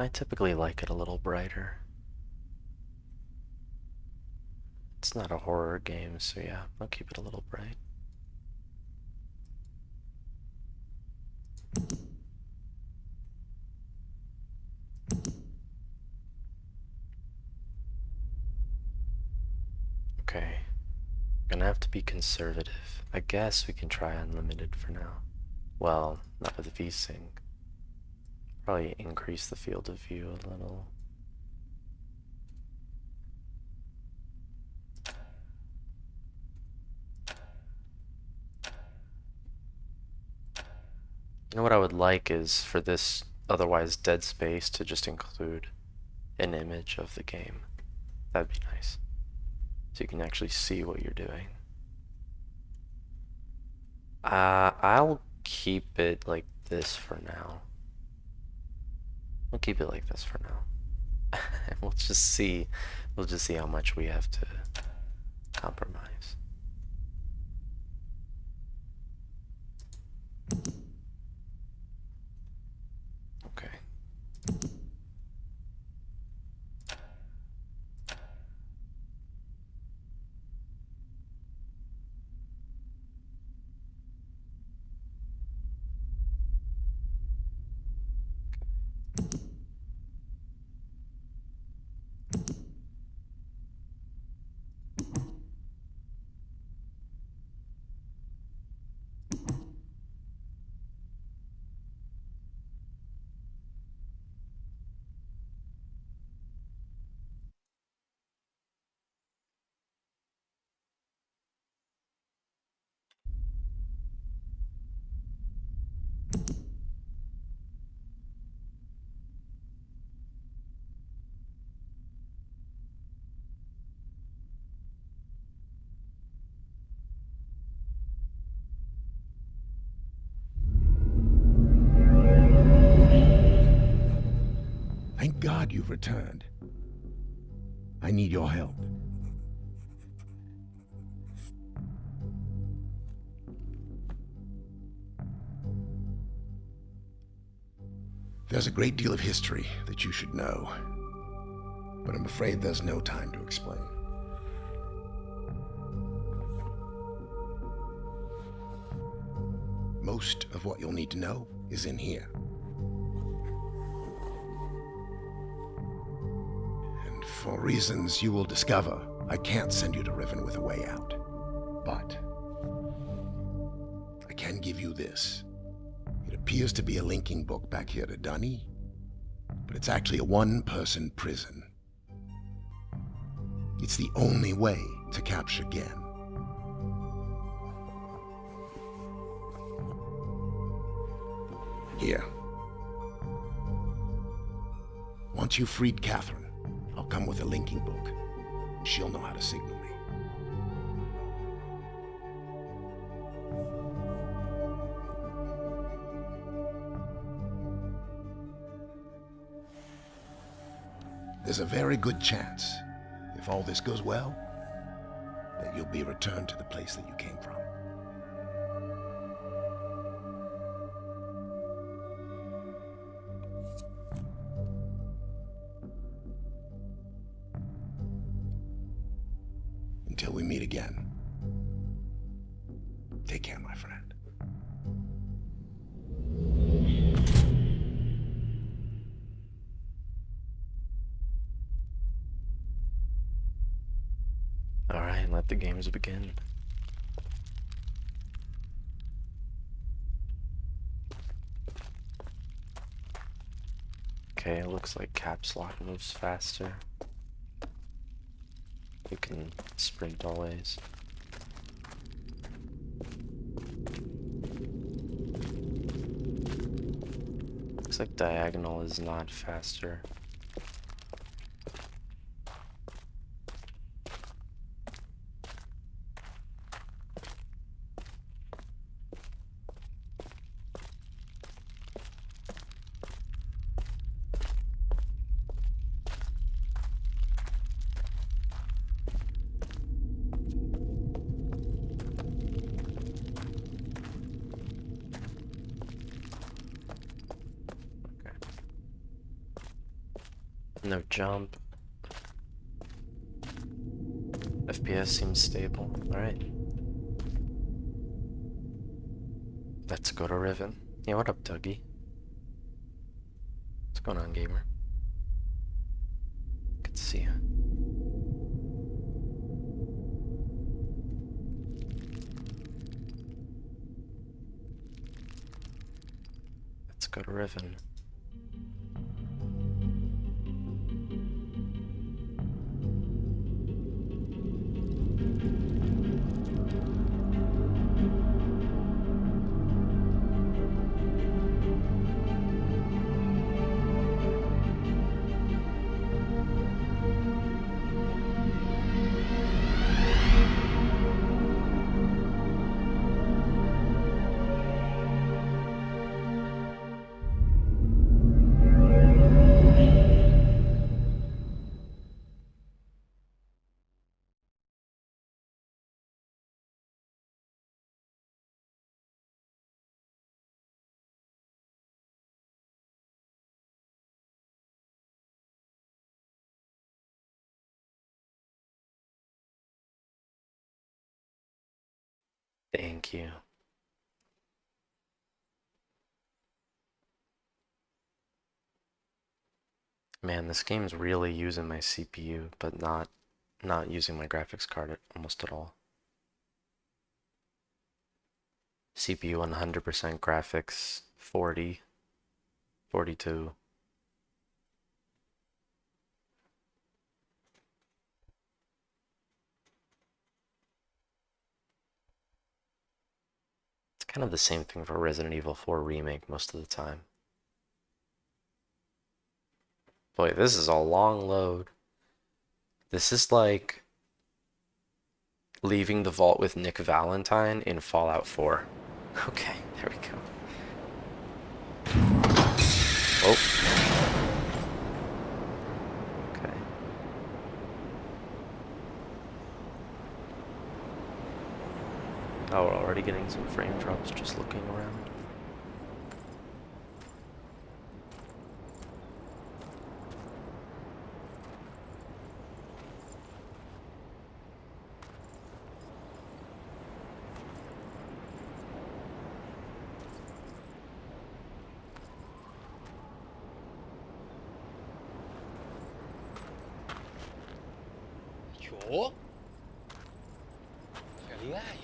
I typically like it a little brighter. It's not a horror game, so yeah, I'll keep it a little bright. Okay, gonna have to be conservative. I guess we can try unlimited for now. Well, not with VSync. Probably increase the field of view a little. You know what I would like is for this otherwise dead space to just include an image of the game. That'd be nice. So you can actually see what you're doing. I'll keep it like this for now. We'll keep it like this for now. And we'll just see how much we have to compromise. Okay. Thank God you've returned. I need your help. There's a great deal of history that you should know, but I'm afraid there's no time to explain. Most of what you'll need to know is in here. And for reasons you will discover, I can't send you to Riven with a way out. But I can give you this. It appears to be a linking book back here to Dunny, but it's actually a one-person prison. It's the only way to capture Gen. Here. Once you've freed Catherine, I'll come with a linking book. She'll know how to signal me. There's a very good chance, if all this goes well, that you'll be returned to the place that you came from. Until we meet again, take care, my friend. Alright, let the games begin. Okay, it looks like caps lock moves faster. You can sprint always. Looks like diagonal is not faster. No jump. FPS seems stable. Alright. Let's go to Riven. Yeah, what up, Dougie? What's going on, gamer? Good to see you. Let's go to Riven. Thank you. Man, this game's really using my CPU, but not using my graphics card almost at all. CPU 100%, graphics 40, 42. It's kind of the same thing for Resident Evil 4 Remake most of the time. Boy, this is a long load. This is like leaving the vault with Nick Valentine in Fallout 4. Okay, there we go. Oh. Okay. Oh, we're already getting some frame drops just looking around. Yo? Realidad,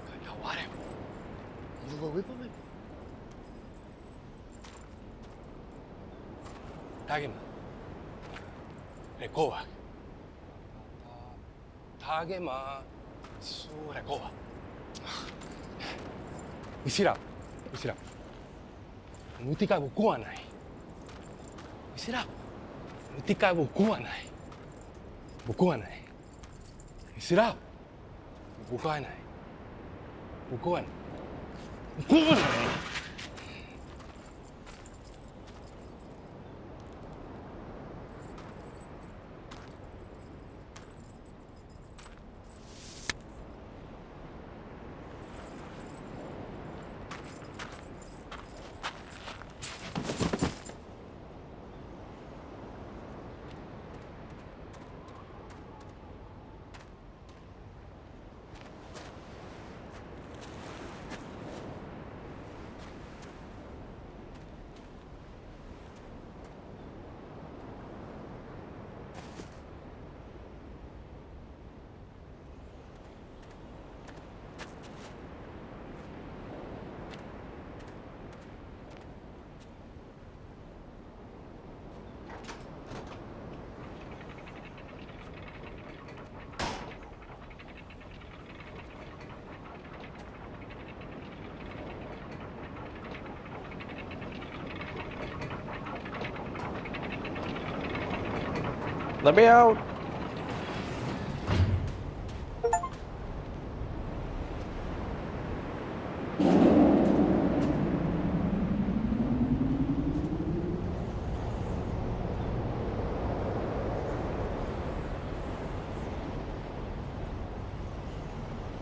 Kayawarem. Lulawipame. Tagima. Rekoa. Tagema. Su rekoa. Isira. Isira. Mutika buku wa nai. Isira. Mutika buku wa nai. 僕はない。知らん。僕はない。僕はない。僕はない。Let me out!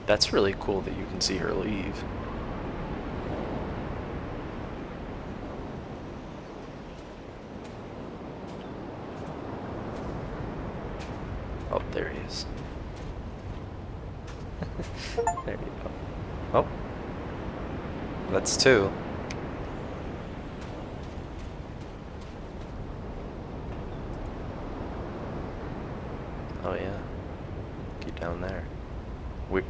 That's really cool that you can see her leave. else. There you go. Oh. That's 2. Oh yeah. Keep down there.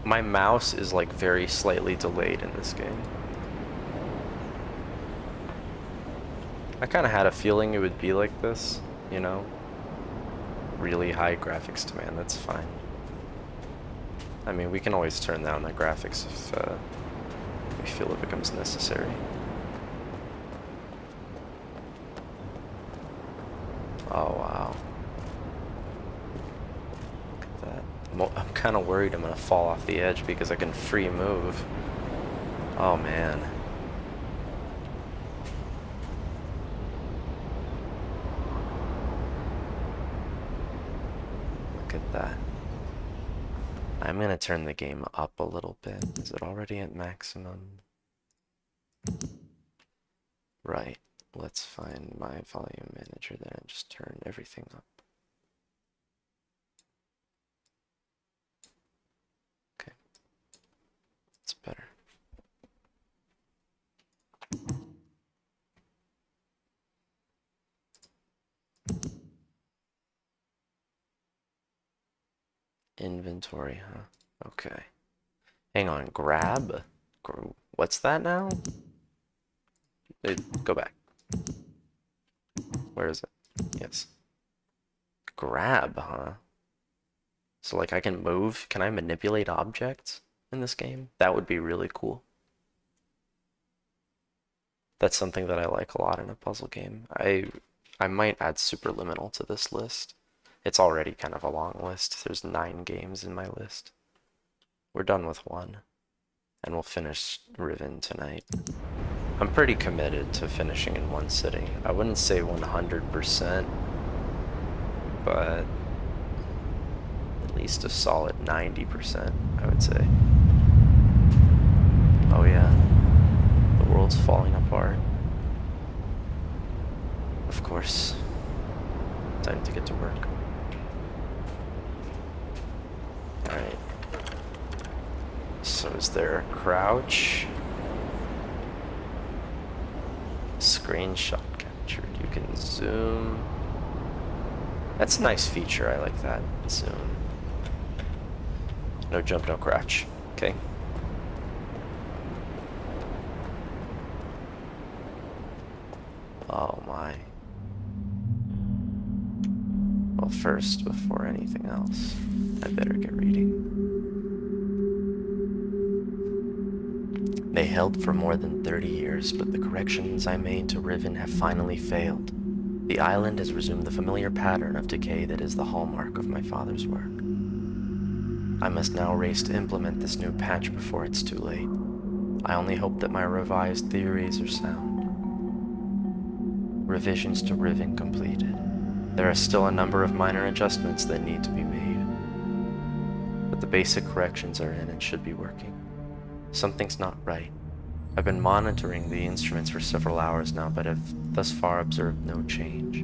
My mouse is like very slightly delayed in this game. I kind of had a feeling it would be like this, you know? Really high graphics demand, that's fine. I mean, we can always turn down the graphics if we feel it becomes necessary. Oh, wow. Look at that. I'm kind of worried I'm going to fall off the edge because I can free move. Oh, man. Look at that. I'm going to turn the game up a little bit. Is it already at maximum? Right. Let's find my volume manager there and just turn everything up. Okay. It's better. Inventory, huh? Okay. Hang on, grab? What's that now? Go back. Where is it? Yes. Grab, huh? So like I can move? Can I manipulate objects in this game? That would be really cool. That's something that I like a lot in a puzzle game. I might add Superliminal to this list. It's already kind of a long list. There's 9 games in my list. We're done with 1. And we'll finish Riven tonight. I'm pretty committed to finishing in one sitting. I wouldn't say 100%, but at least a solid 90%, I would say. Oh yeah, the world's falling apart. Of course. Time to get to work. Alright. So is there a crouch? Screenshot captured. You can zoom. That's a nice feature. I like that. Zoom. No jump, no crouch. Okay. Oh my. Well, first, before anything else, I better get reading. They held for more than 30 years, but the corrections I made to Riven have finally failed. The island has resumed the familiar pattern of decay that is the hallmark of my father's work. I must now race to implement this new patch before it's too late. I only hope that my revised theories are sound. Revisions to Riven completed. There are still a number of minor adjustments that need to be made, but the basic corrections are in and should be working. Something's not right. I've been monitoring the instruments for several hours now, but have thus far observed no change.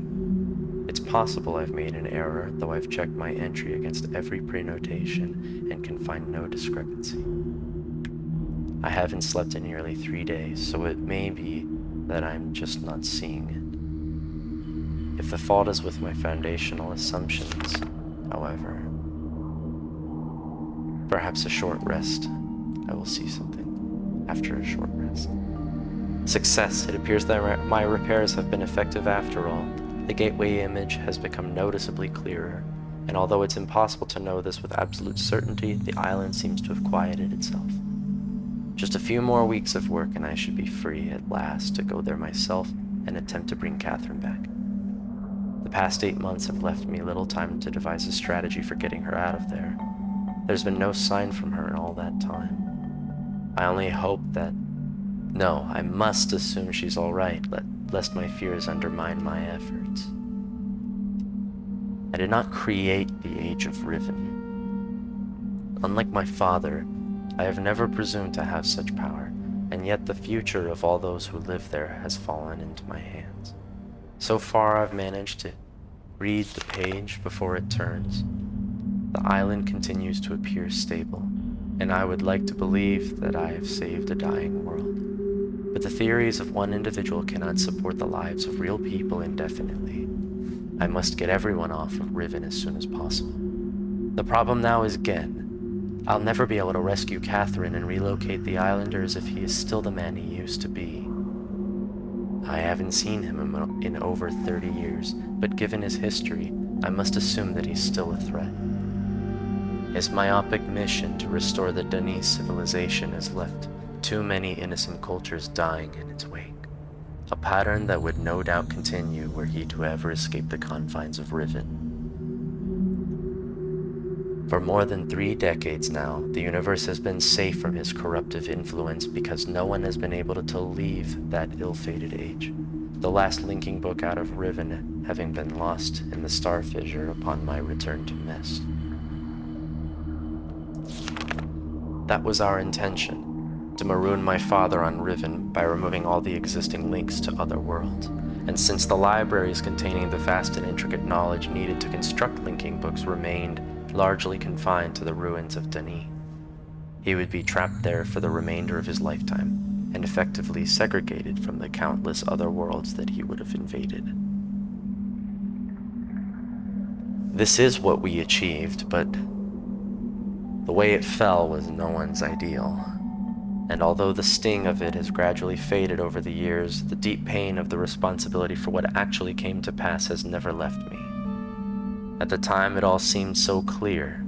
It's possible I've made an error, though I've checked my entry against every pre-notation and can find no discrepancy. I haven't slept in nearly 3 days, so it may be that I'm just not seeing it. If the fault is with my foundational assumptions, however, perhaps a short rest, I will see something after a short rest. Success! It appears that my repairs have been effective after all. The gateway image has become noticeably clearer, and although it's impossible to know this with absolute certainty, the island seems to have quieted itself. Just a few more weeks of work and I should be free at last to go there myself and attempt to bring Catherine back. The past 8 months have left me little time to devise a strategy for getting her out of there. There's been no sign from her in all that time. I only hope that... No, I must assume she's alright, lest my fears undermine my efforts. I did not create the Age of Riven. Unlike my father, I have never presumed to have such power, and yet the future of all those who live there has fallen into my hands. So far I've managed to read the page before it turns, The island continues to appear stable, and I would like to believe that I have saved a dying world. But the theories of one individual cannot support the lives of real people indefinitely. I must get everyone off of Riven as soon as possible. The problem now is Gen. I'll never be able to rescue Catherine and relocate the islanders if he is still the man he used to be. I haven't seen him in over 30 years, but given his history, I must assume that he's still a threat. His myopic mission to restore the Denis civilization has left too many innocent cultures dying in its wake, a pattern that would no doubt continue were he to ever escape the confines of Riven. For more than 3 decades now, the universe has been safe from his corruptive influence because no one has been able to leave that ill-fated age, the last linking book out of Riven having been lost in the star fissure upon my return to Myst. That was our intention, to maroon my father on Riven by removing all the existing links to other worlds. And since the libraries containing the vast and intricate knowledge needed to construct linking books remained largely confined to the ruins of Denis, he would be trapped there for the remainder of his lifetime, and effectively segregated from the countless other worlds that he would have invaded. This is what we achieved, but the way it fell was no one's ideal. And although the sting of it has gradually faded over the years, the deep pain of the responsibility for what actually came to pass has never left me. At the time, it all seemed so clear.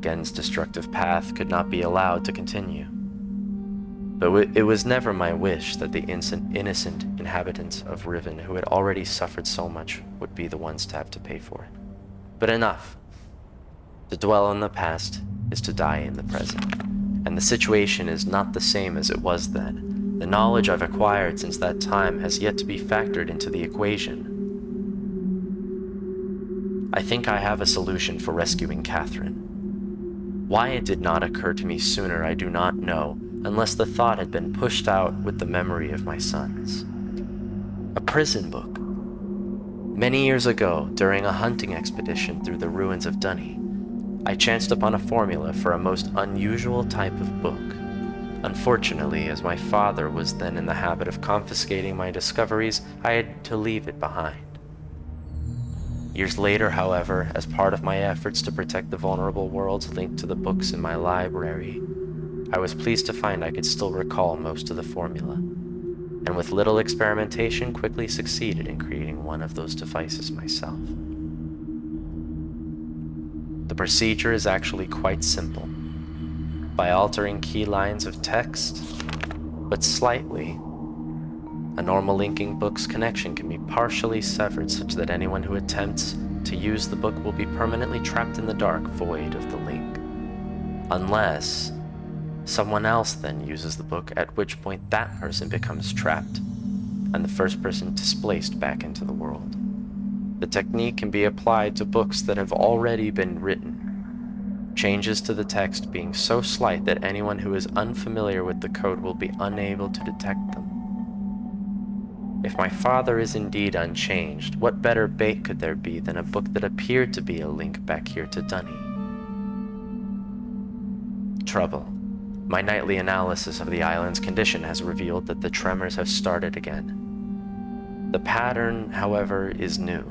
Gen's destructive path could not be allowed to continue. But it was never my wish that the innocent inhabitants of Riven who had already suffered so much would be the ones to have to pay for it. But enough. To dwell on the past is to die in the present. And the situation is not the same as it was then. The knowledge I've acquired since that time has yet to be factored into the equation. I think I have a solution for rescuing Catherine. Why it did not occur to me sooner I do not know, unless the thought had been pushed out with the memory of my sons. A prison book. Many years ago, during a hunting expedition through the ruins of Denis, I chanced upon a formula for a most unusual type of book. Unfortunately, as my father was then in the habit of confiscating my discoveries, I had to leave it behind. Years later, however, as part of my efforts to protect the vulnerable worlds linked to the books in my library, I was pleased to find I could still recall most of the formula, and with little experimentation quickly succeeded in creating one of those devices myself. The procedure is actually quite simple. By altering key lines of text, but slightly, a normal linking book's connection can be partially severed such that anyone who attempts to use the book will be permanently trapped in the dark void of the link. Unless someone else then uses the book, at which point that person becomes trapped, and the first person displaced back into the world. The technique can be applied to books that have already been written, changes to the text being so slight that anyone who is unfamiliar with the code will be unable to detect them. If my father is indeed unchanged, what better bait could there be than a book that appeared to be a link back here to Denis? Trouble. My nightly analysis of the island's condition has revealed that the tremors have started again. The pattern, however, is new.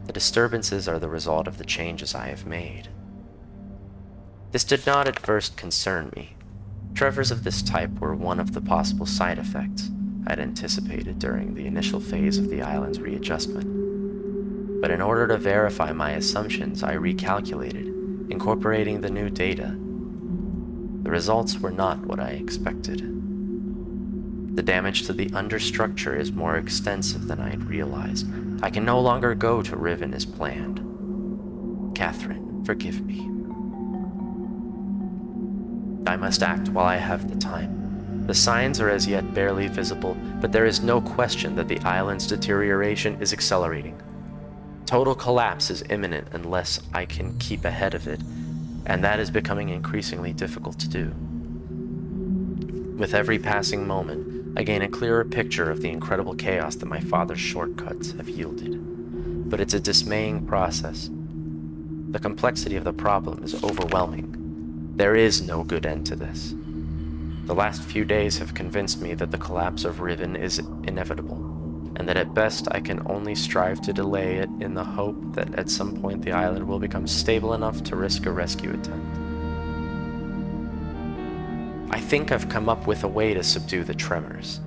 The disturbances are the result of the changes I have made. This did not at first concern me. Tremors of this type were one of the possible side effects I had anticipated during the initial phase of the island's readjustment. But in order to verify my assumptions, I recalculated, incorporating the new data. The results were not what I expected. The damage to the understructure is more extensive than I had realized. I can no longer go to Riven as planned. Catherine, forgive me. I must act while I have the time. The signs are as yet barely visible, but there is no question that the island's deterioration is accelerating. Total collapse is imminent unless I can keep ahead of it, and that is becoming increasingly difficult to do. With every passing moment, I gain a clearer picture of the incredible chaos that my father's shortcuts have yielded. But it's a dismaying process. The complexity of the problem is overwhelming. There is no good end to this. The last few days have convinced me that the collapse of Riven is inevitable, and that at best I can only strive to delay it in the hope that at some point the island will become stable enough to risk a rescue attempt. I think I've come up with a way to subdue the tremors.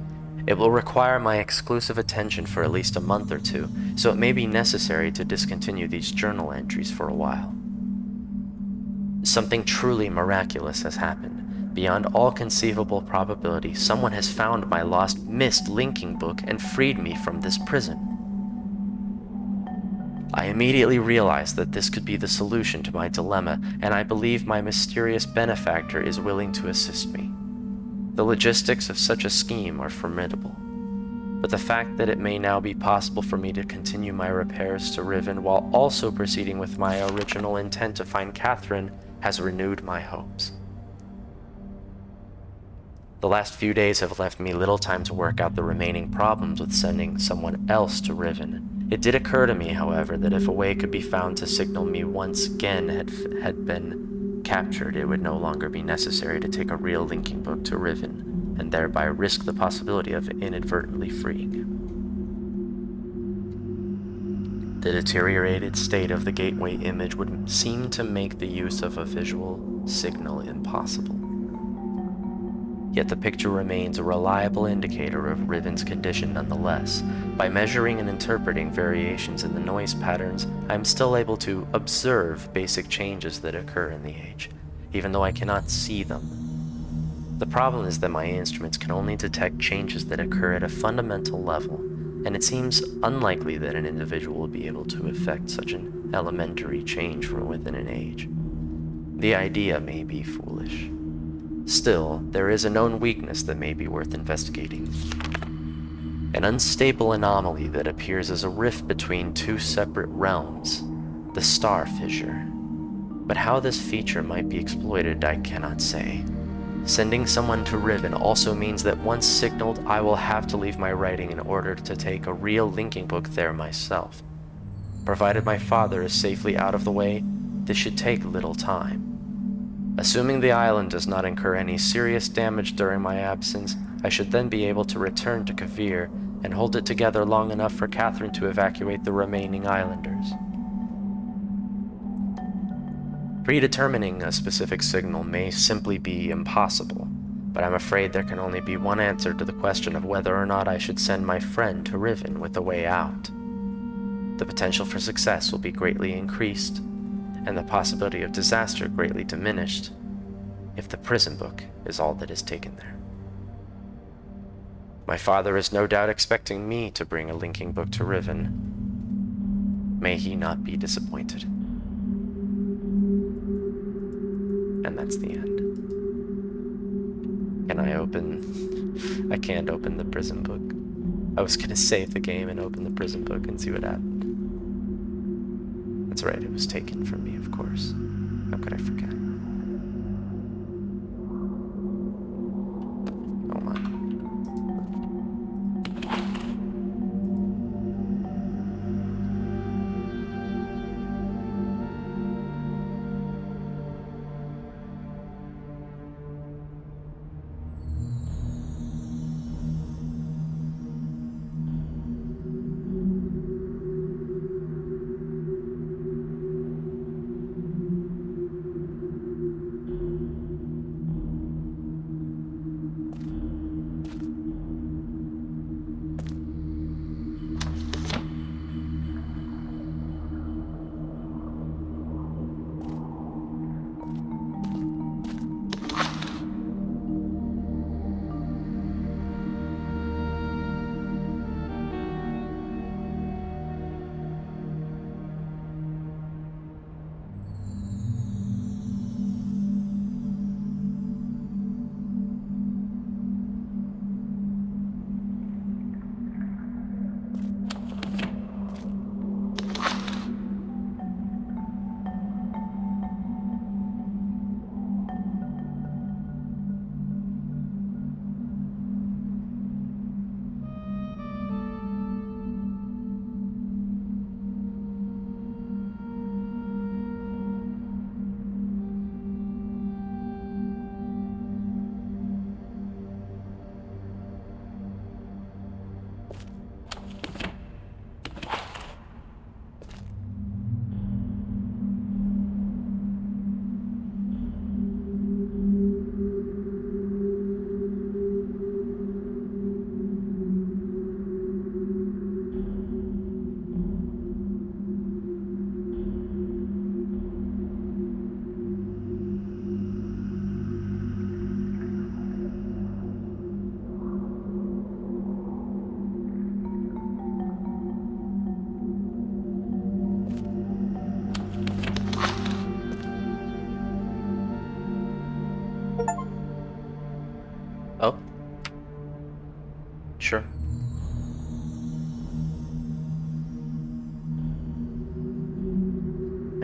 It will require my exclusive attention for at least a month or two, so it may be necessary to discontinue these journal entries for a while. Something truly miraculous has happened. Beyond all conceivable probability, someone has found my lost Myst linking book and freed me from this prison. I immediately realized that this could be the solution to my dilemma, and I believe my mysterious benefactor is willing to assist me. The logistics of such a scheme are formidable, but the fact that it may now be possible for me to continue my repairs to Riven while also proceeding with my original intent to find Catherine has renewed my hopes. The last few days have left me little time to work out the remaining problems with sending someone else to Riven. It did occur to me, however, that if a way could be found to signal me once again had been captured, it would no longer be necessary to take a real linking book to Riven, and thereby risk the possibility of inadvertently freeing him. The deteriorated state of the gateway image would seem to make the use of a visual signal impossible. Yet the picture remains a reliable indicator of Riven's condition nonetheless. By measuring and interpreting variations in the noise patterns, I am still able to observe basic changes that occur in the age, even though I cannot see them. The problem is that my instruments can only detect changes that occur at a fundamental level, and it seems unlikely that an individual will be able to effect such an elementary change from within an age. The idea may be foolish. Still, there is a known weakness that may be worth investigating. An unstable anomaly that appears as a rift between two separate realms, the star fissure. But how this feature might be exploited, I cannot say. Sending someone to Riven also means that once signaled, I will have to leave my writing in order to take a real linking book there myself. Provided my father is safely out of the way, this should take little time. Assuming the island does not incur any serious damage during my absence, I should then be able to return to Kavir and hold it together long enough for Catherine to evacuate the remaining islanders. Predetermining a specific signal may simply be impossible, but I'm afraid there can only be one answer to the question of whether or not I should send my friend to Riven with a way out. The potential for success will be greatly increased, and the possibility of disaster greatly diminished if the prison book is all that is taken there. My father is no doubt expecting me to bring a linking book to Riven. May he not be disappointed. And that's the end. Can I open... I can't open the prison book. I was gonna save the game and open the prison book and see what happened. That's right, it was taken from me, of course. How could I forget? Oh my.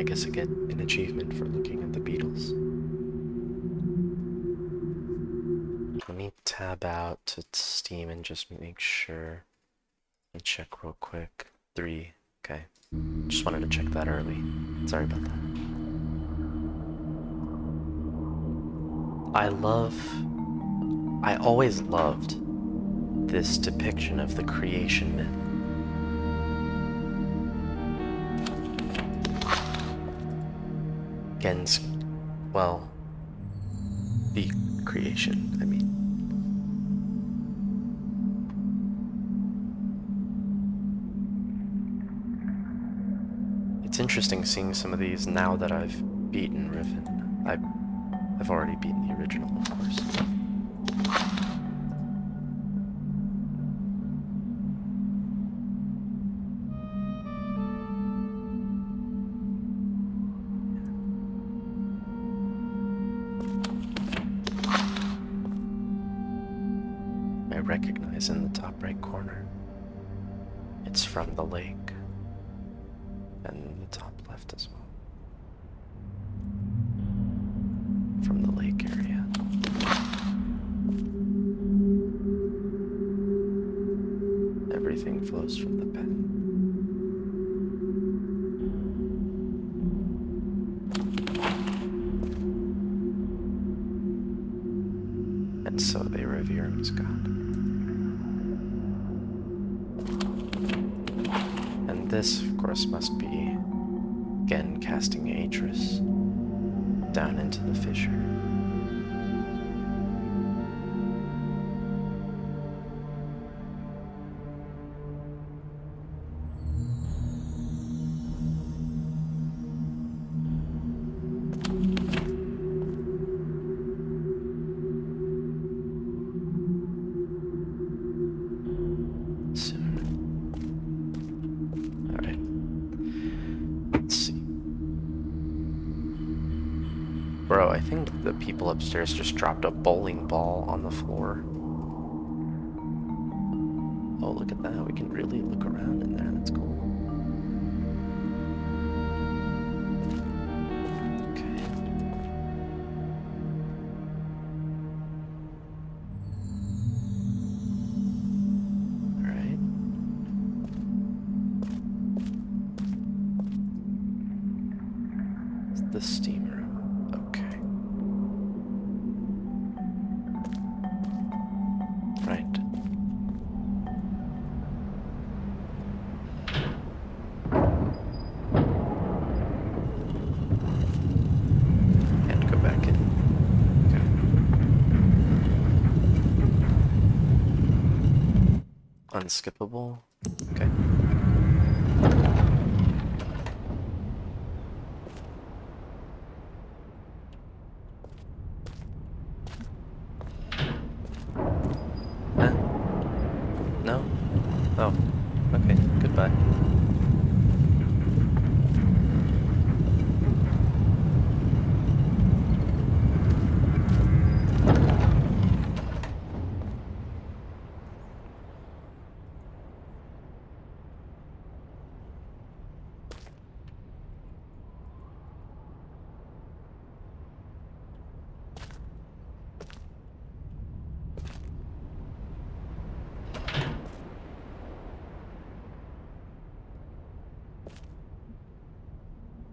I guess I get an achievement for looking at the beetles. Let me tab out to Steam and just make sure. Let me check real quick. 3. Okay. Just wanted to check that early. Sorry about that. I always loved this depiction of the creation myth. Gen's, well, the creation, I mean. It's interesting seeing some of these now that I've beaten Riven. I've already beaten the original, of course. I recognize in the top right corner. It's from the lake. And the top left as well. From the lake area. Everything flows from the pen. And so they revere him as God. And this, of course, must be Gen casting Atris down into the fissure. Bro, I think the people upstairs just dropped a bowling ball on the floor. Oh, look at that. We can really look around in there. That's cool. Okay. Alright. It's the steam room. Okay. Right. And go back in. Okay. Unskippable. Okay. No? Oh. Okay. Goodbye.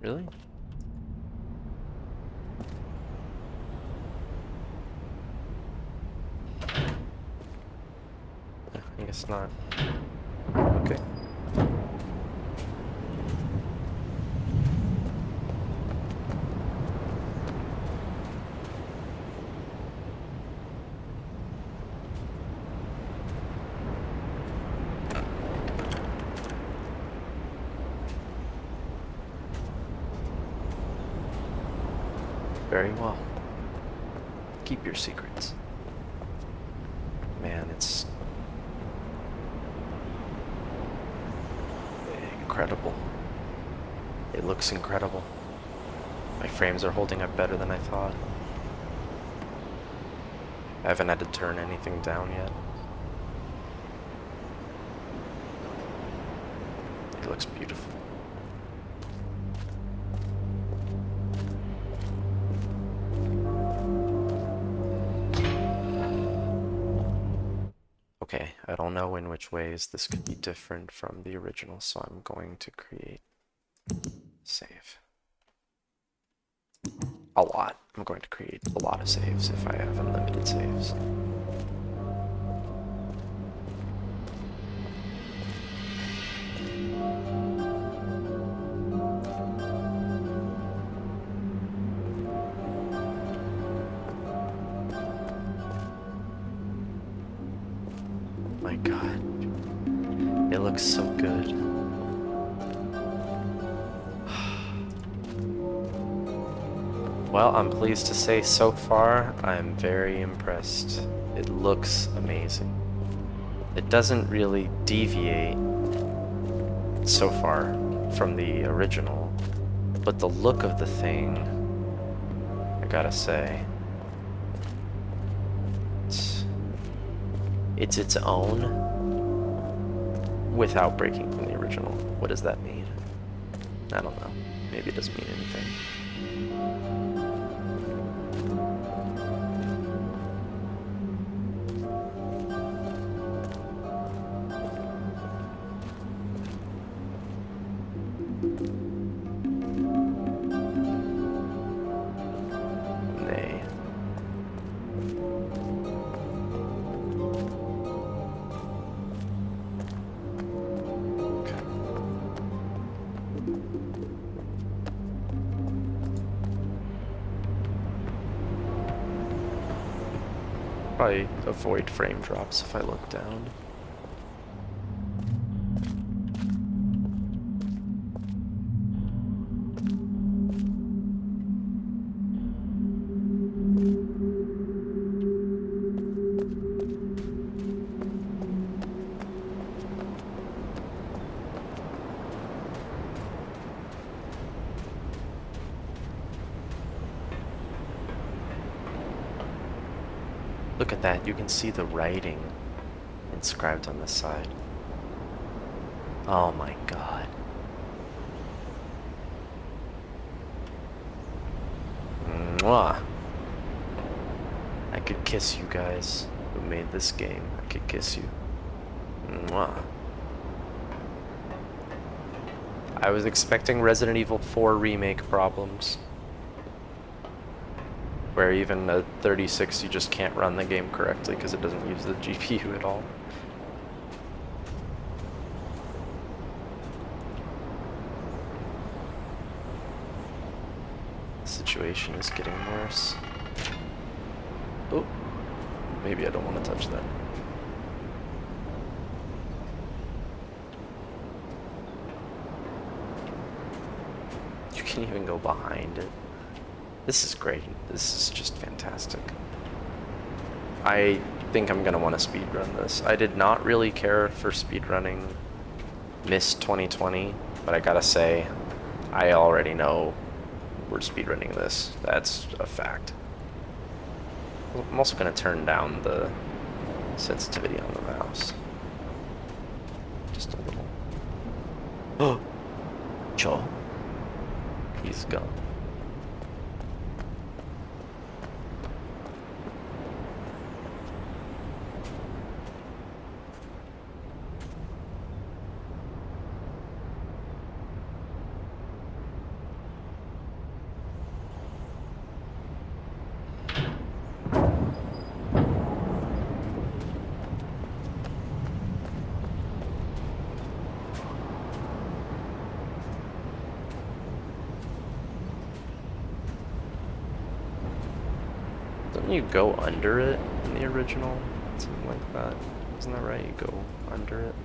Really? I guess not. Okay. Very well. Keep your secrets. Man, it's incredible. It looks incredible. My frames are holding up better than I thought. I haven't had to turn anything down yet. It looks beautiful. Okay, I don't know in which ways this could be different from the original, so I'm going to create save. A lot. I'm going to create a lot of saves if I have unlimited saves. My God, it looks so good. Well, I'm pleased to say so far, I'm very impressed. It looks amazing. It doesn't really deviate so far from the original, but the look of the thing, I gotta say, it's its own without breaking from the original. What does that mean? I don't know. Maybe it doesn't mean anything. Nay. Probably avoid frame drops if I look down. Look at that, you can see the writing inscribed on the side. Oh my God. Mwah. I could kiss you guys who made this game. I could kiss you. Mwah. I was expecting Resident Evil 4 remake problems, where even a 3060 just can't run the game correctly because it doesn't use the GPU at all. The situation is getting worse. Oh, maybe I don't want to touch that. You can even go behind it. This is great. This is just fantastic. I think I'm gonna want to speedrun this. I did not really care for speedrunning Myst 2020, but I gotta say, I already know we're speedrunning this. That's a fact. I'm also gonna turn down the sensitivity on the mouse. Just a little. Oh! Joe? He's gone. Don't you go under it in the original? Something like that. Isn't that right? You go under it.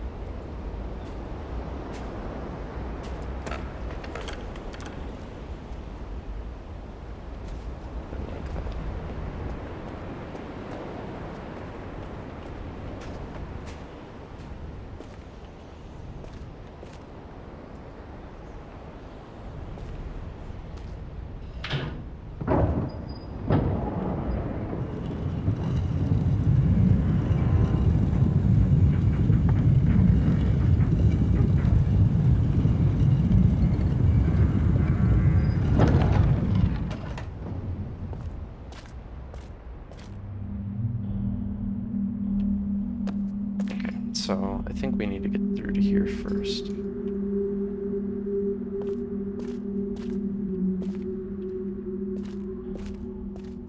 Something like that. need to get through to here first.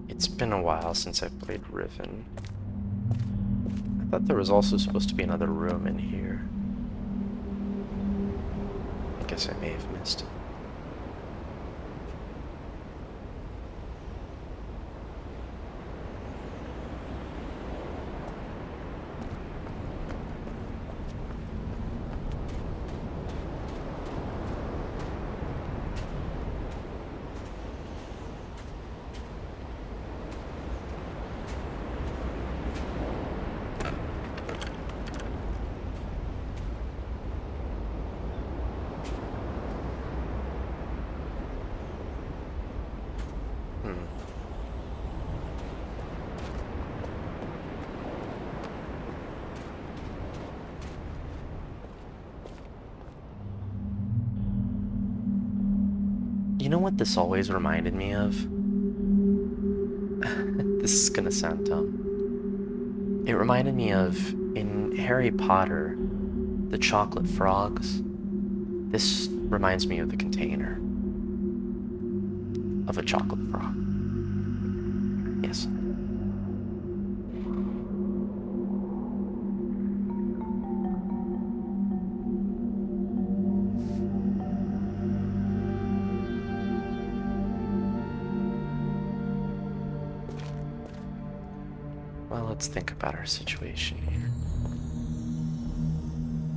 It's been a while since I played Riven. I thought there was also supposed to be another room in here. I guess I may have missed it. You know what this always reminded me of? This is gonna sound dumb. It reminded me of, in Harry Potter, the chocolate frogs. This reminds me of the container of a chocolate frog. Yes. Well, let's think about our situation here.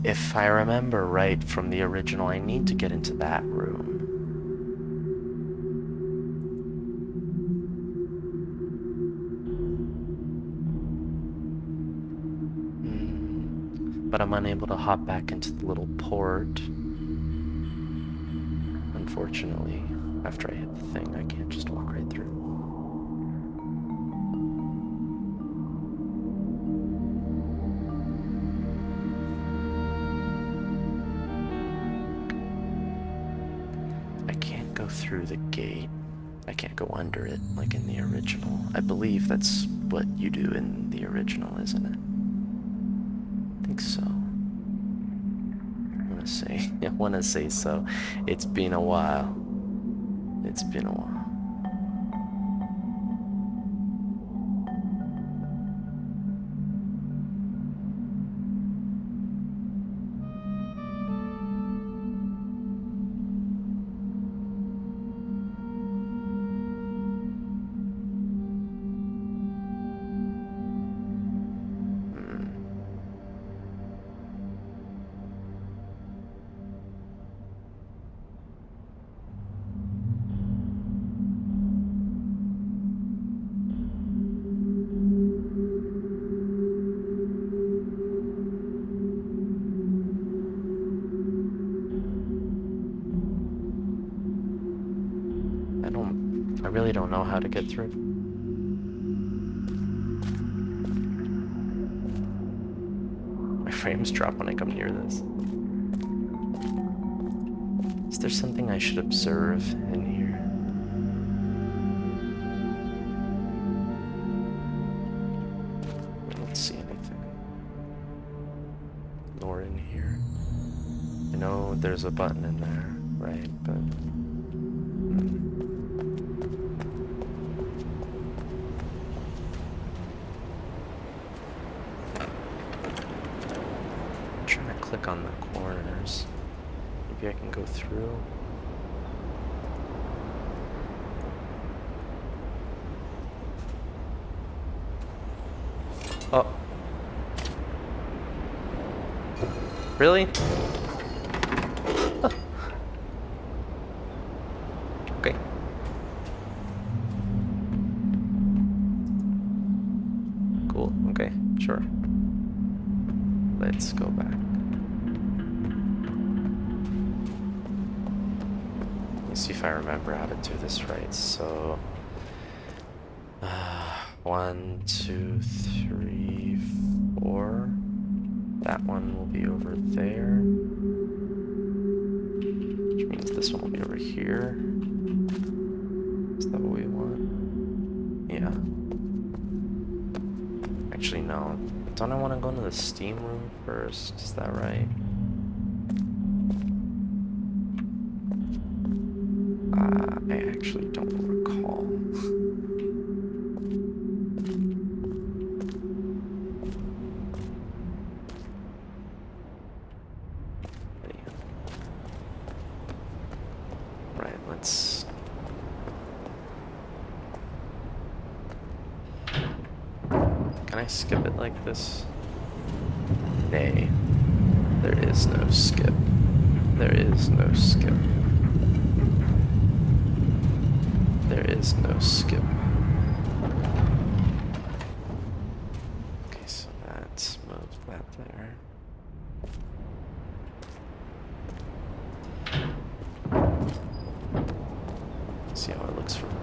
If I remember right from the original, I need to get into that room. But I'm unable to hop back into the little port. Unfortunately, after I hit the thing, I can't just walk right through. I can't go through the gate. I can't go under it like in the original. I believe that's what you do in the original, isn't it? I think so. I wanna say so. It's been a while. It's been a while. I really don't know how to get through. My frames drop when I come near this. Is there something I should observe in here? I don't see anything. Nor in here. I know there's a button in there, right? But... click on the corners. Maybe I can go through. Oh. Really? Okay. Cool. Okay. Sure. Let's go back. See if I remember how to do this right. So 1, 2, 3, 4. That one will be over there, which means this one will be over here. Is that what we want? Yeah. Actually, no. don't I want to go into the steam room first? Is that right? I actually don't recall. Right, let's... Can I skip it like this? Nay. There is no skip. There is no skip. There is no skip. Okay, so that's moved that there. See how it looks from here.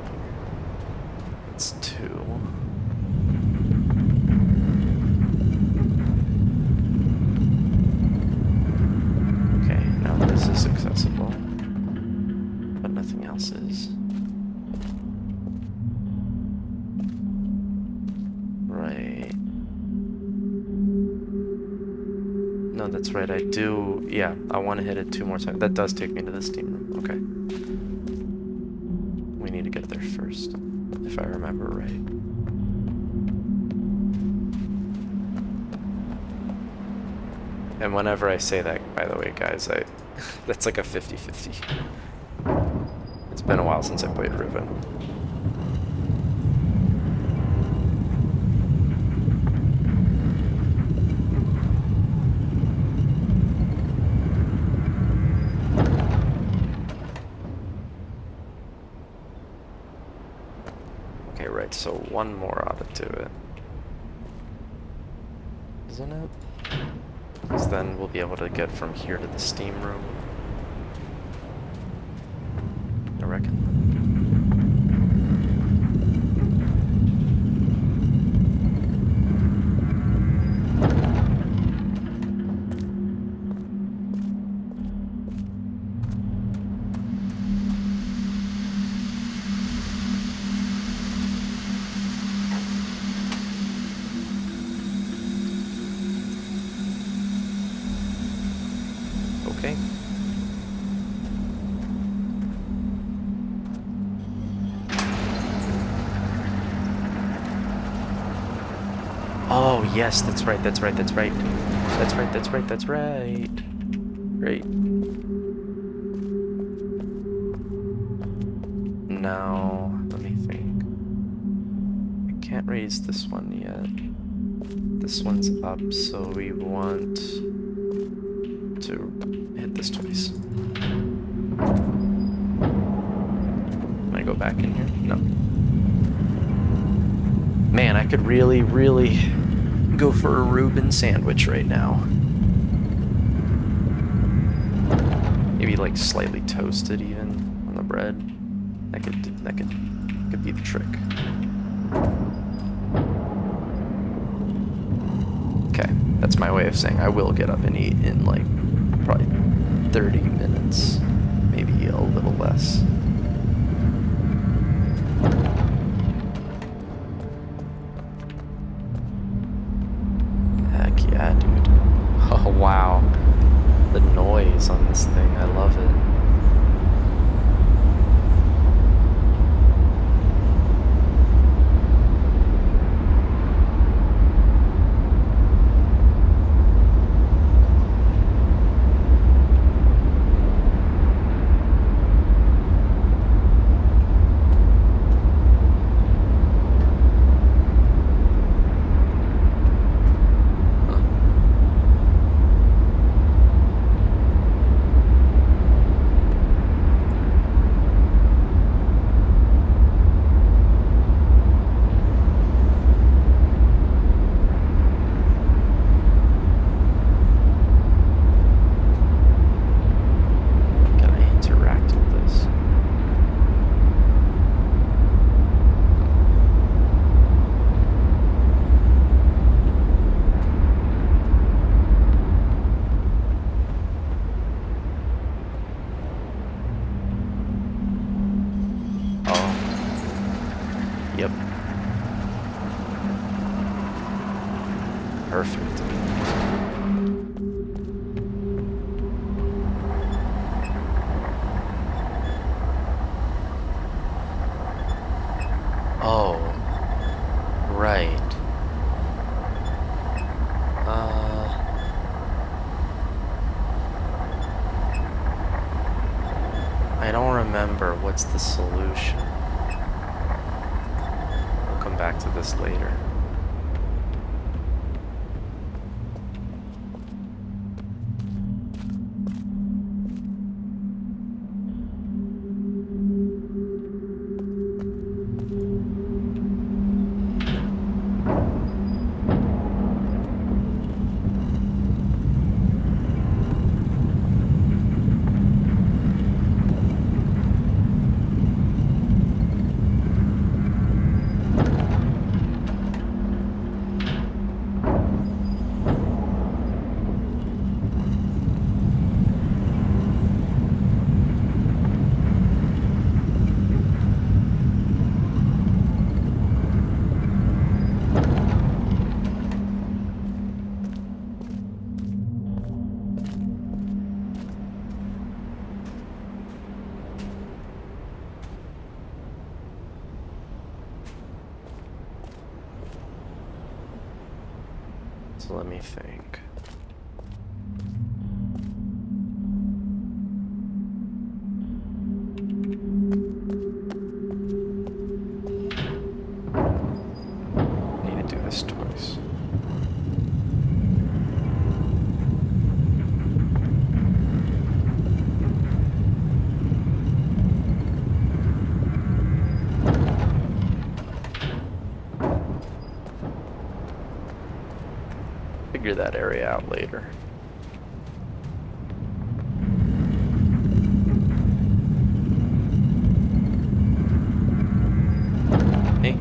It's 2. Okay, now this is accessible, but nothing else is. Right. No, that's right, I do, yeah, I want to hit it 2 more times. That does take me to the steam room, okay. We need to get there first, if I remember right. And whenever I say that, by the way, guys, that's like a 50-50. It's been a while since I played Riven. Okay, right, so one more ought to do it. Isn't it? Because then we'll be able to get from here to the steam room. I reckon. Okay. Oh, yes, that's right, that's right, that's right. That's right, that's right, that's right. Great. Now, let me think. I can't raise this one yet. This one's up, so we want to hit this twice. Can I go back in here? No. Man, I could really, really go for a Reuben sandwich right now. Maybe like slightly toasted even on the bread. That could be the trick. Okay, that's my way of saying I will get up and eat in like probably 30 minutes, maybe a little less. Heck yeah, dude. Oh wow. The noise on this thing, I love it. I don't remember what's the solution. We'll come back to this later. So let me think. I need to do this twice. Figure that area out later. Hey,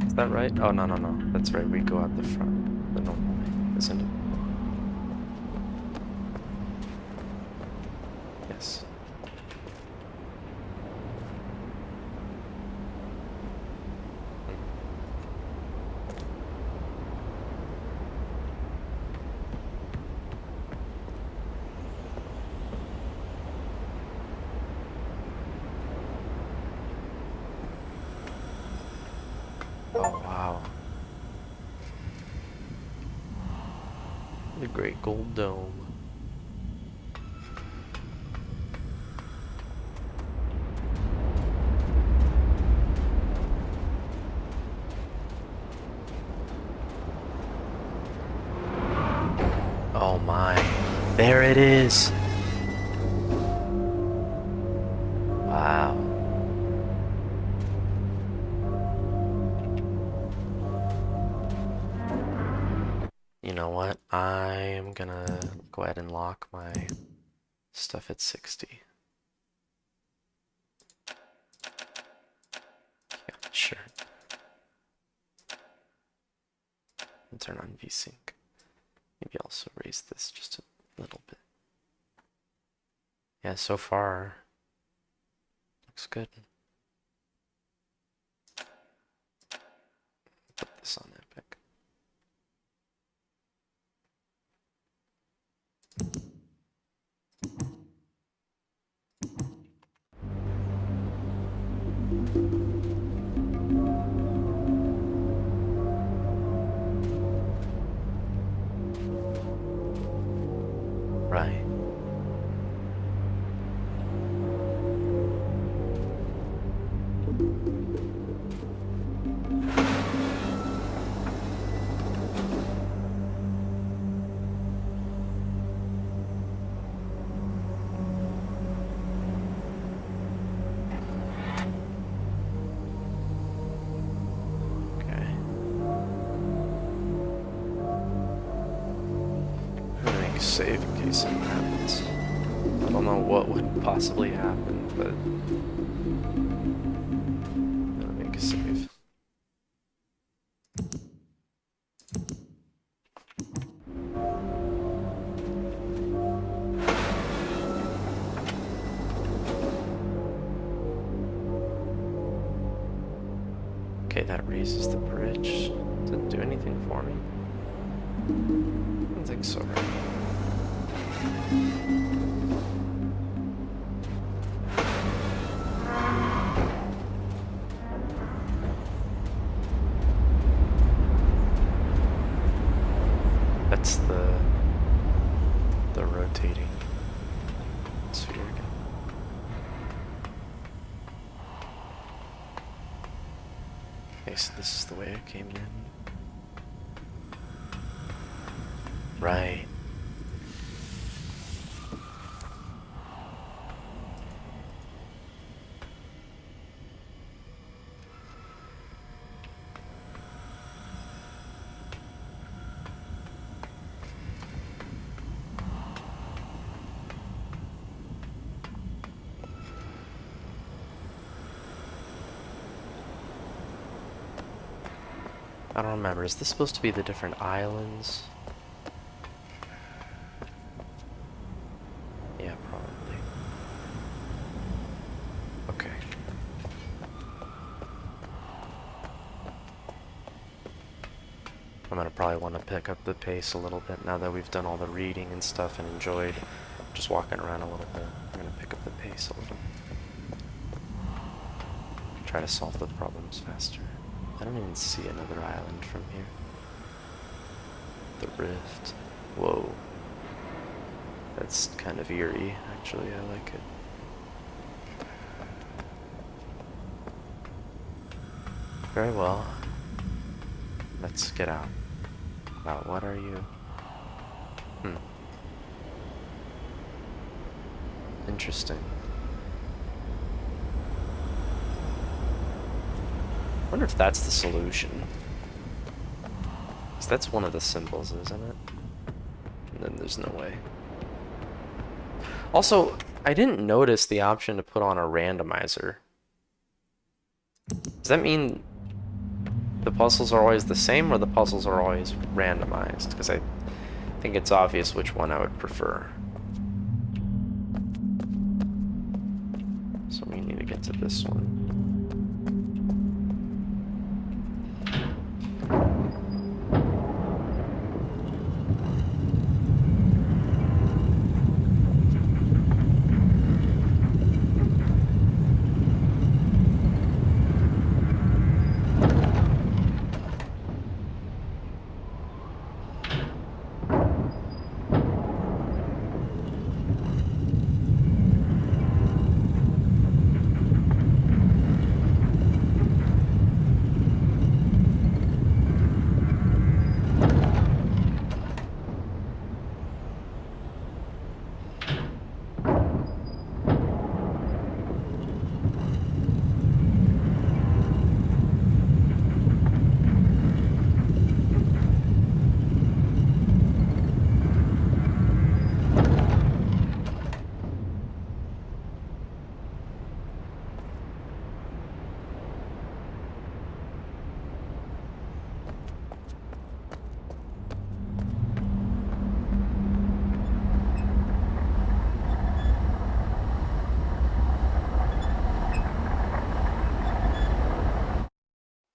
is that right? Oh, no, no, no. That's right, we go out the front, the normal way, isn't it? Yes. Oh, wow. The Great Gold Dome. Oh my. There it is! Wow. You know what? I am gonna go ahead and lock my stuff at 60. Yeah, sure. And turn on VSync. Maybe also raise this just a little bit. Yeah, so far, looks good. Put this on Epic. Right. Save in case something happens. I don't know what would possibly happen, but I'm gonna make a save. Okay, that raises the bridge. Does it do anything for me? I don't think so, right? That's the rotating sphere again. so this is the way it came in. Right. I don't remember. Is this supposed to be the different islands? Yeah, probably. Okay. I'm gonna probably want to pick up the pace a little bit now that we've done all the reading and stuff and enjoyed just walking around a little bit. I'm gonna pick up the pace a little. Try to solve the problems faster. I don't even see another island from here. The rift. Whoa. That's kind of eerie, actually. I like it. Very well. Let's get out. Wow, what are you? Interesting. I wonder if that's the solution. Because that's one of the symbols, isn't it? And then there's no way. Also, I didn't notice the option to put on a randomizer. Does that mean the puzzles are always the same or the puzzles are always randomized? Because I think it's obvious which one I would prefer. So we need to get to this one.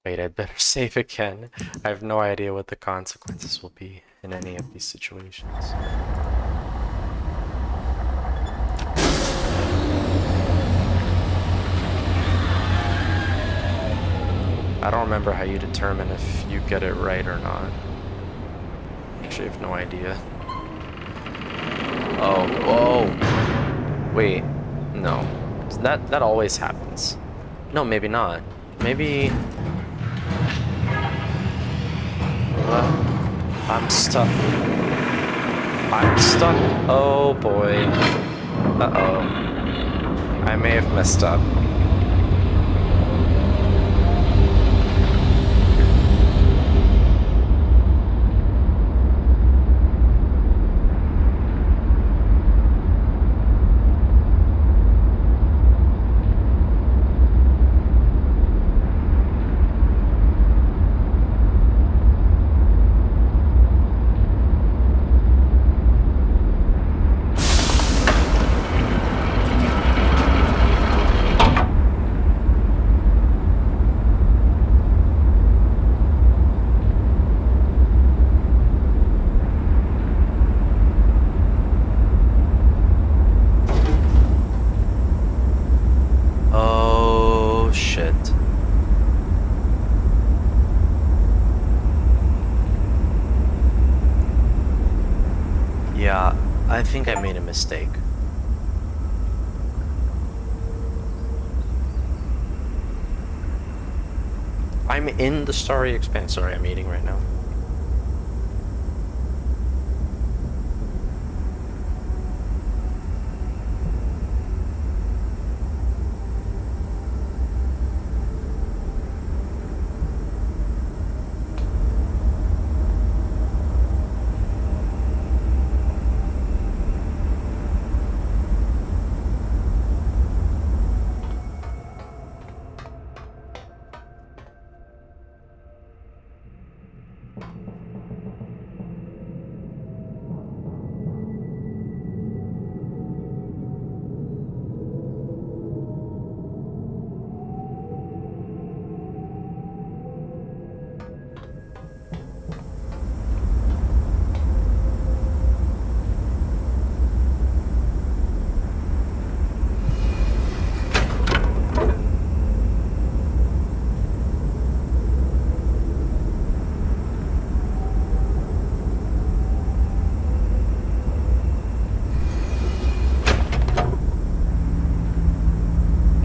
Wait, I'd better save again. I have no idea what the consequences will be in any of these situations. I don't remember how you determine if you get it right or not. Actually, I have no idea. Oh, whoa. Wait, no. That always happens. No, maybe not. Maybe... I'm stuck. I'm stuck. Oh boy. Uh-oh. I may have messed up. Yeah, I think I made a mistake. I'm in the Starry Expanse. Sorry, I'm eating right now.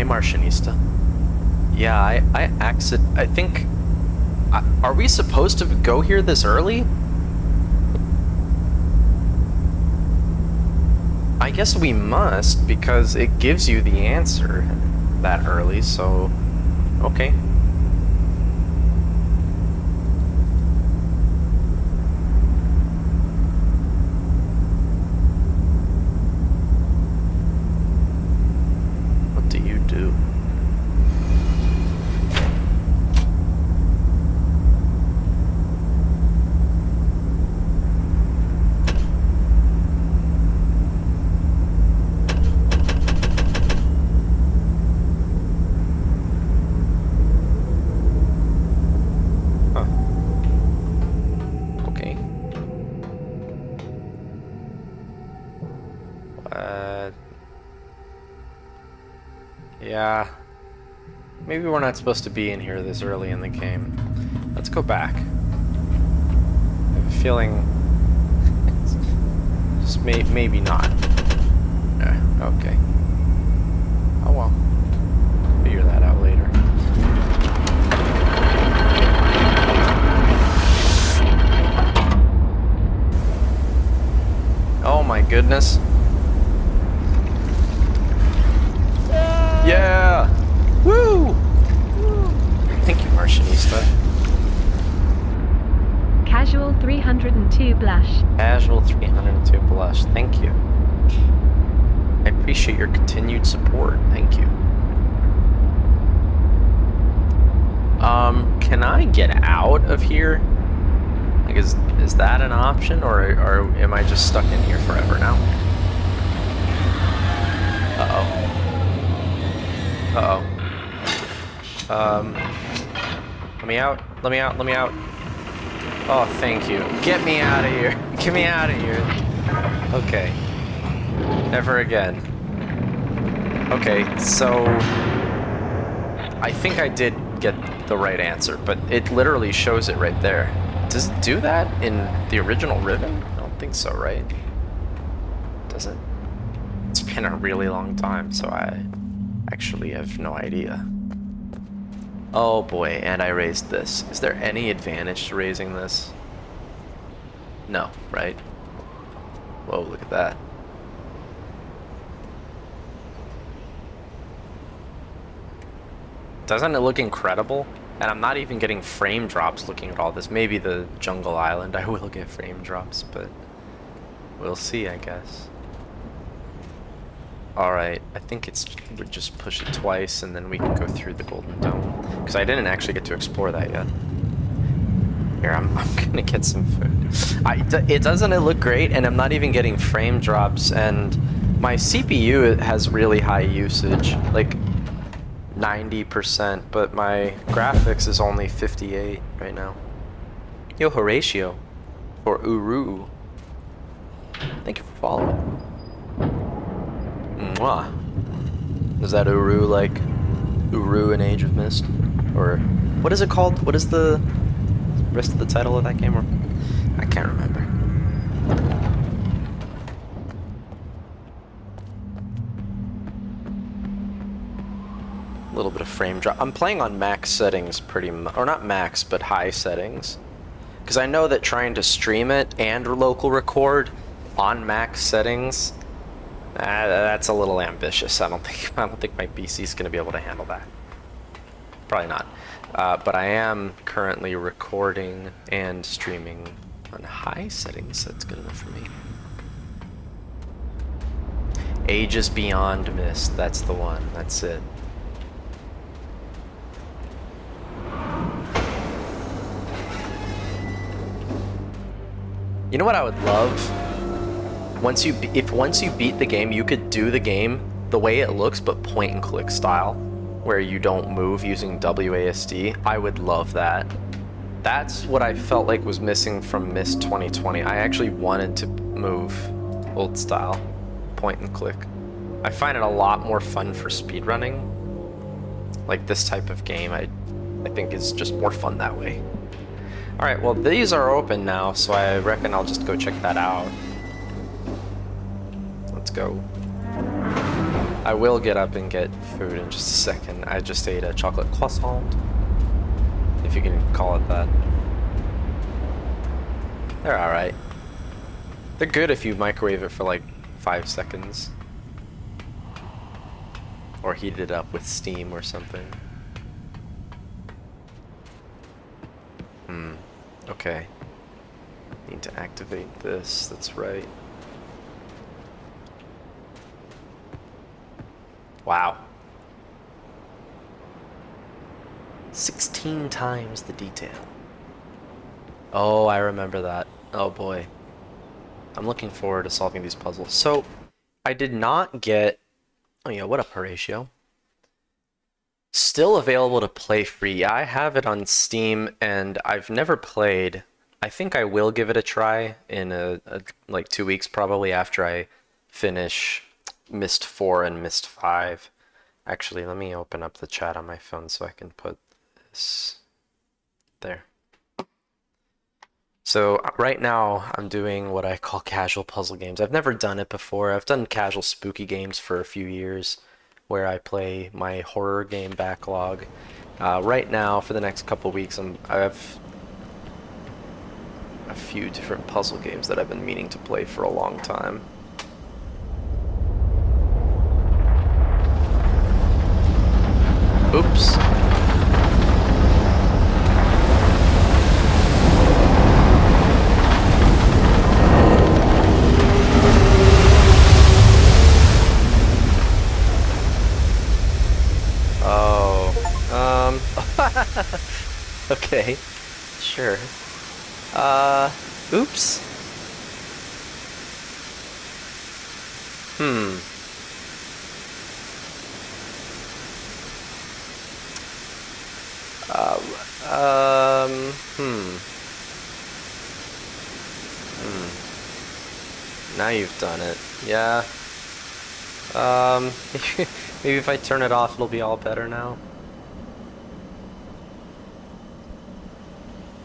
Martianista. Yeah, I think... are we supposed to go here this early? I guess we must, because it gives you the answer that early, so... Okay. What do you do? Yeah. Maybe we're not supposed to be in here this early in the game. Let's go back. I have a feeling... just maybe not. Okay. Oh well. Figure that out later. Oh my goodness. Yeah! Woo! Thank you, Martianista. Casual 302 blush. Casual 302 blush. Thank you. I appreciate your continued support. Thank you. Can I get out of here? Like, is that an option, or am I just stuck in here forever now? Uh-oh. Uh-oh. Let me out. Let me out. Let me out. Oh, thank you. Get me out of here. Get me out of here. Okay. Never again. Okay, so... I think I did get the right answer, but it literally shows it right there. Does it do that in the original Riven? I don't think so, right? Does it? It's been a really long time, so I actually have no idea. Oh boy, and I raised this. Is there any advantage to raising this? No, right? Whoa, look at that. Doesn't it look incredible? And I'm not even getting frame drops looking at all this. Maybe the Jungle Island I will get frame drops, but we'll see, I guess. Alright, I think we'll just push it twice and then we can go through the Golden Dome. Because I didn't actually get to explore that yet. Here, I'm gonna get some food. Doesn't it look great? And I'm not even getting frame drops, and my CPU has really high usage, like 90%, but my graphics is only 58 right now. Yo, Horatio, for Uru. Thank you for following. Mwah. Is that Uru like Uru in Age of Myst? Or what is it called? What is the rest of the title of that game? Or I can't remember. A little bit of frame drop. I'm playing on max settings pretty much, or not max, but high settings. Because I know that trying to stream it and local record on max settings, that's a little ambitious. I don't think my PC is going to be able to handle that. Probably not. But I am currently recording and streaming on high settings. That's good enough for me. Ages Beyond Myst. That's the one. That's it. You know what I would love? Once you beat the game, you could do the game the way it looks, but point and click style, where you don't move using WASD. I would love that. That's what I felt like was missing from Myst 2020. I actually wanted to move old style, point and click. I find it a lot more fun for speedrunning. Like this type of game, I think is just more fun that way. Alright, well these are open now, so I reckon I'll just go check that out. Let's go. I will get up and get food in just a second. I just ate a chocolate croissant, if you can call it that. They're alright. They're good if you microwave it for like 5 seconds. Or heat it up with steam or something. Okay. Need to activate this, that's right. Wow. 16 times the detail. Oh, I remember that. Oh boy. I'm looking forward to solving these puzzles. So, I did not get... Oh yeah, what up, Horatio? Still available to play free. I have it on Steam, and I've never played. I think I will give it a try in like 2 weeks, probably after I finish Myst 4 and Myst 5. Actually, let me open up the chat on my phone so I can put this there. So right now I'm doing what I call casual puzzle games. I've never done it before. I've done casual spooky games for a few years where I play my horror game backlog. Right now, for the next couple weeks, I have a few different puzzle games that I've been meaning to play for a long time. Oops. Okay, sure. Oops. Now you've done it. Yeah. Maybe if I turn it off, it'll be all better now.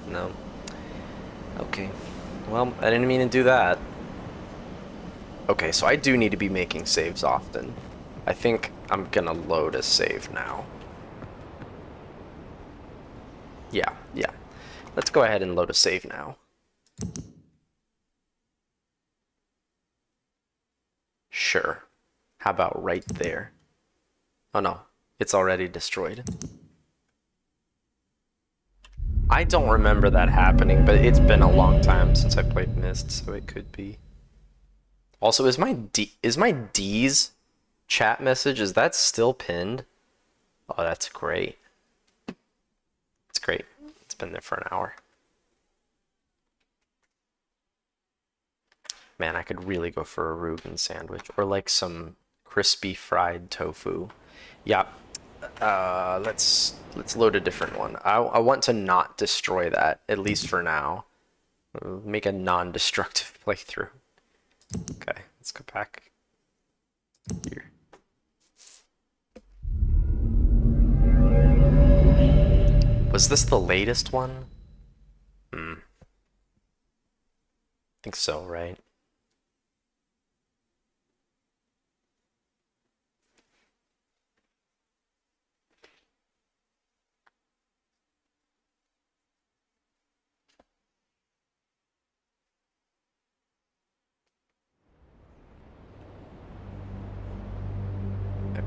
No. Okay. Well, I didn't mean to do that. Okay, so I do need to be making saves often. I think I'm gonna load a save now. Yeah. Let's go ahead and load a save now. Sure. How about right there? Oh no, it's already destroyed. I don't remember that happening, but it's been a long time since I played Myst, so it could be. Also, is my D's chat message, is that still pinned? Oh, that's great. It's great. It's been there for an hour. Man, I could really go for a Reuben sandwich or like some crispy fried tofu. Yeah. Let's load a different one. I want to not destroy that, at least for now. Make a non-destructive playthrough. Okay, let's go back here. Was this the latest one? I think so, right?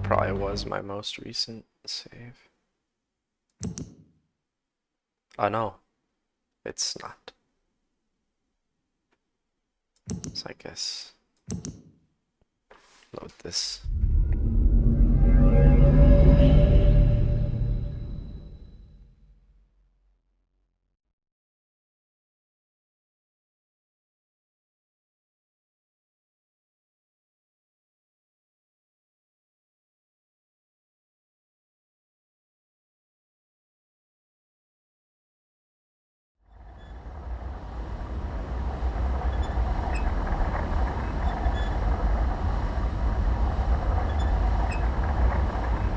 probably was my most recent save. Oh no, it's not. So I guess load this.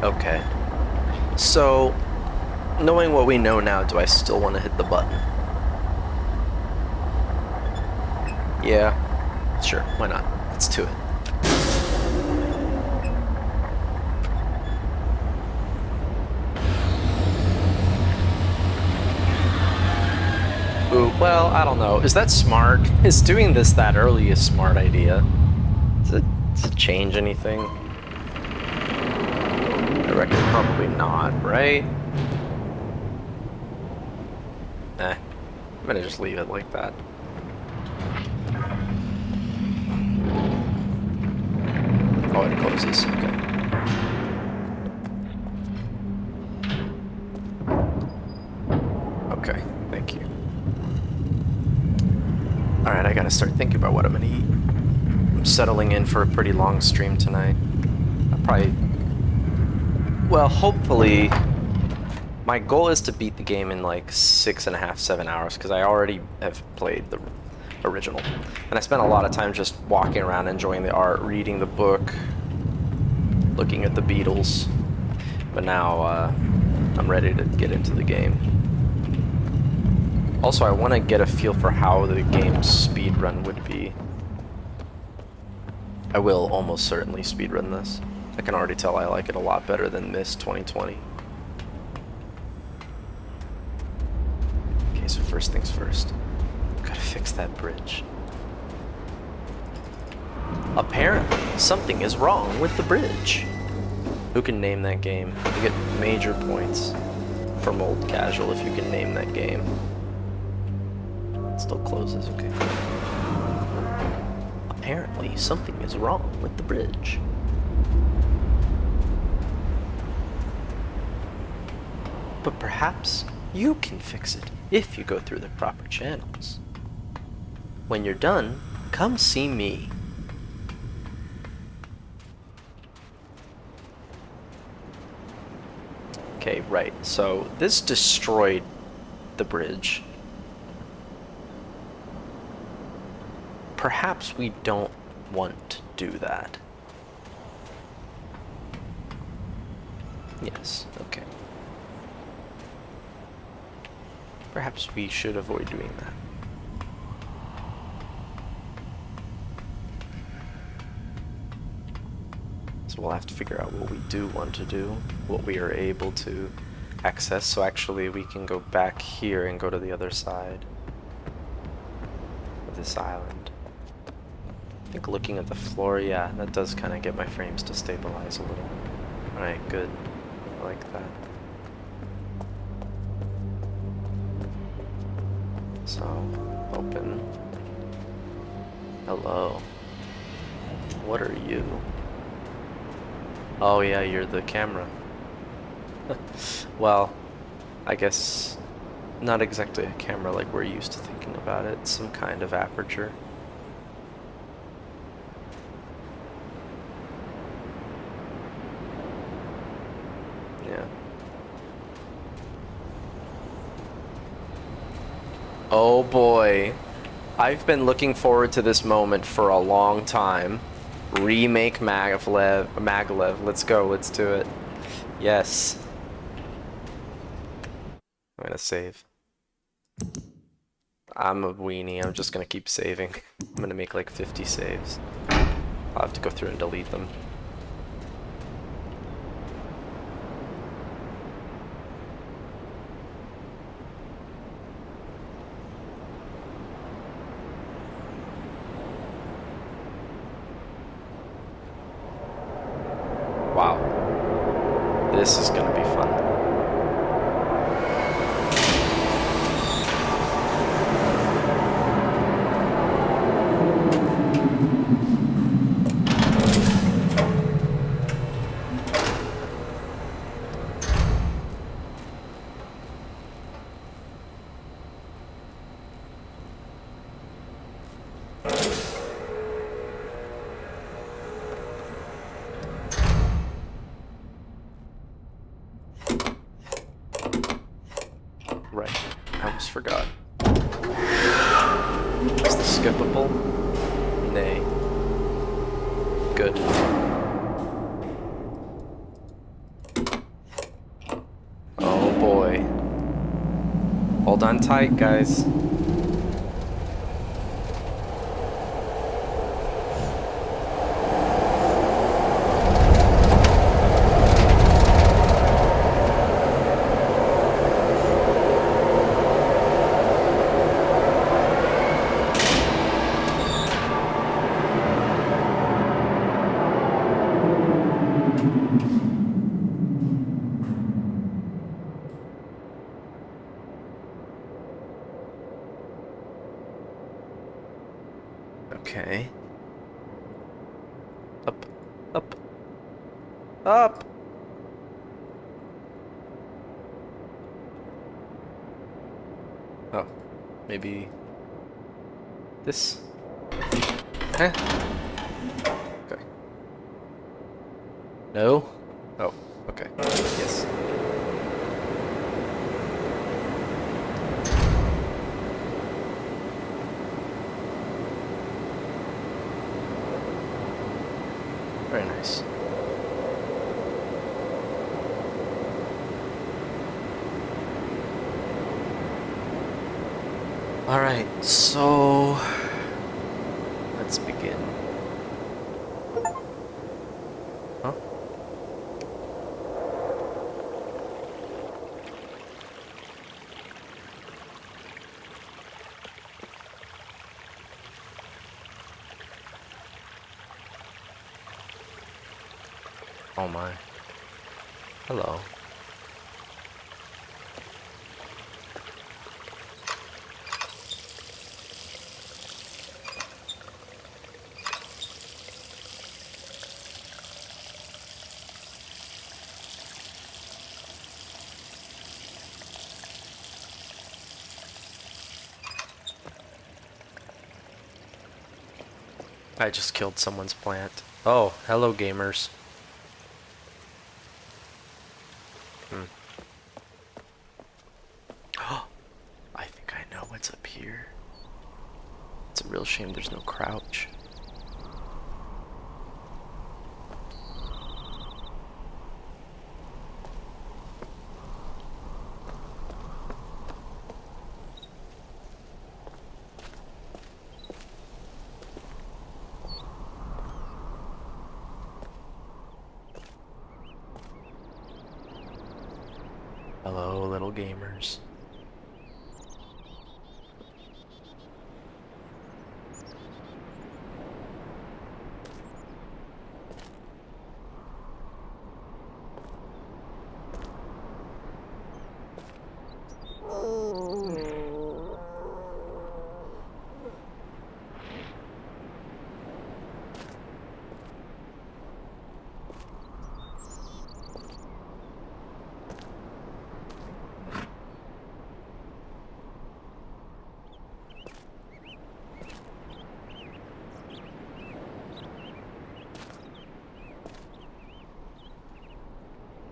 Okay. So, knowing what we know now, do I still want to hit the button? Yeah. Sure, why not? Let's do it. Ooh, well, I don't know. Is that smart? Is doing this that early a smart idea? Does it change anything? I reckon probably not, right? I'm gonna just leave it like that. Oh, it closes. Okay. Okay, thank you. Alright, I gotta start thinking about what I'm gonna eat. I'm settling in for a pretty long stream tonight. I'll probably... Well, hopefully... My goal is to beat the game in like 6.5, 7 hours, because I already have played the original. And I spent a lot of time just walking around, enjoying the art, reading the book, looking at the Beatles. But now, I'm ready to get into the game. Also, I want to get a feel for how the game's speedrun would be. I will almost certainly speedrun this. I can already tell I like it a lot better than Myst 2020. Okay, so first things first. Gotta fix that bridge. Apparently, something is wrong with the bridge. Who can name that game? You get major points from Old Casual if you can name that game. It still closes, okay. Apparently, something is wrong with the bridge. But perhaps you can fix it if you go through the proper channels. When you're done, come see me. Okay, right, so this destroyed the bridge. Perhaps we don't want to do that. Yes, okay. Perhaps we should avoid doing that. So we'll have to figure out what we do want to do, what we are able to access, so actually we can go back here and go to the other side of this island. I think looking at the floor, yeah, that does kind of get my frames to stabilize a little. Alright, good. I like that. So, open. Hello. What are you? Oh yeah, you're the camera. Well, I guess not exactly a camera like we're used to thinking about it. Some kind of aperture. Yeah. Oh boy. I've been looking forward to this moment for a long time. Remake Maglev. Let's go. Let's do it. Yes. I'm gonna save. I'm a weenie. I'm just gonna keep saving. I'm gonna make like 50 saves. I'll have to go through and delete them. Wow. This is gonna be fun. Right, I almost forgot. Is this skippable? Nay. Good. Oh boy. Hold on tight, guys. Okay. Up, up, up! Oh, maybe this? Eh? Okay. No? Oh, okay. Yes. Very nice. Alright, so let's begin. Huh? Oh my. Hello. I just killed someone's plant. Oh, hello gamers. I think I know what's up here. It's a real shame there's no crouch. Hello, little gamers.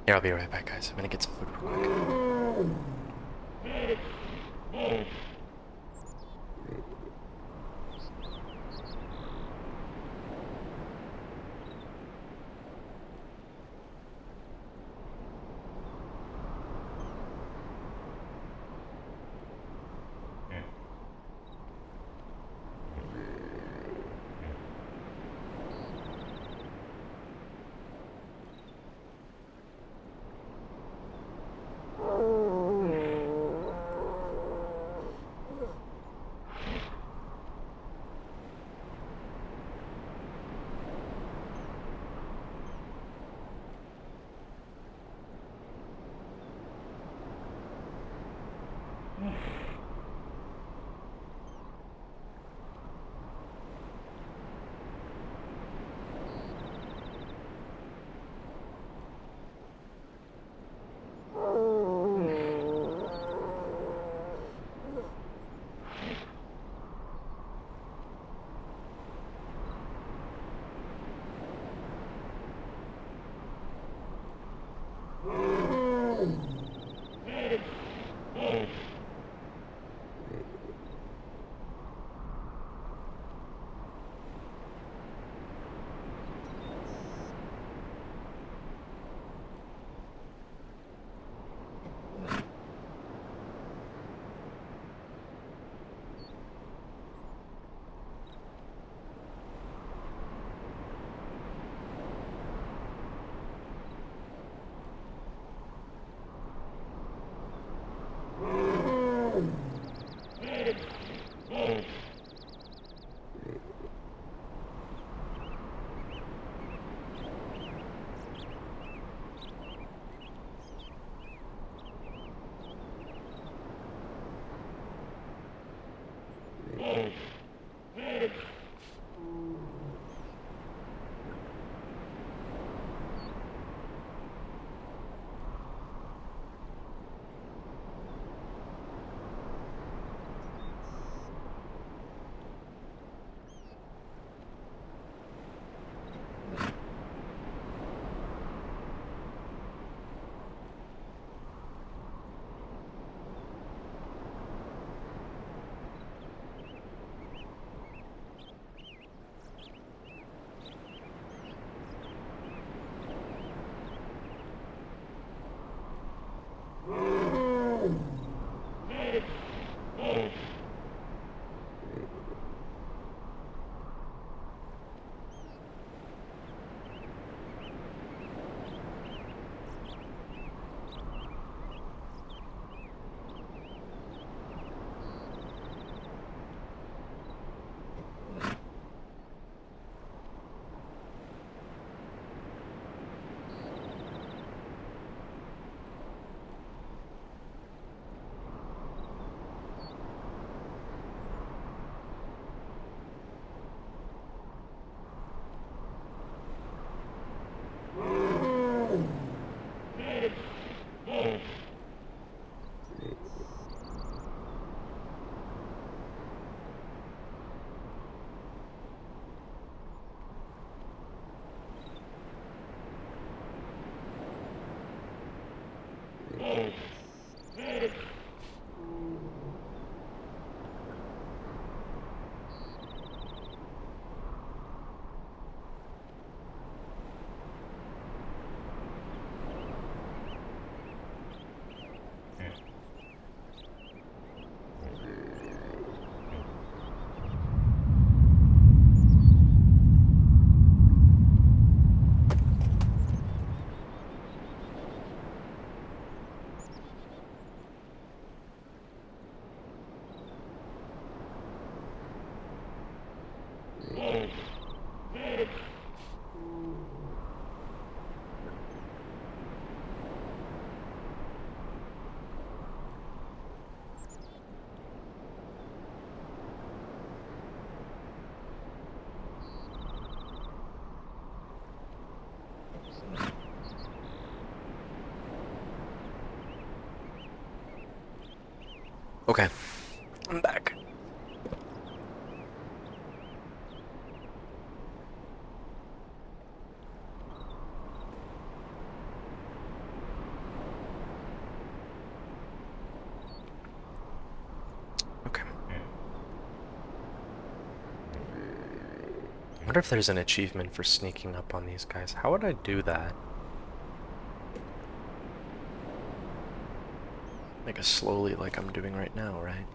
Here, I'll be right back, guys. I'm gonna get some food real quick. Okay, I'm back. Okay. I wonder if there's an achievement for sneaking up on these guys. How would I do that? Like slowly, like I'm doing right now, right?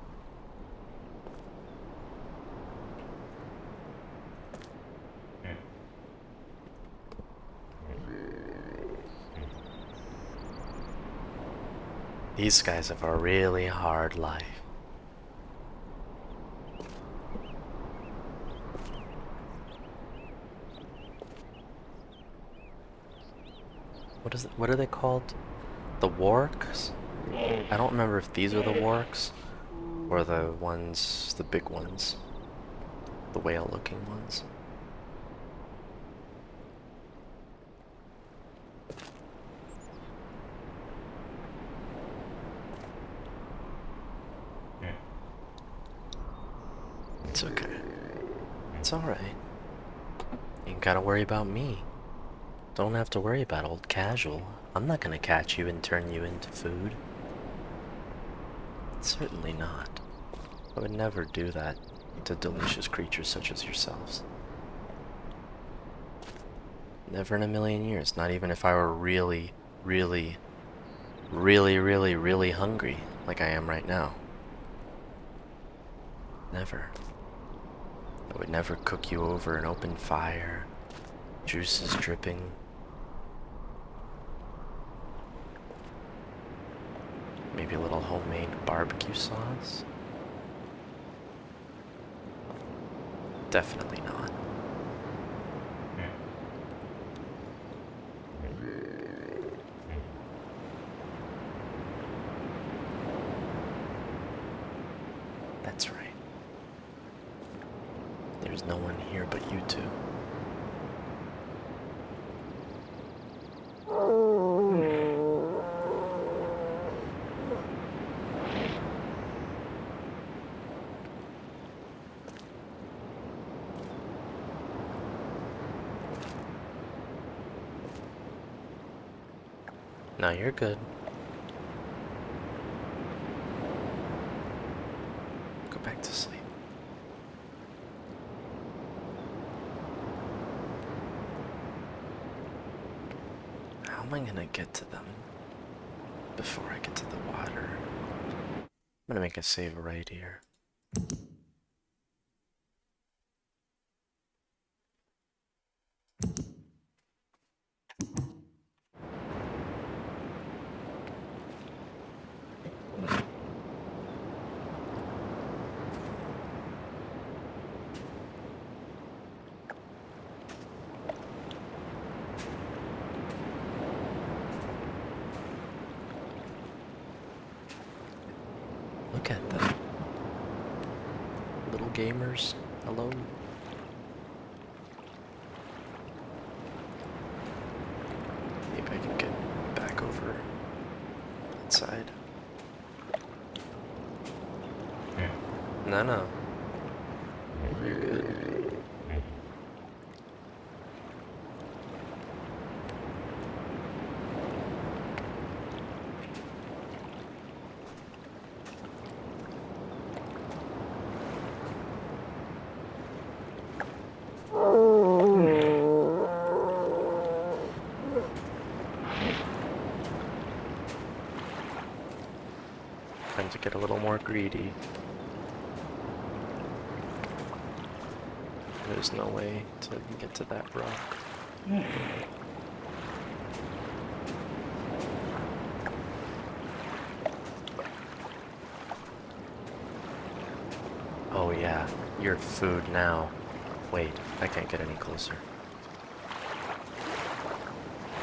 These guys have a really hard life. What are they called? The warks? I don't remember if these are the warks or the ones, the big ones. The whale looking ones. It's okay. It's alright. You ain't gotta worry about me. Don't have to worry about old Casual. I'm not gonna catch you and turn you into food. Certainly not. I would never do that to delicious creatures such as yourselves. Never in a million years. Not even if I were really, really, really, really, really hungry like I am right now. Never. I would never cook you over an open fire, juices dripping. Maybe a little homemade barbecue sauce? Definitely not. That's right. There's no one here but you two. No, you're good. Go back to sleep. How am I gonna get to them before I get to the water? I'm gonna make a save right here. Look at them. Little gamers. Hello. Maybe I can get back over inside. No. You're good. time to get a little more greedy. There's no way to get to that rock. Oh yeah, you're food now. Wait, I can't get any closer.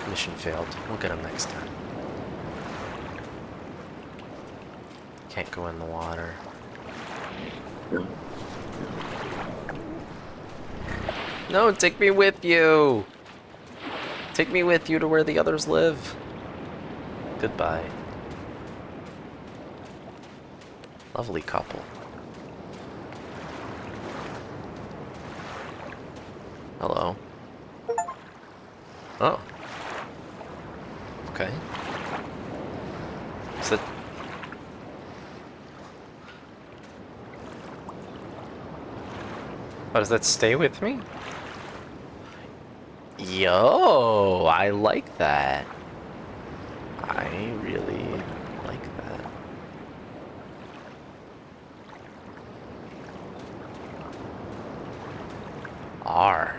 Mission failed. We'll get him next time. Can't go in the water. No, take me with you! Take me with you to where the others live. Goodbye. Lovely couple. Hello. Oh. Okay. Is that... Oh, does that stay with me? Yo, I like that. I really like that. R.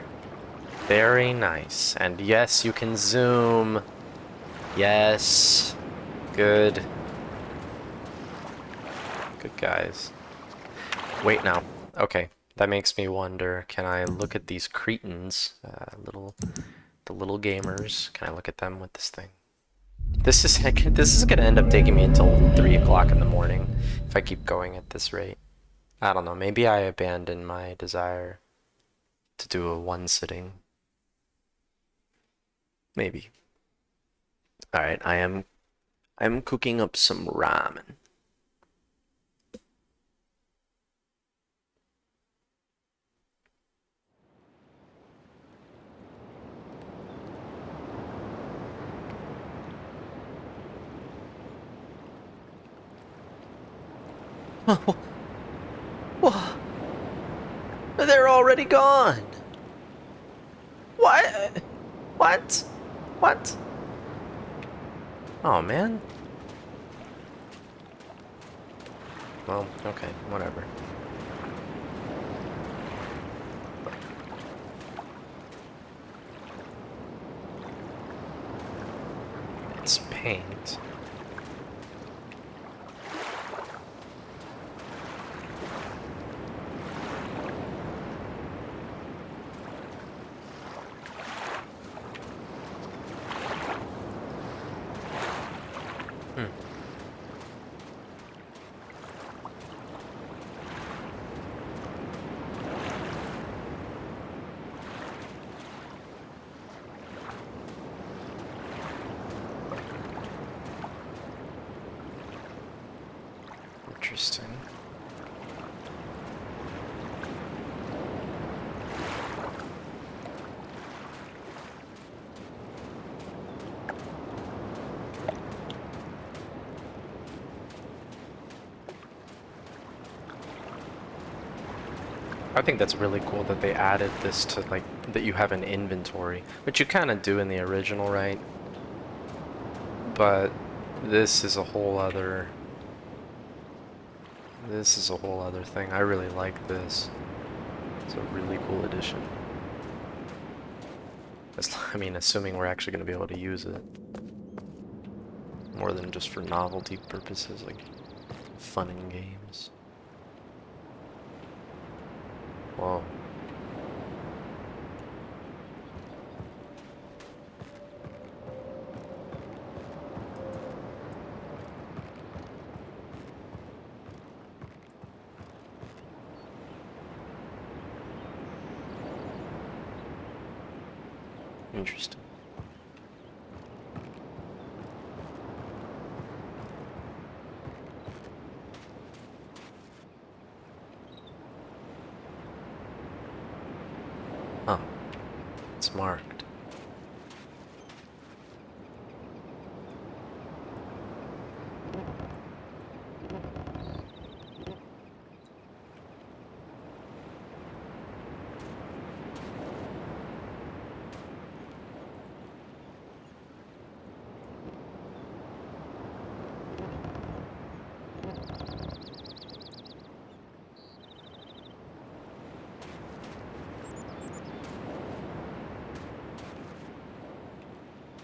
Very nice. And yes, you can zoom. Yes. Good. Good guys. Wait now. Okay. That makes me wonder, can I look at these cretins, the little gamers, can I look at them with this thing? This is gonna end up taking me until 3 o'clock in the morning if I keep going at this rate. I don't know, maybe I abandon my desire to do a one sitting. Maybe. Alright, I'm cooking up some ramen. Whoa. They're already gone. What? What? What? Oh man. Well, okay, whatever. It's paint. Interesting. I think that's really cool that they added this to, like, that you have an inventory, which you kind of do in the original, right? But this is a whole other... This is a whole other thing. I really like this. It's a really cool addition. I mean, assuming we're actually going to be able to use it. More than just for novelty purposes, like fun in games. Whoa. Interesting. Huh. It's marked.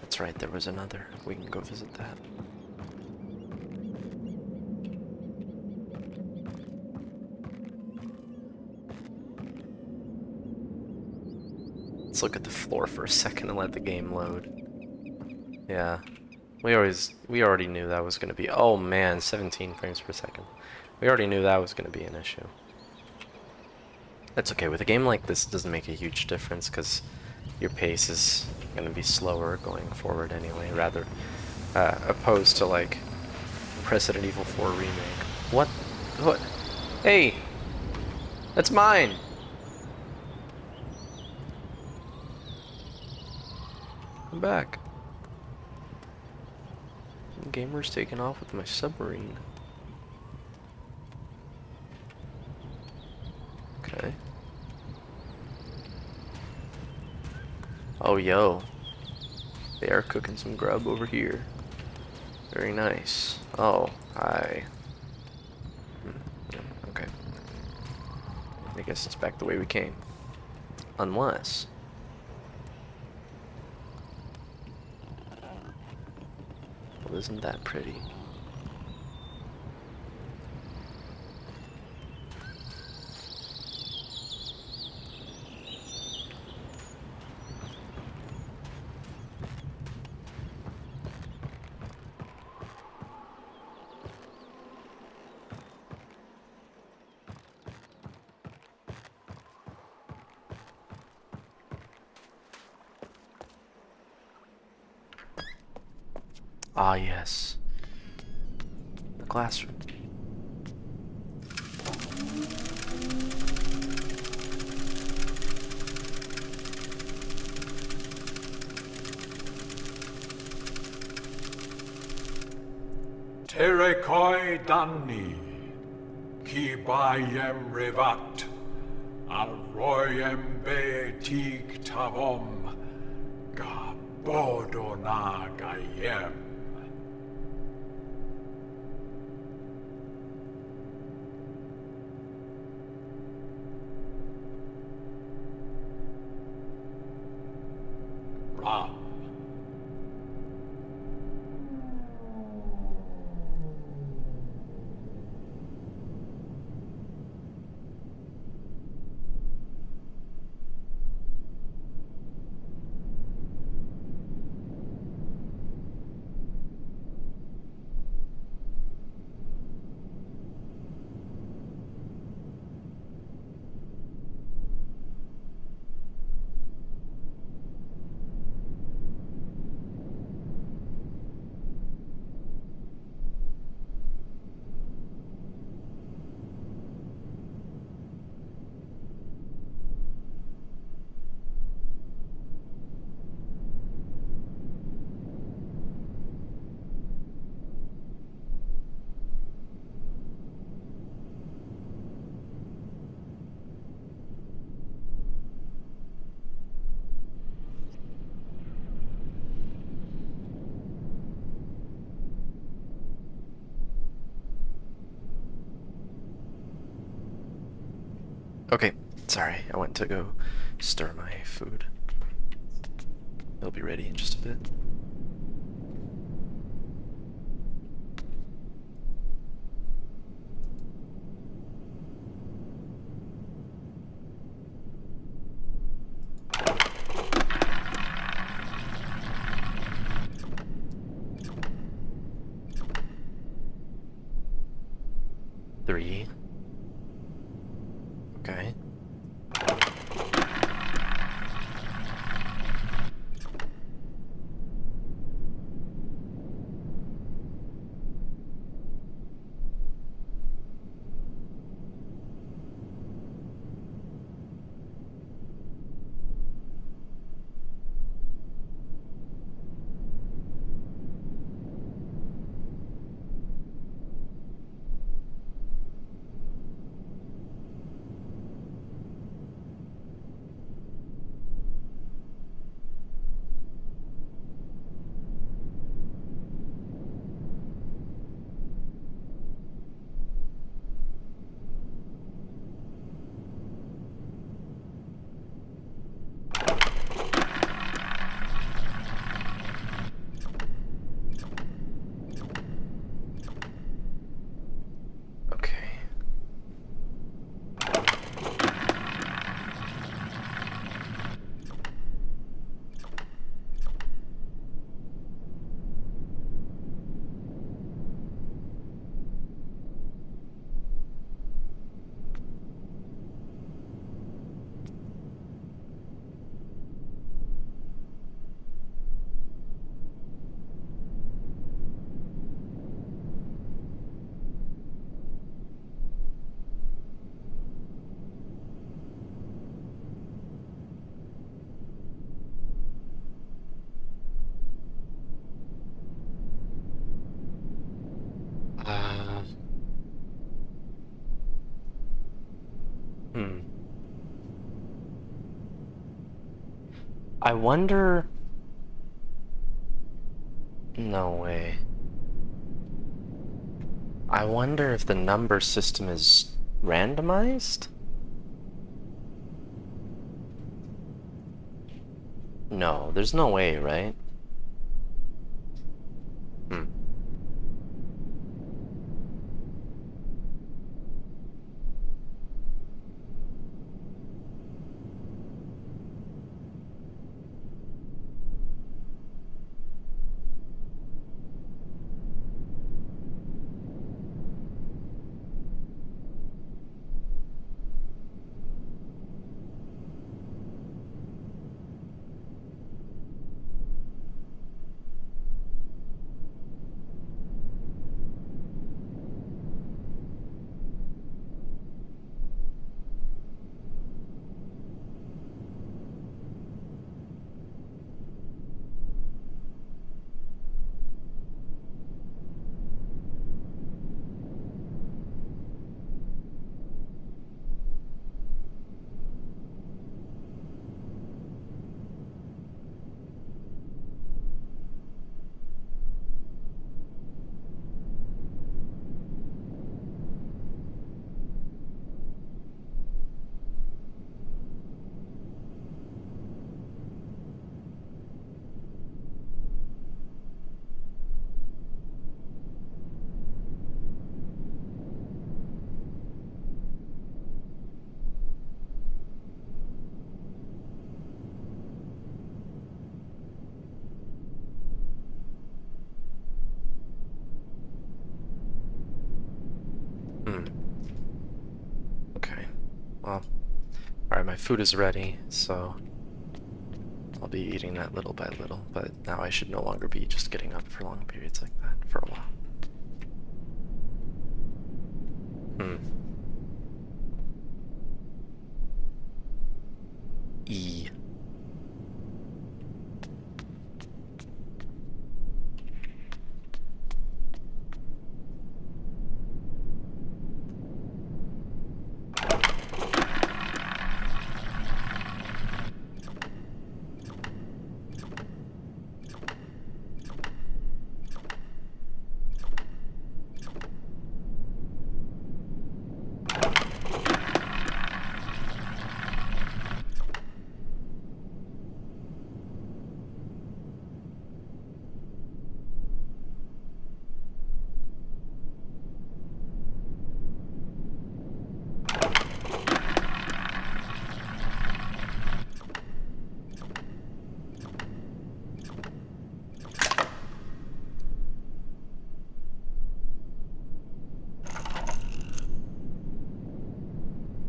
That's right, there was another. We can go visit that. Let's look at the floor for a second and let the game load. Yeah. We already knew that was going to be... Oh man, 17 frames per second. We already knew that was going to be an issue. That's okay. With a game like this, it doesn't make a huge difference because your pace is going to be slower going forward anyway, rather opposed to like Resident Evil 4 Remake. What? What? Hey! That's mine! Come back. Gamer's taking off with my submarine. Okay. Oh, yo. They are cooking some grub over here. Very nice. Oh, hi. Okay. I guess it's back the way we came. Unless... Well, isn't that pretty? Ah, yes. The classroom. Terekoi danni, ki bayem revat, arroyem be tig tavom, ga bodo na gayem. Ram. Okay, sorry, I went to go stir my food. It'll be ready in just a bit. Three. Okay. I wonder... No way. I wonder if the number system is randomized? No, there's no way, right? Hmm. Hmm. Okay. Well, alright, my food is ready, so I'll be eating that little by little, but now I should no longer be just getting up for long periods like that for a while. Hmm. E.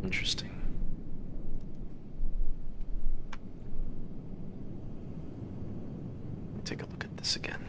Interesting. Let me take a look at this again.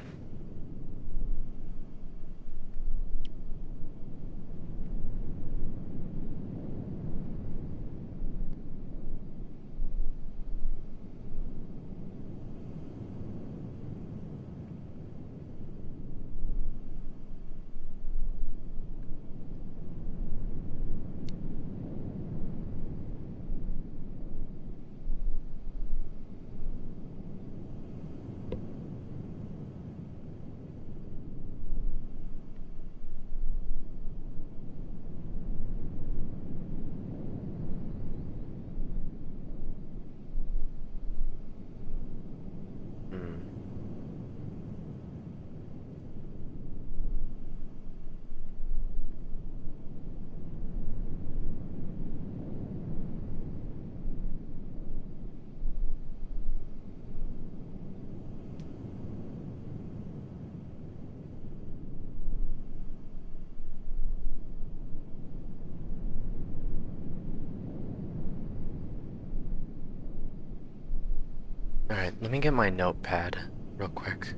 Hmm. Alright, let me get my notepad real quick.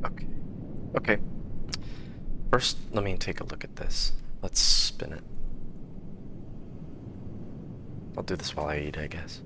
Okay. Okay. First, let me take a look at this. Let's spin it. I'll do this while I eat, I guess.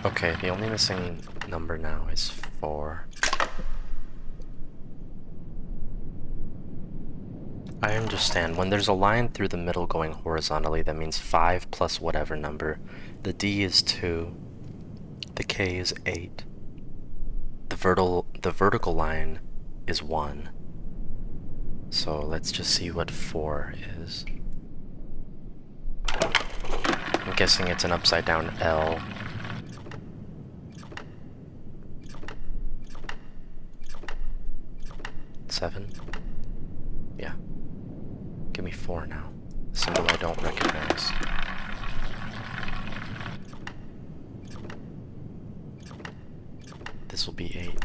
Okay, the only missing number now is 4. I understand. When there's a line through the middle going horizontally, that means 5 plus whatever number. The D is 2. The K is 8. The vertical line is 1. So let's just see what 4 is. I'm guessing it's an upside down L. Seven? Yeah. Give me 4 now. A symbol I don't recognize. this will be 8.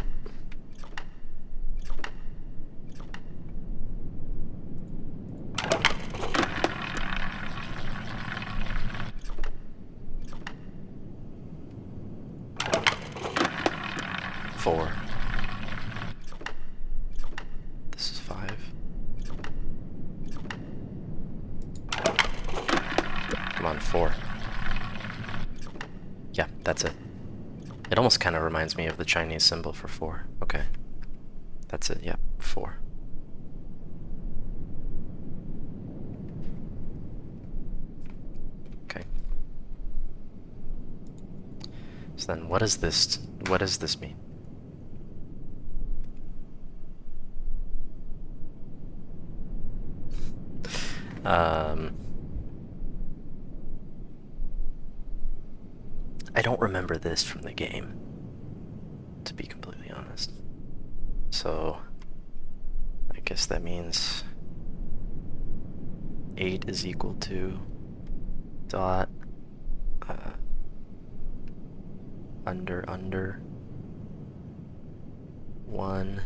Four. This is 5. Come on, 4. Yeah, that's it. It almost kind of reminds me of the Chinese symbol for 4. Okay. That's it, yep, 4. Okay. So then what does this mean? I don't remember this from the game, to be completely honest. So, I guess that means 8 is equal to dot under 1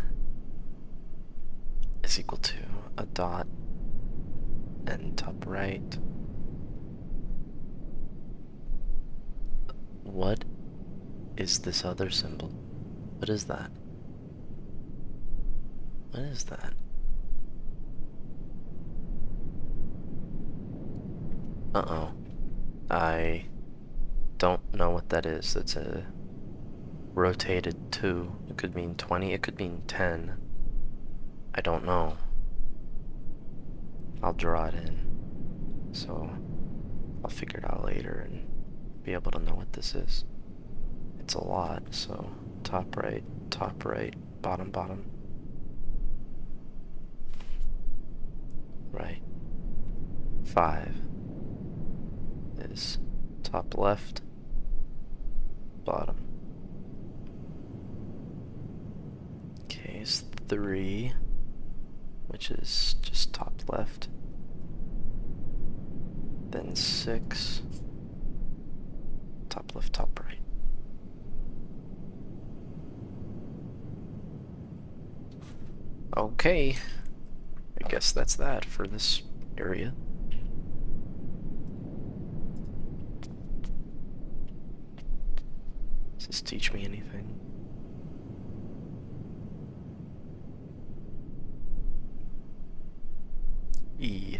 is equal to a dot and top right. What is this other symbol? What is that? What is that? Uh-oh. I don't know what that is. It's a rotated 2. It could mean 20, it could mean 10. I don't know. I'll draw it in. So I'll figure it out later and be able to know what this is. It's a lot, so top right, bottom, bottom. Right. 5 is top left, bottom. Okay, is 3, which is just top left. Then 6, top left, top right. Okay, I guess that's that for this area. Does this teach me anything? E.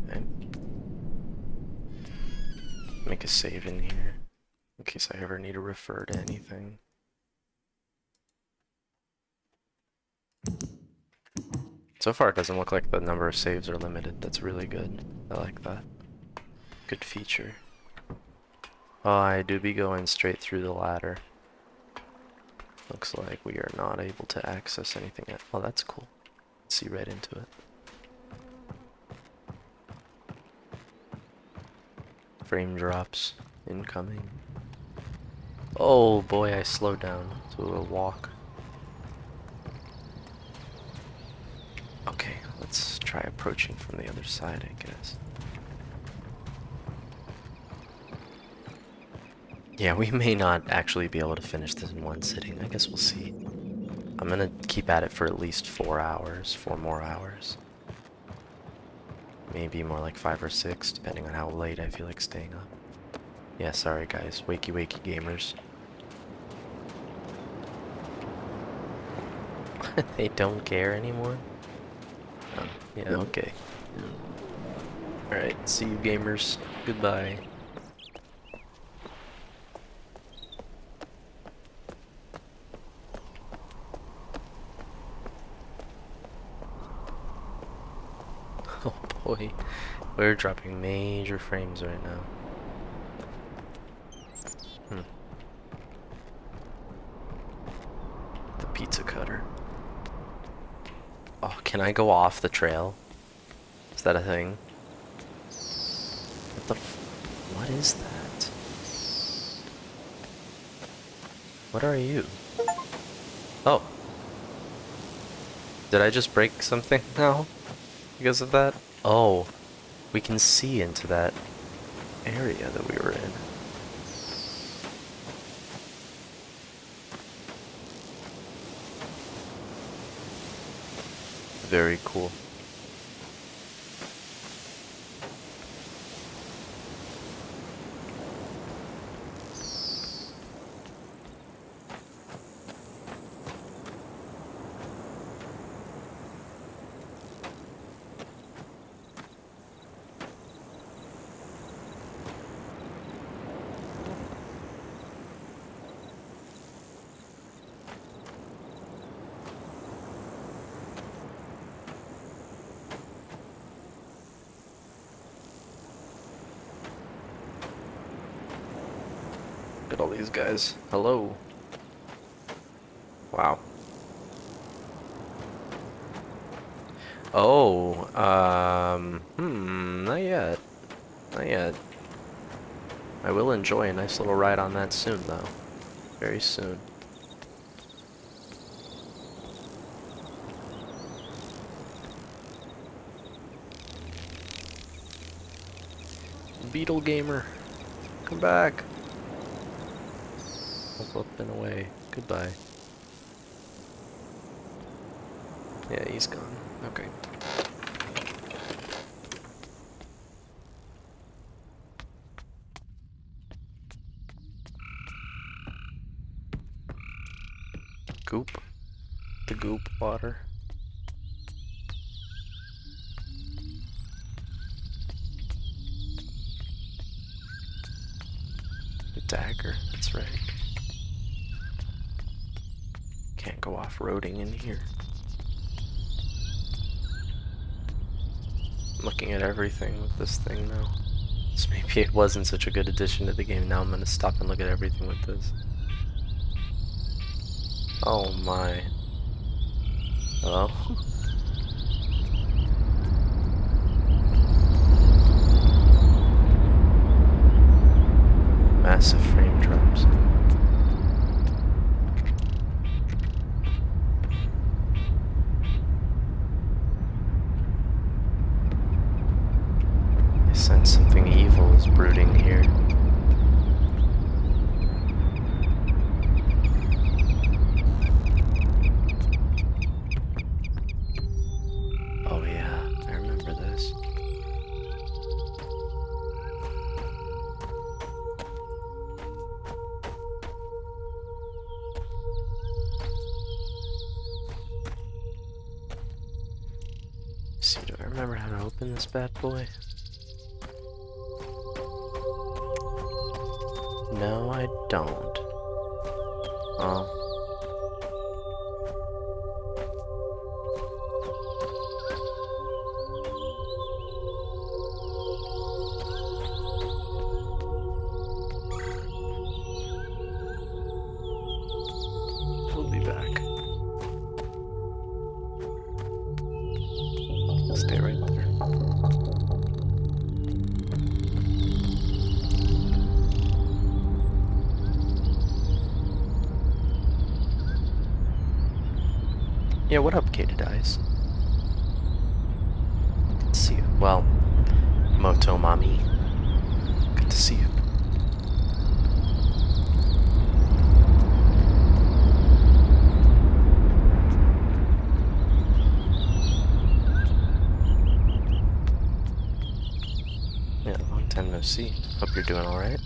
Okay. Make a save in here, in case I ever need to refer to anything. So far it doesn't look like the number of saves are limited. That's really good. I like that. Good feature. Oh, I do be going straight through the ladder. Looks like we are not able to access anything yet. Oh, that's cool. Let's see right into it. Frame drops incoming. Oh boy, I slowed down to a walk. Okay, let's try approaching from the other side, I guess. Yeah, we may not actually be able to finish this in one sitting. I guess we'll see. I'm gonna keep at it for at least 4 hours, 4 more hours. Maybe more like 5 or 6, depending on how late I feel like staying up. Yeah, sorry guys, wakey wakey gamers. They don't care anymore? Oh, yeah, okay. Alright, see you gamers. Goodbye. Oh boy, we're dropping major frames right now. The pizza cutter. Oh, can I go off the trail? Is that a thing? What is that? What are you? Oh. Did I just break something now? Because of that? Oh. We can see into that area that we were in. very cool. Look at all these guys. Hello. Wow. Oh, not yet. Not yet. I will enjoy a nice little ride on that soon, though. Very soon. Beetle Gamer, come back. I've up and away. Goodbye. Yeah, he's gone. Okay. Goop. The goop water. The dagger, that's right. Can't go off-roading in here. I'm looking at everything with this thing now. So maybe it wasn't such a good addition to the game. Now I'm gonna stop and look at everything with this. Oh my. Hello? Massive frame drops. I sense something evil is brooding here. Oh yeah, I remember this. See, do I remember how to open this bad boy? No, I don't. Oh. We'll be back. Stay right there. Yeah, what up, Gated Eyes? Good to see you. Well, Moto Mami. Good to see you. Yeah, long time no see. Hope you're doing alright.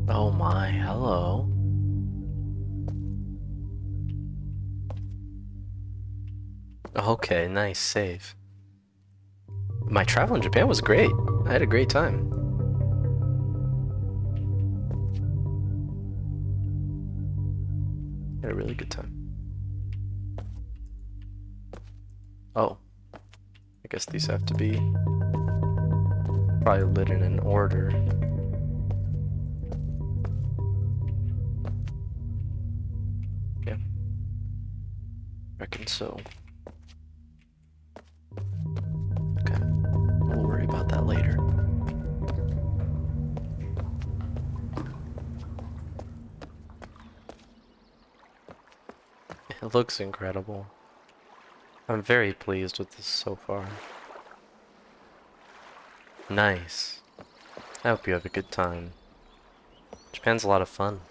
Oh my, hello. Okay, nice save. My travel in Japan was great. I had a great time. Had a really good time. Oh, I guess these have to be probably lit in an order. Yeah, reckon so. Okay, we'll worry about that later. It looks incredible. I'm very pleased with this so far. Nice. I hope you have a good time. Japan's a lot of fun.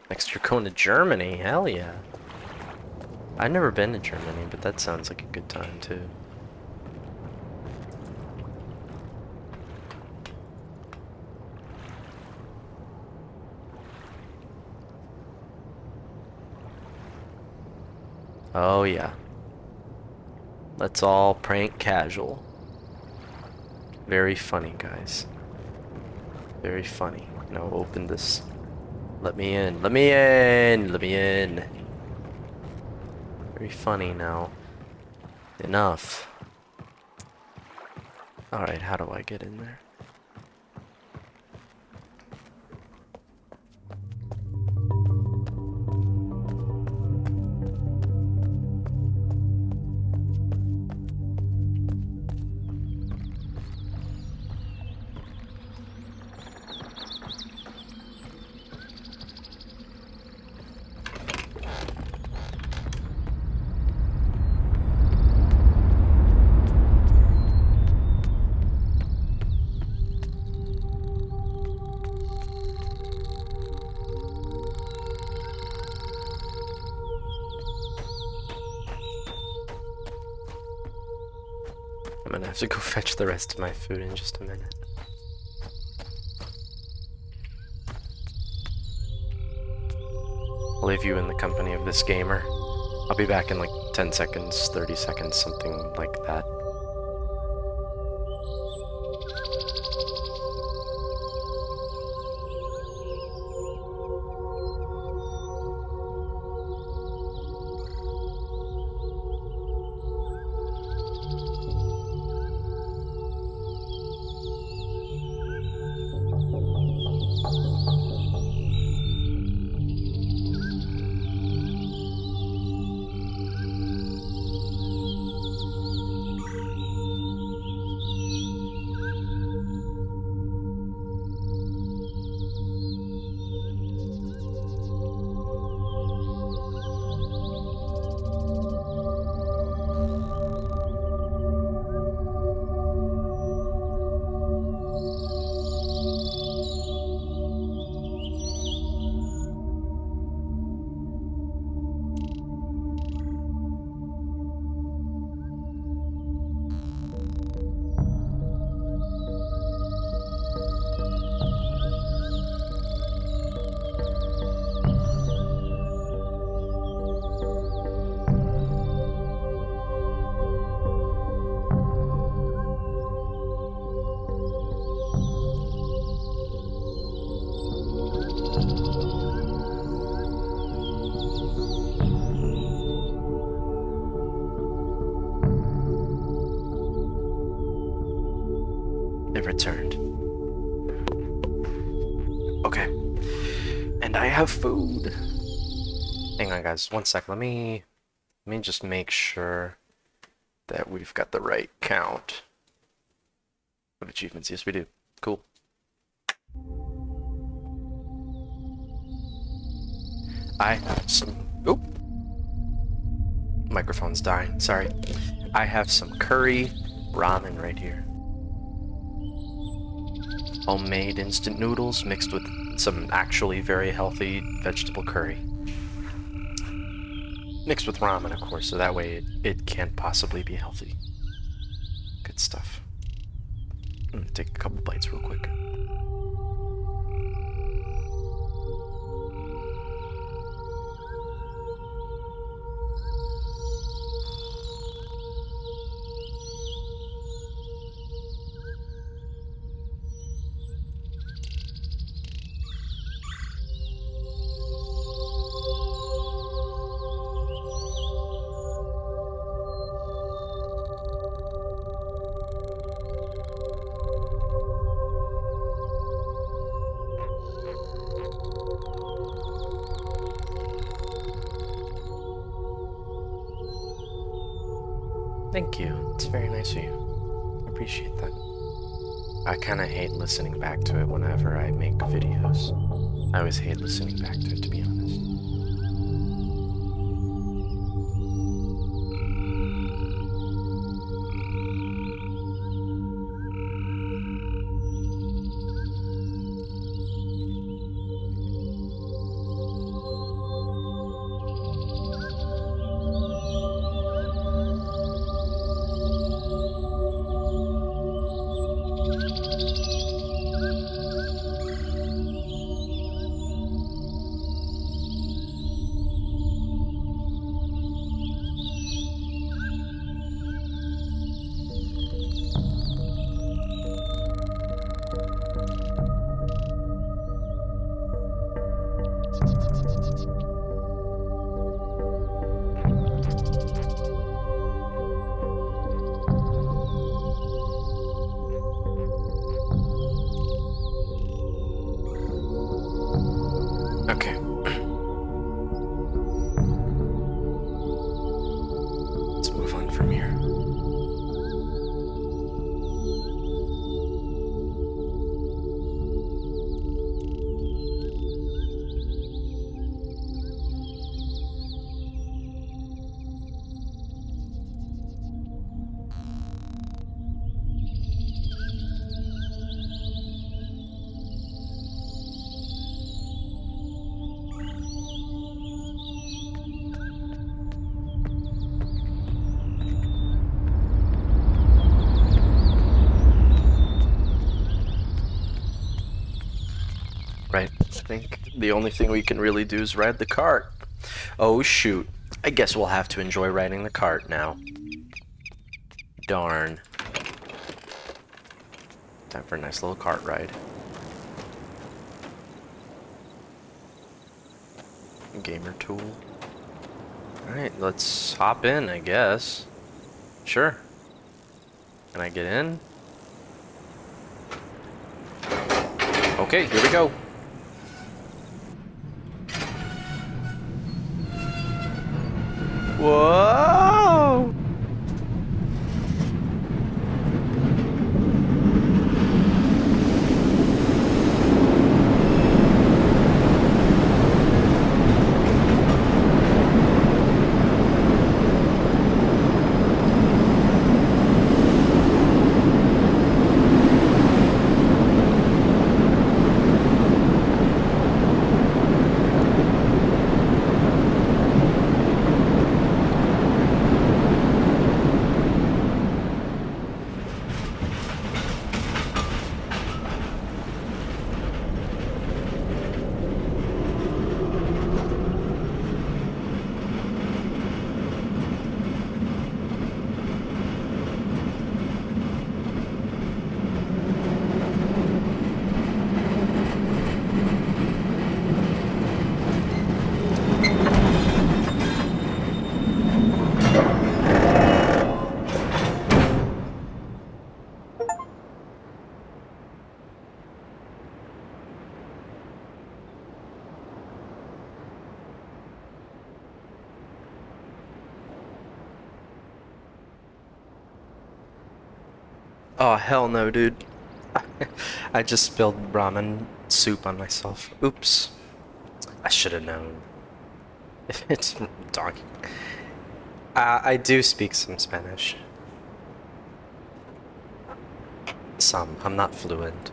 Next you're going to Germany, hell yeah. I've never been to Germany, but that sounds like a good time too. Oh yeah. Let's all prank casual. Very funny, guys. Very funny. Now open this. Let me in. Let me in. Let me in. Very funny now. Enough. Alright, how do I get in there? I'm gonna have to go fetch the rest of my food in just a minute. I'll leave you in the company of this gamer. I'll be back in like 10 seconds, 30 seconds, something like that. They've returned. Okay. And I have food. Hang on, guys. 1 sec. Let me just make sure that we've got the right count of achievements. Yes, we do. Cool. I have some... Oop. Microphone's dying. Sorry. I have some curry ramen right here. Homemade instant noodles mixed with some actually very healthy vegetable curry. Mixed with ramen, of course, so that way it can't possibly be healthy. Good stuff. I'm gonna take a couple bites real quick. Thank you. It's very nice of you. I appreciate that. I kind of hate listening back to it whenever I make videos. I always hate listening back to it, to be honest. Okay. Let's move on from here. Right. I think the only thing we can really do is ride the cart. Oh shoot. I guess we'll have to enjoy riding the cart now. Darn. Time for a nice little cart ride. Gamer tool. Alright, let's hop in, I guess. Sure. Can I get in? Okay, here we go. Whoa! Oh, hell no, dude. I just spilled ramen soup on myself. Oops. I should have known. If it's dog. I do speak some Spanish. Some. I'm not fluent.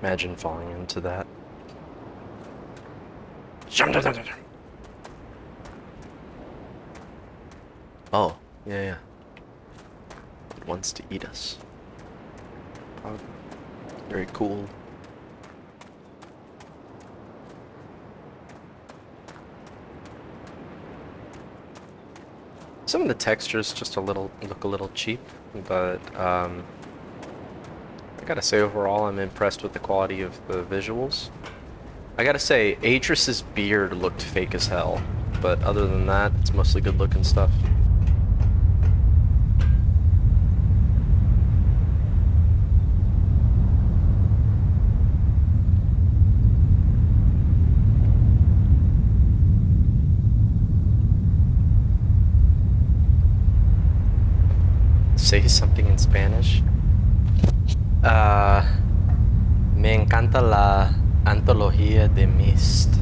Imagine falling into that. Oh, yeah. It wants to eat us. Oh, very cool. Some of the textures just look a little cheap, but I gotta say overall I'm impressed with the quality of the visuals. I gotta say, Adris's beard looked fake as hell, but other than that, it's mostly good looking stuff. say something in Spanish? Me encanta la antología de Myst.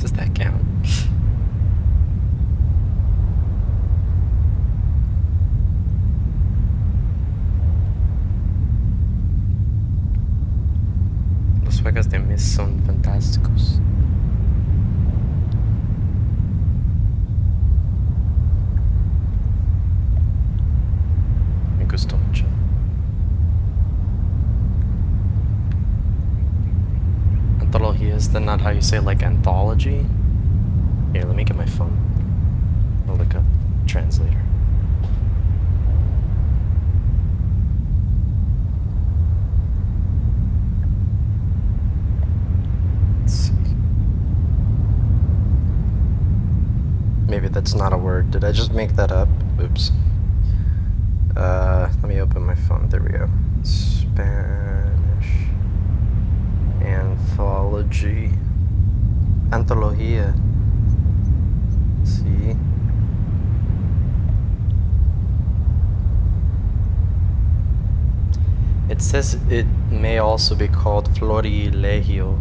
Does that count? Los juegos de Myst son fantásticos. Me gustó mucho. Antología, is that not how you say like anthology? Here, let me get my phone. I'll look up translator. Let's see. Maybe that's not a word. Did I just make that up? Oops. Let me open my phone. There we go. Spanish. Anthology. Antología. See? It says it may also be called florilegio.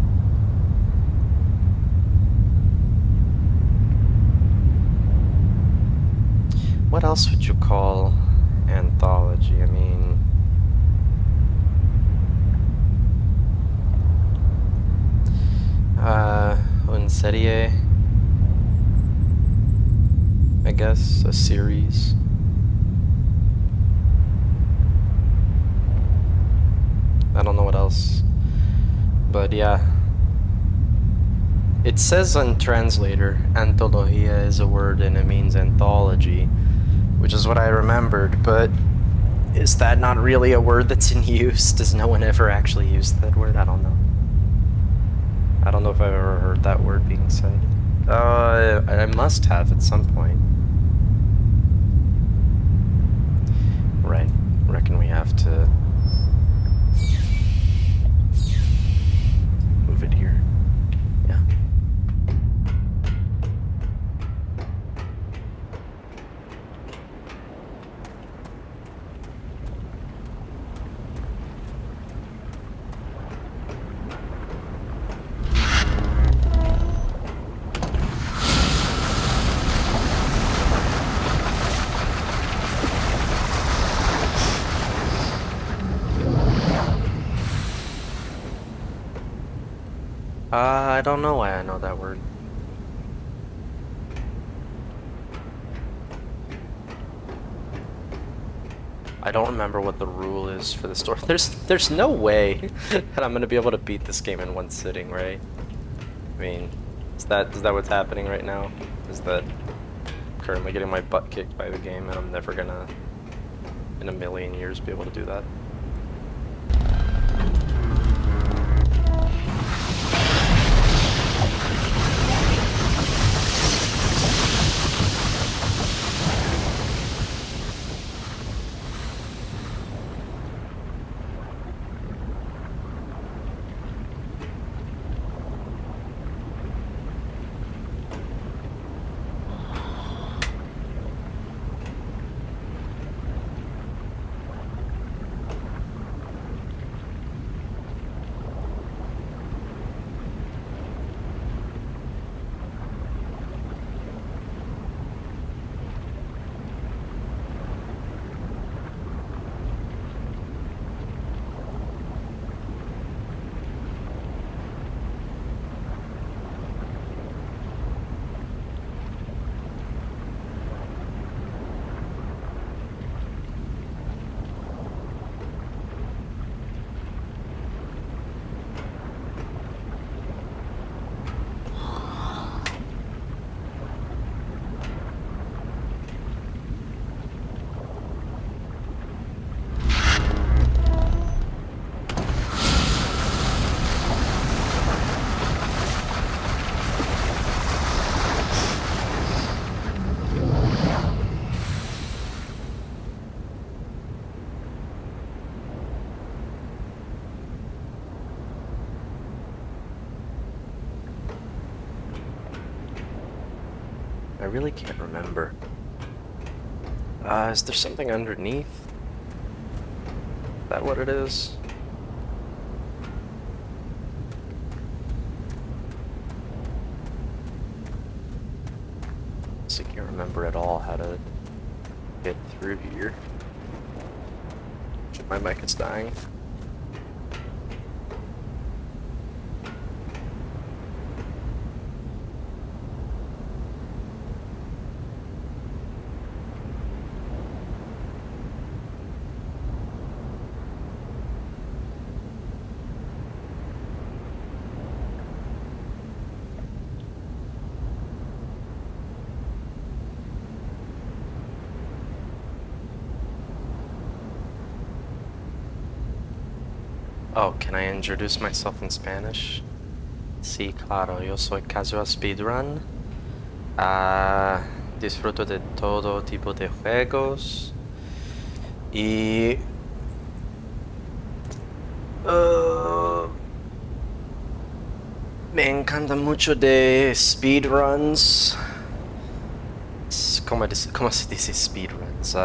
What else would you call anthology? I mean, una serie, I guess, a series. I don't know what else, but yeah. It says on translator, antología is a word and it means anthology, which is what I remembered, but is that not really a word that's in use? Does no one ever actually use that word? I don't know. I don't know if I've ever heard that word being said. I must have at some point. Right. Reckon we have to move it here. Yeah. I don't know why I know that word. I don't remember what the rule is for the store. There's no way that I'm gonna be able to beat this game in one sitting, right? I mean, is that what's happening right now? Is that I'm currently getting my butt kicked by the game and I'm never gonna in a million years be able to do that? really can't remember. Is there something underneath? Is that what it is? I can't remember at all how to get through here. My mic is dying. Oh, can I introduce myself in Spanish? Sí, claro, yo soy Casual Speedrun. Disfruto de todo tipo de juegos. Y... me encanta mucho de speedruns. ¿Cómo se dice speedruns?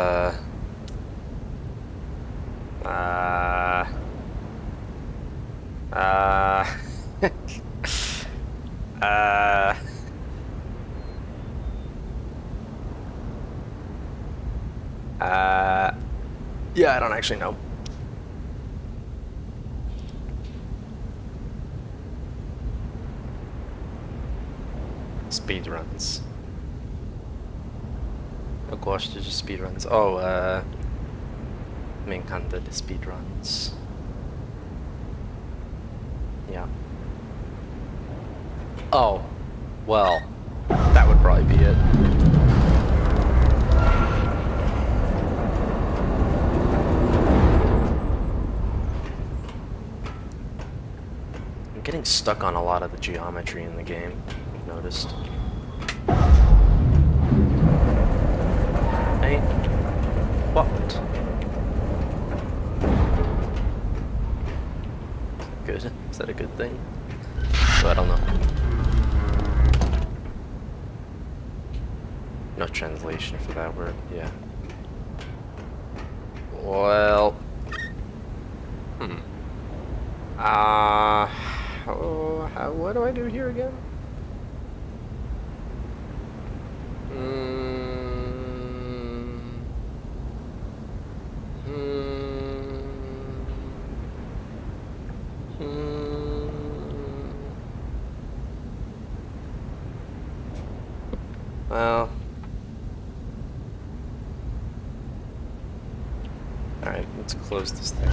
Yeah, I don't actually know. Speedruns. Eu gosto de speedruns. Oh, me encanta de speedruns. Yeah. Oh, well, that would probably be it. I'm getting stuck on a lot of the geometry in the game, I've noticed. Hey, what? Good. Is that a good thing? So I don't know. No translation for that word, yeah. Well... what do I do here again? Well... Alright, let's close this thing.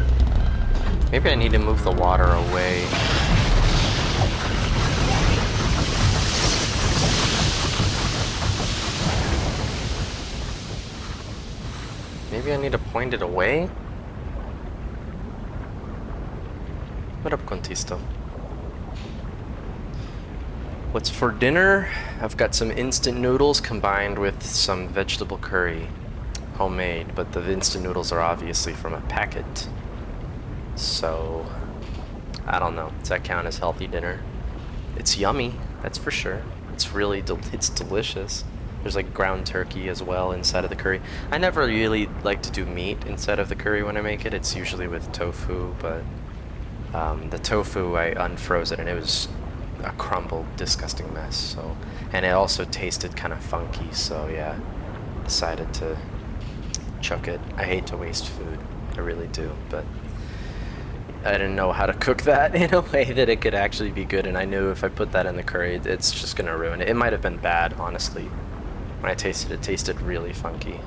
Maybe I need to move the water away. Maybe I need to point it away? What up, Contisto? What's for dinner? I've got some instant noodles combined with some vegetable curry. Homemade, but the instant noodles are obviously from a packet. So, I don't know. Does that count as healthy dinner? It's yummy, that's for sure. It's really, it's delicious. There's like ground turkey as well inside of the curry. I never really like to do meat inside of the curry when I make it. It's usually with tofu, but the tofu, I unfroze it and it was a crumbled, disgusting mess. So, and it also tasted kind of funky, so yeah, decided to chuck it. I hate to waste food, I really do, but I didn't know how to cook that in a way that it could actually be good, and I knew if I put that in the curry, it's just gonna ruin it. It might have been bad, honestly. When I tasted it, it tasted really funky.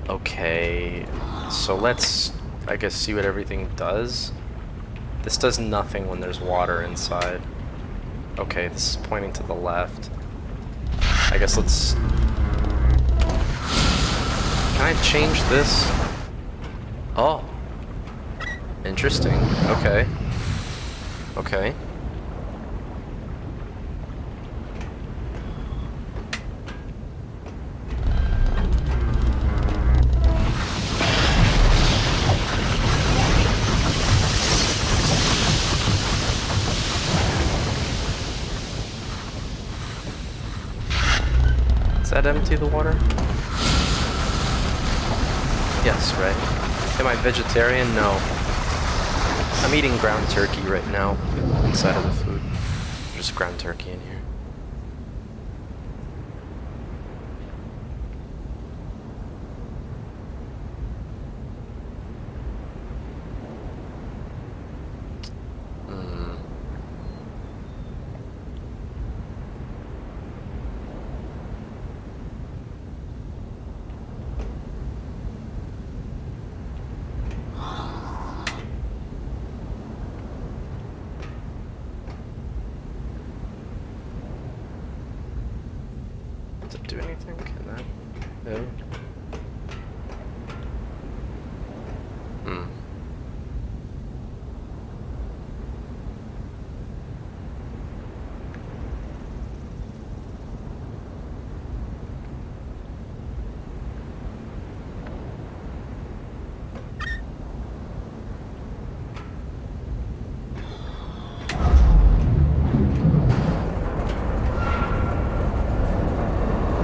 Okay, so let's, I guess, see what everything does. This does nothing when there's water inside. Okay, this is pointing to the left. I guess let's... Can I change this? Oh. Interesting. Okay. Okay. Does that empty the water? Yes, right? Am I vegetarian? No. I'm eating ground turkey right now inside of the food. There's ground turkey in here. Does it do anything? Can that? No. Hmm.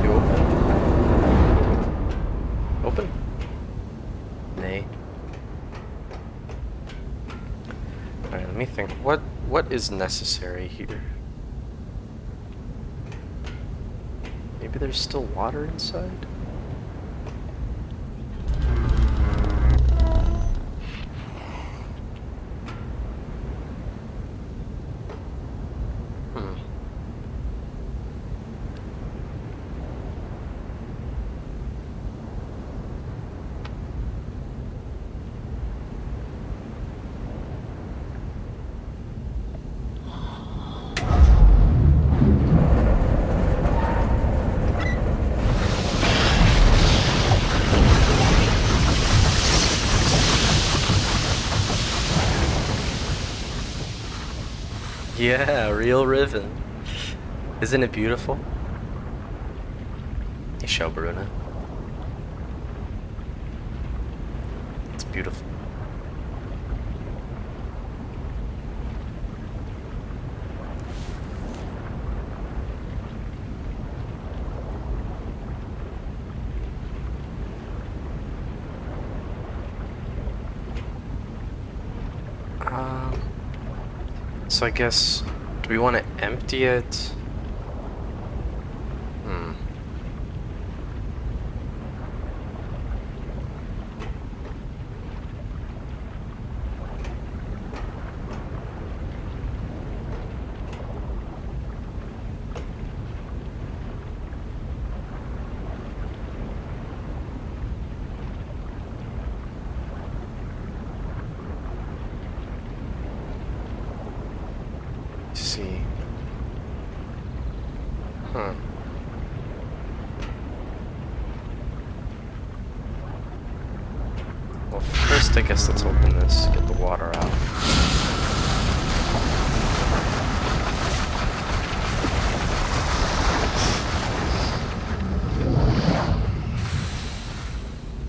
You open? Open? Nay. Alright, let me think. What is necessary here? Maybe there's still water inside? Hmm. Yeah, real Riven. Isn't it beautiful? Hey, show Bruna. It's beautiful. So I guess, do we want to empty it? Hmm. See. Huh. Well, first I guess let's open this, get the water out.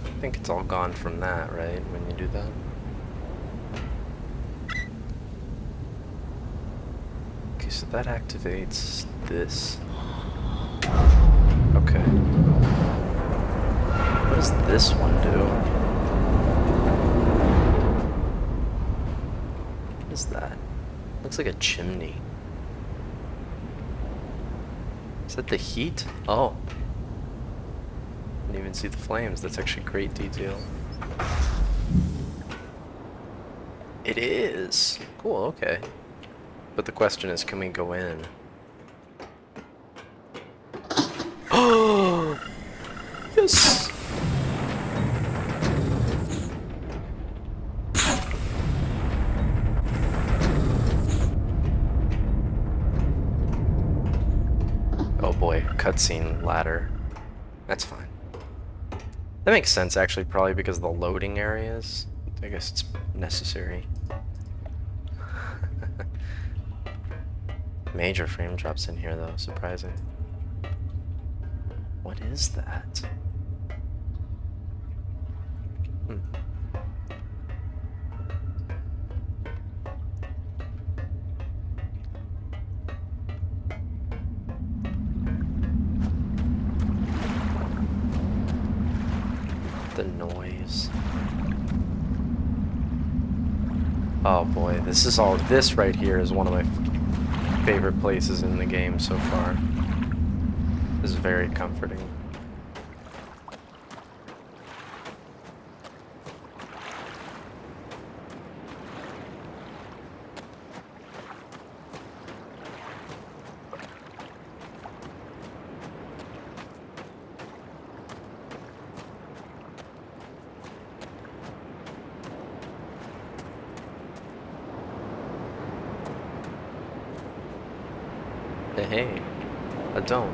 I think it's all gone from that, right? When you do that. Okay, so that activates this. Okay. What does this one do? What is that? Looks like a chimney. Is that the heat? Oh. Didn't even see the flames. That's actually great detail. It is! Cool, okay. But the question is, can we go in? Oh! Yes! Oh boy, cutscene ladder. That's fine. That makes sense, actually, probably because of the loading areas. I guess it's necessary. Major frame drops in here, though. Surprising. What is that? Hmm. Oh boy, this right here is one of my favorite places in the game so far. This is very comforting. Hey, a dome.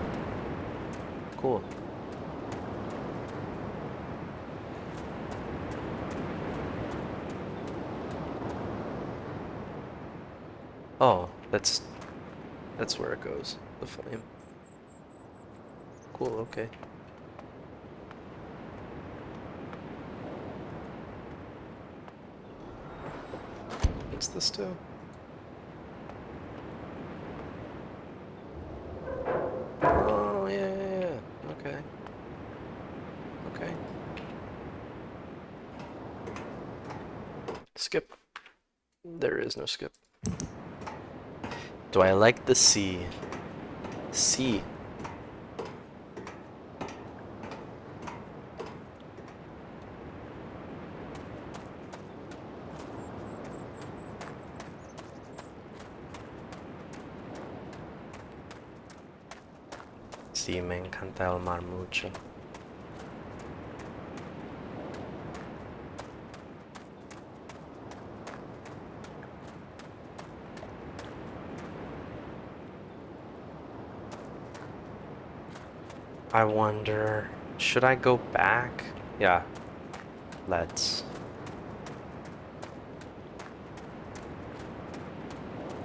Cool. Oh, that's where it goes. The flame. Cool, okay. What's this do? Oh, yeah. Okay. Okay. Skip. There is no skip. Do I like the sea? Sea. Sí, me encanta el mar mucho. I wonder, should I go back? Yeah, let's.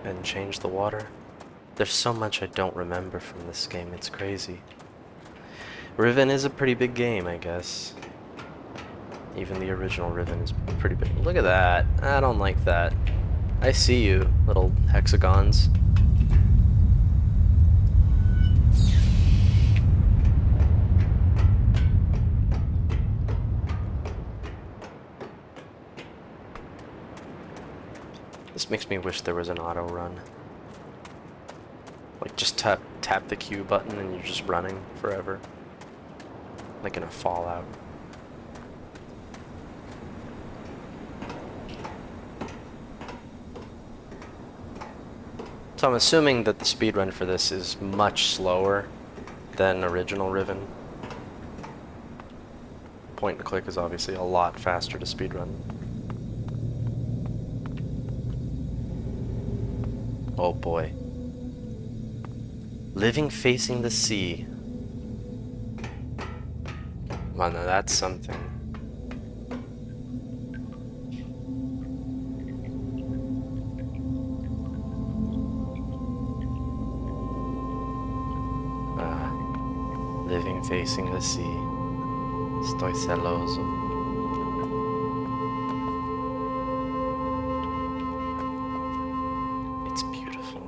And change the water. There's so much I don't remember from this game, it's crazy. Riven is a pretty big game, I guess. Even the original Riven is pretty big. Look at that. I don't like that. I see you, little hexagons. This makes me wish there was an auto run. Like just tap the Q button and you're just running forever. Like in a Fallout. So I'm assuming that the speedrun for this is much slower than original Riven. Point and click is obviously a lot faster to speedrun. Oh boy. Living facing the sea. Well, now that's something. Living facing the sea. Estoy celoso. It's beautiful.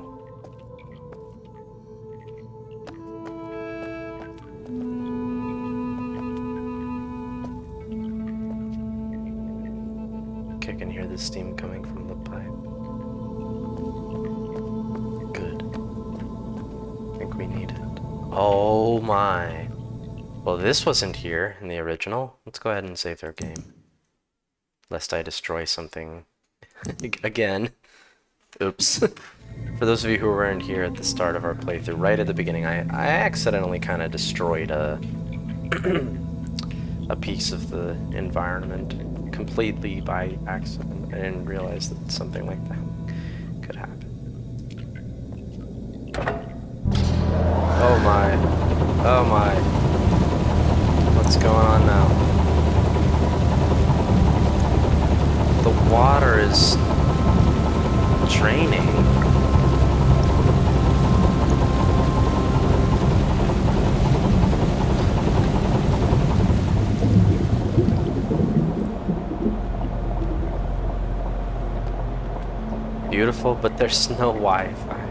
Okay, I can hear the steam coming from the pipe. Good. I think we need it. Oh my. Well, this wasn't here in the original. Let's go ahead and save their game. Lest I destroy something again. Oops. For those of you who weren't here at the start of our playthrough, right at the beginning, I accidentally kind of destroyed a piece of the environment completely by accident. I didn't realize that something like that could happen. Oh my. Oh my. What's going on now? The water is draining. Beautiful, but there's no Wi-Fi.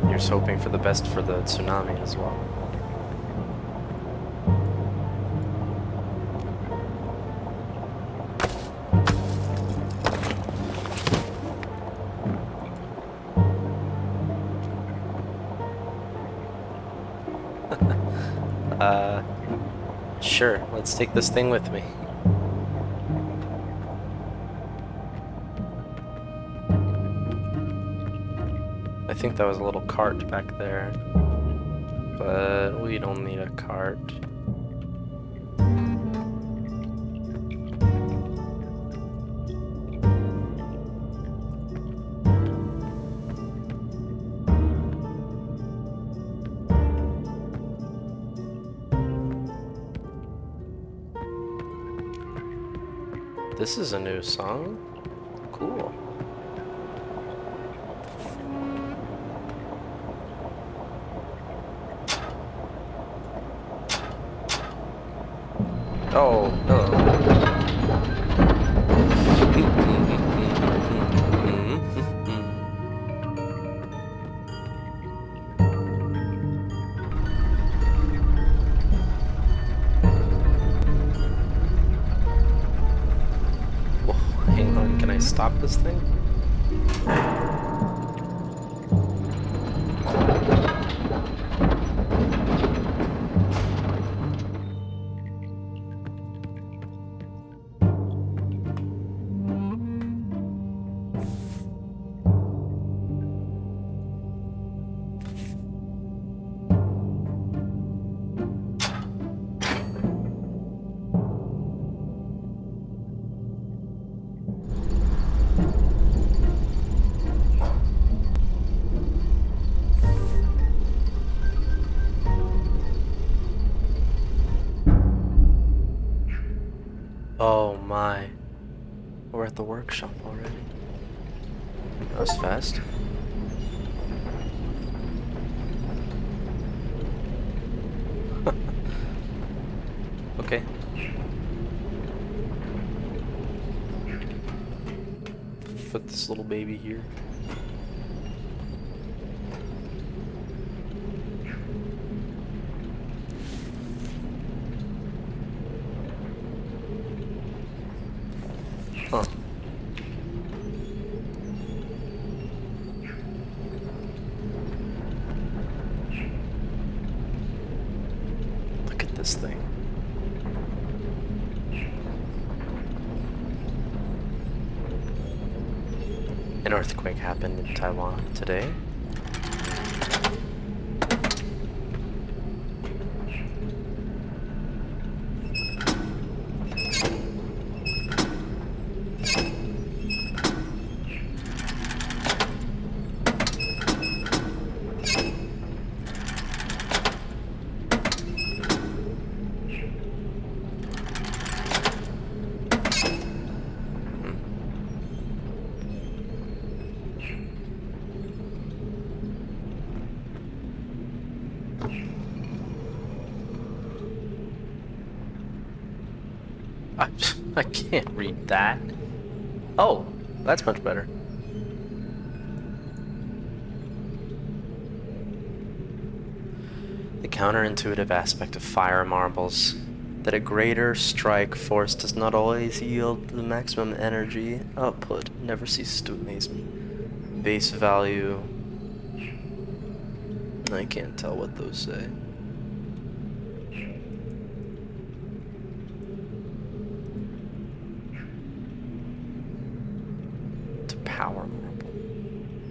You're just hoping for the best for the tsunami as well. Sure, let's take this thing with me. I think that was a little cart back there. But we don't need a cart. This is a new song? Cool. Oh, Whoa, hang on, can I stop this thing? Oh my. We're at the workshop already. That was fast. Okay. Put this little baby here. Huh. Look at this thing. An earthquake happened in Taiwan today. I can't read that. Oh, that's much better. The counterintuitive aspect of fire marbles, that a greater strike force does not always yield the maximum energy output, never ceases to amaze me. Base value. I can't tell what those say. Power marble.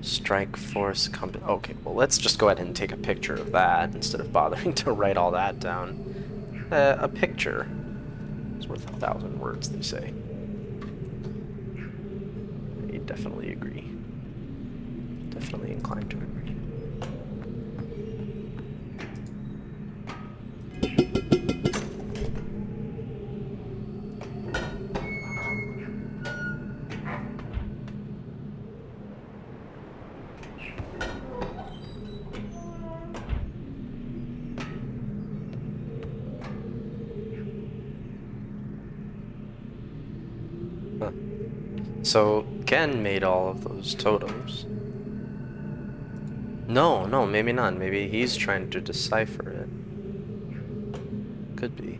Strike force okay, well let's just go ahead and take a picture of that instead of bothering to write all that down. A picture is worth 1,000 words, they say. I definitely agree. Definitely inclined to agree. So, Ken made all of those totems. No, maybe not. Maybe he's trying to decipher it. Could be.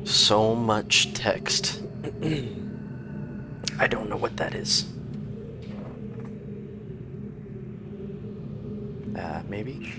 So much text. I don't know what that is. Maybe?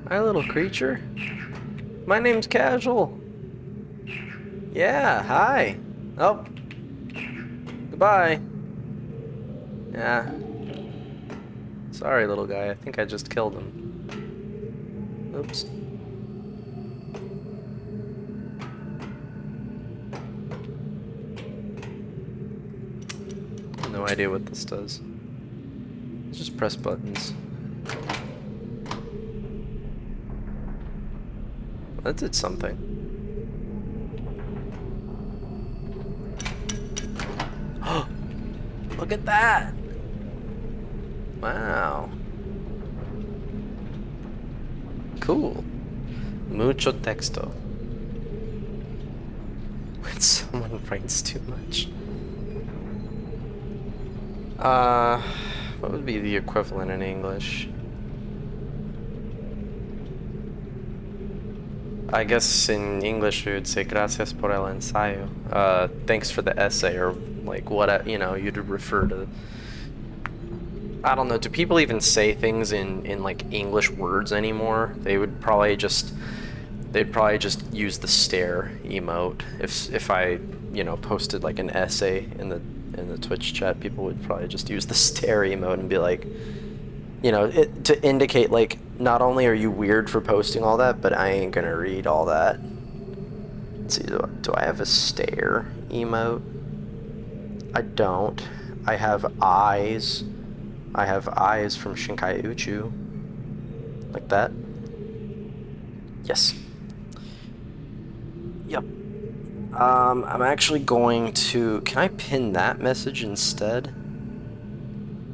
Hi, little creature. My name's Casual. Yeah, hi. Oh. Goodbye. Yeah. Sorry, little guy. I think I just killed him. Oops. No idea what this does. Just press buttons. That did something. Oh, look at that! Wow. Cool. Mucho texto. When someone writes too much. What would be the equivalent in English? I guess in English we would say gracias por el ensayo. Thanks for the essay, or like what, you know, you'd refer to. I don't know, do people even say things in like English words anymore? They'd probably just use the stare emote. If I, you know, posted like an essay in the Twitch chat, people would probably just use the stare emote and be like, you know, to indicate like, not only are you weird for posting all that, but I ain't gonna read all that. Let's see, do I have a stare emote? I don't. I have eyes. I have eyes from Shinkai Uchu. Like that. Yes. Yep. I'm actually going to... Can I pin that message instead?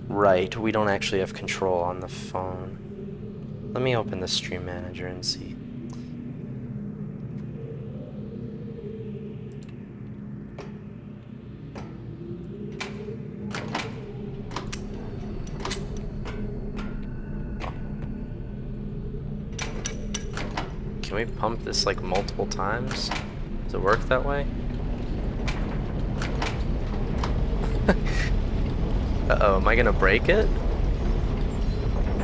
Right, we don't actually have control on the phone. Let me open the stream manager and see. Can we pump this like multiple times? Does it work that way? Uh-oh, am I gonna break it?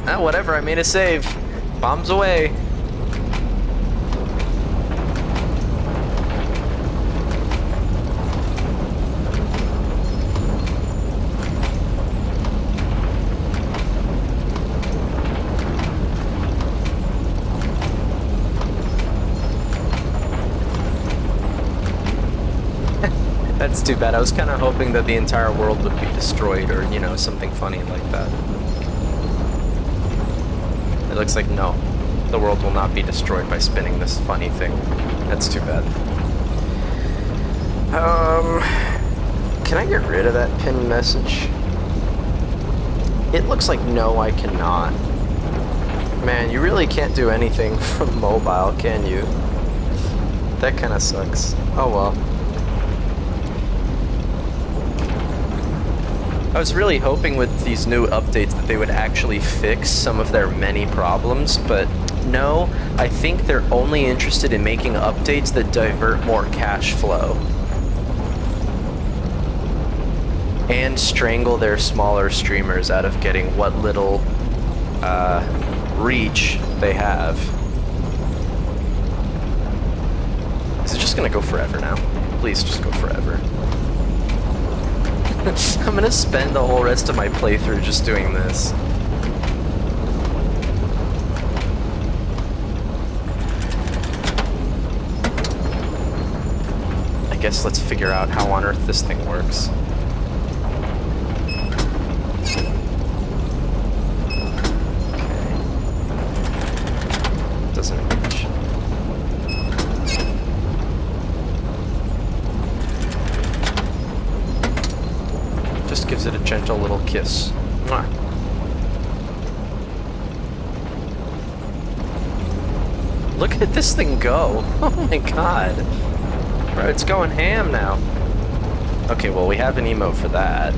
Ah, whatever, I made a save. Bombs away. That's too bad. I was kind of hoping that the entire world would be destroyed, or, you know, something funny like that. It looks like no. The world will not be destroyed by spinning this funny thing. That's too bad. Can I get rid of that pinned message? It looks like no, I cannot. Man, you really can't do anything from mobile, can you? That kind of sucks. Oh well. I was really hoping with these new updates that they would actually fix some of their many problems, but no, I think they're only interested in making updates that divert more cash flow. And strangle their smaller streamers out of getting what little reach they have. Is it just gonna go forever now? Please just go forever. I'm gonna spend the whole rest of my playthrough just doing this. I guess let's figure out how on earth this thing works. Doesn't reach. Just gives it a gentle little kiss. Mwah. Look at this thing go. Oh my god. Bro, it's going ham now. Okay, well we have an emote for that.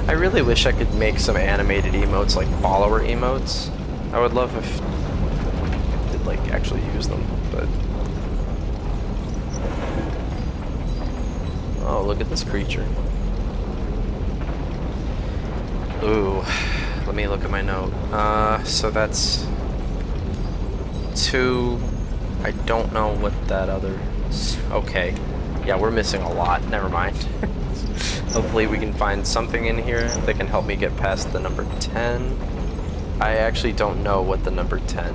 I really wish I could make some animated emotes like follower emotes. I would love if I could like actually use them, but oh, look at this creature. Ooh, let me look at my note. So that's 2. I don't know what that other. Okay, yeah, we're missing a lot. Never mind. Hopefully we can find something in here that can help me get past the number 10. I actually don't know what the number 10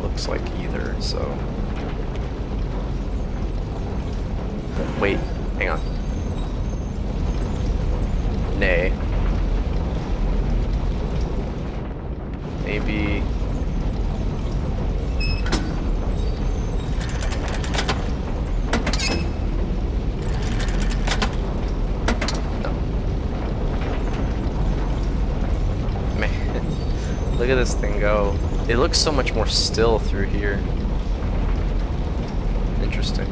looks like either, so... Wait, hang on. Nay. Maybe... Look at this thing go. It looks so much more still through here. Interesting.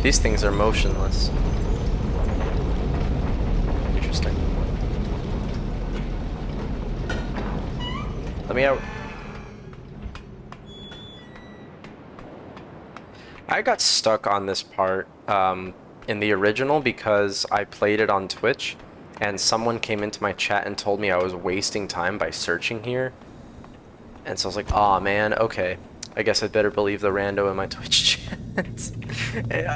These things are motionless. Interesting. Let me out. I got stuck on this part in the original because I played it on Twitch. And someone came into my chat and told me I was wasting time by searching here. And so I was like, aw man, okay. I guess I'd better believe the rando in my Twitch chat.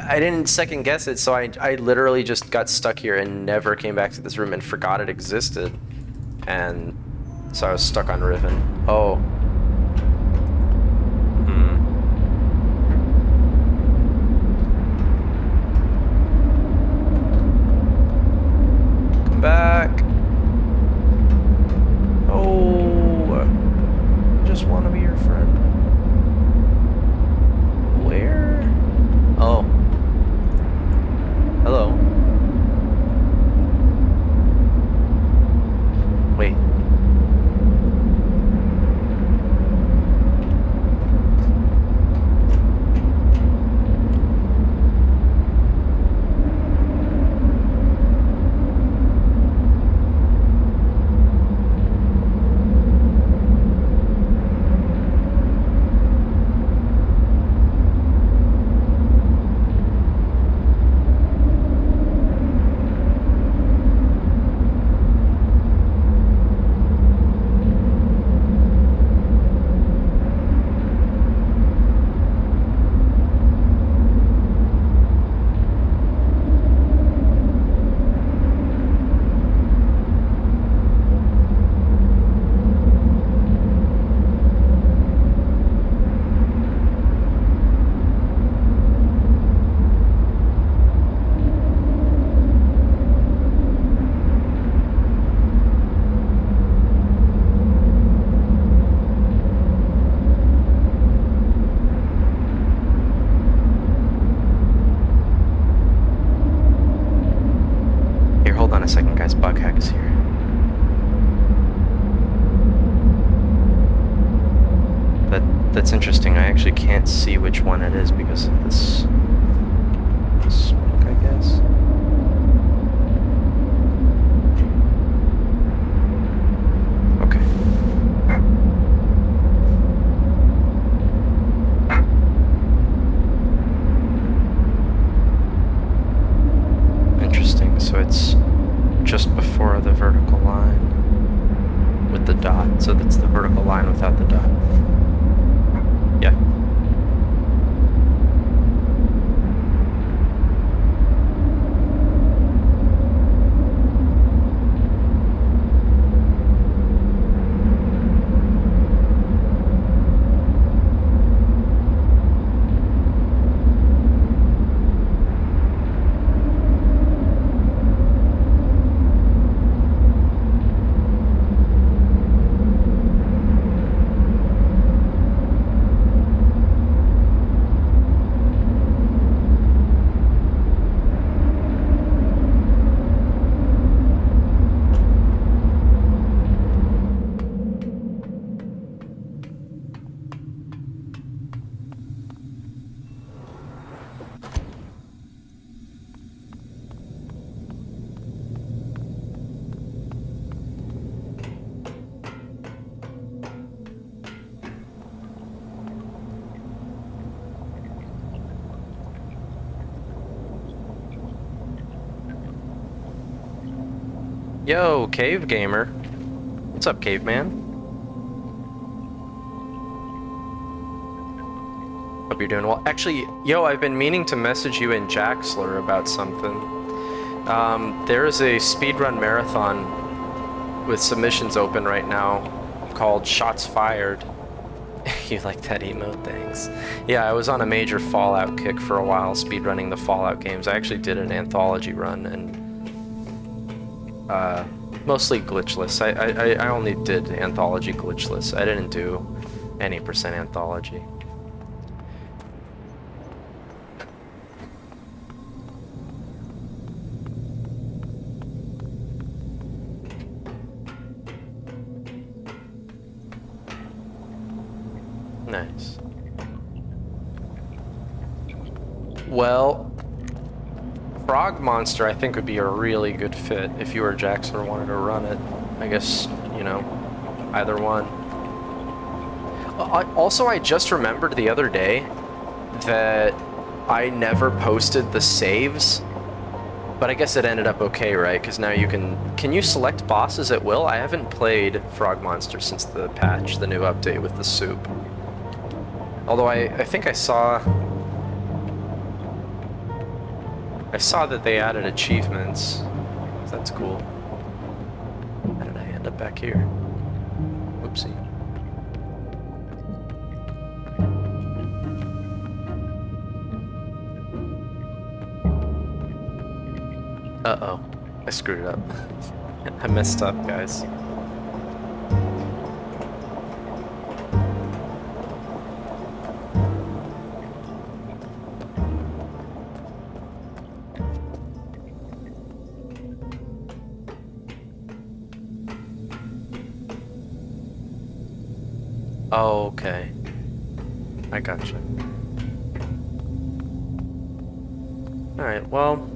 I didn't second guess it, so I literally just got stuck here and never came back to this room and forgot it existed. And so I was stuck on Riven. Oh. Back. Oh, just want to be your friend. Where? Oh. Hello. Wait. a second, guys. Bughack is here. That's interesting. I actually can't see which one it is because of this so it's just before the vertical line with the dot. So that's the vertical line without the dot. Yeah. Yo, Cave Gamer. What's up, Caveman? Hope you're doing well. Actually, yo, I've been meaning to message you in Jaxler about something. There is a speedrun marathon with submissions open right now called Shots Fired. You like that emote? Thanks. Yeah, I was on a major Fallout kick for a while, speedrunning the Fallout games. I actually did an anthology run, and mostly glitchless. I only did anthology glitchless. I didn't do any percent anthology. Nice. Well, Frog Monster I think would be a really good fit if you or Jaxler wanted to run it. I guess, you know, either one. Also, I just remembered the other day that I never posted the saves, but I guess it ended up okay, right? Because now you can you select bosses at will? I haven't played Frog Monster since the patch, the new update with the soup. Although I think I saw that they added achievements. That's cool. How did I end up back here? Oopsie. Uh-oh. I screwed it up. I messed up, guys. Oh, okay. I gotcha. Alright, well...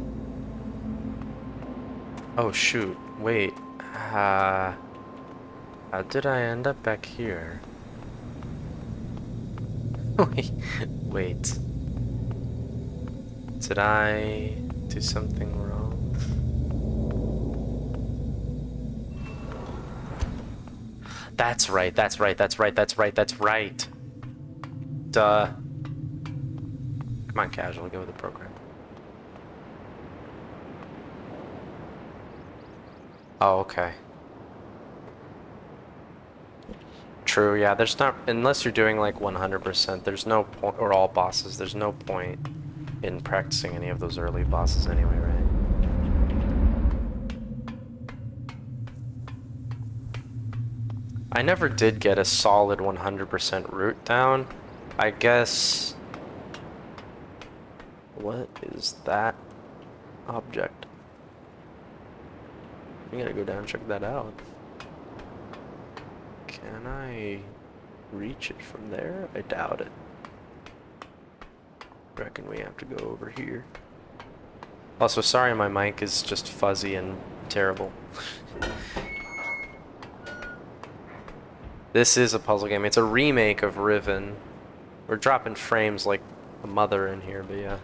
Oh, shoot. Wait. How did I end up back here? Wait. Did I do something wrong? That's right, that's right, that's right, that's right, that's right. Duh. Come on, casual, go with the program. Oh, okay. True, yeah, there's not, unless you're doing like 100%, there's no point, or all bosses, there's no point in practicing any of those early bosses anyway, right? I never did get a solid 100% route down. I guess... What is that object? I'm gonna go down and check that out. Can I reach it from there? I doubt it. Reckon we have to go over here. Also, sorry my mic is just fuzzy and terrible. This is a puzzle game. It's a remake of Riven. We're dropping frames like a mother in here, but yeah.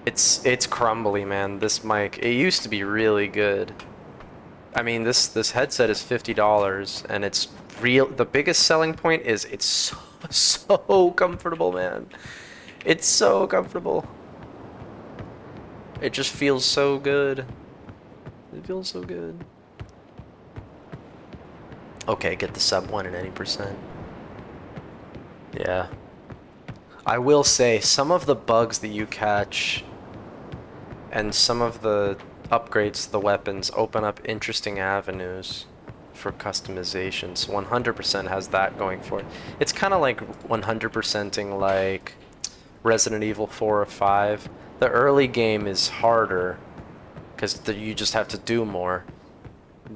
It's crumbly, man. This mic, it used to be really good. I mean, this headset is $50 and it's real. The biggest selling point is it's so, so comfortable, man. It's so comfortable. It just feels so good. It feels so good. Okay, get the sub one at any percent. Yeah. I will say, some of the bugs that you catch and some of the upgrades to the weapons open up interesting avenues for customizations. 100% has that going for it. It's kind of like 100%ing like Resident Evil 4 or 5. The early game is harder because you just have to do more.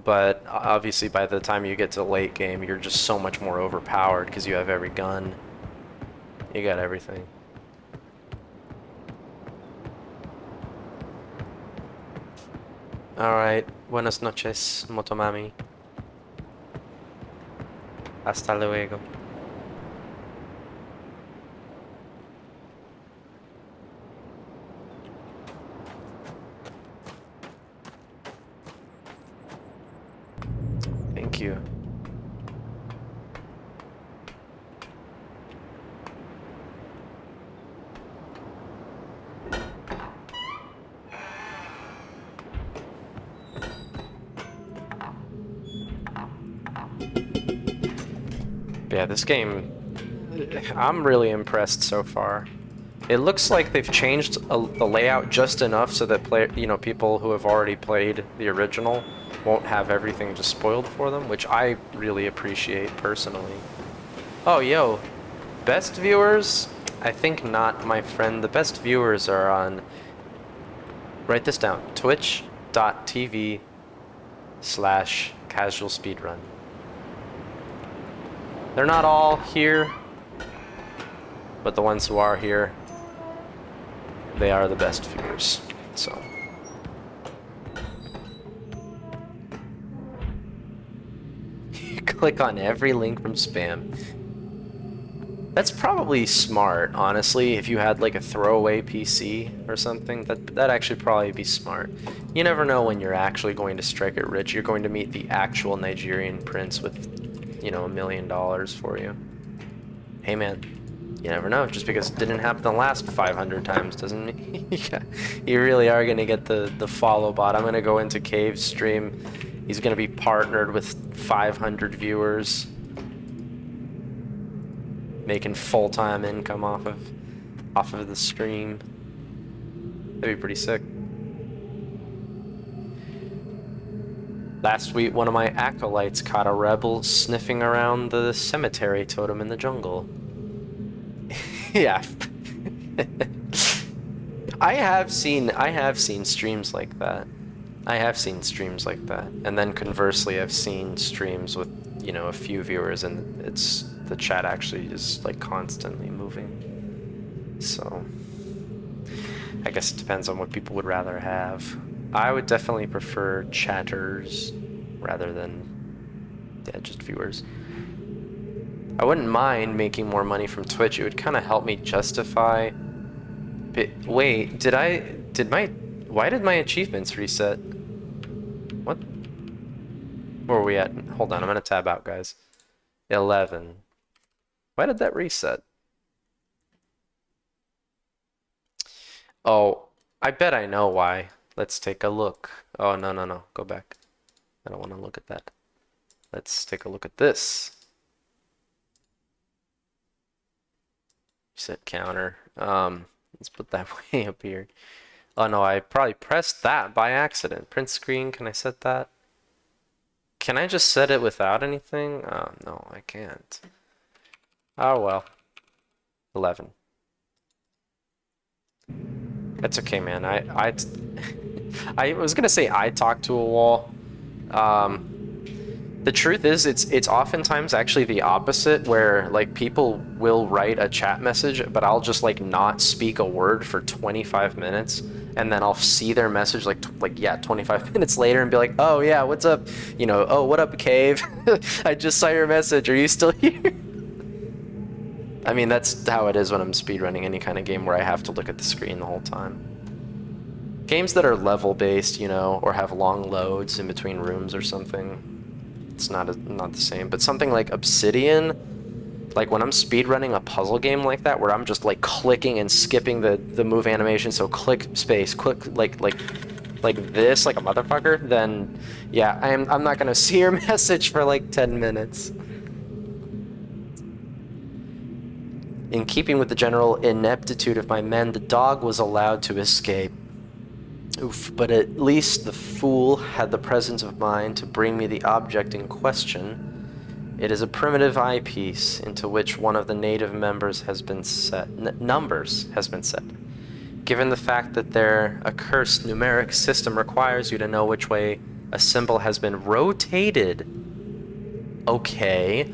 But obviously by the time you get to the late game, you're just so much more overpowered because you have every gun. You got everything. Alright, buenas noches, Motomami. Hasta luego. Thank you. Yeah, this game, I'm really impressed so far. It looks like they've changed the layout just enough so that people who have already played the original won't have everything just spoiled for them, which I really appreciate personally. Oh, yo, best viewers? I think not, my friend. The best viewers are on, write this down, twitch.tv/casualspeedrun. They're not all here, but the ones who are here, they are the best viewers, so. You click on every link from spam. That's probably smart, honestly, if you had like a throwaway PC or something, that'd actually probably be smart. You never know when you're actually going to strike it rich. You're going to meet the actual Nigerian prince with, you know, $1 million for you. Hey man, you never know. Just because it didn't happen the last 500 times doesn't mean you really are gonna get the follow bot. I'm gonna go into Cave's stream. He's gonna be partnered with 500 viewers, making full-time income off of the stream. That'd be pretty sick. Last week, one of my acolytes caught a rebel sniffing around the cemetery totem in the jungle. Yeah. I have seen streams like that. And then conversely, I've seen streams with, you know, a few viewers and the chat actually is like constantly moving. So I guess it depends on what people would rather have. I would definitely prefer chatters rather than just viewers. I wouldn't mind making more money from Twitch. It would kind of help me justify. Wait, why did my achievements reset? What? Where are we at? Hold on, I'm gonna tab out, guys. 11. Why did that reset? Oh, I bet I know why. Let's take a look. Oh, no. Go back. I don't want to look at that. Let's take a look at this. Set counter. Let's put that way up here. Oh no, I probably pressed that by accident. Print screen, can I set that? Can I just set it without anything? Oh no, I can't. Oh well. 11. That's okay, man. I was gonna say I talk to a wall. The truth is, it's oftentimes actually the opposite, where like people will write a chat message, but I'll just like not speak a word for 25 minutes, and then I'll see their message like 25 minutes later and be like, oh yeah, what's up? You know, oh what up, Cave? I just saw your message. Are you still here? I mean, that's how it is when I'm speedrunning any kind of game where I have to look at the screen the whole time. Games that are level based, you know, or have long loads in between rooms or something, it's not the same. But something like Obsidian, like when I'm speedrunning a puzzle game like that, where I'm just like clicking and skipping the move animation, so click space, click like this, like a motherfucker, then yeah, I'm not gonna see your message for like 10 minutes. In keeping with the general ineptitude of my men, the dog was allowed to escape. Oof, but at least the fool had the presence of mind to bring me the object in question. It is a primitive eyepiece into which one of the native members has been set. Numbers has been set. Given the fact that their accursed numeric system requires you to know which way a symbol has been rotated. Okay.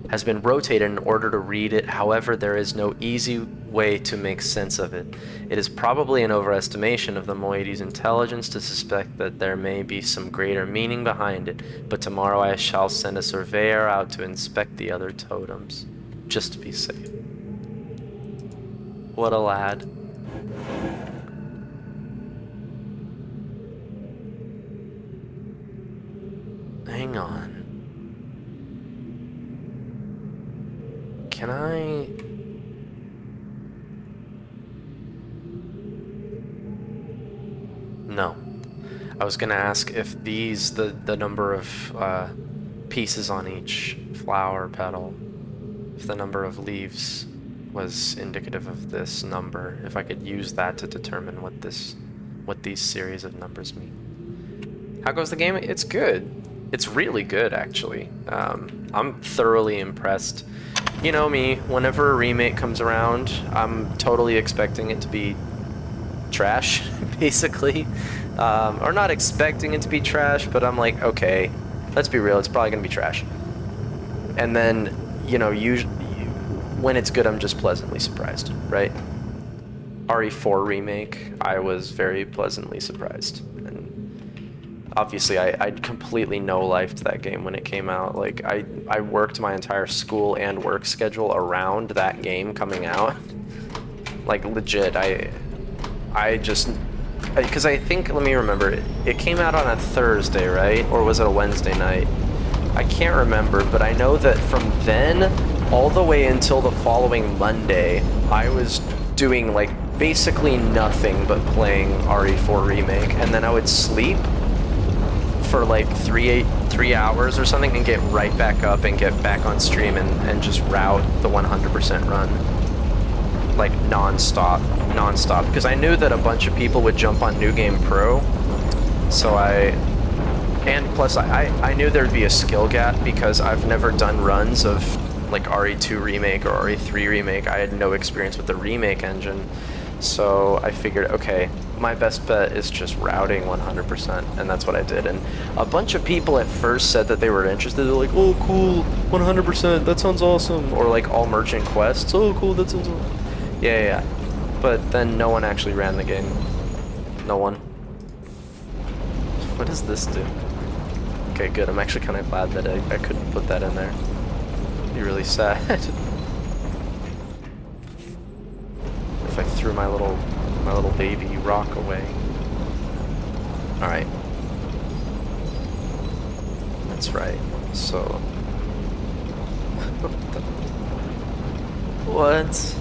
Has been rotated in order to read it. However, there is no easy way to make sense of it. It is probably an overestimation of the moiety's intelligence to suspect that there may be some greater meaning behind it, but tomorrow I shall send a surveyor out to inspect the other totems, just to be safe. What a lad. Hang on. Can I... No. I was gonna ask if these, the number of pieces on each flower petal, if the number of leaves was indicative of this number, if I could use that to determine what these series of numbers mean. How goes the game? It's good. It's really good, actually. I'm thoroughly impressed. You know me, whenever a remake comes around, I'm totally expecting it to be trash, basically. Or not expecting it to be trash, but I'm like, okay, let's be real, it's probably gonna be trash. And then, you know, usually, when it's good, I'm just pleasantly surprised, right? RE4 remake, I was very pleasantly surprised. Obviously, I completely no-lifed that game when it came out. Like, I worked my entire school and work schedule around that game coming out. Like, legit, I just... Because I think, let me remember, it came out on a Thursday, right? Or was it a Wednesday night? I can't remember, but I know that from then all the way until the following Monday, I was doing, like, basically nothing but playing RE4 Remake, and then I would sleep for like 3 hours or something and get right back up and get back on stream and just route the 100% run. Like non-stop, because I knew that a bunch of people would jump on New Game Pro, so and plus I knew there'd be a skill gap because I've never done runs of like RE2 Remake or RE3 Remake. I had no experience with the remake engine, so I figured, okay, my best bet is just routing 100%, and that's what I did. And a bunch of people at first said that they were interested. They're like, oh, cool, 100%, that sounds awesome. Or like all merchant quests, oh, cool, that sounds awesome. Yeah. But then no one actually ran the game. No one. What does this do? Okay, good. I'm actually kind of glad that I couldn't put that in there. It'd be really sad. If I threw my little baby rock away. Alright. That's right. So... What?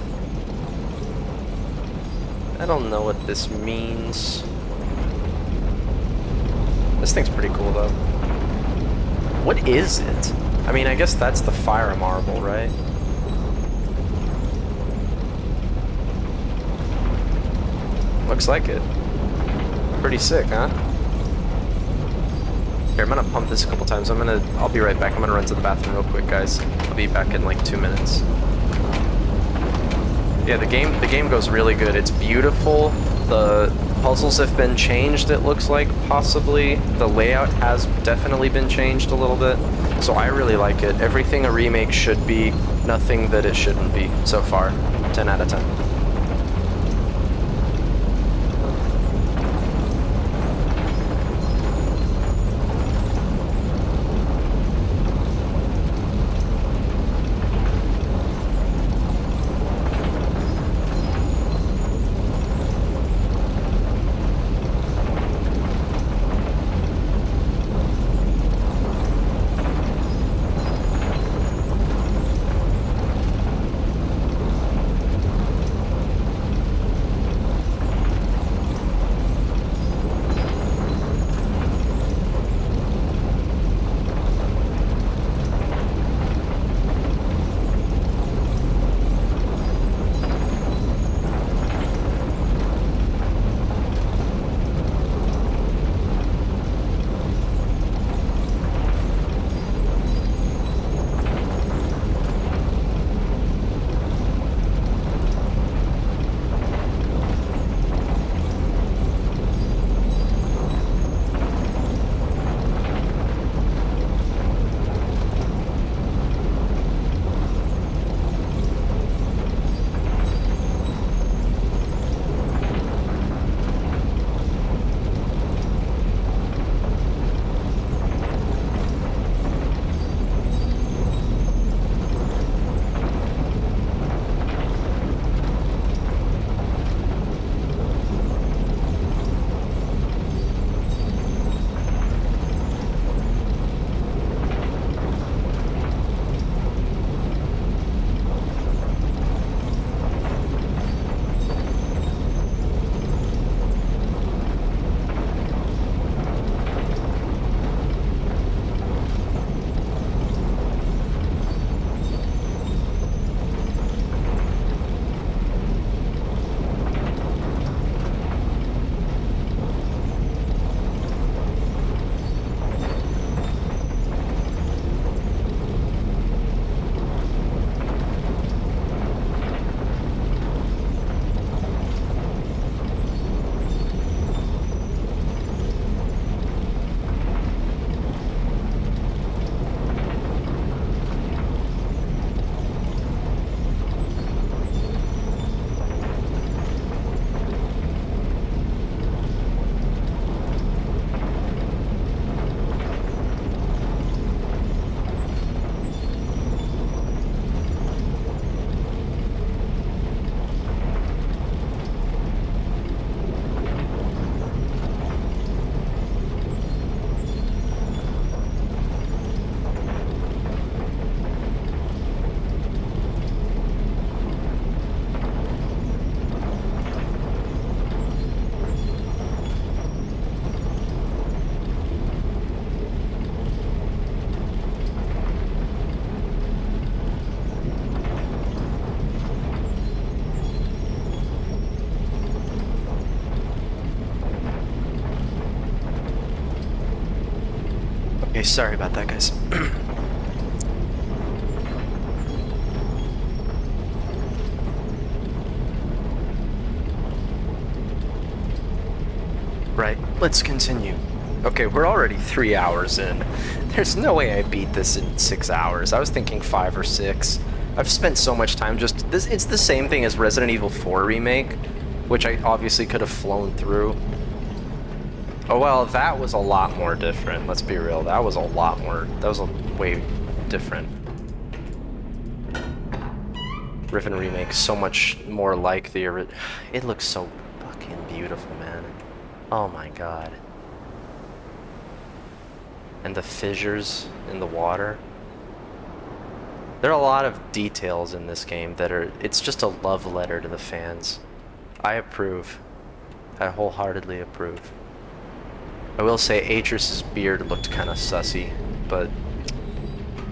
I don't know what this means. This thing's pretty cool, though. What is it? I mean, I guess that's the fire marble, right? Looks like it. Pretty sick, huh? Here, I'm gonna pump this a couple times. I'll be right back. I'm gonna run to the bathroom real quick, guys. I'll be back in like 2 minutes. Yeah, the game goes really good. It's beautiful. The puzzles have been changed, it looks like, possibly. The layout has definitely been changed a little bit. So I really like it. Everything a remake should be, nothing that it shouldn't be so far. 10 out of 10. Okay, sorry about that, guys. Right, let's continue. Okay, we're already 3 hours in. There's no way I beat this in 6 hours. I was thinking 5 or 6. I've spent so much time just... It's the same thing as Resident Evil 4 Remake, which I obviously could have flown through. Oh well, that was a lot more different, let's be real. That was a lot more... That was a way different. Riven Remake, so much more like the original. It looks so fucking beautiful, man. Oh my god. And the fissures in the water. There are a lot of details in this game that are... It's just a love letter to the fans. I approve. I wholeheartedly approve. I will say Atris's beard looked kind of sussy, but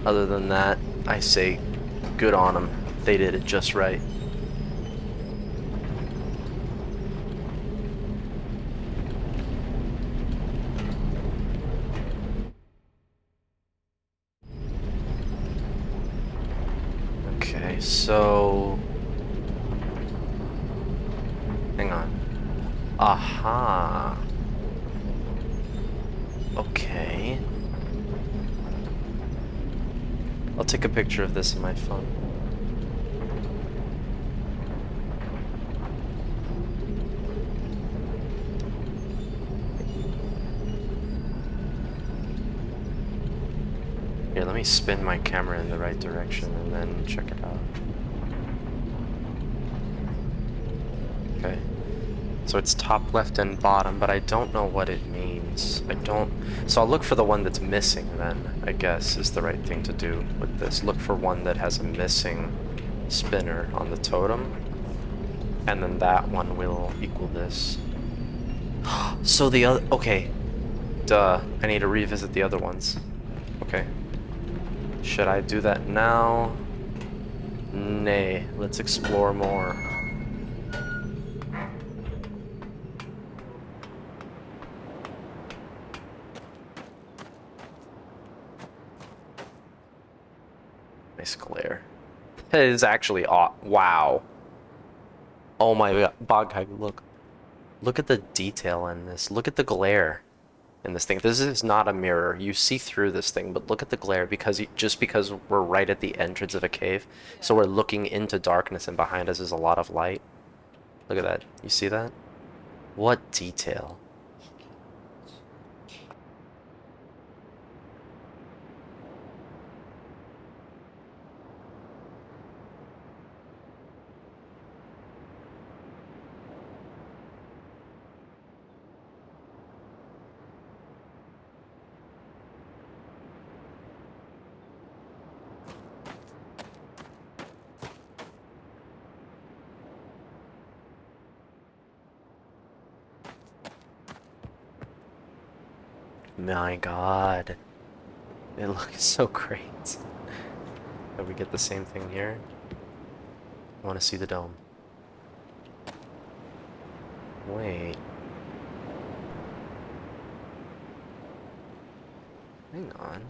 other than that, I say good on them. They did it just right. Okay, so... Hang on. Aha! Okay. I'll take a picture of this in my phone. Here, let me spin my camera in the right direction and then check it out. Okay. So it's top left and bottom, but I don't know what it means. So I'll look for the one that's missing then, I guess, is the right thing to do with this. Look for one that has a missing spinner on the totem. And then that one will equal this. So the other... Okay. Duh. I need to revisit the other ones. Okay. Should I do that now? Nay. Let's explore more. Nice glare. That is actually wow. Oh my god, Bogheim, look. Look at the detail in this. Look at the glare in this thing. This is not a mirror. You see through this thing, but look at the glare just because we're right at the entrance of a cave. So we're looking into darkness and behind us is a lot of light. Look at that. You see that? What detail. My god. It looks so great. Did we get the same thing here? I want to see the dome. Wait. Hang on.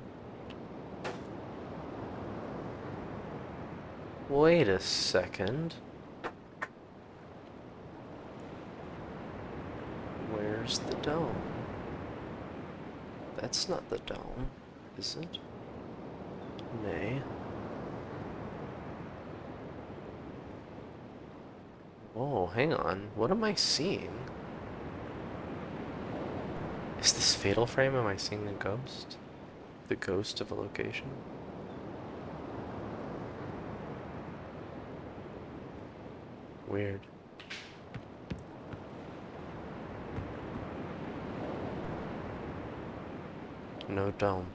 Wait a second. Where's the dome? That's not the dome, is it? Nay. Whoa, hang on. What am I seeing? Is this Fatal Frame? Am I seeing a ghost? The ghost of a location? Weird. No dome.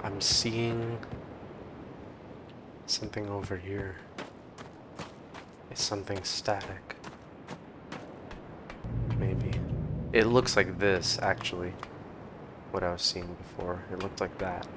I'm seeing something over here. It's something static. Maybe. It looks like this, actually. What I was seeing before. It looked like that.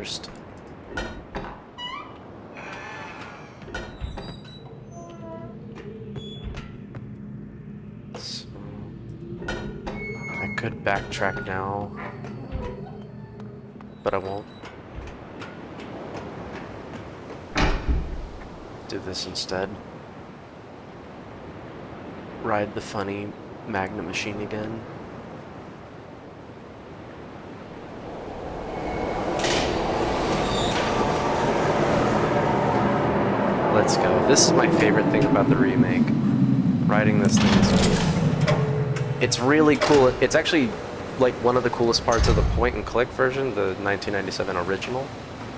Understood. So, I could backtrack now, but I won't. Do this instead. Ride the funny magnet machine again. Let's go. This is my favorite thing about the remake. Riding this thing is... It's really cool. It's actually like one of the coolest parts of the point and click version, the 1997 original,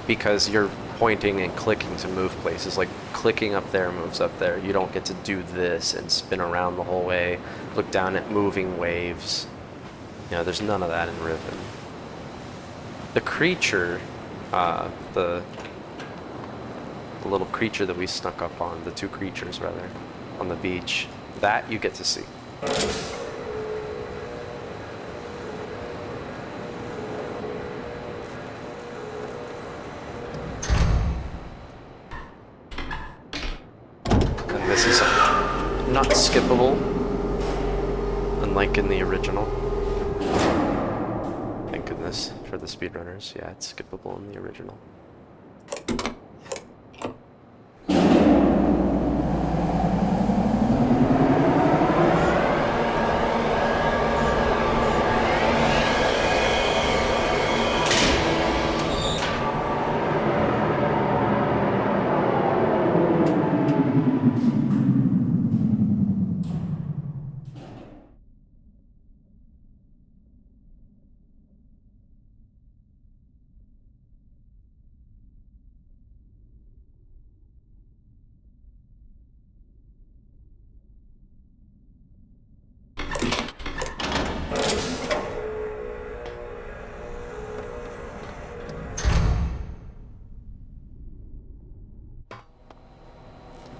because you're pointing and clicking to move places. Like clicking up there moves up there. You don't get to do this and spin around the whole way, look down at moving waves. You know, there's none of that in Riven. The creature, the little creature that we snuck up on, the two creatures rather, on the beach, that you get to see. And this is not skippable, unlike in the original. Thank goodness for the speedrunners. Yeah, it's skippable in the original.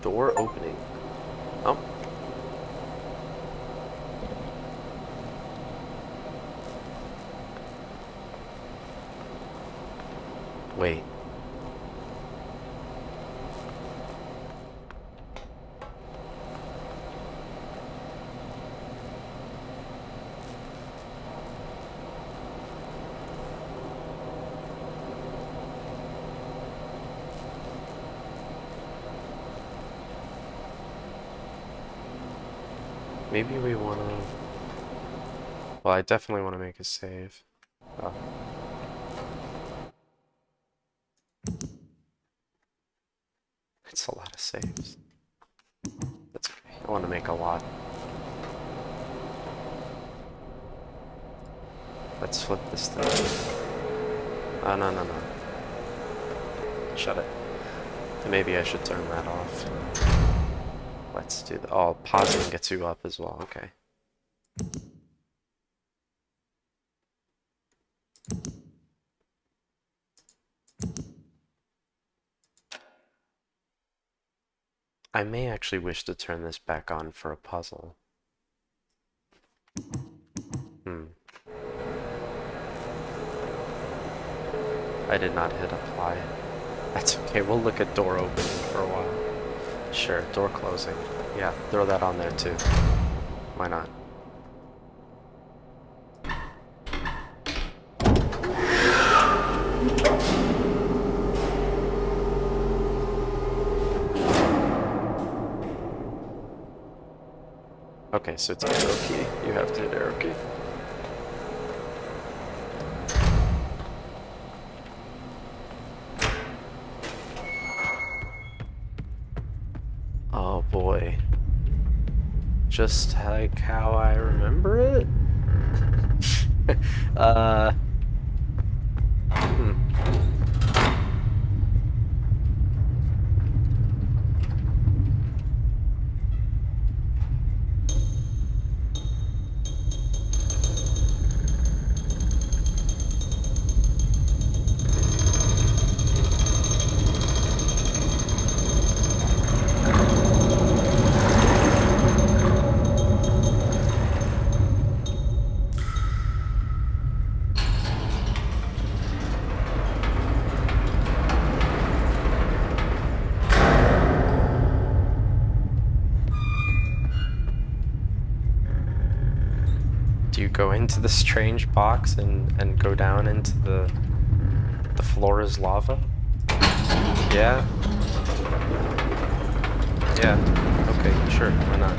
Door opening. Oh. Wait. Maybe we want to... Well, I definitely want to make a save. Oh. It's a lot of saves. That's okay. I want to make a lot. Let's flip this thing. Oh, no, no, no. Shut it. Maybe I should turn that off. Let's do the... Oh, pausing gets you up as well. Okay. I may actually wish to turn this back on for a puzzle. I did not hit apply. That's okay, we'll look at door opening for a while. Sure, door closing. Yeah, throw that on there too. Why not? Okay, so it's arrow key. You have to hit arrow key. Oh boy. Just like how I remember it? Do you go into the strange box and go down into the floor is lava? Yeah? Yeah. Okay, sure, why not?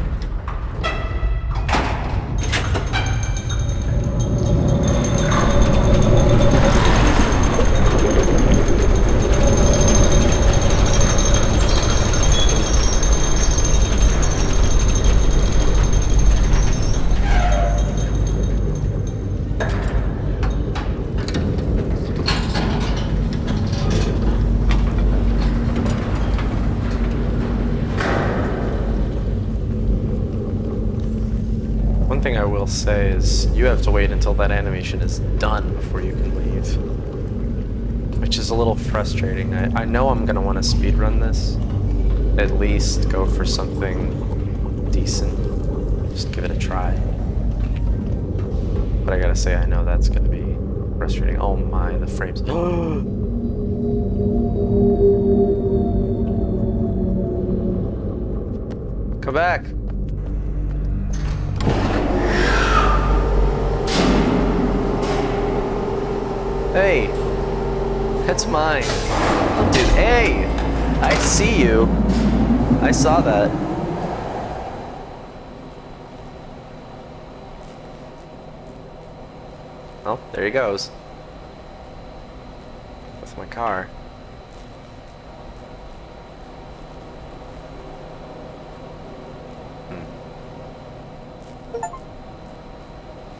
One thing I will say is you have to wait until that animation is done before you can leave. Which is a little frustrating. I know I'm going to want to speedrun this. At least go for something decent. Just give it a try. But I gotta say, I know that's going to be frustrating. Oh my, the frames. Come back! Hey! That's mine! Oh, dude, hey! I see you! I saw that. Oh, there he goes. With my car.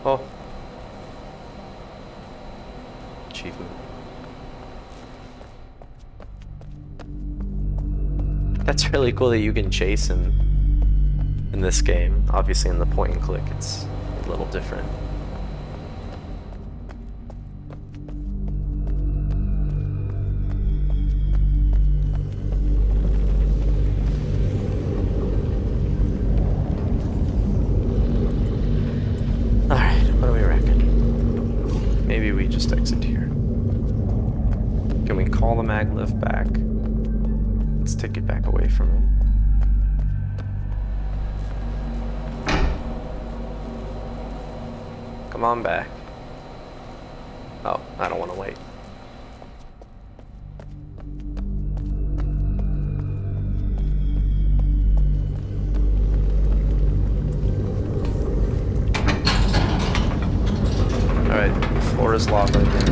Oh. Achievement. That's really cool that you can chase him in this game. Obviously in the point and click it's a little different. Alright, what do we reckon? Maybe we just exit here. Can we call the maglev back? Let's take it back away from him. Come on back. Oh, I don't want to wait. Alright, the floor is lava again.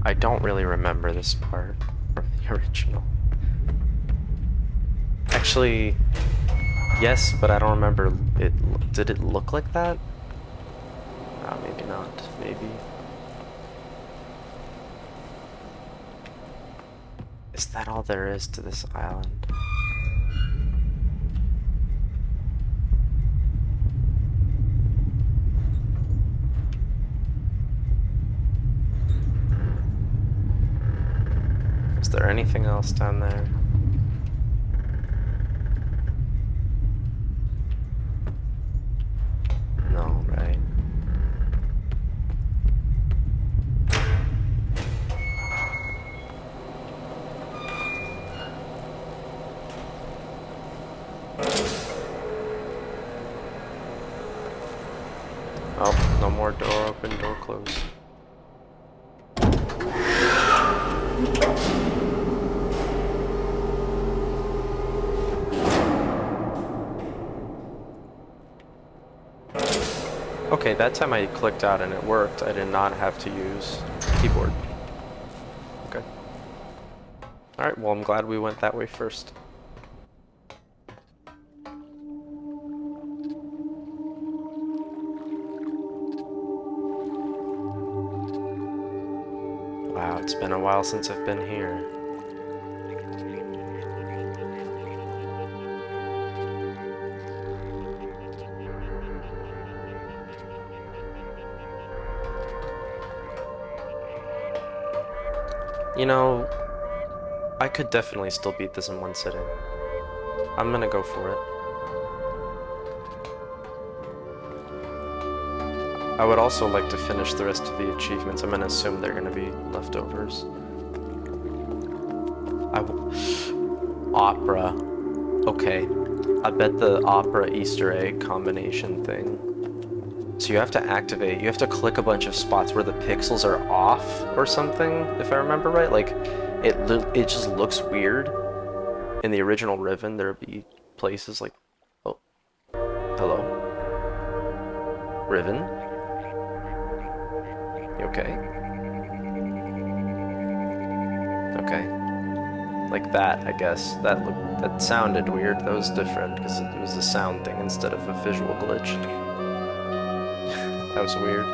I don't really remember this part from the original. Actually, yes, but I don't remember it. Did it look like that? Maybe not. Maybe. Is that all there is to this island? Is there anything else down there? No, right? Oh, no more door open, door closed. Okay, that time I clicked out and it worked. I did not have to use keyboard. Okay. Alright, well I'm glad we went that way first. Wow, it's been a while since I've been here. You know, I could definitely still beat this in one sitting. I'm gonna go for it. I would also like to finish the rest of the achievements. I'm gonna assume they're gonna be leftovers. Opera. Okay. I bet the opera Easter egg combination thing. So you have to activate, you have to click a bunch of spots where the pixels are off or something, if I remember right. Like, it just looks weird. In the original Riven, there'd be places like, oh, hello? Riven? You okay? Okay. Like that, I guess. That sounded weird. That was different, because it was a sound thing instead of a visual glitch. That was weird.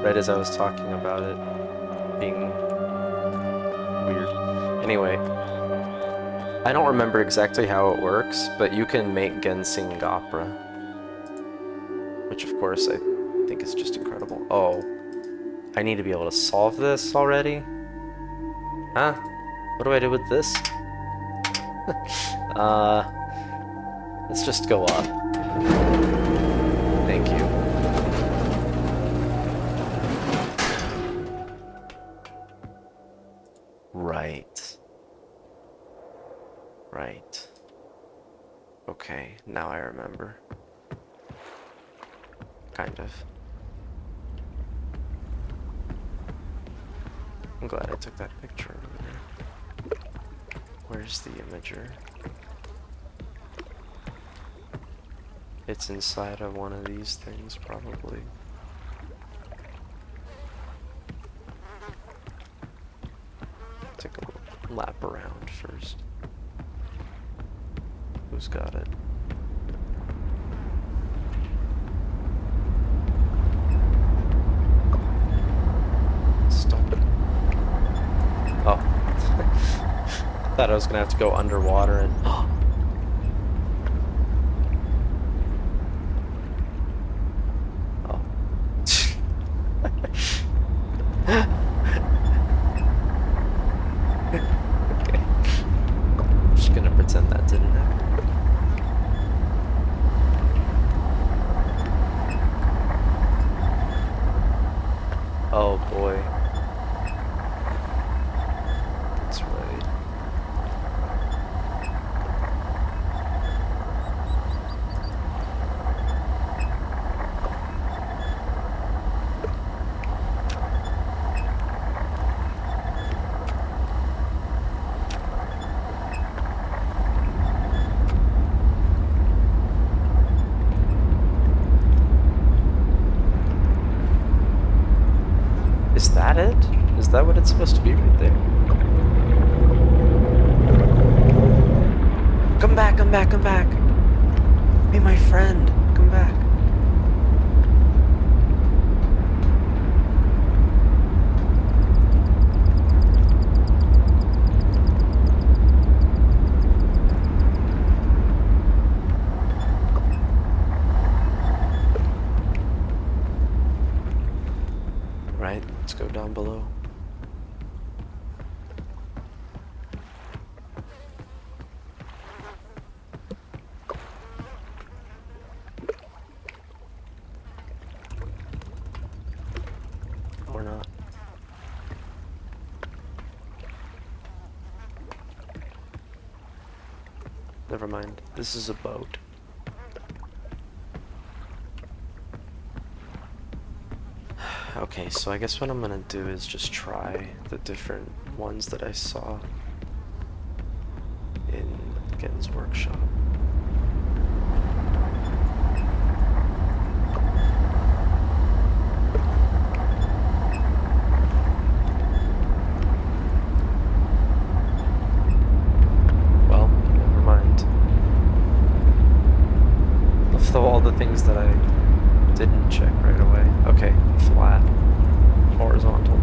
Right as I was talking about it being weird. Anyway, I don't remember exactly how it works, but you can make Gen sing opera. Which, of course, I think is just incredible. Oh. I need to be able to solve this already? Huh? What do I do with this? Let's just go up. Thank you. Right. Right. Okay, now I remember. Kind of. I'm glad I took that picture over there. Where's the imager? It's inside of one of these things, probably. Take a lap around first. Who's got it? Stop. Oh. Thought I was gonna have to go underwater and... Oh. Okay. I'm just gonna pretend that didn't happen. Oh boy. That's right. Is that it? Is that what it's supposed to be right there? Come back, come back, come back! Be my friend, come back. Right, let's go down below. Or not. Never mind, this is a boat. Okay, so I guess what I'm gonna do is just try the different ones that I saw in Gen's workshop. Well, never mind. Of all the things that I didn't check right away. Okay, flat, horizontal.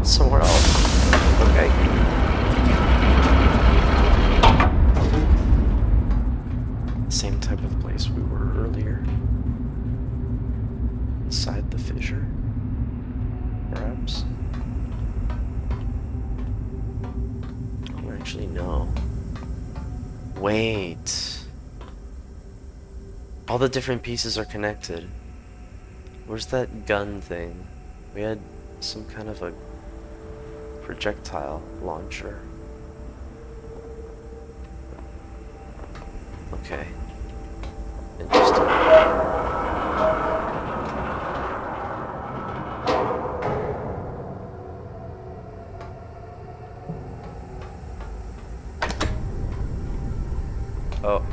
somewhere else. Okay. Same type of place we were earlier. Inside the fissure. Perhaps. I don't actually know. Wait. All the different pieces are connected. Where's that gun thing? We had some kind of a projectile launcher. Okay. Interesting. Oh.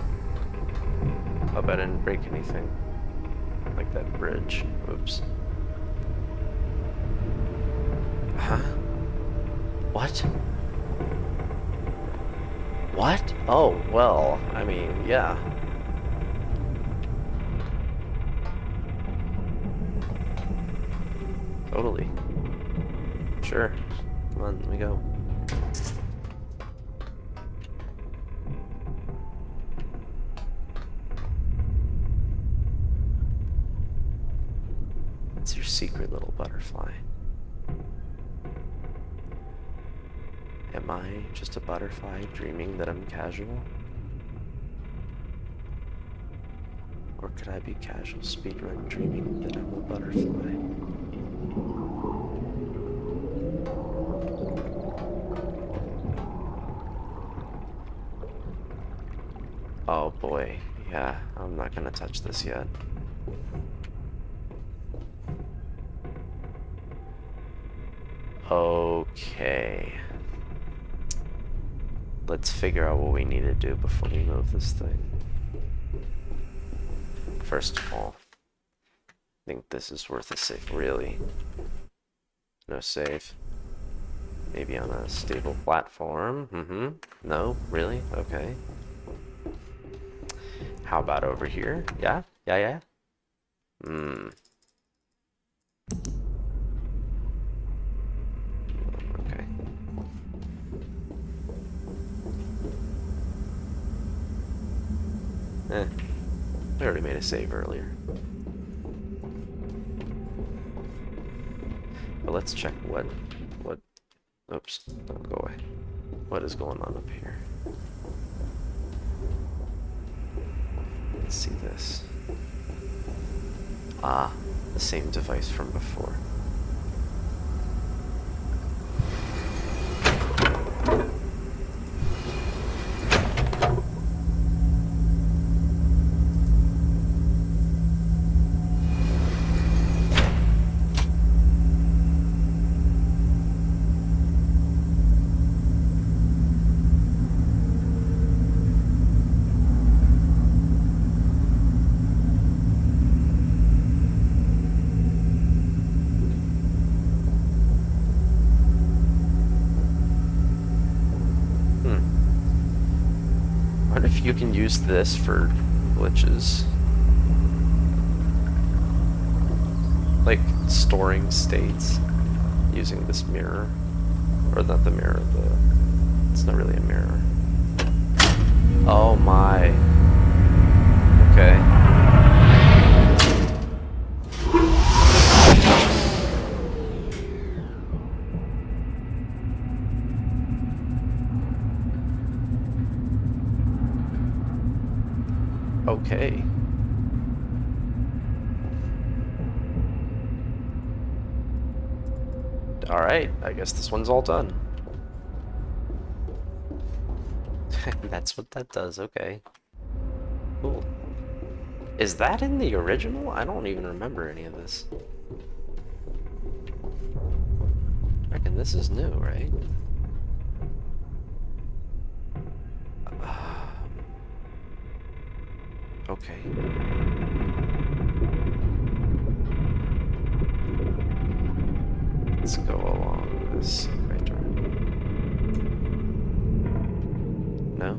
Hope I didn't break anything. Like that bridge. Oops. Huh? What? What? Oh, well, I mean, yeah. Totally. Sure. Come on, let me go. It's your secret little butterfly. Am I just a butterfly dreaming that I'm casual? Or could I be casual speedrun dreaming that I'm a butterfly? Oh boy, yeah, I'm not gonna touch this yet. Okay. Let's figure out what we need to do before we move this thing. First of all, I think this is worth a save, really. No save. Maybe on a stable platform. No, really? Okay. How about over here? Yeah? Yeah? Okay. I already made a save earlier. But let's check what, oops, don't go away. What is going on up here? Let's see this. Ah, the same device from before. You can use this for glitches. Like storing states using this mirror. Or not the mirror, it's not really a mirror. Oh my. Okay. Okay. Alright, I guess this one's all done. That's what that does, okay. Cool. Is that in the original? I don't even remember any of this. I reckon this is new, right? Okay. Let's go along this equator. No?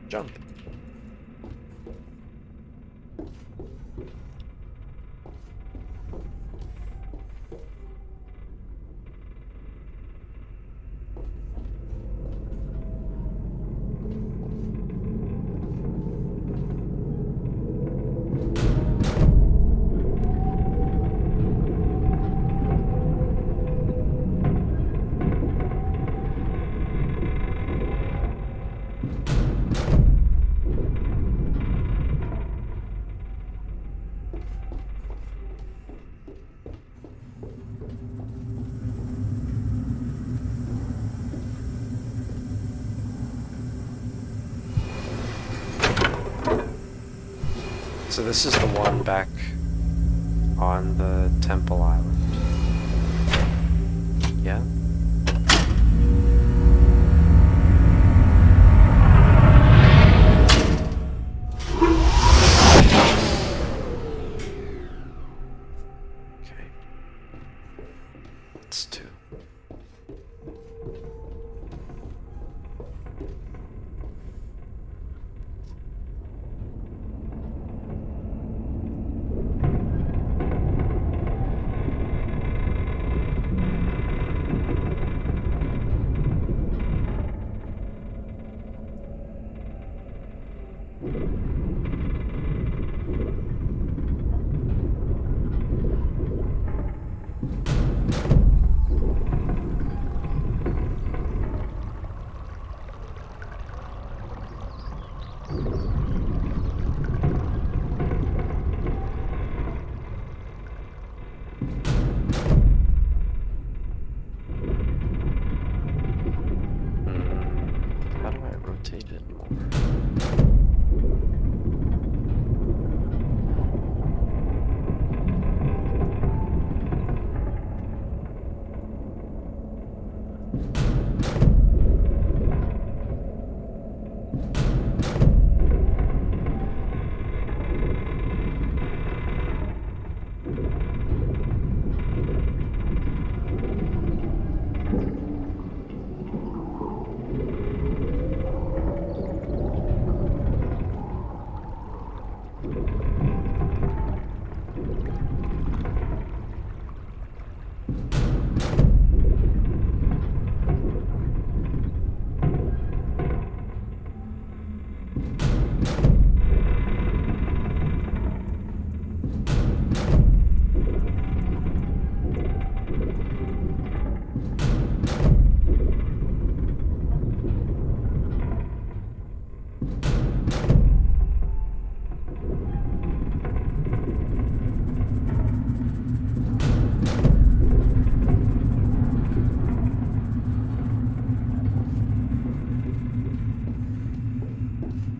Jump. So this is the one back on the Temple Island. Yeah? Okay. It's 2. How do I rotate it more?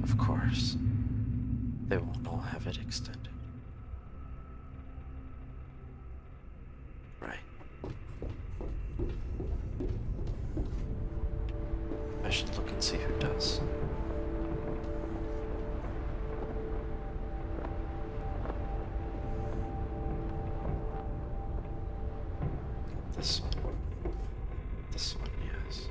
Of course. They won't all have it extended. Right. I should look and see who does. This one. This one, yes.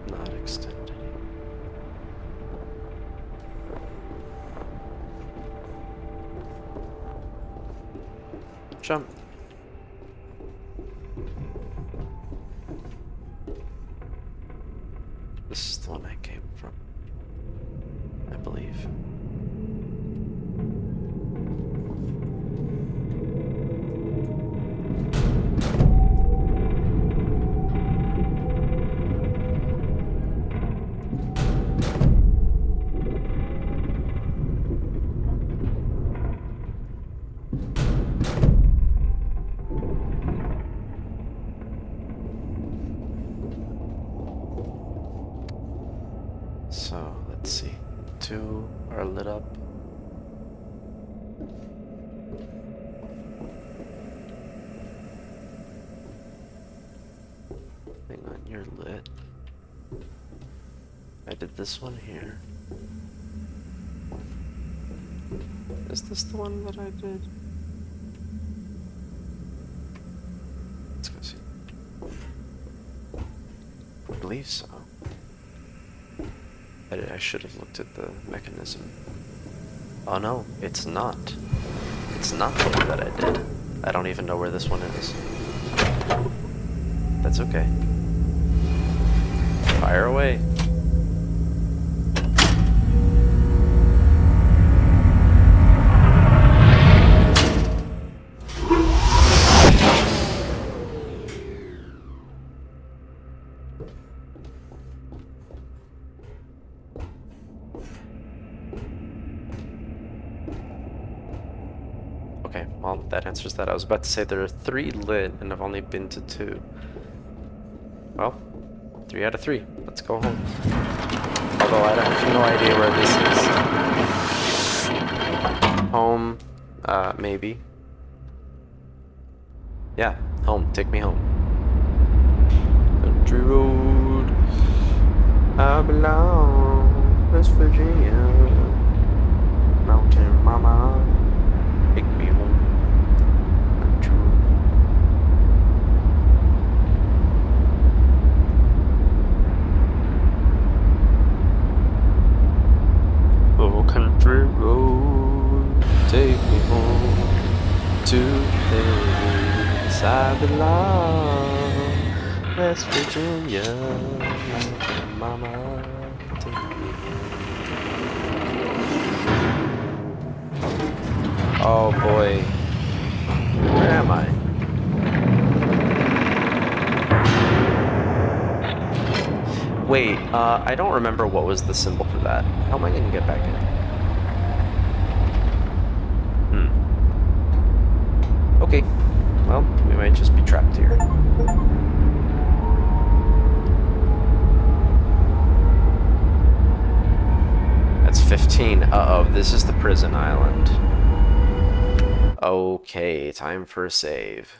Not extended. Jump. This is the one I came from, I believe. So So, let's see. 2 are lit up. Hang on, you're lit. I did this one here. Is this the one that I did? Let's go see. I believe so. I should have looked at the mechanism. Oh no, it's not. It's not the one that I did. I don't even know where this one is. That's okay. Fire away. Okay, well, that answers that. I was about to say there are 3 lit, and I've only been to 2. Well, 3 out of 3. Let's go home. Although I have no idea where this is. Home, maybe. Yeah, home. Take me home. Country road, I belong, West Virginia, mountain mama. Take me home. Country road. Oh, country road, take me home to the place I belong. West Virginia, mountain mama, take me home. Oh boy. Where am I? Wait, I don't remember what was the symbol for that. How am I gonna get back in? Okay. Well, we might just be trapped here. That's 15. Uh-oh, this is the prison island. Okay, time for a save.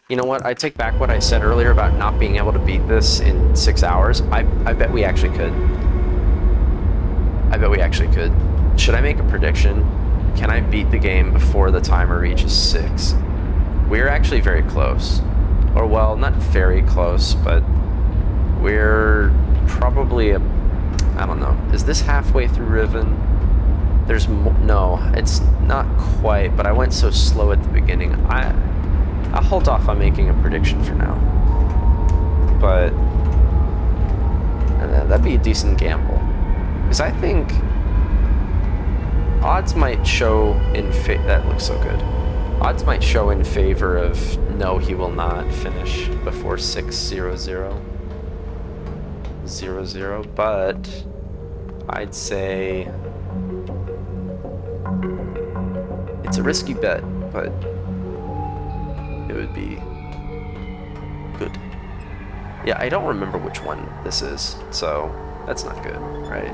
You know what? I take back what I said earlier about not being able to beat this in 6 hours. I bet we actually could. I bet we actually could. Should I make a prediction? Can I beat the game before the timer reaches 6? We're actually very close. Or, well, not very close, but we're probably I don't know. Is this halfway through Riven? There's no, it's not quite, but I went so slow at the beginning. I'll hold off on making a prediction for now. But that'd be a decent gamble. Because I think odds might show in that looks so good. Odds might show in favor of no, he will not finish before 6:00, but I'd say it's a risky bet, but it would be good. Yeah, I don't remember which one this is, so that's not good, right?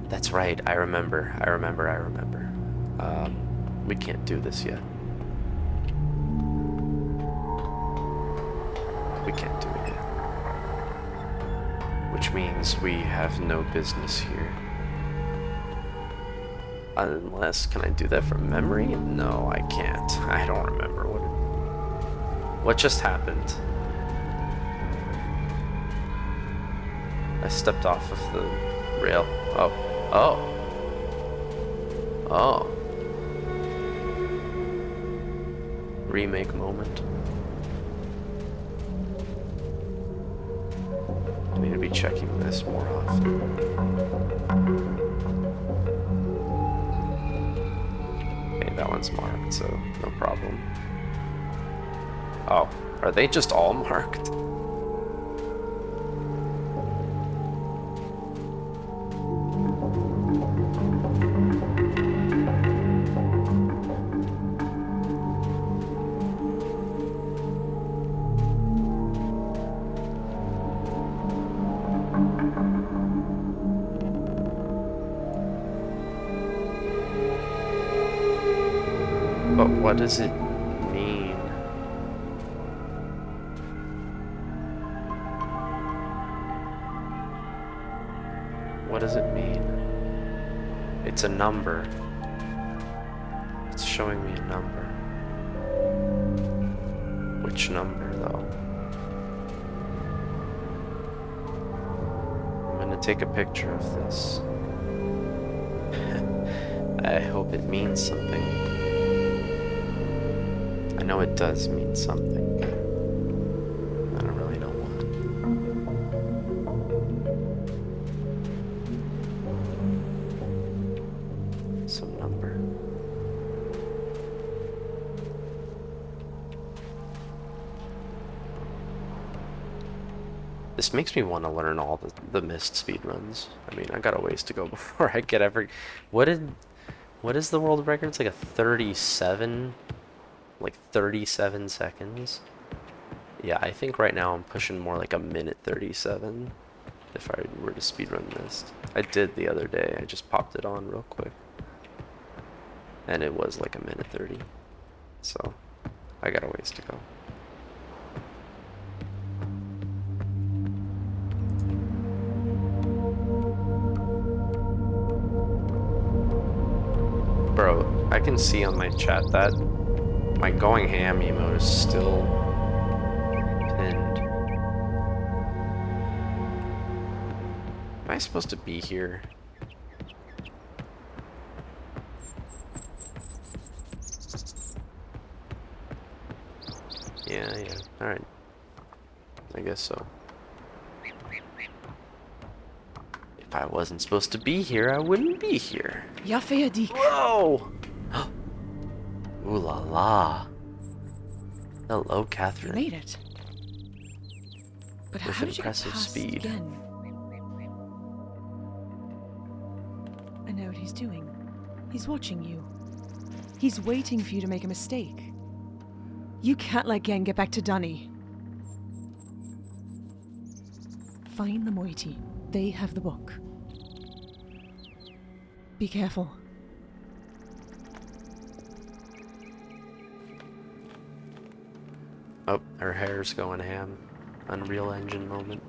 That's right, I remember. We can't do this yet. We can't do it yet. Which means we have no business here. Unless, can I do that from memory? No, I can't. I don't remember what just happened. I stepped off of the rail. Oh. Remake moment. I need to be checking this more often. Okay, that one's marked, so no problem. Oh, are they just all marked? But what does it mean? What does it mean? It's a number. It's showing me a number. Which number, though? I'm gonna take a picture of this. I hope it means something. I know it does mean something, but I don't really know what. Some number. This makes me want to learn all the Myst speedruns. I mean, I got a ways to go before I get every... What is the world record? It's like a 37... Like 37 seconds? Yeah, I think right now I'm pushing more like a minute 37 if I were to speedrun Myst. I did the other day, I just popped it on real quick. And it was like a minute 30. So, I got a ways to go. Bro, I can see on my chat that my going ham emote is still pinned. Am I supposed to be here? Yeah, alright. I guess so. If I wasn't supposed to be here, I wouldn't be here. Whoa! Ooh la la. Hello, Catherine. You made it. But With how did you get impressive past speed. again? I know what he's doing. He's watching you. He's waiting for you to make a mistake. You can't let Gen get back to Dunny. Find the moiety. They have the book. Be careful. Oh, her hair's going ham. Unreal Engine moment.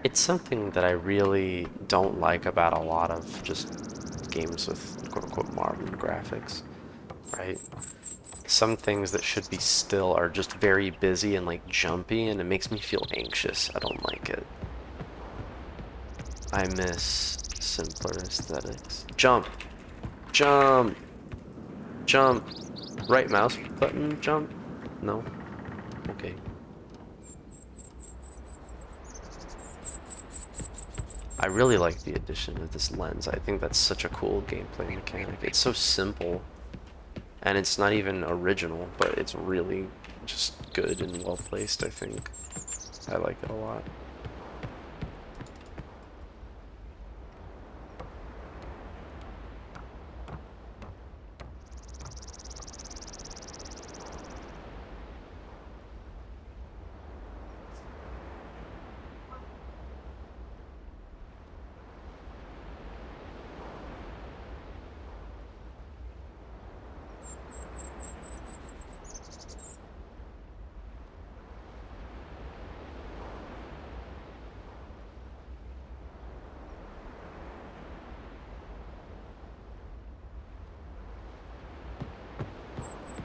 It's something that I really don't like about a lot of just games with quote-unquote modern graphics, right? Some things that should be still are just very busy and like jumpy, and it makes me feel anxious. I don't like it. I miss simpler aesthetics. Jump! Jump! Jump! Right mouse button, jump? No? Okay. I really like the addition of this lens. I think that's such a cool gameplay mechanic. It's so simple, and it's not even original, but it's really just good and well placed, I think. I like it a lot.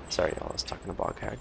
Sorry, y'all, I was talking to Bog Hag.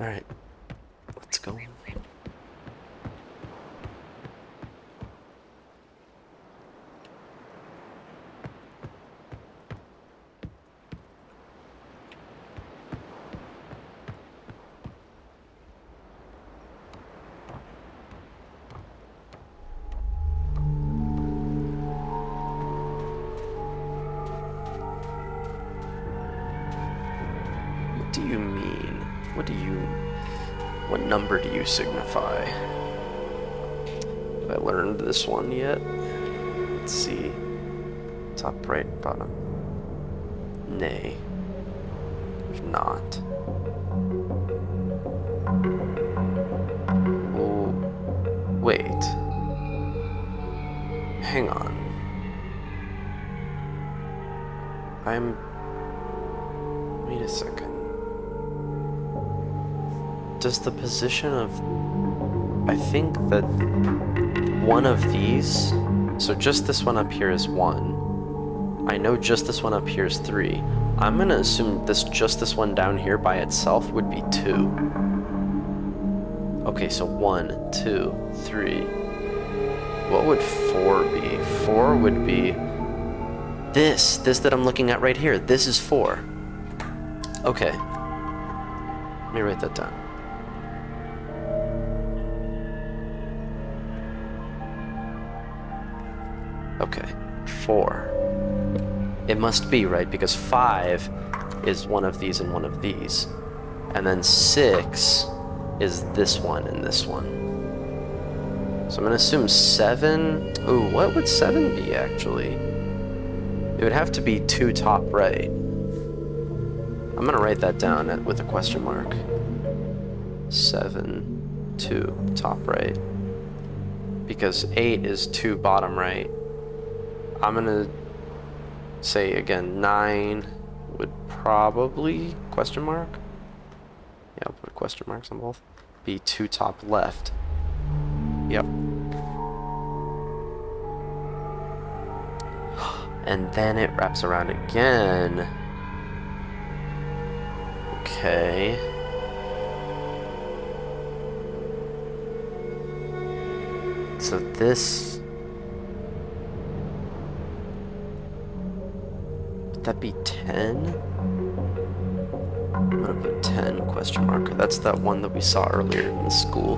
Alright, let's go. What do you mean? What number do you signify? Have I learned this one yet? Let's see. Top right, bottom. Nay. If not. Oh, wait. Hang on. Wait a second. Does the position of... I think that one of these... So just this one up here is 1. I know just this one up here is 3. I'm gonna assume just this one down here by itself would be 2. Okay, so 1, 2, 3. What would 4 be? 4 would be... This that I'm looking at right here. This is 4. Okay. Let me write that down. Okay, 4. It must be, right? Because 5 is one of these and one of these. And then 6 is this one and this one. So I'm gonna assume 7... Ooh, what would 7 be, actually? It would have to be 2 top right. I'm gonna write that down with a question mark. 7, 2 top right. Because 8 is 2 bottom right. I'm gonna say again 9 would probably question mark. Yeah, I'll put question marks on both. Be 2 top left. Yep. And then it wraps around again. Okay. So this... Would that be 10? I'm gonna put 10 question mark. That's that one that we saw earlier in the school.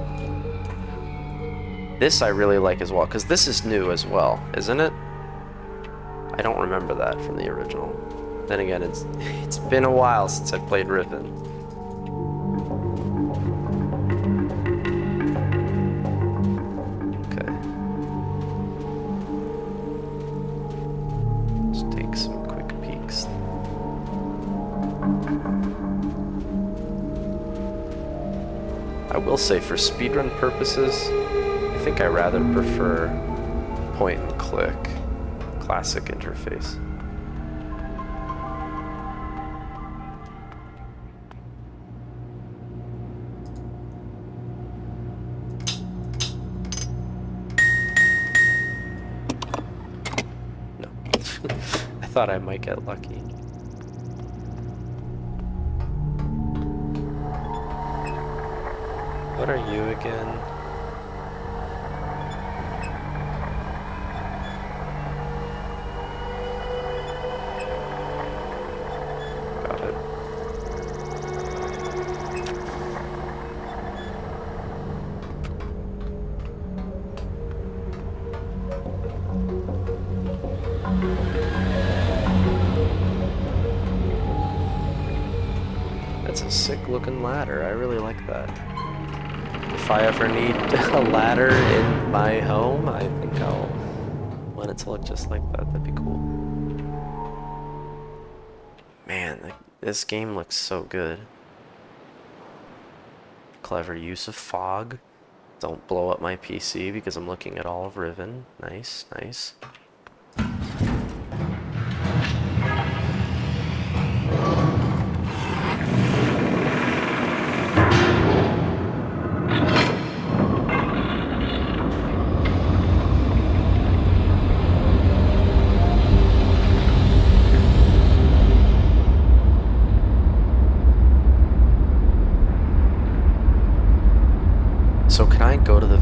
This I really like as well, because this is new as well, isn't it? I don't remember that from the original. Then again, it's been a while since I played Riven. Okay. Let's take some quick peeks. I will say, for speedrun purposes, I think I rather prefer point and click. Classic interface. No. I thought I might get lucky. What are you again? That's a sick looking ladder. I really like that. If I ever need a ladder in my home, I think I'll want it to look just like that. That'd be cool. Man, this game looks so good. Clever use of fog. Don't blow up my PC because I'm looking at all of Riven. Nice, nice.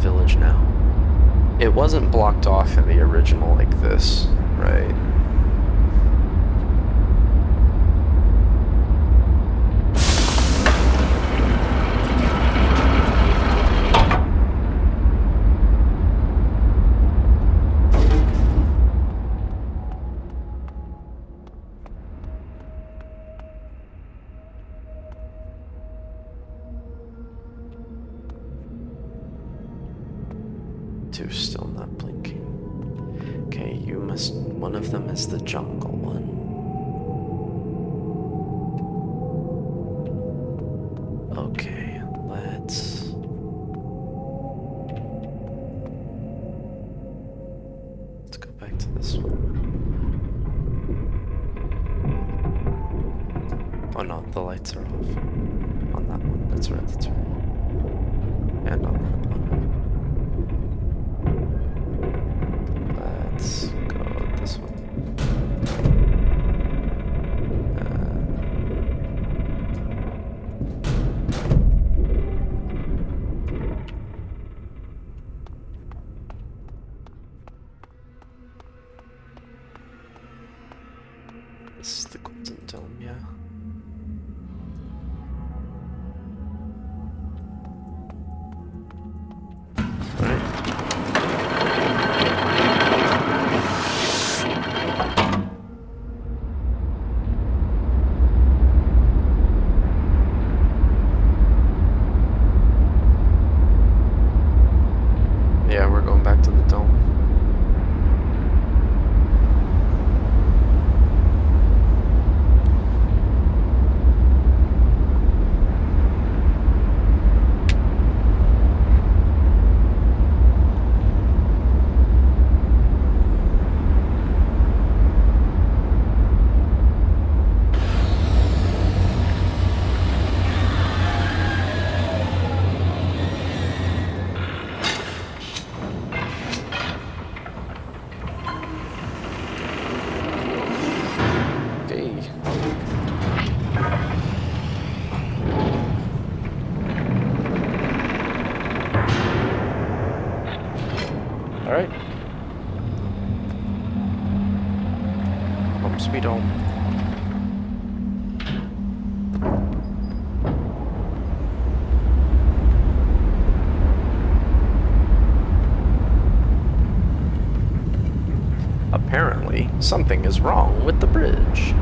village now. It wasn't blocked off in the original like this, right? Two still not blinking. Okay, you must. One of them is the jungle one. Okay, let's go back to this one. Oh no, the lights are off. On that one. That's right, that's right. And on that one. Let's go this one. This is the Golden Dome, yeah. Yeah, we're going back to the dome. Alright. Home sweet home. Apparently, something is wrong with the bridge.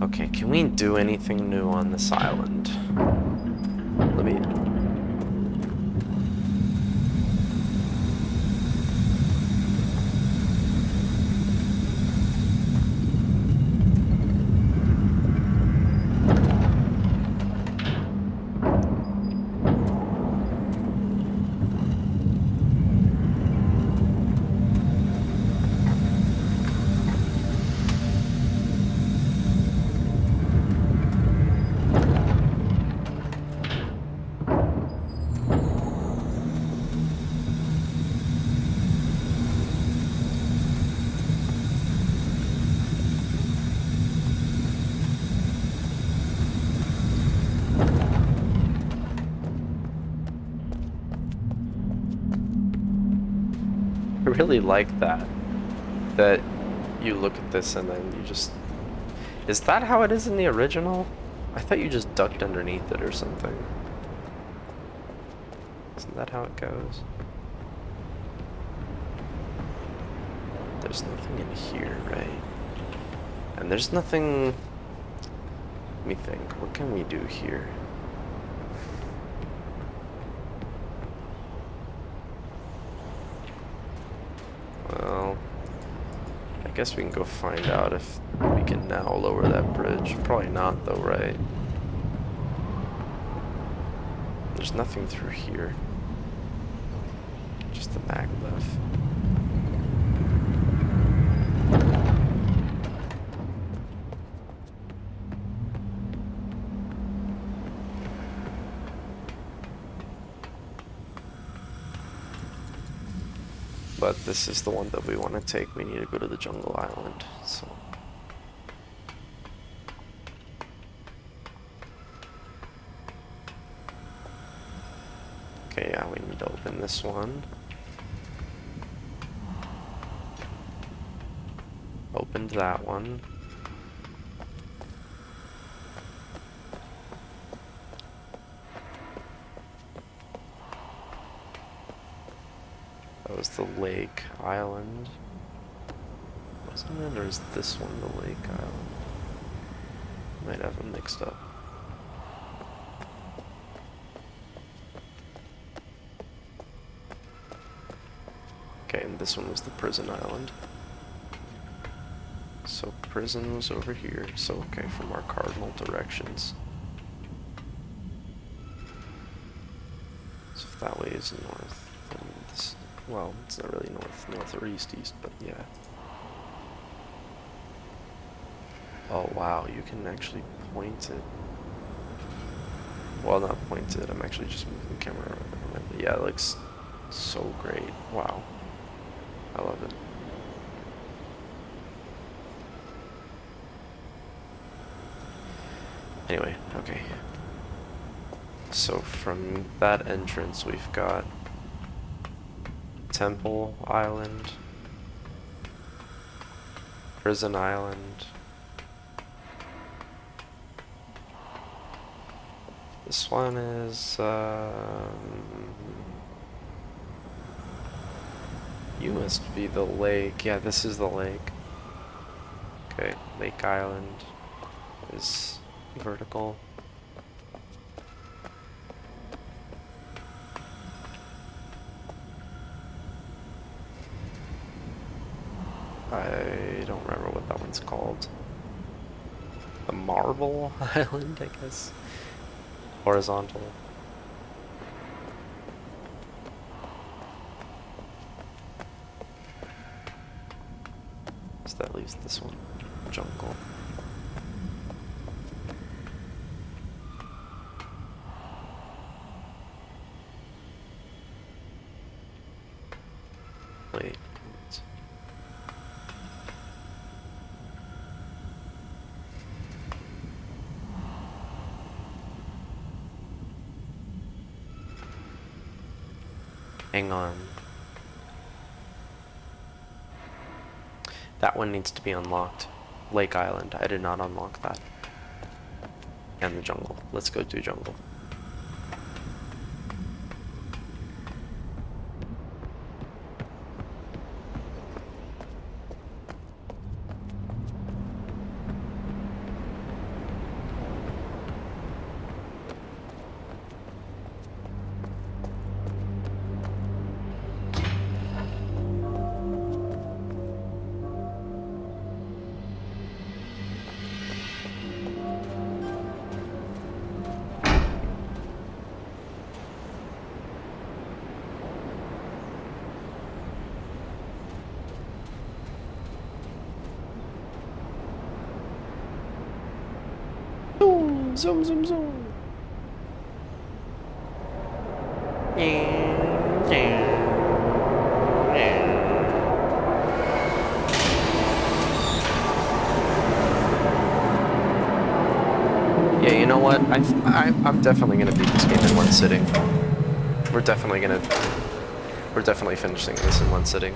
Okay, can we do anything new on this island? Let me... I really like that. That you look at this and then you just... Is that how it is in the original? I thought you just ducked underneath it or something. Isn't that how it goes? There's nothing in here, right? And there's nothing... Let me think. What can we do here? Well, I guess we can go find out if we can now lower that bridge. Probably not though, right? There's nothing through here. Just the maglev. but this is the one that we want to take. We need to go to the jungle island, so. Okay, yeah, we need to open this one. Opened that one. That was the lake island. Wasn't it? Or is this one the lake island? Might have them mixed up. Okay, and this one was the prison island. So prison was over here. So okay, from our cardinal directions. So if that way is north, then this, well, it's not really north or east, but yeah. Oh wow, you can actually point it. Well, not point it, I'm actually just moving the camera around. But yeah, it looks so great. Wow. I love it. Anyway, okay. So from that entrance we've got Temple Island, Prison Island, this one is you must be the lake. Yeah, this is the lake. Okay, Lake Island is vertical. I don't remember what that one's called. The Marble Island, I guess. Horizontal. So that leaves this one. Jungle. Wait. Hang on. That one needs to be unlocked. Lake Island. I did not unlock that. And the jungle. Let's go do jungle. Zoom, zoom, zoom. Yeah, you know what? I'm definitely gonna beat this game in one sitting. We're definitely finishing this in one sitting.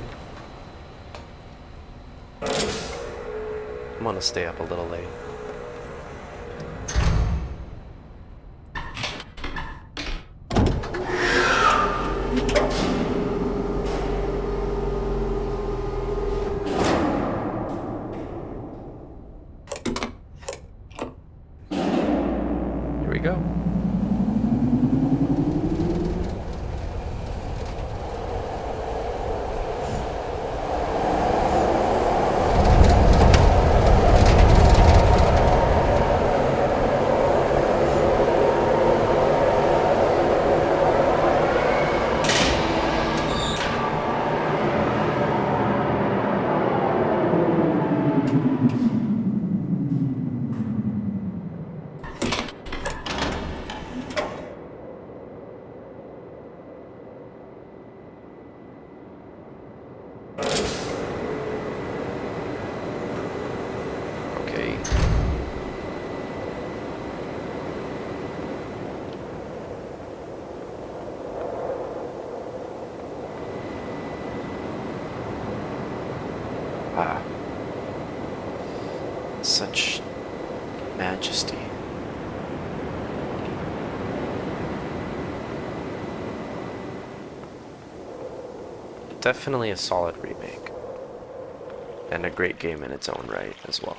I'm gonna stay up a little late. Here we go. Such majesty. Definitely a solid remake. And a great game in its own right as well.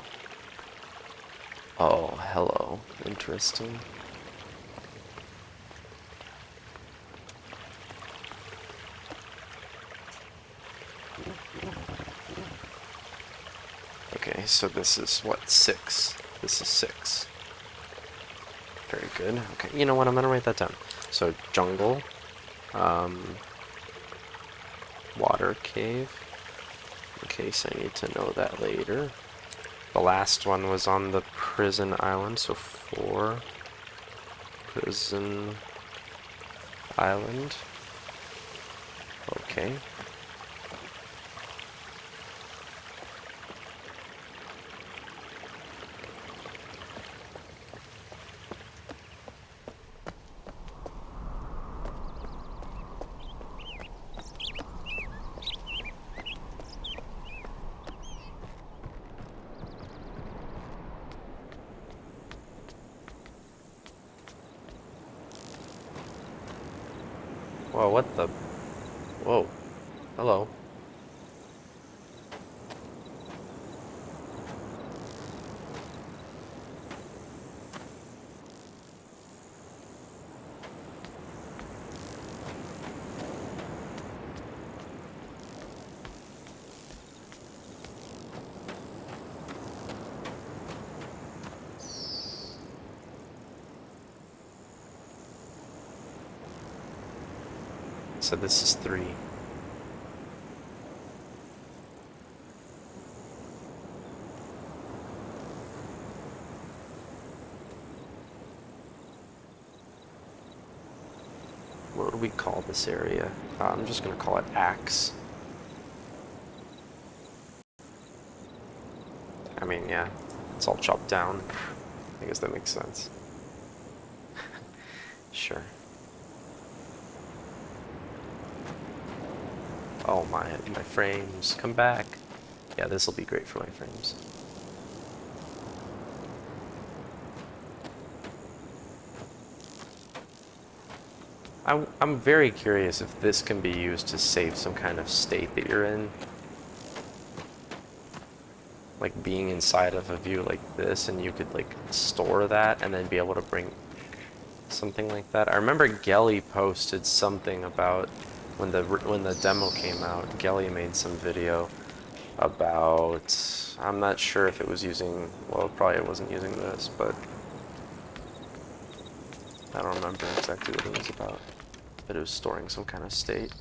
Oh, hello. Interesting. Okay, so this is what, 6? This is 6. Very good. Okay, you know what? I'm gonna write that down. So, jungle. Water cave. In case I need to know that later. The last one was on the prison island, so 4. Prison island. Okay. Whoa, what the? Whoa. Hello. So this is 3. What do we call this area? I'm just gonna call it Axe. I mean, yeah, it's all chopped down. I guess that makes sense. Sure. Oh my frames, come back. Yeah, this will be great for my frames. I'm very curious if this can be used to save some kind of state that you're in. Like being inside of a view like this, and you could like store that and then be able to bring something like that. I remember Gelly posted something about when the demo came out. Gelly made some video about, I'm not sure if it was using, well, probably it wasn't using this, but I don't remember exactly what it was about. But it was storing some kind of state.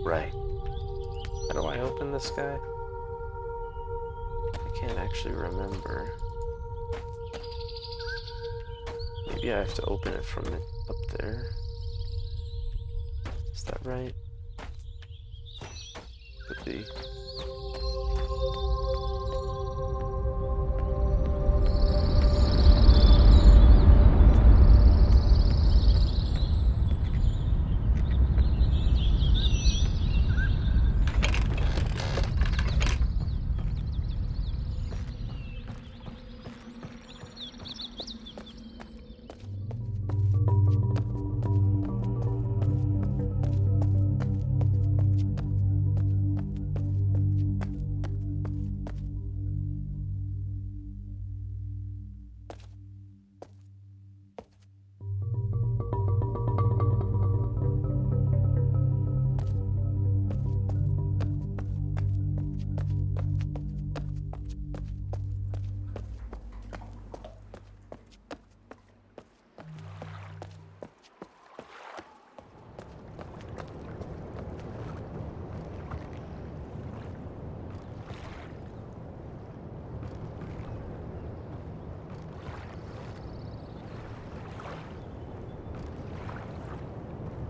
Right. How do I open this guy? I can't actually remember. Maybe I have to open it from it up there. Is that right? Could be.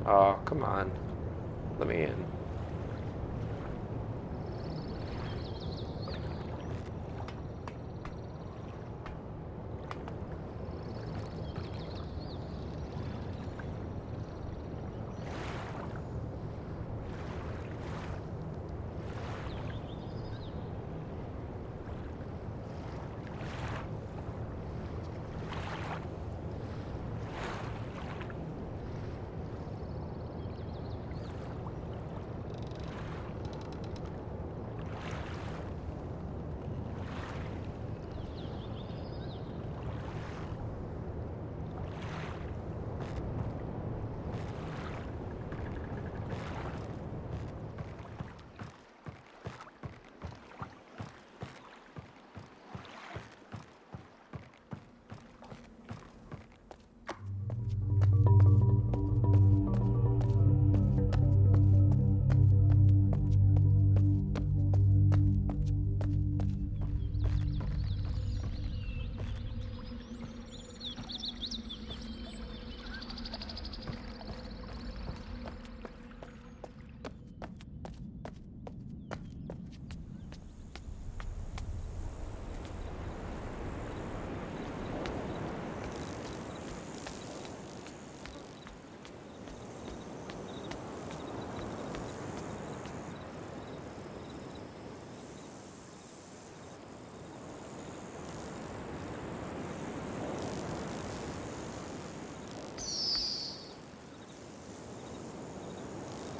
Oh, come on. Let me in.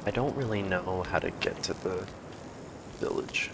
I don't really know how to get to the village.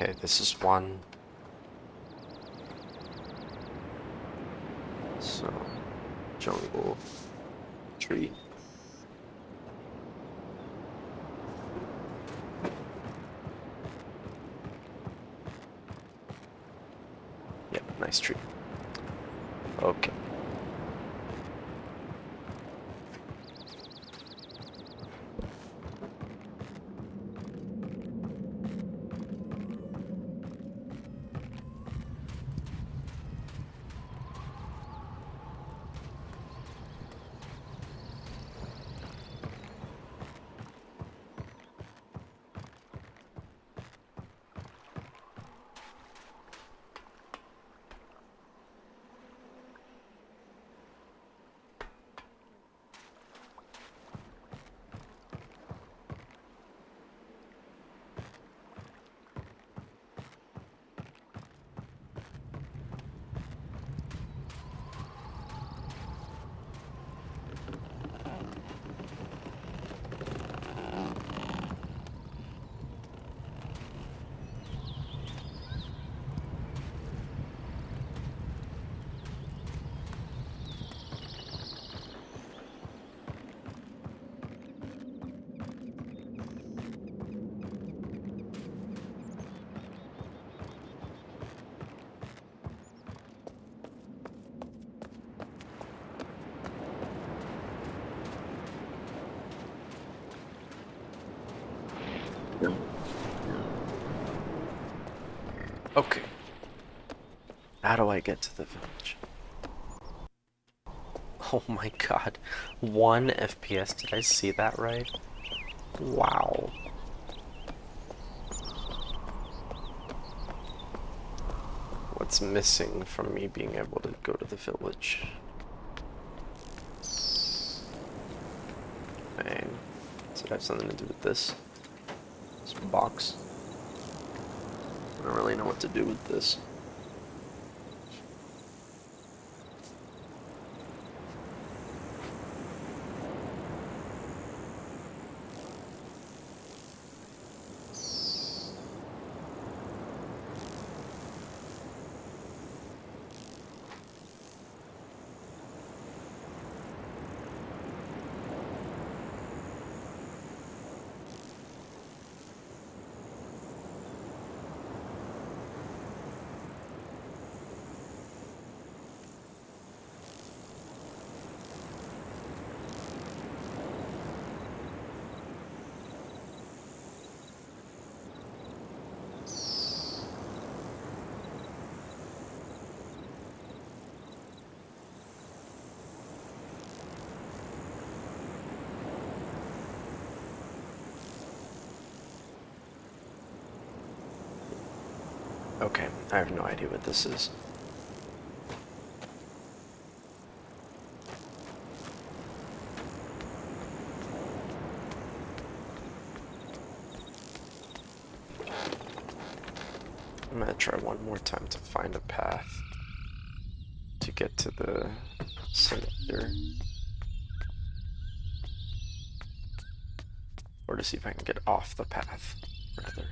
Okay, this is one. So, jungle, tree. Yep, nice tree. Okay. Okay. How do I get to the village? Oh my god. 1 FPS, did I see that right? Wow. What's missing from me being able to go to the village? And does it have something to do with this? This box? I don't really know what to do with this. Okay, I have no idea what this is. I'm gonna try one more time to find a path to get to the cylinder. Or to see if I can get off the path, rather.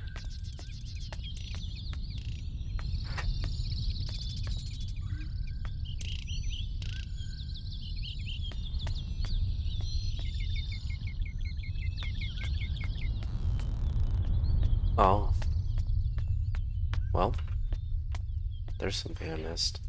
Oh. Well, there's something I missed.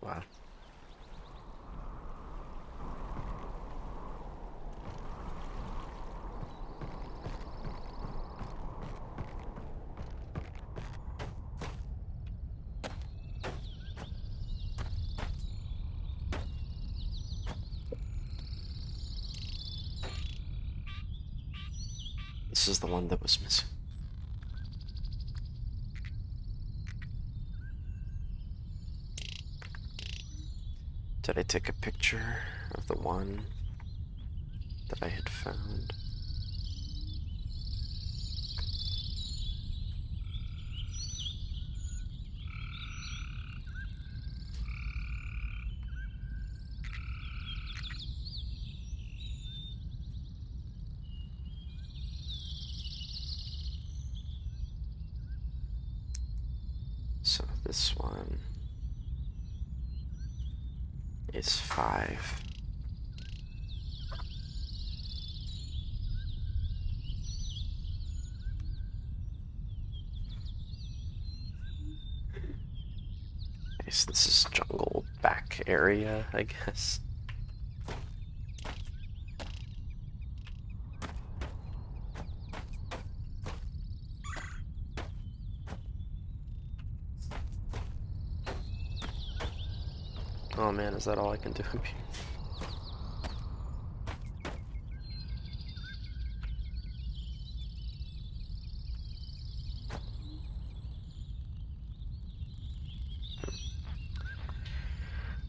Wow. This is the one that was missing. Did I take a picture of the one that I had found? So this one is 5. Okay, so this is jungle back area, I guess. Oh man, is that all I can do?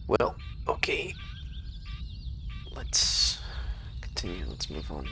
Well, okay. Let's continue. Let's move on.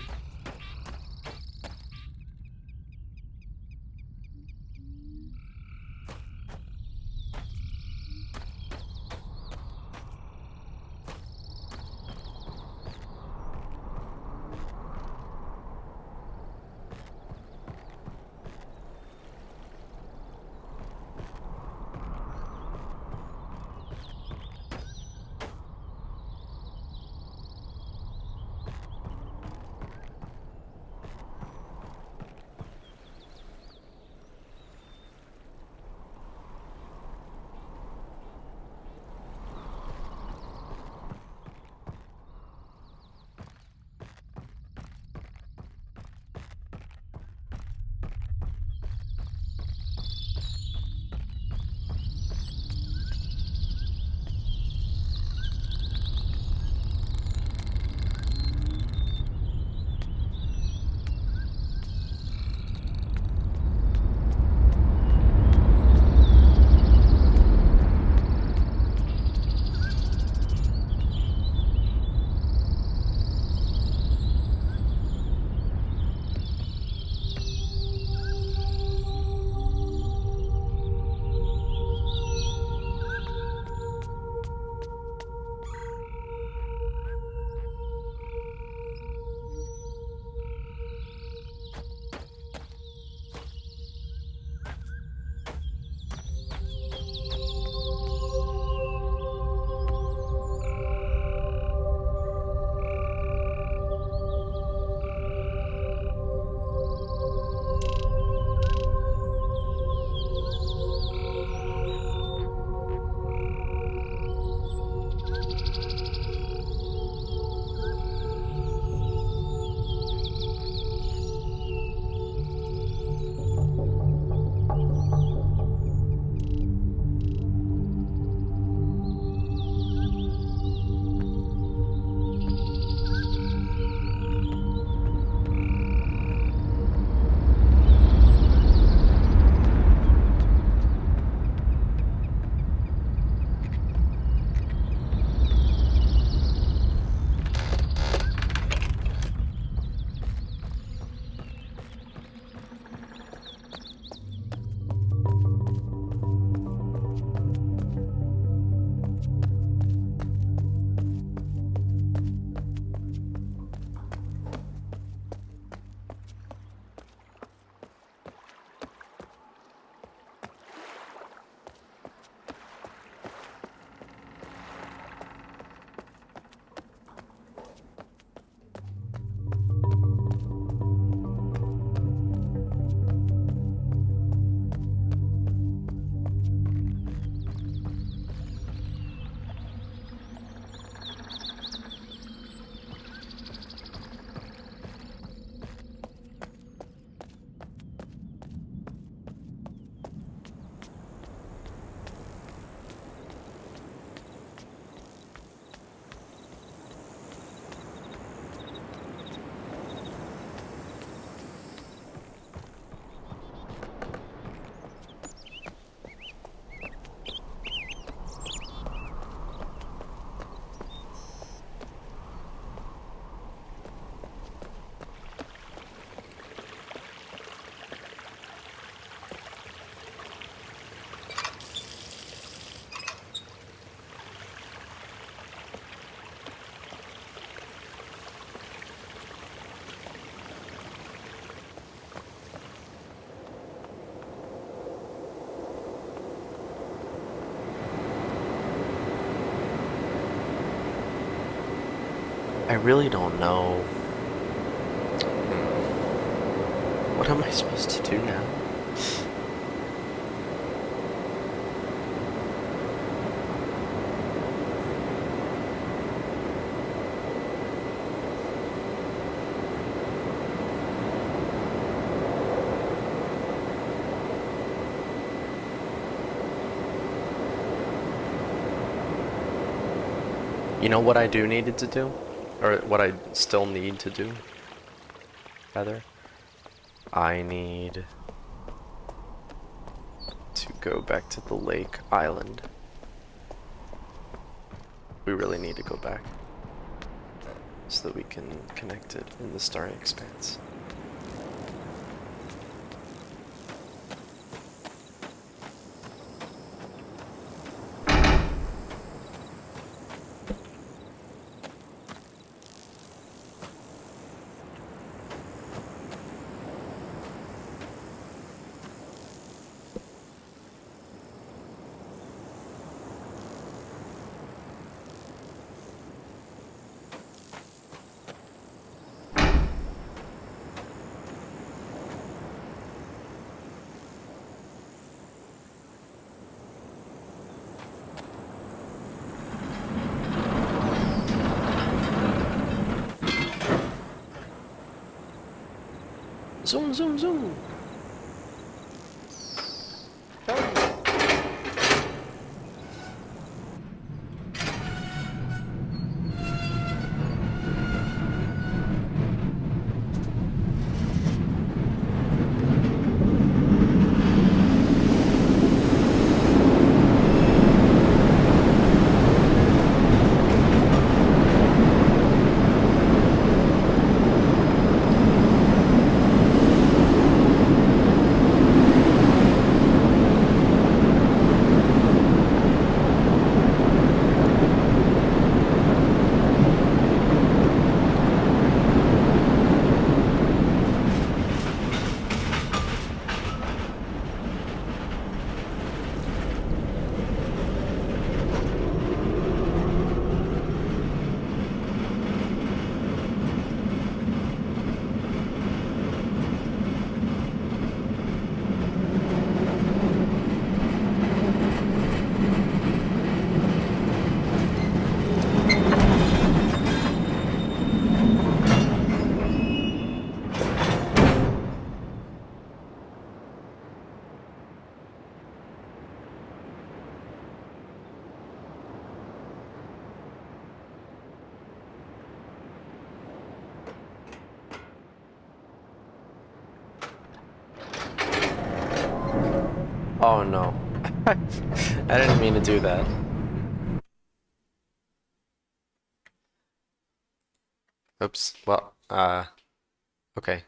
I really don't know. What am I supposed to do now? You know what I do needed to do? Or what I still need to do? Rather? I need to go back to the lake island. We really need to go back so that we can connect it in the starry expanse. Zoom, zoom, zoom! Oh no. I didn't mean to do that. Oops. Well, okay.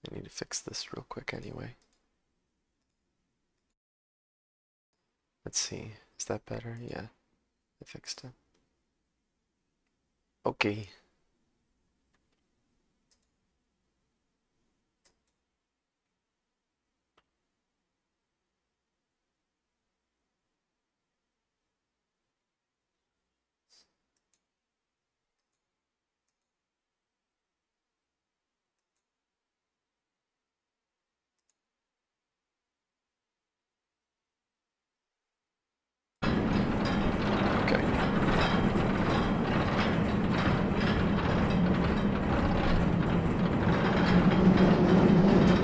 I need to fix this real quick anyway. Let's see. Is that better? Yeah. I fixed it. Okay. Okay.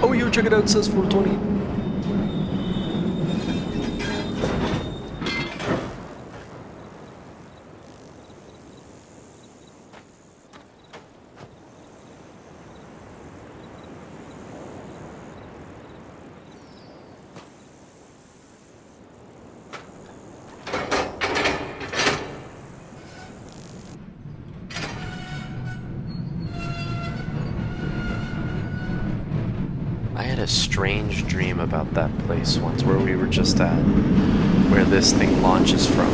Oh, yo, check it out. It says 420. I had a strange dream about that place once where we were just at, where this thing launches from.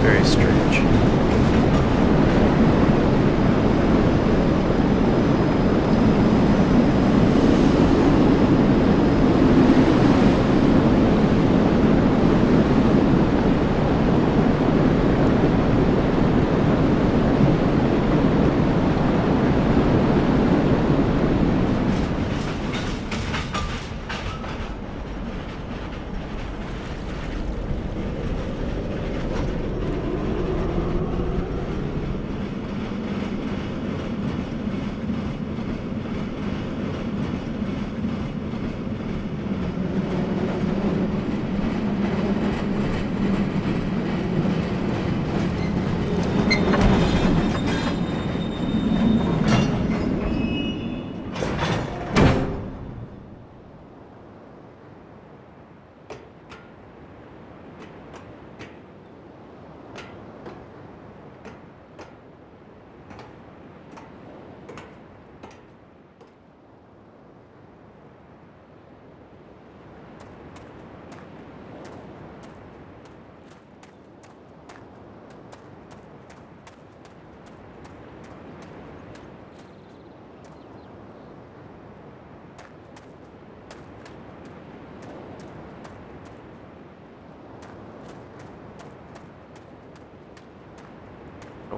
Very strange.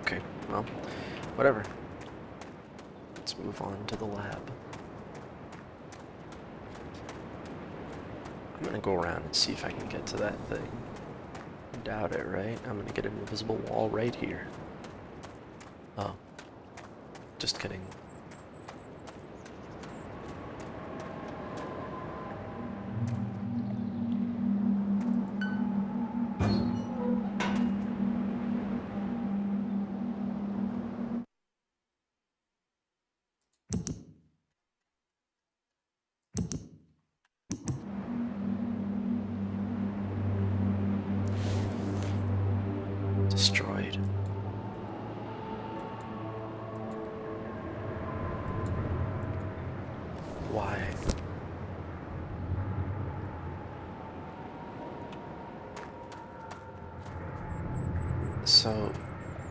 Okay, well, whatever. Let's move on to the lab. I'm gonna go around and see if I can get to that thing. Doubt it, right? I'm gonna get an invisible wall right here. Oh. Just kidding. Destroyed. Why? So,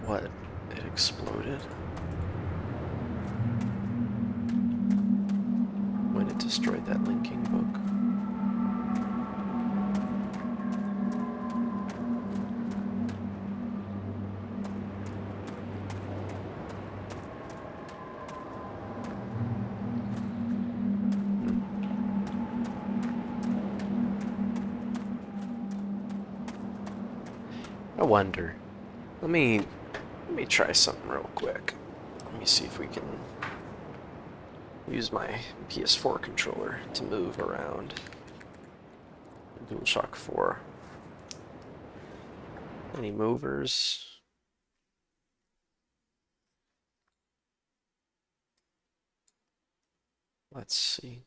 what? It exploded? When it destroyed that linking book? I wonder. Let me try something real quick. Let me see if we can use my PS4 controller to move around DualShock 4. Any movers? Let's see.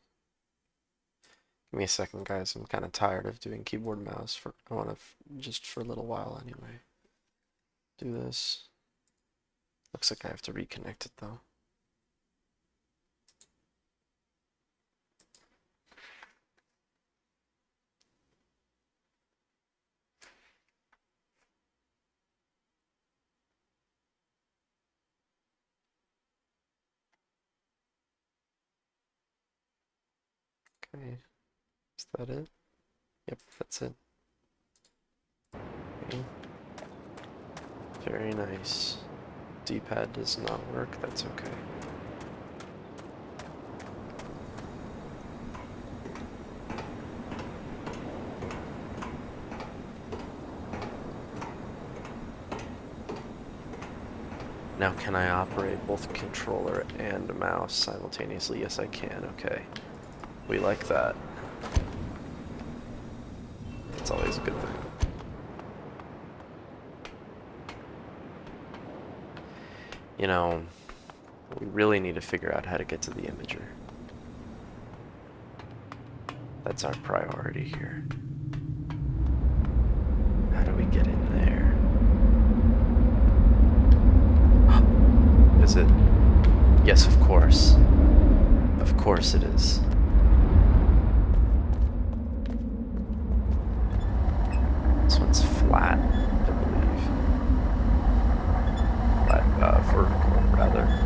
Give me a second, guys. I'm kind of tired of doing keyboard and mouse. I want to just for a little while anyway. Do this. Looks like I have to reconnect it though. Okay, is that it? Yep, that's it. Okay. Very nice. D-pad does not work, that's okay. Now can I operate both controller and mouse simultaneously? Yes, I can, okay. We like that. It's always a good thing. You know, we really need to figure out how to get to the imager. That's our priority here. How do we get in there? Is it? Yes, of course. Of course it is. This one's flat, I believe. Flat, vertical, rather.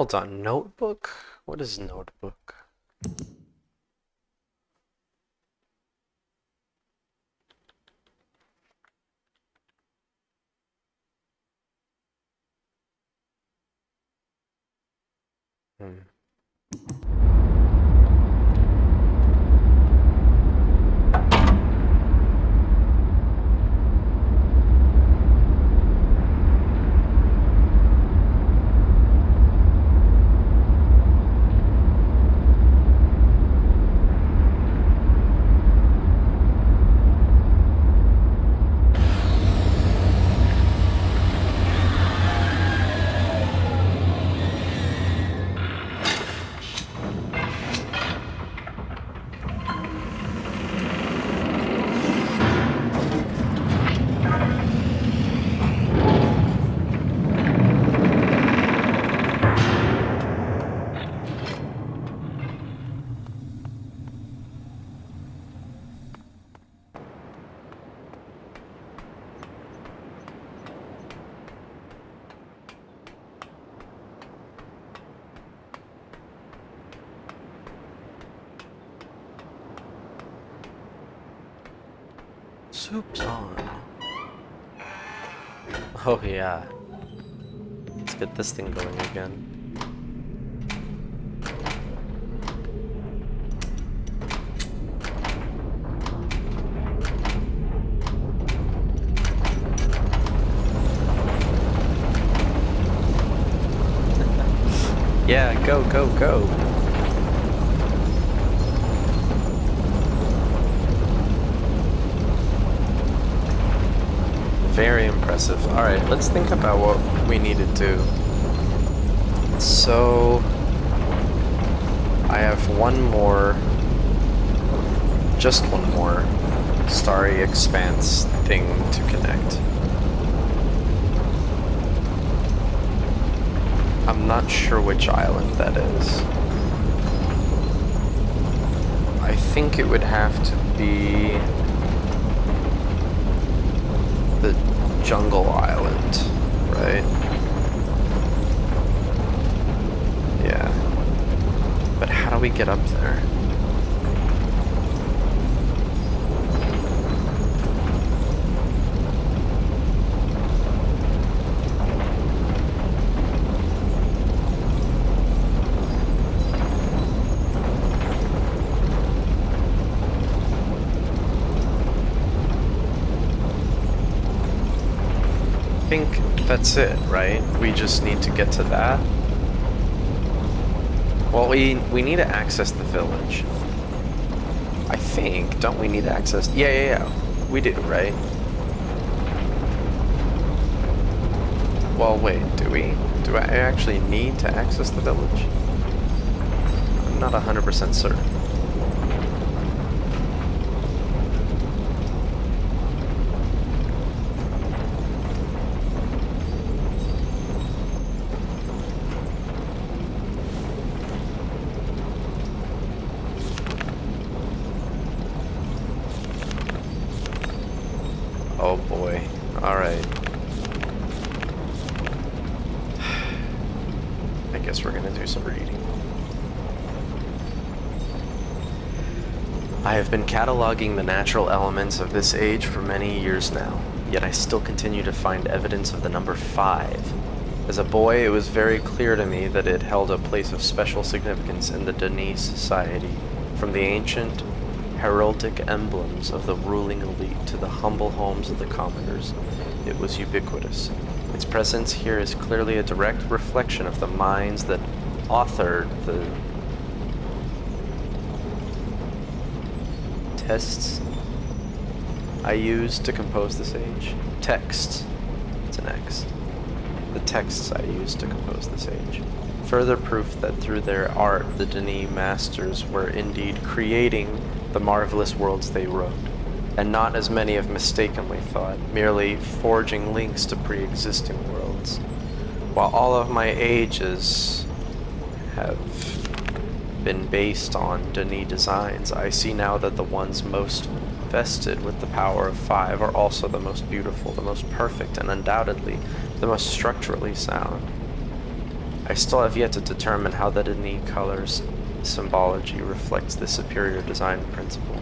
Hold on, notebook? What is notebook? Hmm. Soup's on. Oh yeah. Let's get this thing going again. Yeah, go, go, go. Very impressive. Alright, let's think about what we need to do. So, I have one more, just one more Starry Expanse thing to connect. I'm not sure which island that is. I think it would have to be the Jungle Island, right? Yeah. But how do we get up there? I think that's it, right? We just need to get to that. Well, we need to access the village. I think, don't we need to access? Yeah. We do, right? Well, wait, do we? Do I actually need to access the village? I'm not 100% certain. Oh boy. Alright. I guess we're gonna do some reading. I have been cataloging the natural elements of this age for many years now, yet I still continue to find evidence of the number 5. As a boy, it was very clear to me that it held a place of special significance in the Denis society, from the ancient heraldic emblems of the ruling elite to the humble homes of the commoners. It was ubiquitous. Its presence here is clearly a direct reflection of the minds that authored the tests I used to compose this age. Texts. It's an X. The texts I used to compose this age. Further proof that through their art the Denis masters were indeed creating the marvelous worlds they wrote, and not as many have mistakenly thought, merely forging links to pre-existing worlds. While all of my ages have been based on Denis designs, I see now that the ones most vested with the power of 5 are also the most beautiful, the most perfect, and undoubtedly the most structurally sound. I still have yet to determine how the Denis colors symbology reflects the superior design principle.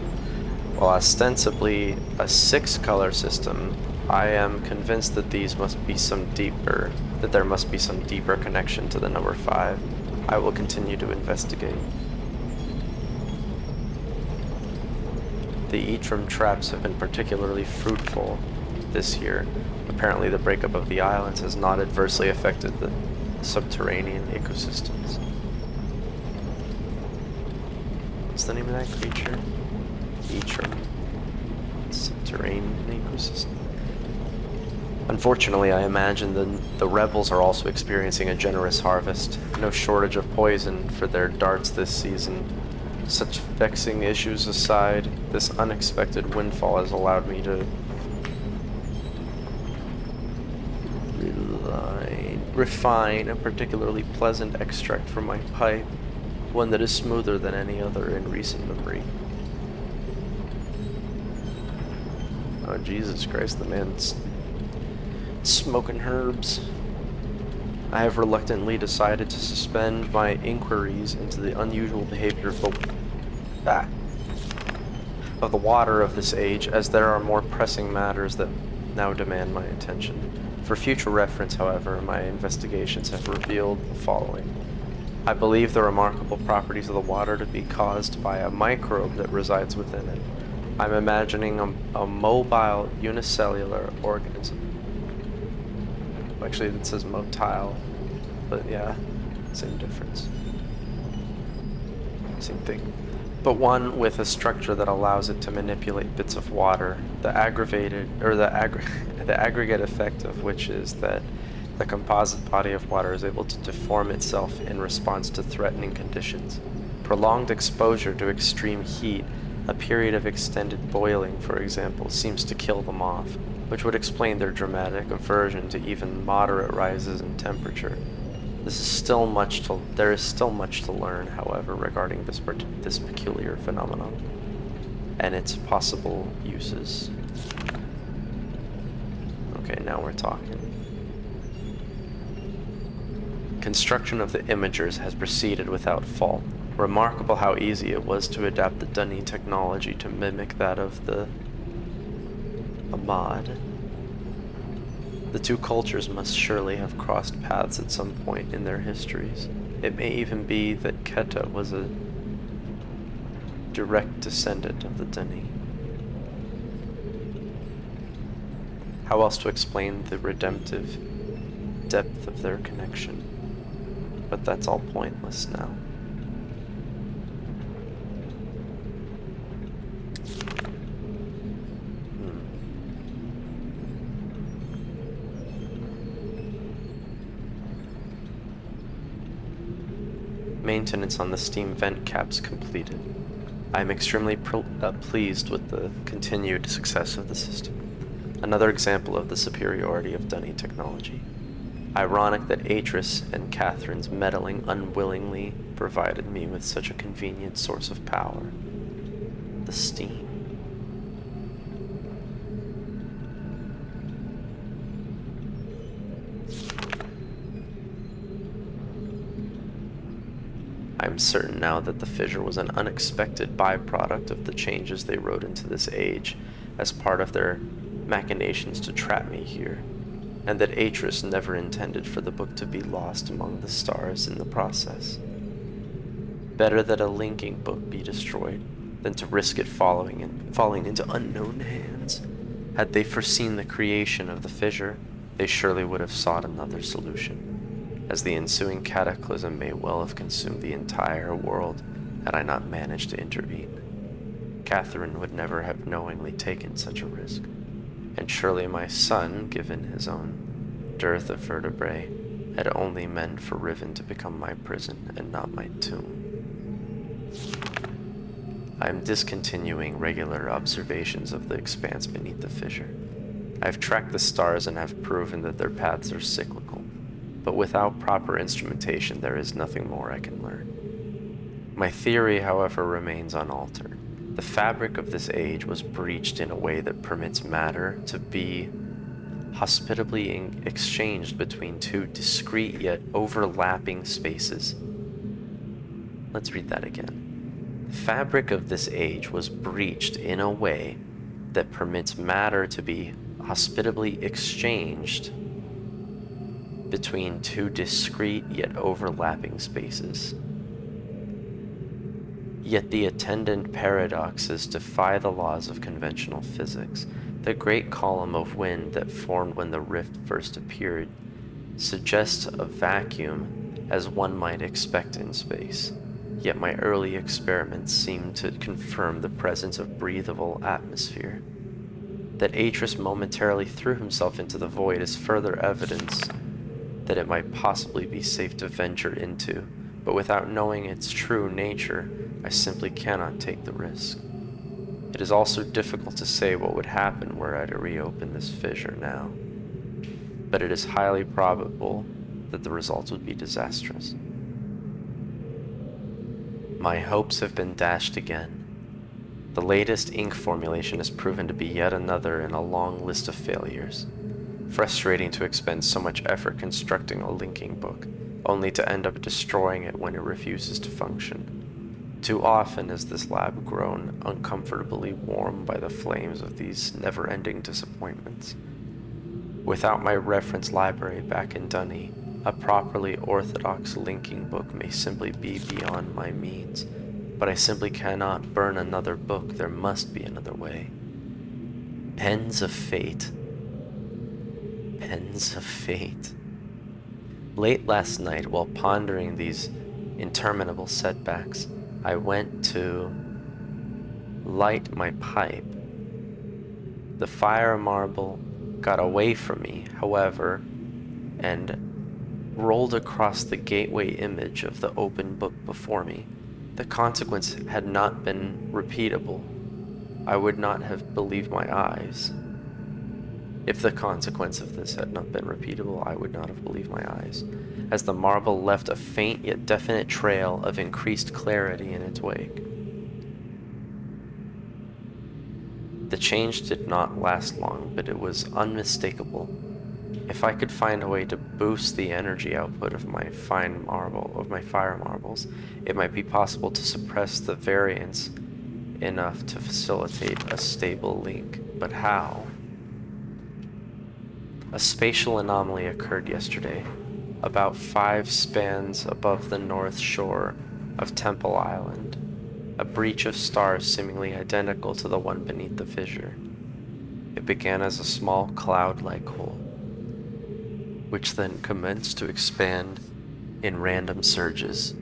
While ostensibly a 6-color system, I am convinced that there must be some deeper connection to the number 5. I will continue to investigate. The Eatrim traps have been particularly fruitful this year. Apparently the breakup of the islands has not adversely affected the subterranean ecosystems. What's the name of that creature? Eatrim. Subterranean ecosystem. Unfortunately, I imagine the rebels are also experiencing a generous harvest. No shortage of poison for their darts this season. Such vexing issues aside, this unexpected windfall has allowed me to refine a particularly pleasant extract from my pipe, one that is smoother than any other in recent memory. Oh, Jesus Christ, the man's smoking herbs. I have reluctantly decided to suspend my inquiries into the unusual behavior of the water of this age, as there are more pressing matters that now demand my attention. For future reference, however, my investigations have revealed the following. I believe the remarkable properties of the water to be caused by a microbe that resides within it. I'm imagining a mobile unicellular organism. Actually, it says motile, but yeah, same difference. Same thing. But one with a structure that allows it to manipulate bits of water. The aggregate effect of which is that the composite body of water is able to deform itself in response to threatening conditions. Prolonged exposure to extreme heat, a period of extended boiling, for example, seems to kill them off, which would explain their dramatic aversion to even moderate rises in temperature. There is still much to learn, however, regarding this peculiar phenomenon and its possible uses. Okay, now we're talking. Construction of the imagers has proceeded without fault. Remarkable how easy it was to adapt the Denis technology to mimic that of the Ahmad. The two cultures must surely have crossed paths at some point in their histories. It may even be that Keta was a direct descendant of the Denis. How else to explain the redemptive depth of their connection? But that's all pointless now. Maintenance on the steam vent caps completed. I am extremely pleased with the continued success of the system. Another example of the superiority of Denis technology. Ironic that Atris and Catherine's meddling unwillingly provided me with such a convenient source of power. The steam. I'm certain now that the fissure was an unexpected byproduct of the changes they wrote into this age as part of their machinations to trap me here, and that Atris never intended for the book to be lost among the stars in the process. Better that a linking book be destroyed than to risk it falling into unknown hands. Had they foreseen the creation of the fissure, they surely would have sought another solution, as the ensuing cataclysm may well have consumed the entire world had I not managed to intervene. Catherine would never have knowingly taken such a risk, and surely my son, given his own dearth of vertebrae, had only meant for Riven to become my prison and not my tomb. I am discontinuing regular observations of the expanse beneath the fissure. I have tracked the stars and have proven that their paths are cyclical, but without proper instrumentation there is nothing more I can learn. My theory, however, remains unaltered. The fabric of this age was breached in a way that permits matter to be hospitably exchanged between two discrete yet overlapping spaces. Let's read that again. The fabric of this age was breached in a way that permits matter to be hospitably exchanged between two discrete yet overlapping spaces. Yet the attendant paradoxes defy the laws of conventional physics. The great column of wind that formed when the rift first appeared suggests a vacuum as one might expect in space. Yet my early experiments seem to confirm the presence of breathable atmosphere. That Atris momentarily threw himself into the void is further evidence that it might possibly be safe to venture into, but without knowing its true nature, I simply cannot take the risk. It is also difficult to say what would happen were I to reopen this fissure now, but it is highly probable that the results would be disastrous. My hopes have been dashed again. The latest ink formulation has proven to be yet another in a long list of failures. Frustrating to expend so much effort constructing a linking book, only to end up destroying it when it refuses to function. Too often has this lab grown uncomfortably warm by the flames of these never-ending disappointments. Without my reference library back in Dunny, a properly orthodox linking book may simply be beyond my means, but I simply cannot burn another book. There must be another way. Pens of fate. Pens of fate. Late last night, while pondering these interminable setbacks, I went to light my pipe. The fire marble got away from me, however, and rolled across the gateway image of the open book before me. The consequence had not been repeatable. I would not have believed my eyes. If the consequence of this had not been repeatable, I would not have believed my eyes, as the marble left a faint yet definite trail of increased clarity in its wake. The change did not last long, but it was unmistakable. If I could find a way to boost the energy output of my fire marbles, it might be possible to suppress the variance enough to facilitate a stable link. But how? A spatial anomaly occurred yesterday, about 5 spans above the north shore of Temple Island, a breach of stars seemingly identical to the one beneath the fissure. It began as a small cloud-like hole, which then commenced to expand in random surges.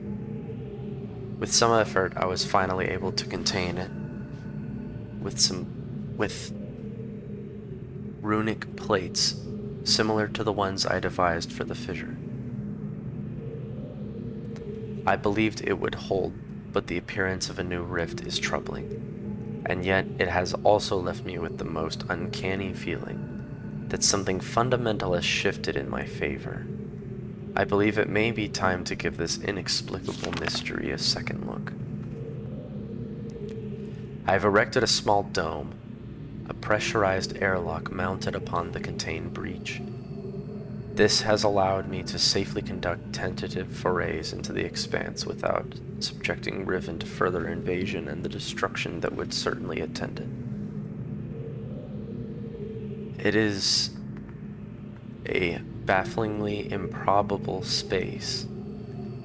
With some effort, I was finally able to contain it with runic plates similar to the ones I devised for the fissure. I believed it would hold, but the appearance of a new rift is troubling, and yet it has also left me with the most uncanny feeling that something fundamental has shifted in my favor. I believe it may be time to give this inexplicable mystery a second look. I have erected a small dome, a pressurized airlock mounted upon the contained breach. This has allowed me to safely conduct tentative forays into the expanse without subjecting Riven to further invasion and the destruction that would certainly attend it. It is a bafflingly improbable space,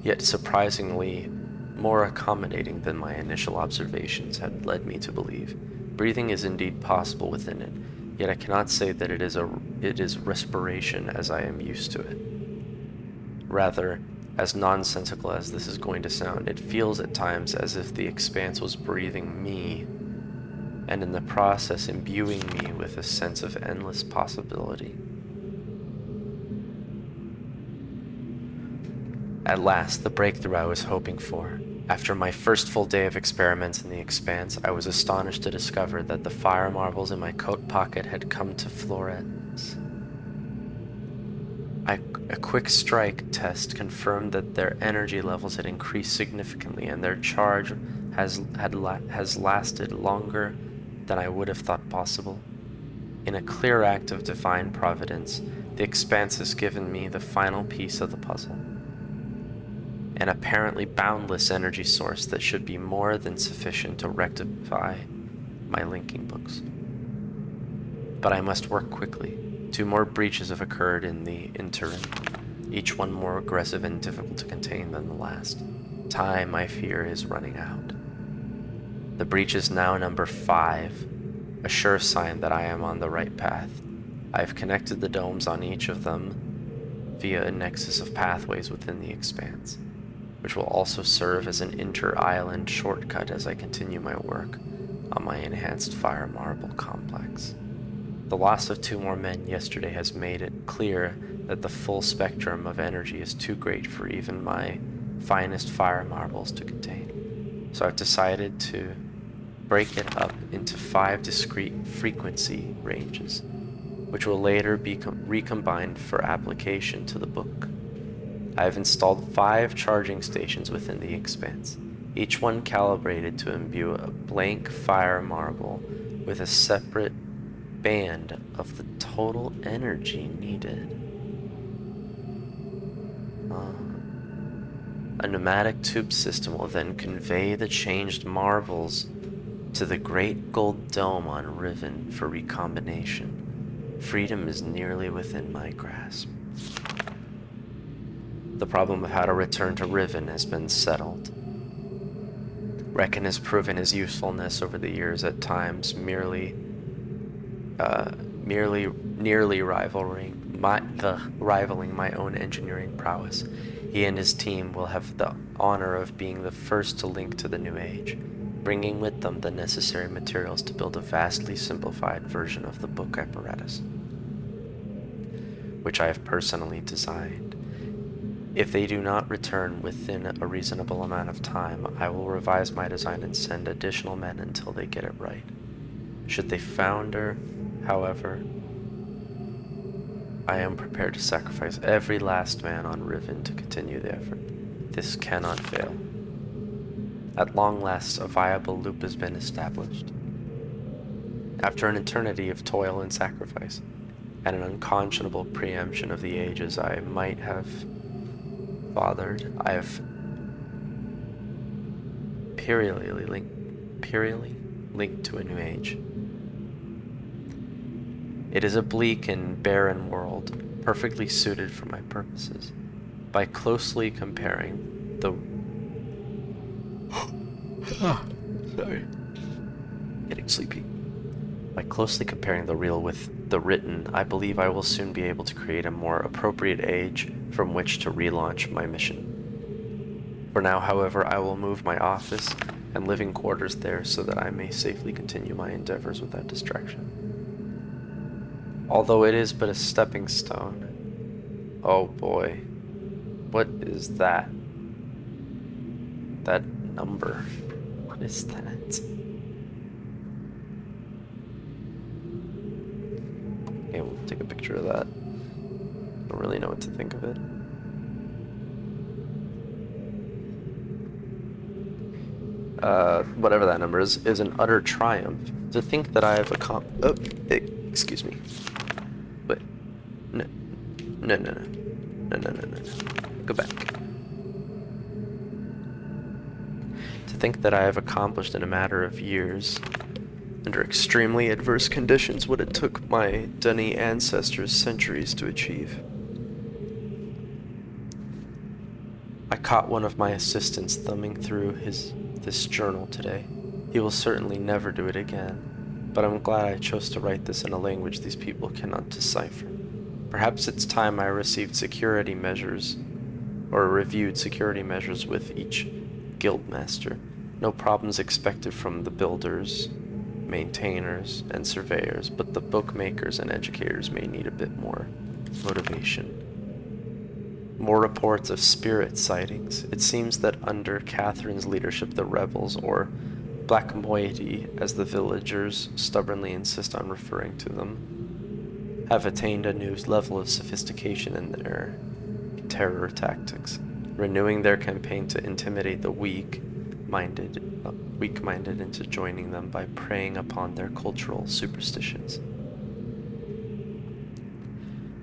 yet surprisingly more accommodating than my initial observations had led me to believe. Breathing is indeed possible within it, yet I cannot say that it is respiration as I am used to it. Rather, as nonsensical as this is going to sound, it feels at times as if the expanse was breathing me, and in the process imbuing me with a sense of endless possibility. At last, the breakthrough I was hoping for. After my first full day of experiments in the expanse, I was astonished to discover that the fire marbles in my coat pocket had come to florets. A quick strike test confirmed that their energy levels had increased significantly, and their charge has lasted longer than I would have thought possible. In a clear act of divine providence, the Expanse has given me the final piece of the puzzle. An apparently boundless energy source that should be more than sufficient to rectify my linking books. But I must work quickly. 2 more breaches have occurred in the interim, each one more aggressive and difficult to contain than the last. Time, I fear, is running out. The breaches now number 5, a sure sign that I am on the right path. I have connected the domes on each of them via a nexus of pathways within the Expanse, which will also serve as an inter-island shortcut as I continue my work on my enhanced fire marble complex. The loss of 2 more men yesterday has made it clear that the full spectrum of energy is too great for even my finest fire marbles to contain. So I've decided to break it up into 5 discrete frequency ranges, which will later be recombined for application to the book. I have installed 5 charging stations within the Expanse, each one calibrated to imbue a blank fire marble with a separate band of the total energy needed. A pneumatic tube system will then convey the changed marbles to the great gold dome on Riven for recombination. Freedom is nearly within my grasp. The problem of how to return to Riven has been settled. Reckon has proven his usefulness over the years, at times nearly rivaling my own engineering prowess. He and his team will have the honor of being the first to link to the new age, bringing with them the necessary materials to build a vastly simplified version of the book apparatus, which I have personally designed. If they do not return within a reasonable amount of time, I will revise my design and send additional men until they get it right. Should they founder, however, I am prepared to sacrifice every last man on Riven to continue the effort. This cannot fail. At long last, a viable loop has been established. After an eternity of toil and sacrifice, and an unconscionable preemption of the ages I might have fathered, I have perially linked to a new age. It is a bleak and barren world, perfectly suited for my purposes. By closely comparing the sorry, getting sleepy. By closely comparing the real with the written, I believe I will soon be able to create a more appropriate age from which to relaunch my mission. For now, however, I will move my office and living quarters there so that I may safely continue my endeavors without distraction. Although it is but a stepping stone. Oh boy. What is that? That number. What is that? Okay, we'll take a picture of that. Don't really know what to think of it. Whatever that number is an utter triumph. To think that I have excuse me. Wait. No. Go back. To think that I have accomplished in a matter of years, under extremely adverse conditions, what it took my Dunny ancestors centuries to achieve. I caught one of my assistants thumbing through this journal today. He will certainly never do it again, but I'm glad I chose to write this in a language these people cannot decipher. Perhaps it's time I reviewed security measures with each guildmaster. No problems expected from the builders, maintainers, and surveyors, but the bookmakers and educators may need a bit more motivation. More reports of spirit sightings. It seems that under Catherine's leadership, the rebels, or black moiety, as the villagers stubbornly insist on referring to them, have attained a new level of sophistication in their terror tactics, renewing their campaign to intimidate the weak-minded into joining them by preying upon their cultural superstitions.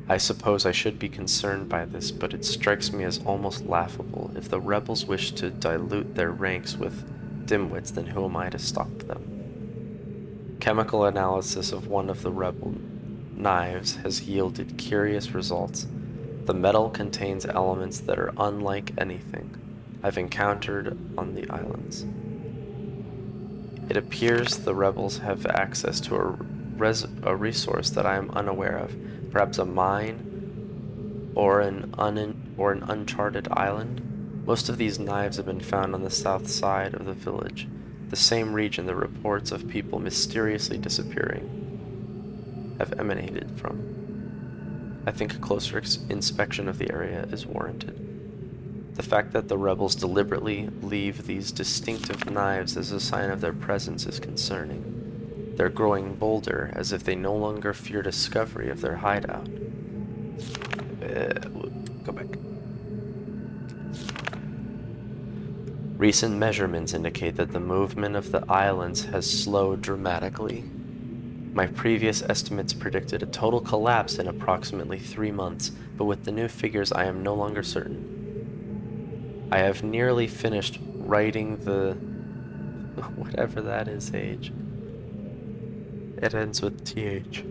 I suppose I should be concerned by this, but it strikes me as almost laughable. If the rebels wish to dilute their ranks with dimwits, then who am I to stop them? Chemical analysis of one of the rebel knives has yielded curious results. The metal contains elements that are unlike anything I've encountered on the islands. It appears the rebels have access to a resource that I am unaware of, perhaps a mine or an uncharted island. Most of these knives have been found on the south side of the village, the same region the reports of people mysteriously disappearing have emanated from. I think a closer inspection of the area is warranted. The fact that the rebels deliberately leave these distinctive knives as a sign of their presence is concerning. They're growing bolder, as if they no longer fear discovery of their hideout. Go back. Recent measurements indicate that the movement of the islands has slowed dramatically. My previous estimates predicted a total collapse in approximately 3 months, but with the new figures I am no longer certain. I have nearly finished writing the... whatever that is, age. It ends with TH.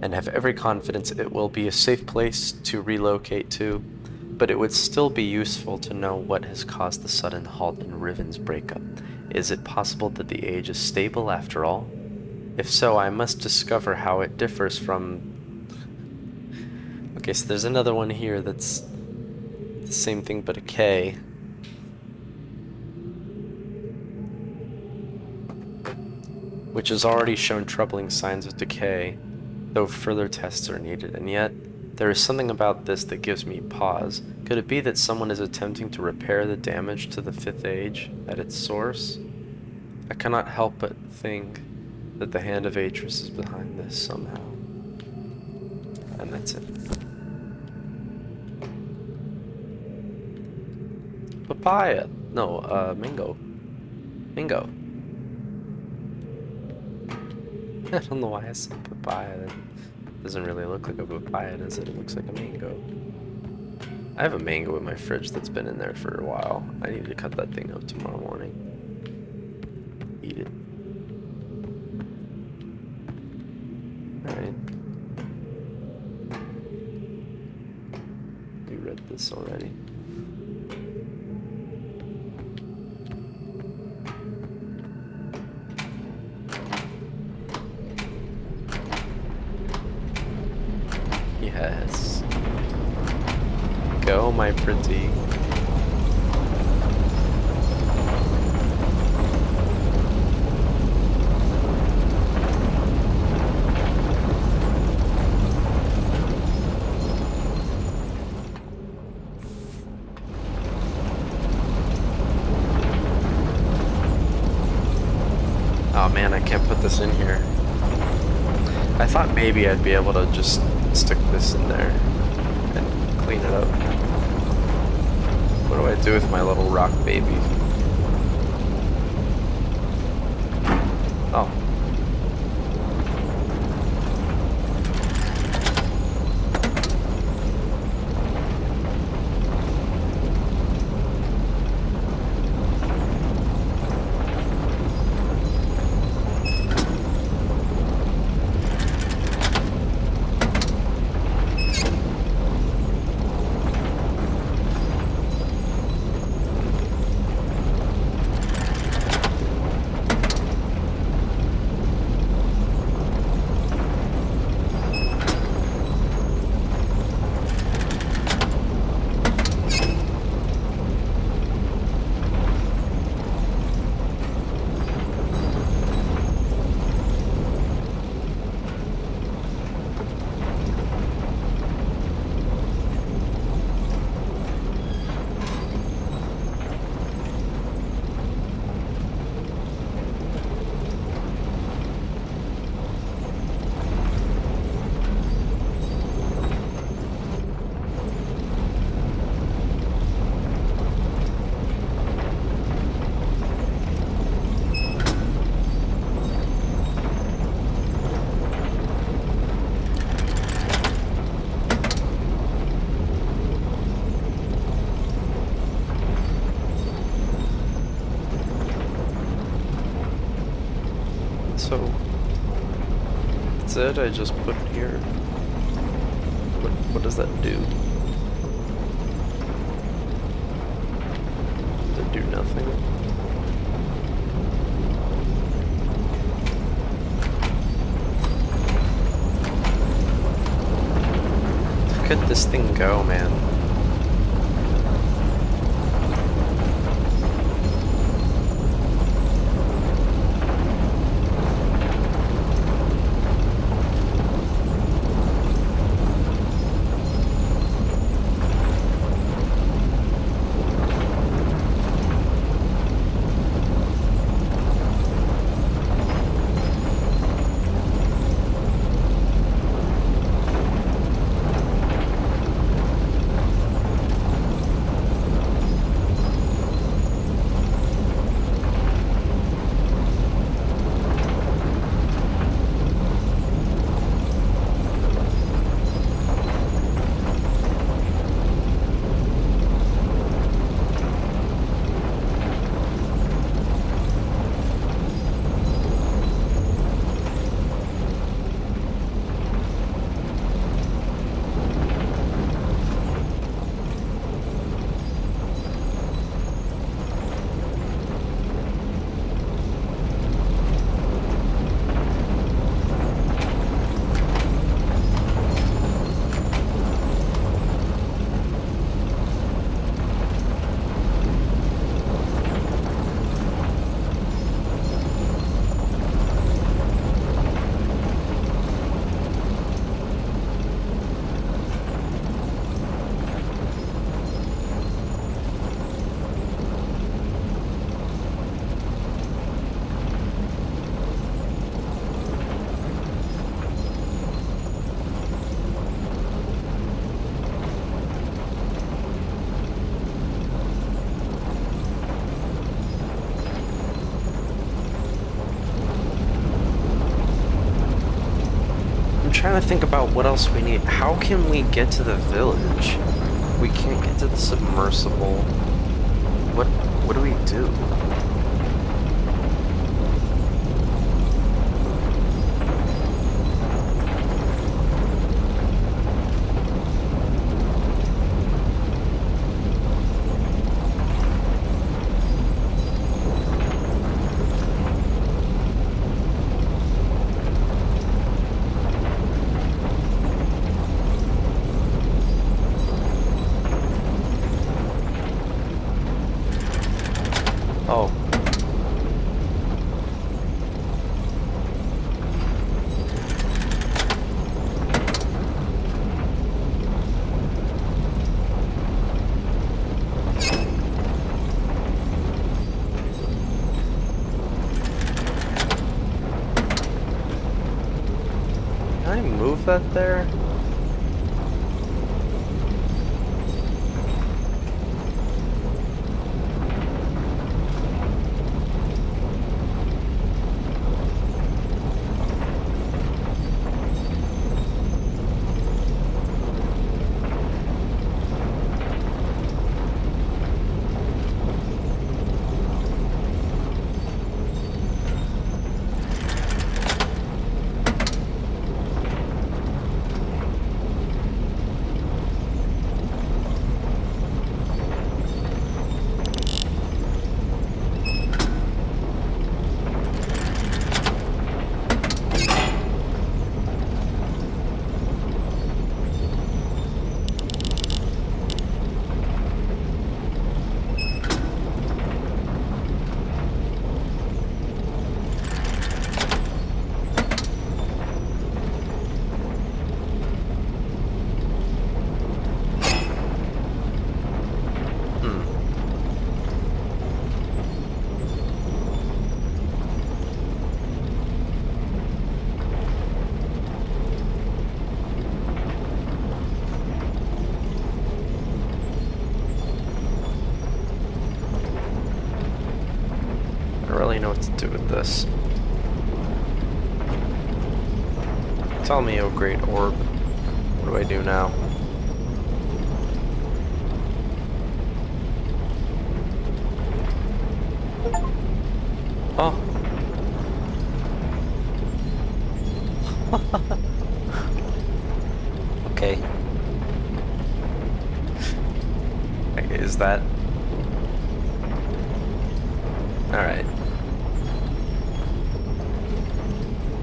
And have every confidence it will be a safe place to relocate to, but it would still be useful to know what has caused the sudden halt in Riven's breakup. Is it possible that the age is stable after all? If so, I must discover how it differs from... Okay, so there's another one here that's the same thing but a K. Which has already shown troubling signs of decay, though further tests are needed, and yet there is something about this that gives me pause. Could it be that someone is attempting to repair the damage to the Fifth Age at its source? I cannot help but think that the hand of Atris is behind this somehow. And that's it. Papaya! No, mango. Mango. I don't know why I said papaya. That doesn't really look like a papaya, does it? It looks like a mango. I have a mango in my fridge that's been in there for a while. I need to cut that thing up tomorrow morning. Eat it. Alright. We read this already. Yes. Go, my pretty. Oh man, I can't put this in here. I thought maybe I'd be able to just stick this in there and clean it up. What do I do with my little rock baby? Oh. So that's it. I just put here. What does that do? Does it do nothing? Look at this thing go, man. I'm trying to think about what else we need. How can we get to the village? We can't get to the submersible. What do we do? Oh. Can I move that there? I don't really know what to do with this. Tell me, oh great orb. What do I do now? Oh. Okay. Is that... Alright.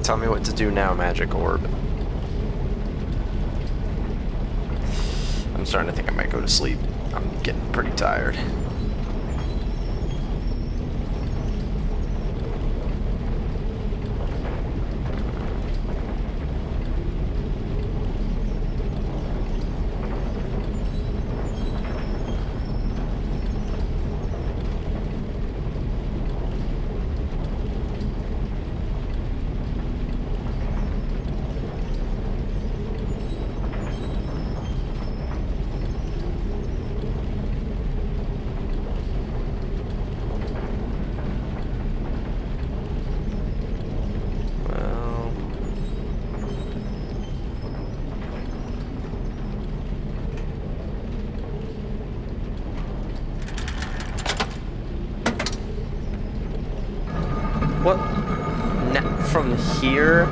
Tell me what to do now, Magic Orb. I'm starting to think I might go to sleep. I'm getting pretty tired. What? From here?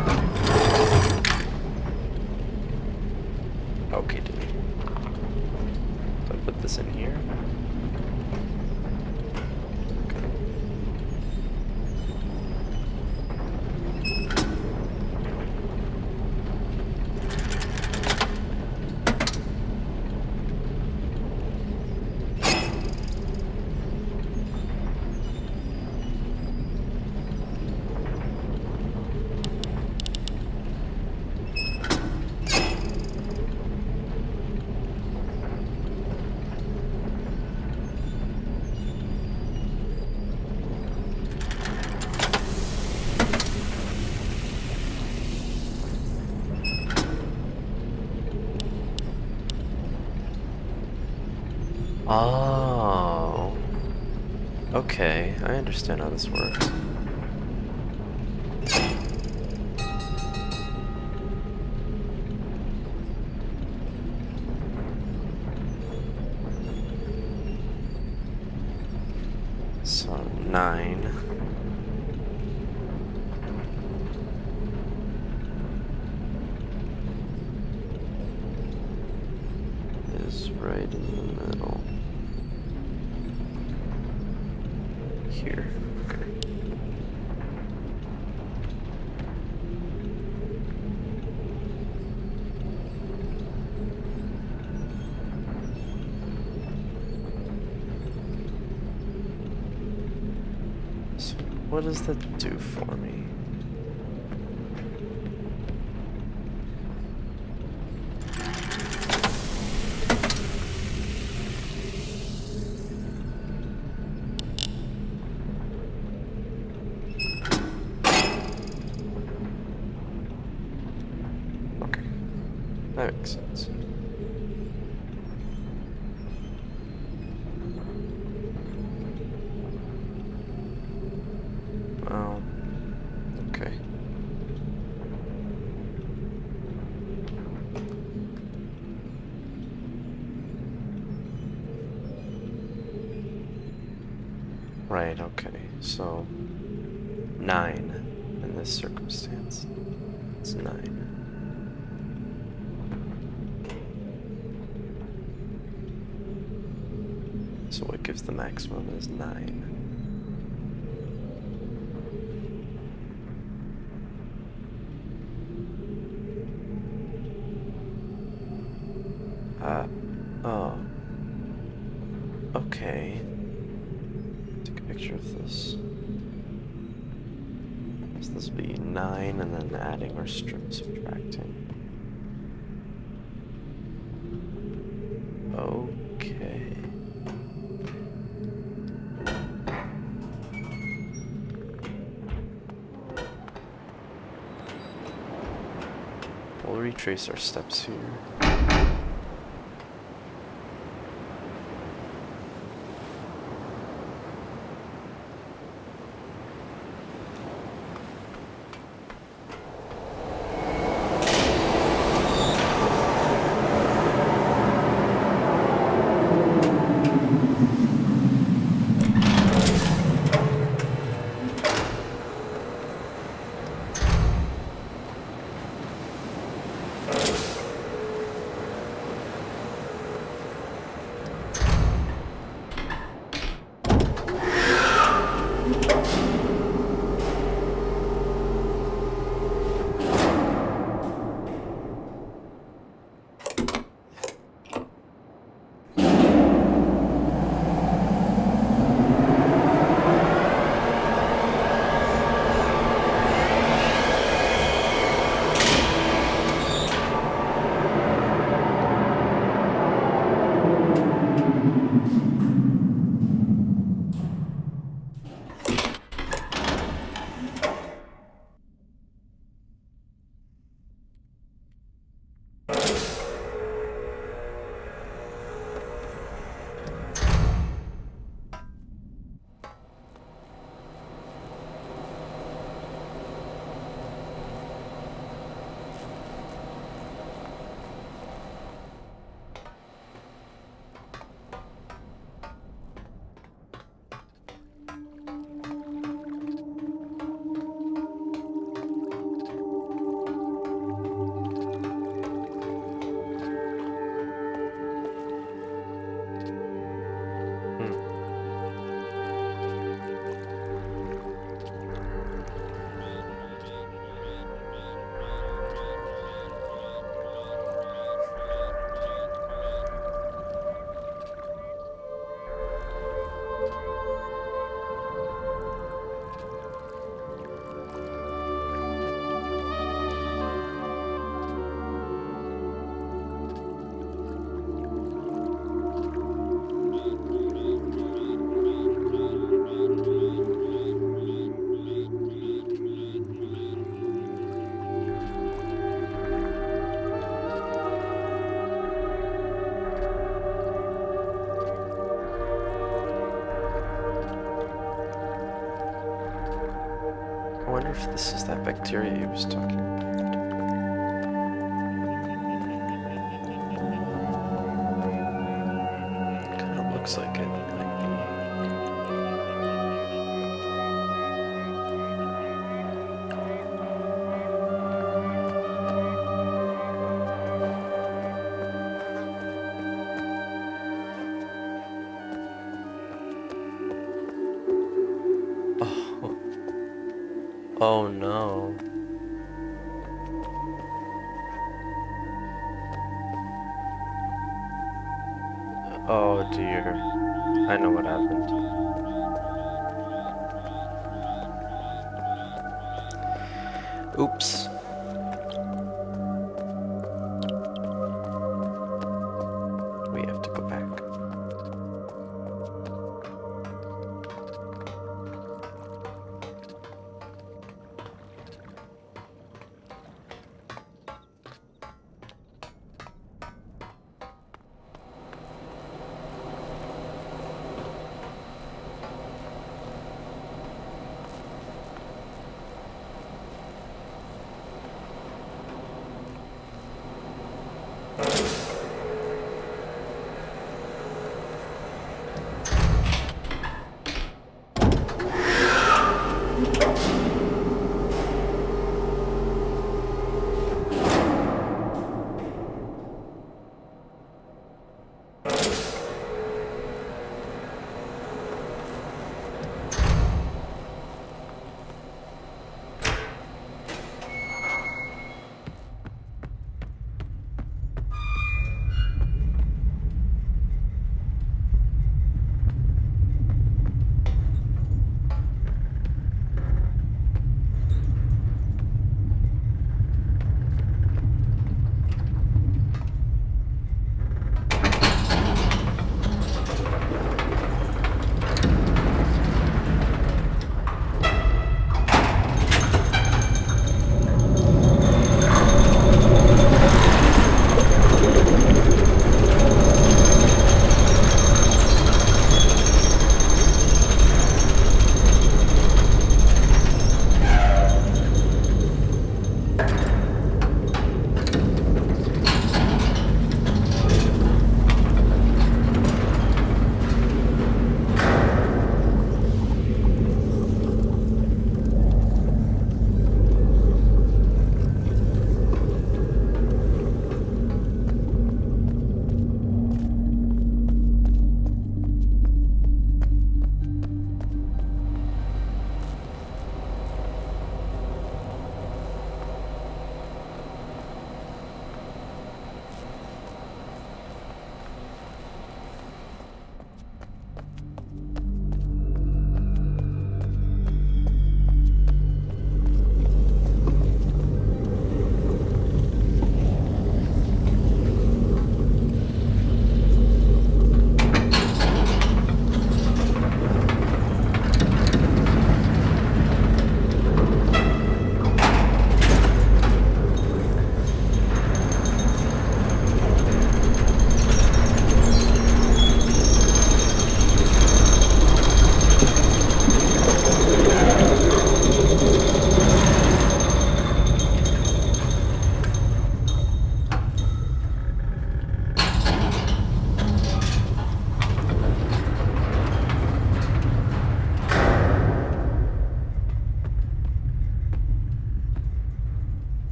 Okay, dude. So I put this in here. Okay. Oh. Okay, I understand how this works. So, 9. Is right in the middle. Here. Okay. So, what does that do for me? That makes sense. Oh, okay. Right, okay. So, 9 in this circumstance. It's 9. So what gives the maximum is 9. Oh. Okay. Take a picture of this. So this will be 9 and then adding or subtracting. Okay. We'll retrace our steps here. I wonder if this is that bacteria he was talking about. Kind of looks like it might be. Oh. Oh no. Oh dear. I know what happened. Oops. We have to go back.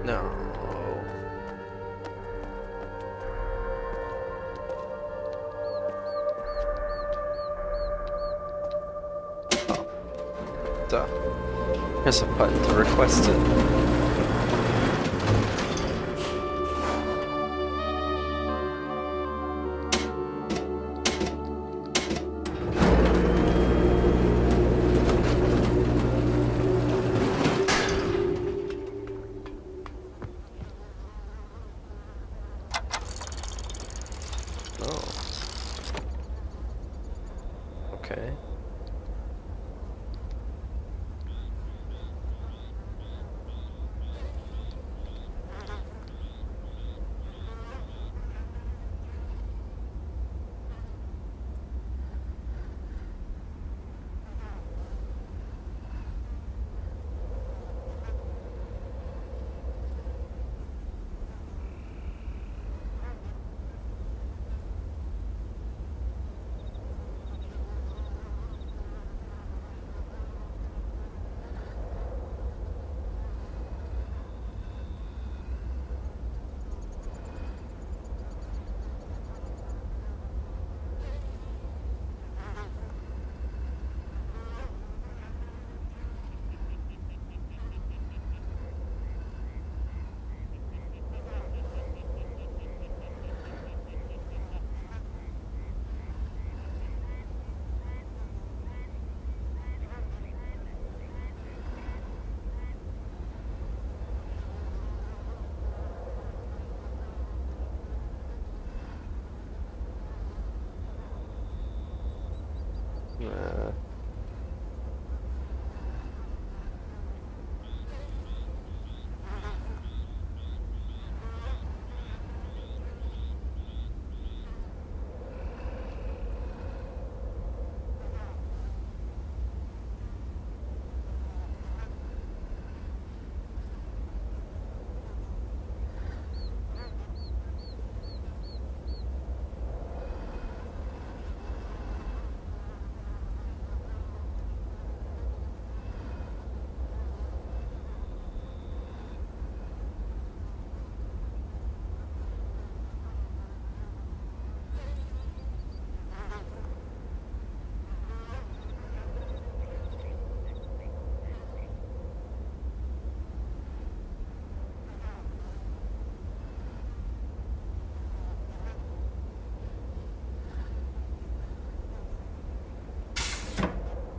No. Oh. Duh. There's a button to request it. Okay.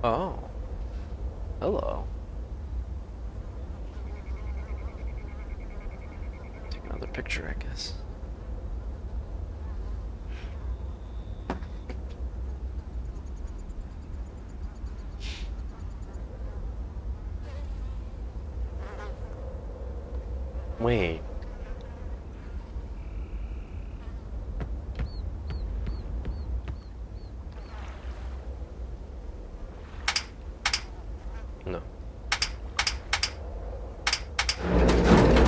Oh. Hello. Take another picture, I guess. Wait. No.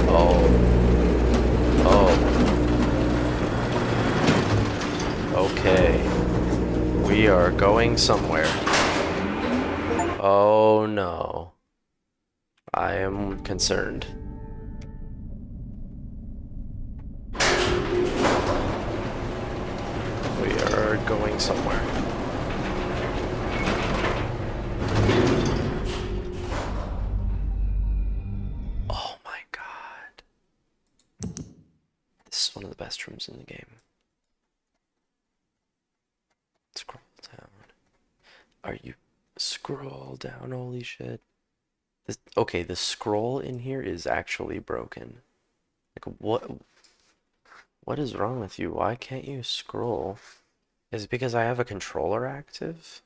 Oh. Oh. Okay. We are going somewhere. Oh no. I am concerned. We are going somewhere. Oh my god. This is one of the best rooms in the game. Scroll down. Are you... Scroll down, holy shit. This, okay, the scroll in here is actually broken. Like, what is wrong with you? Why can't you scroll? Is it because I have a controller active?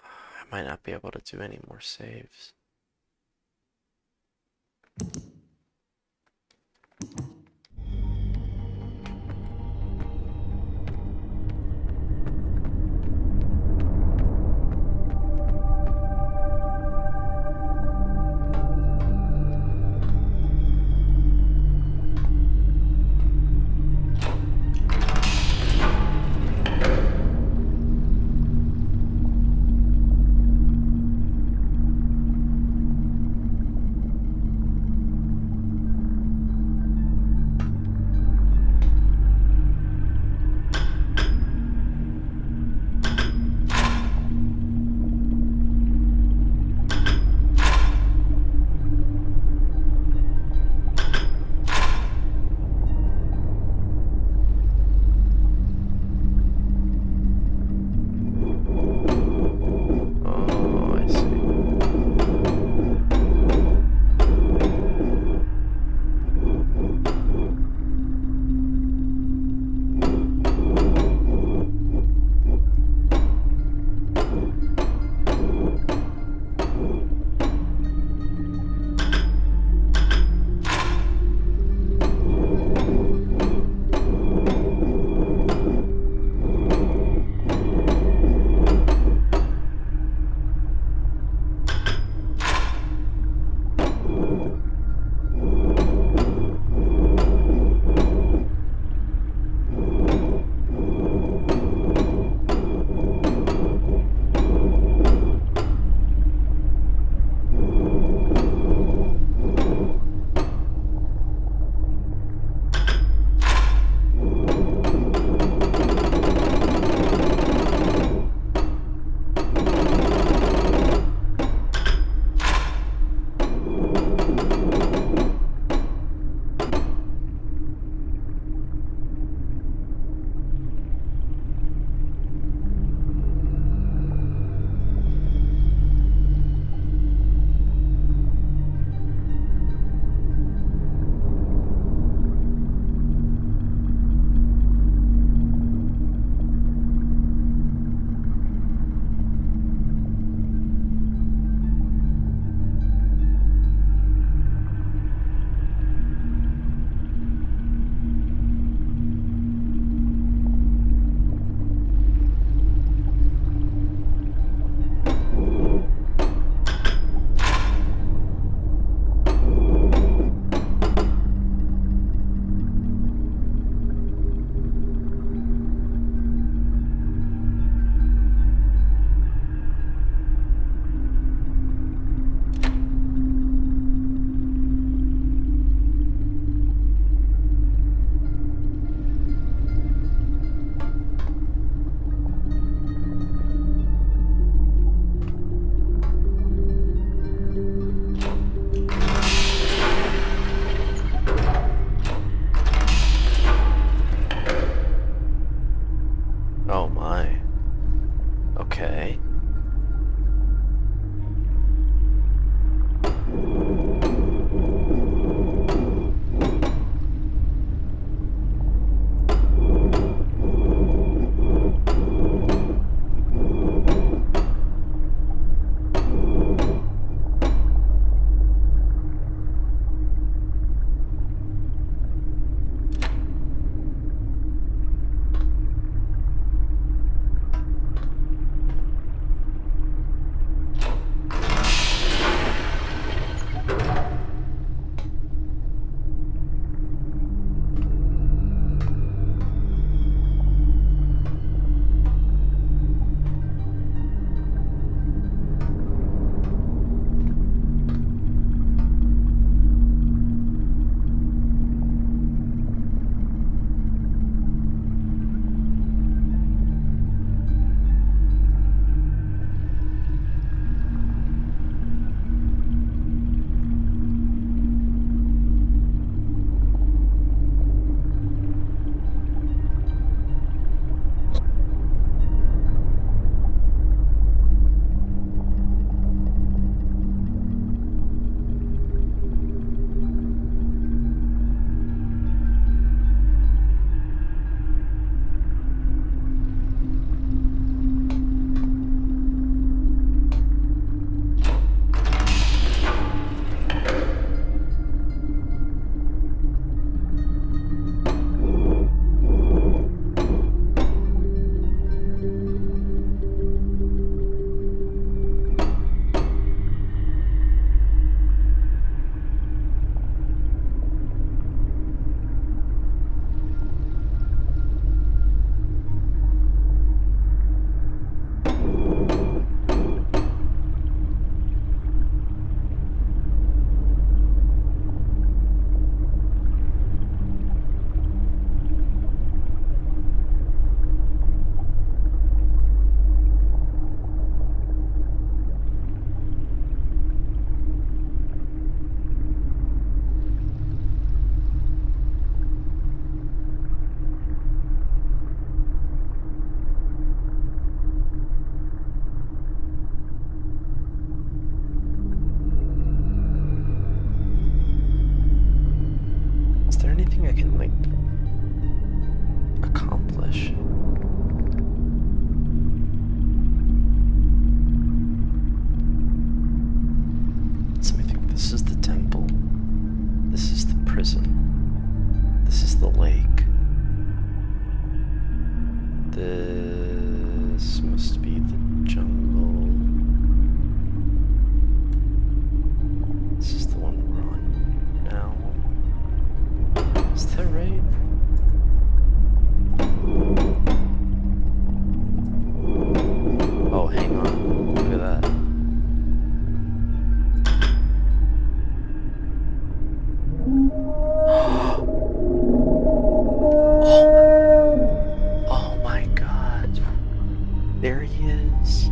I might not be able to do any more saves. anything I can, like, accomplish? So I think this is the temple. This is the prison. This is the lake. This must be the jungle. This is the one we're on now. Is that right? Oh, hang on. Look at that. Oh my god. There he is.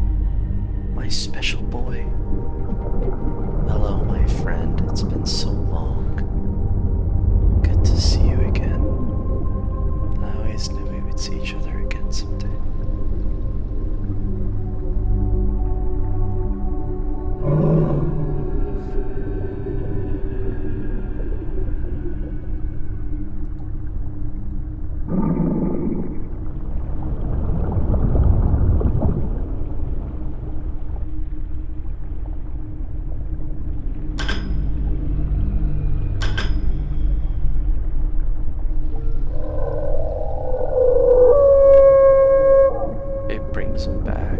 My special boy. Hello, my friend. It's been so long. Good to see you again. I always knew we would see each other again someday. It brings him back.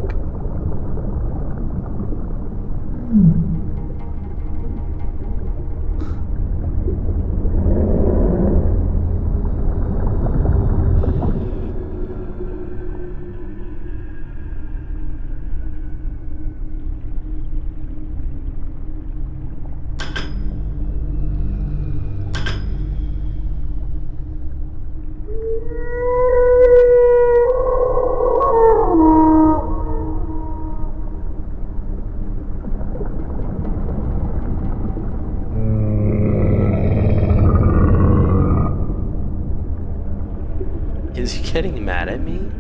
Is he getting mad at me?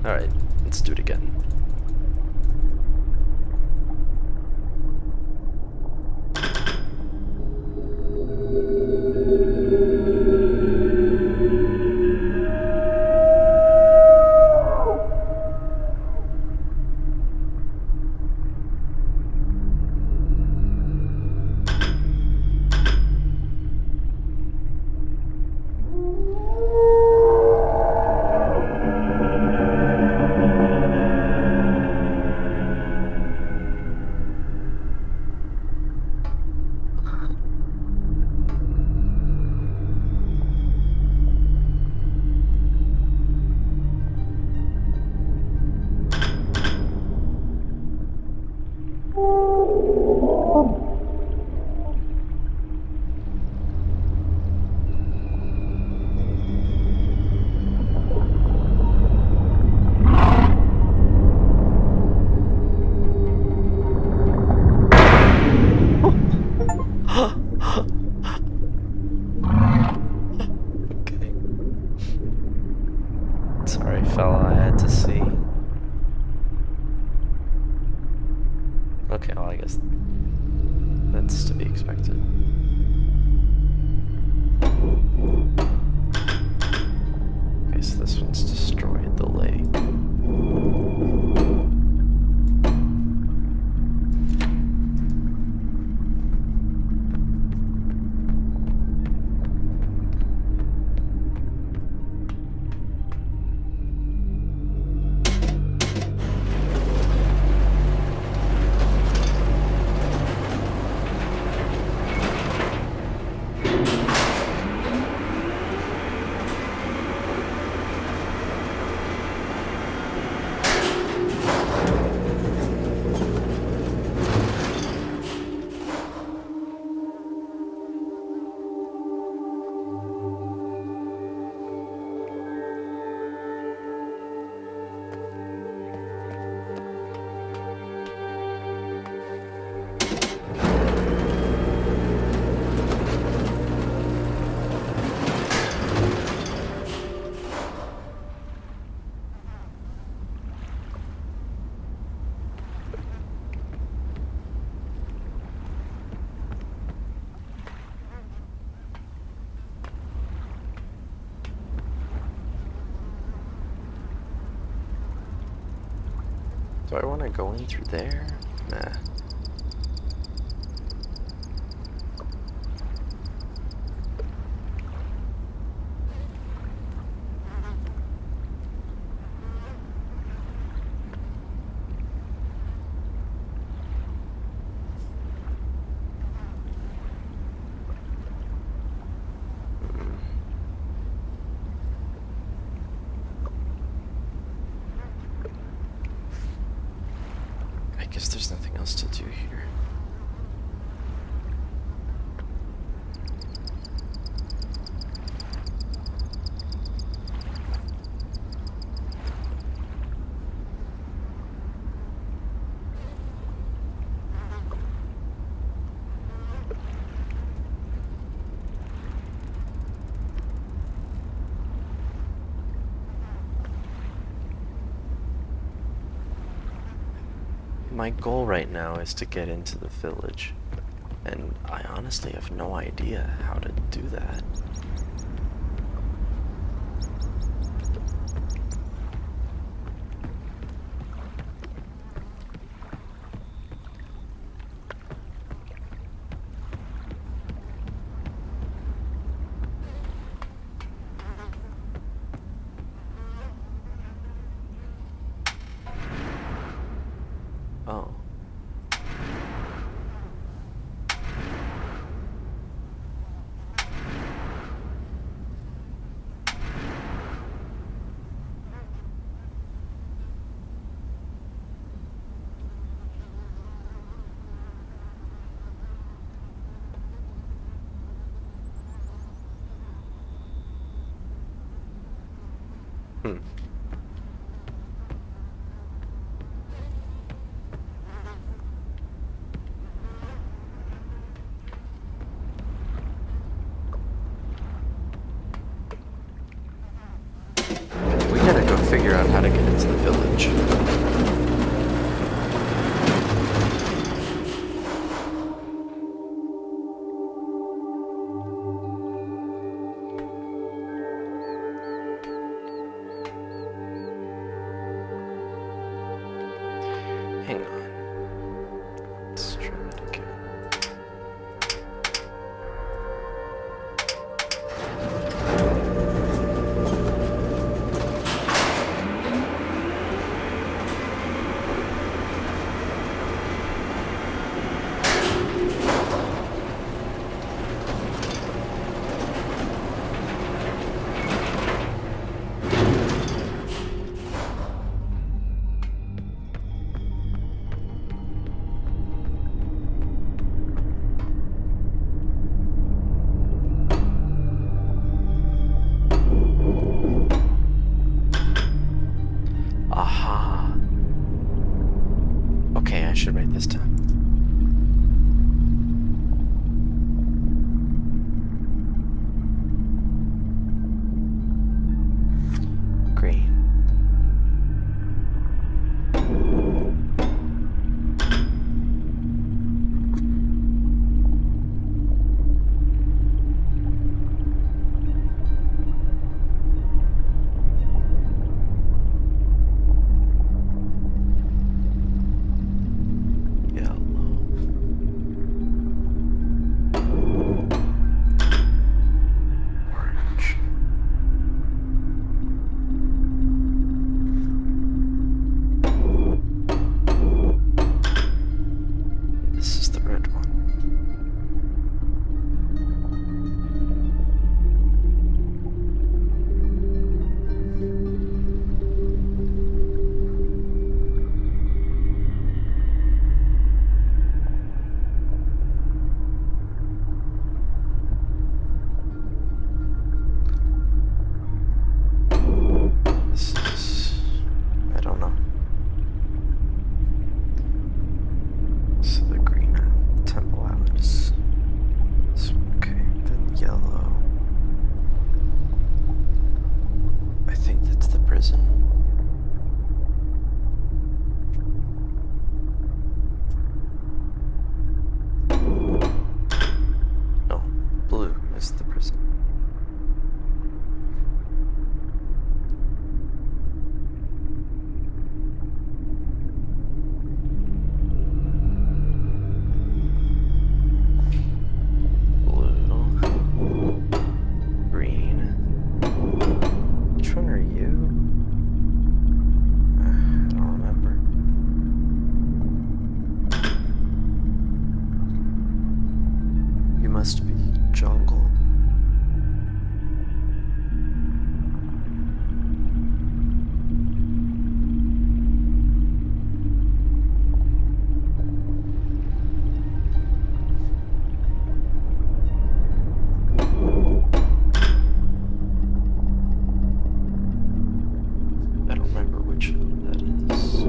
Alright, let's do it again. Okay. Sorry, fella, I had to see. Okay, well, I guess that's to be expected. Okay, so this one's destroyed the lake. Do I want to go in through there? Nah. I guess there's nothing else to do here. My goal right now is to get into the village, and I honestly have no idea how to do that. Oh. Hmm. We gotta go figure out how to get into the village. Hang on. Let's try that again. must be jungle. I don't remember which one that is.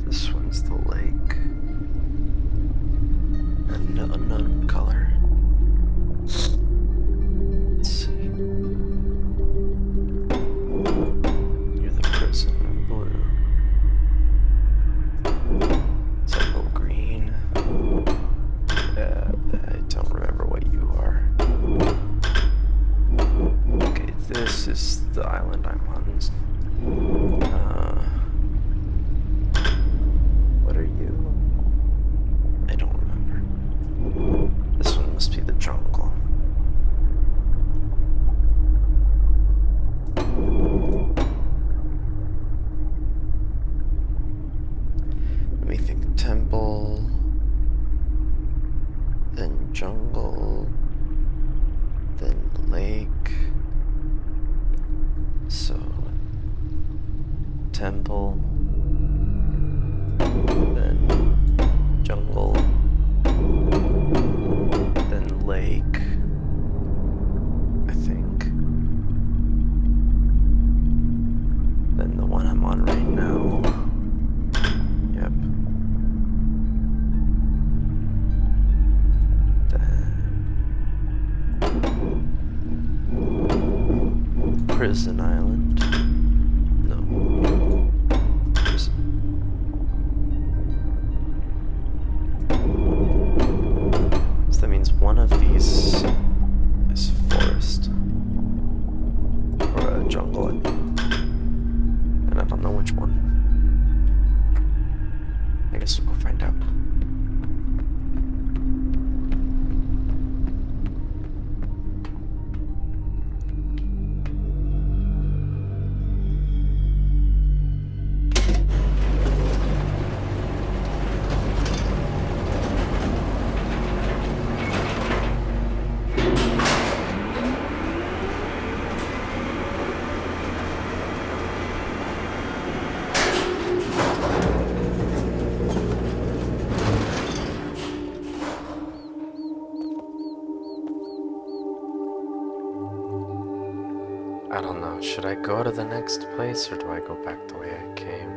This one's the lake. An unknown color. Let's see. You're the prison in blue. Temple green. I don't remember what you are. Okay, this is the island I'm on. What are you? I don't remember. This one must be the jungle. Let me think. Temple, then jungle, then lake. So, temple, then jungle, then lake, I think. Then the one I'm on right now. Yep. Then Prison Island. No. Prison. So that means one of these is forest. Or a jungle, I mean. And I don't know which one. I guess we'll go find out. I don't know, should I go to the next place or do I go back the way I came?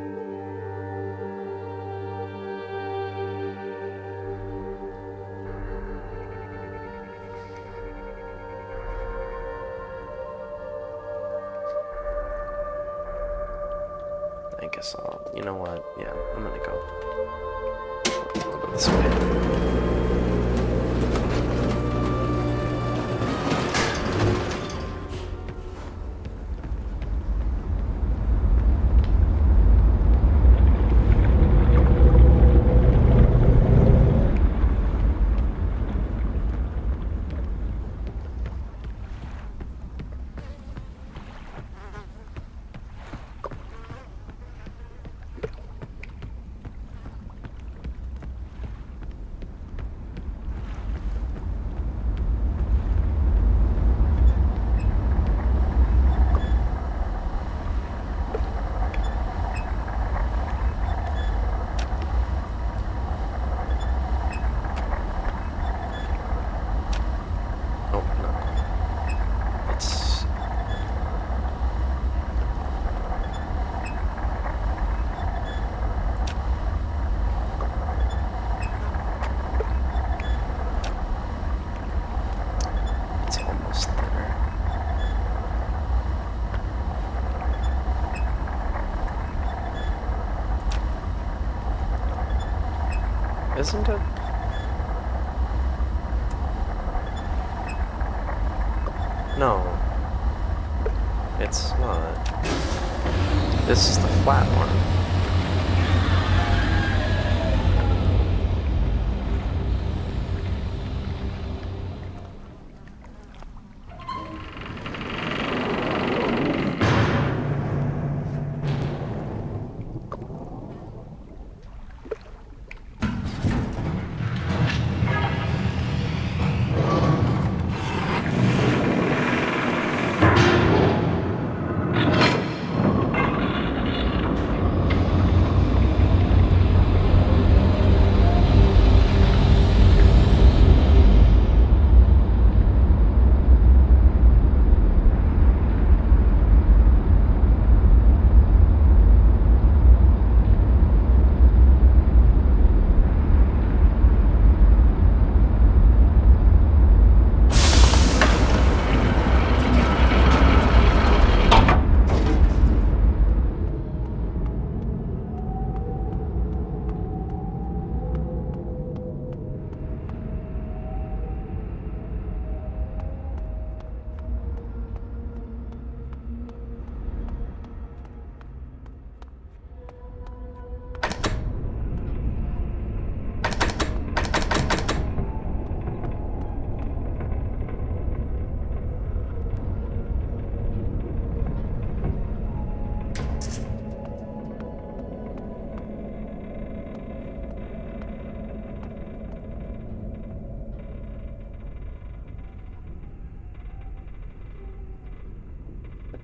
I guess you know what, yeah, I'm gonna go. I'll go this way. Isn't it? No. It's not. This is the flat one.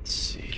Let's see.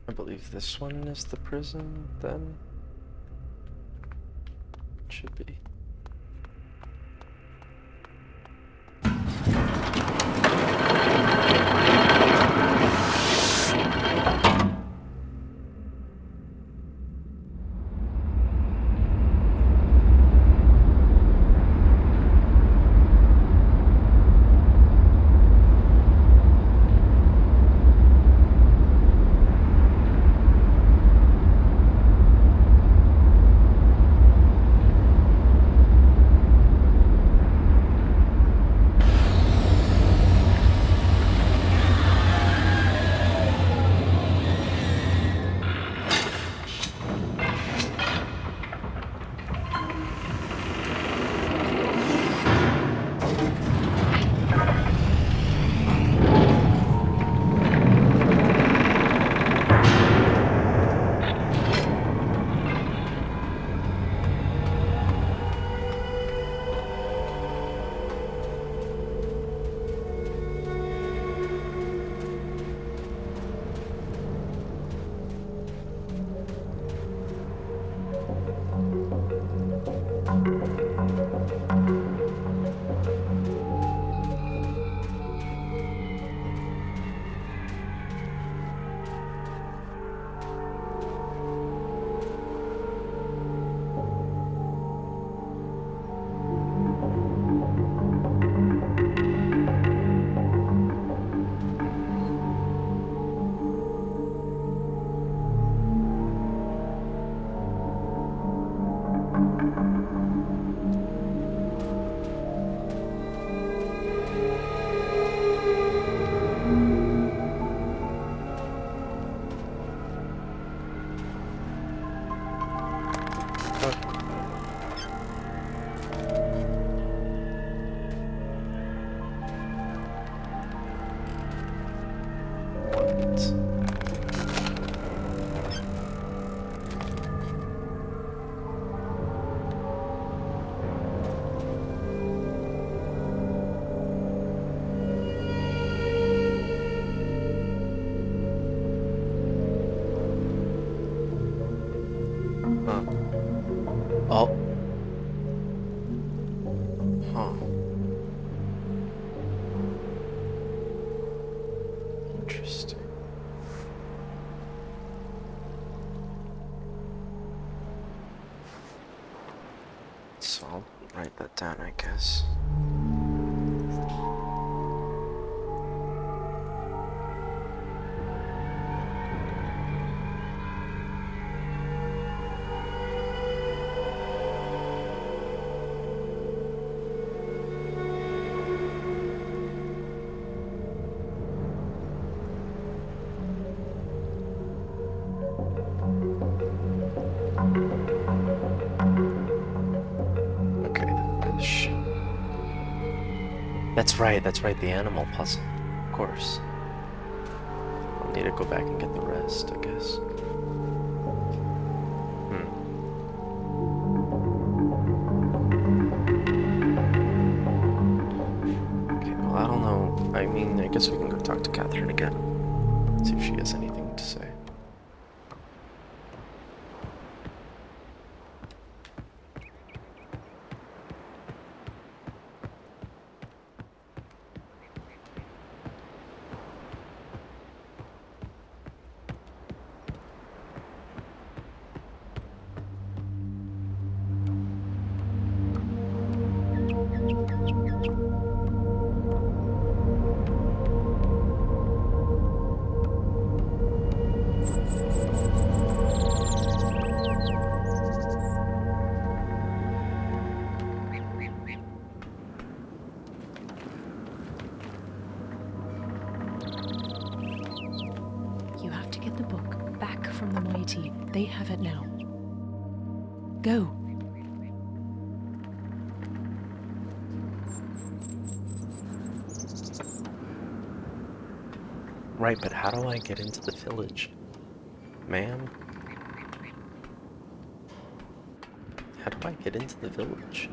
I believe this one is the prison, then? Should be. Oh. Huh. Interesting. So I'll write that down, I guess. That's right, the animal puzzle. Of course. I'll need to go back and get the rest, I guess. Okay, well, I don't know. I mean, I guess we can go talk to Catherine again. See if she has anything to say. get the book back from the moiety. They have it now. Go. Right, but how do I get into the village? Man? How do I get into the village?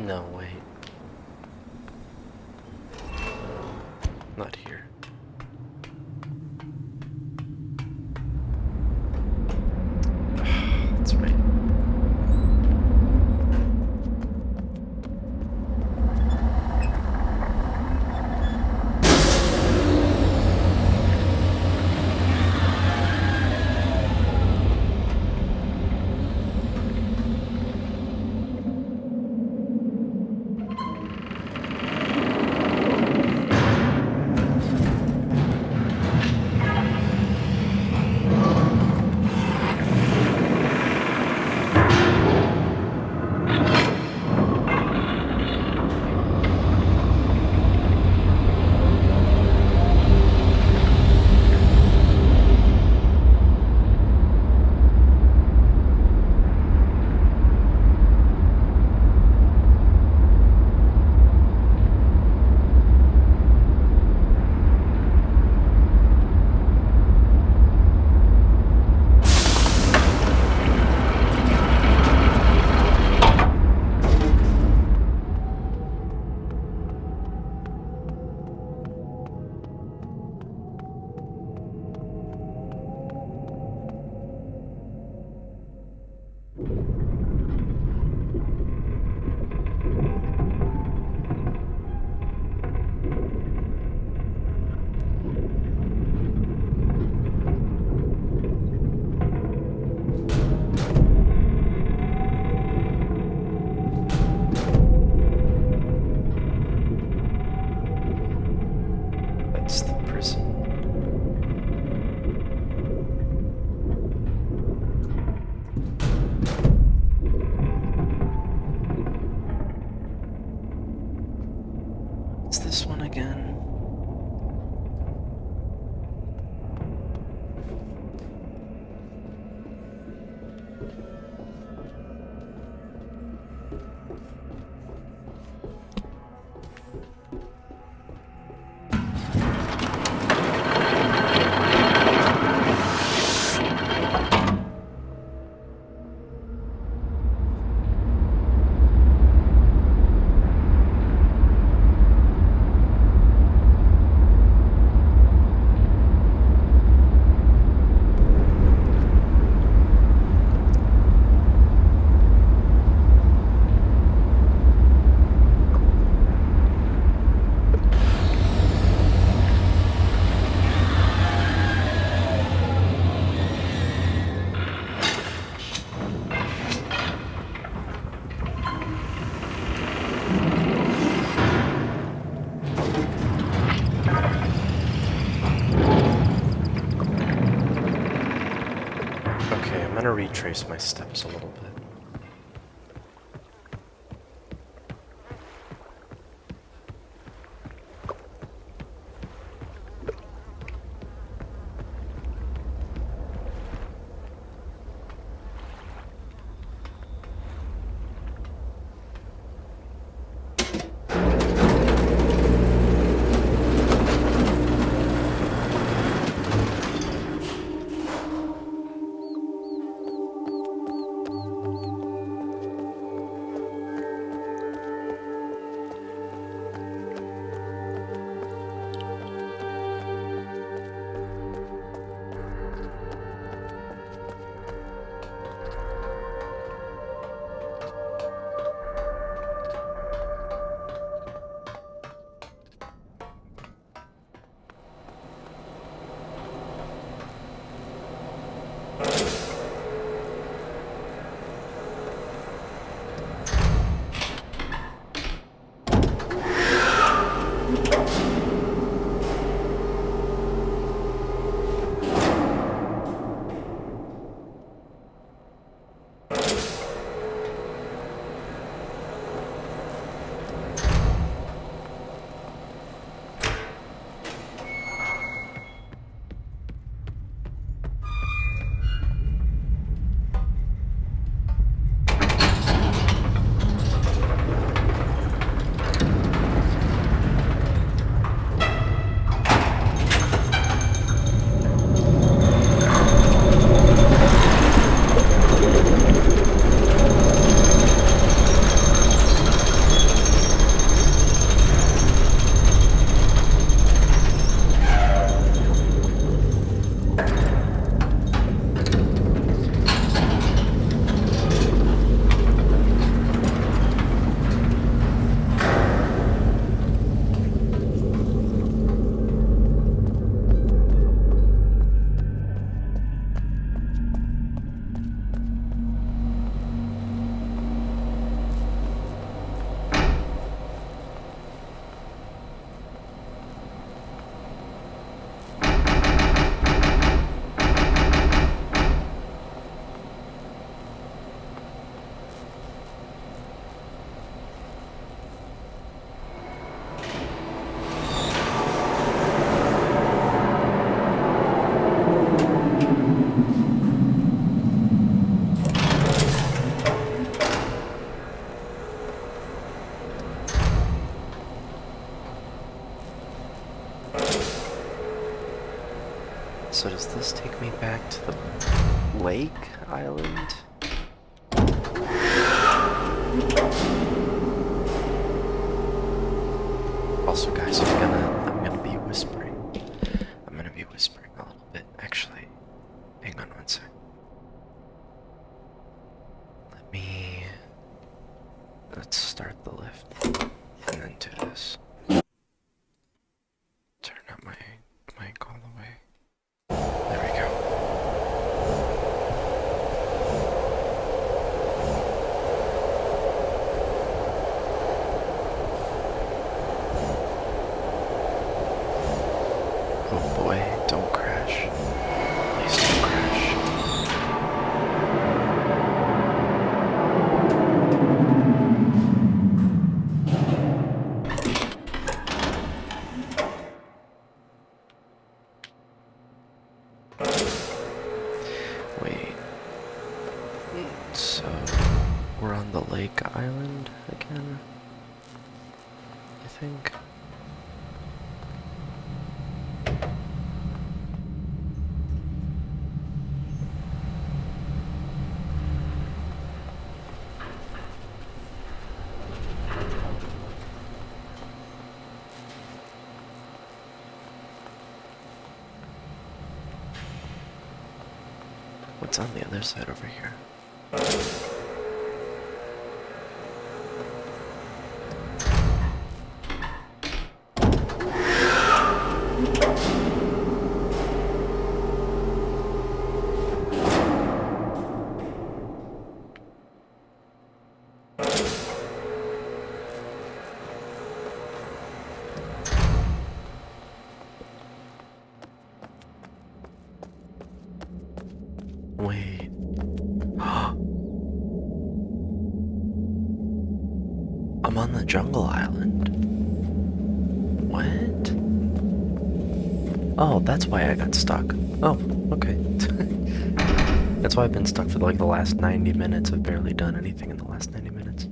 No, wait. Not here. That's right. That's the prison. What's this one again? Okay, I'm gonna retrace my steps a little bit. So does this take me back to the lake island? Also, guys, I'm gonna be whispering. I'm gonna be whispering a little bit. Actually, hang on one sec. Let's start the lift and then do this. Turn up my mic all the way. There we go. Oh boy, don't crash. Please don't crash. Wait. So, we're on the lake island again? I think. What's on the other side over here? Wait. I'm on the jungle island. What? Oh, that's why I got stuck. Oh, okay. That's why I've been stuck for like the last 90 minutes. I've barely done anything in the last 90 minutes.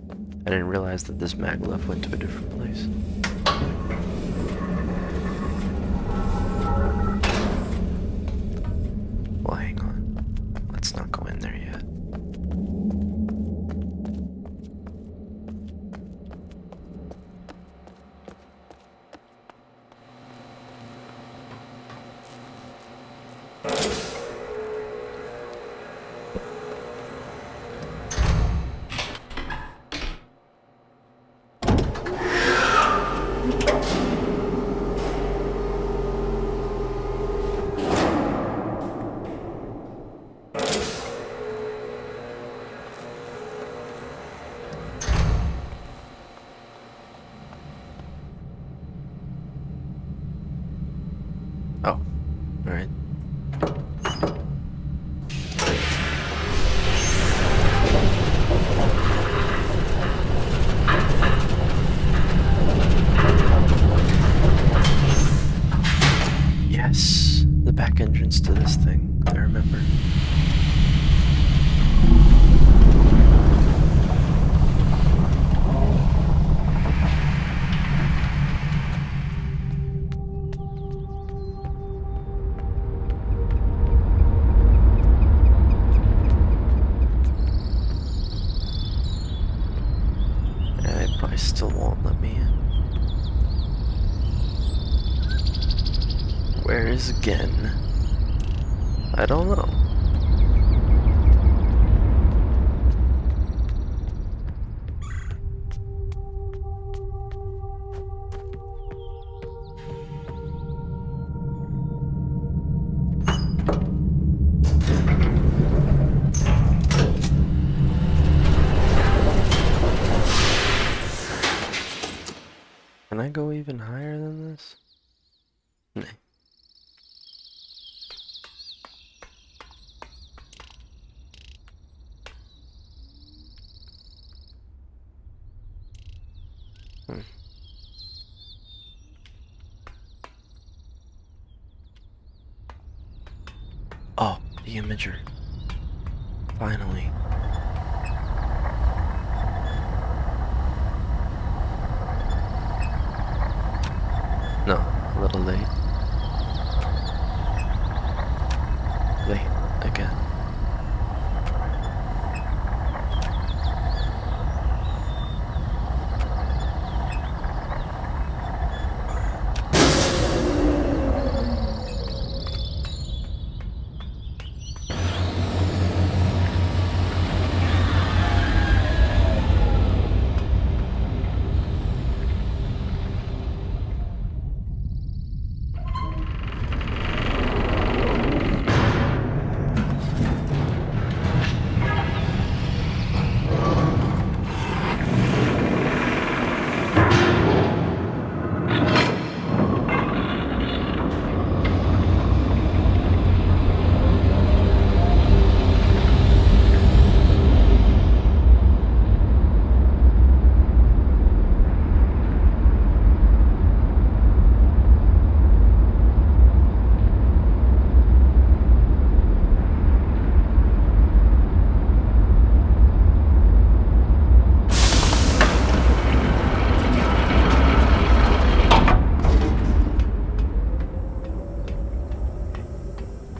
I didn't realize that this maglev went to a different place. Well, hang on. Let's not go in there yet. Oh, alright. Yes, the back entrance to this thing, I remember. It probably still won't let me in. Where is Gen? I don't know. Can I go even higher than this? Nah. Oh, the imager. Finally. No, a little late.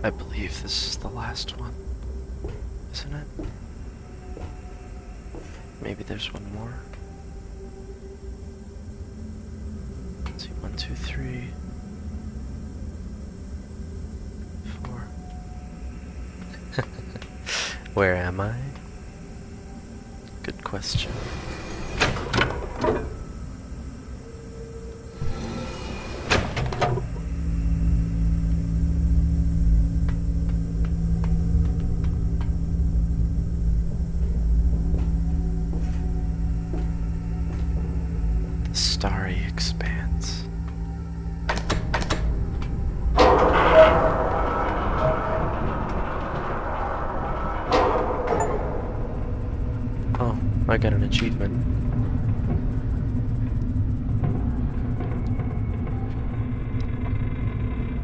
I believe this is the last one, isn't it? Maybe there's one more. Let's see, 1, 2, 3, 4. Where am I? Good question. The starry expanse. Oh, I got an achievement.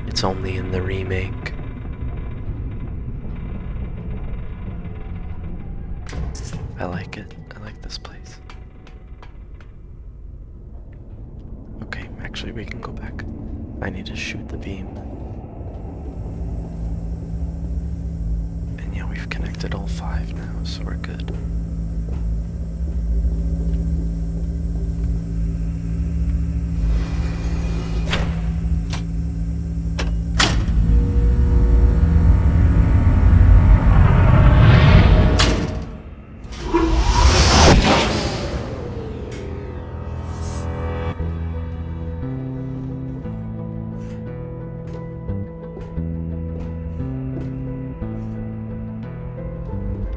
It's only in the remake. I like it. I like this place. Okay, actually we can go back. I need to shoot the beam. And yeah, we've connected all 5 now, so we're good.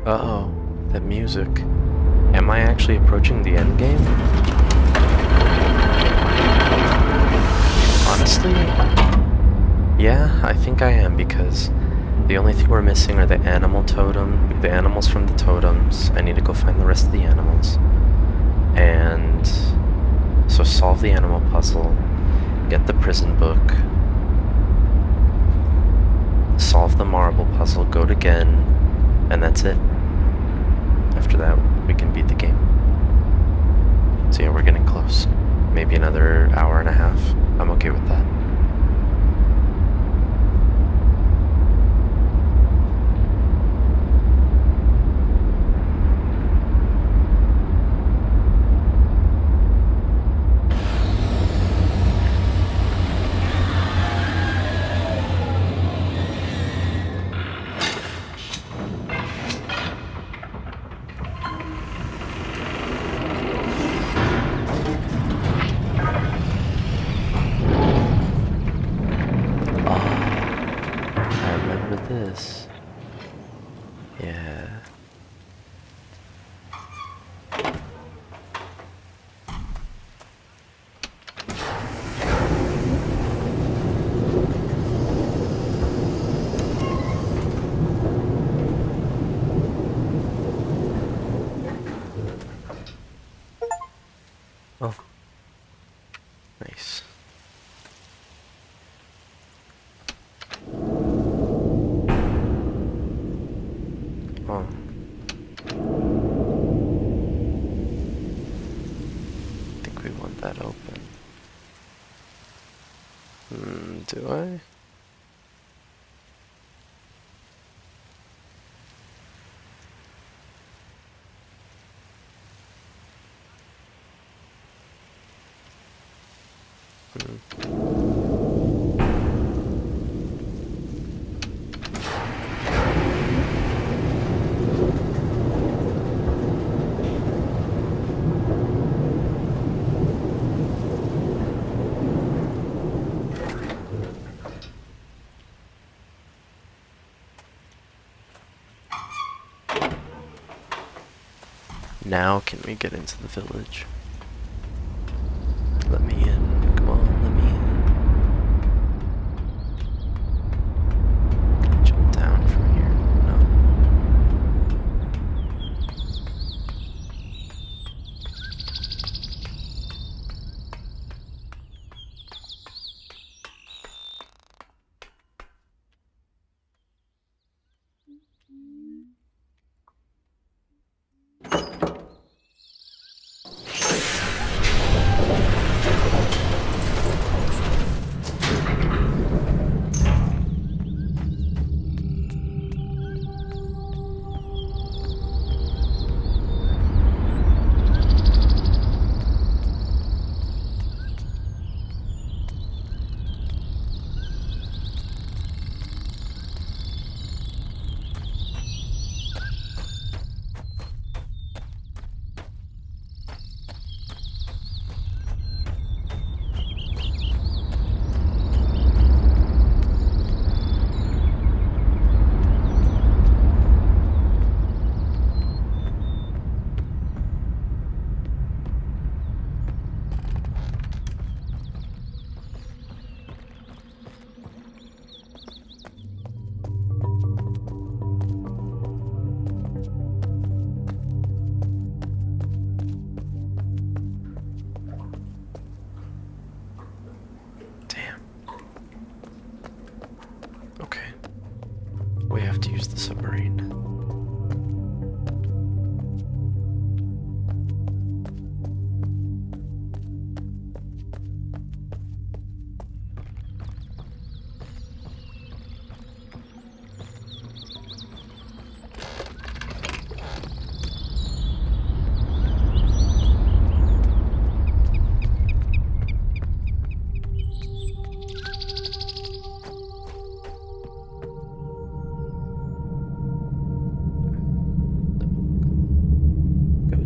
Uh-oh, that music. Am I actually approaching the end game? Honestly, yeah, I think I am, because the only thing we're missing are the animals from the totems. I need to go find the rest of the animals. And so solve the animal puzzle, get the prison book, solve the marble puzzle, go to Gen, and that's it. After that, we can beat the game. So yeah, we're getting close. Maybe another hour and a half. I'm okay with that. This. Yeah. Oh. Nice. Oh. I think we want that open. Do I? Now can we get into the village? Let me in. Come on, let me in. Can I jump down from here? No. to use the submarine.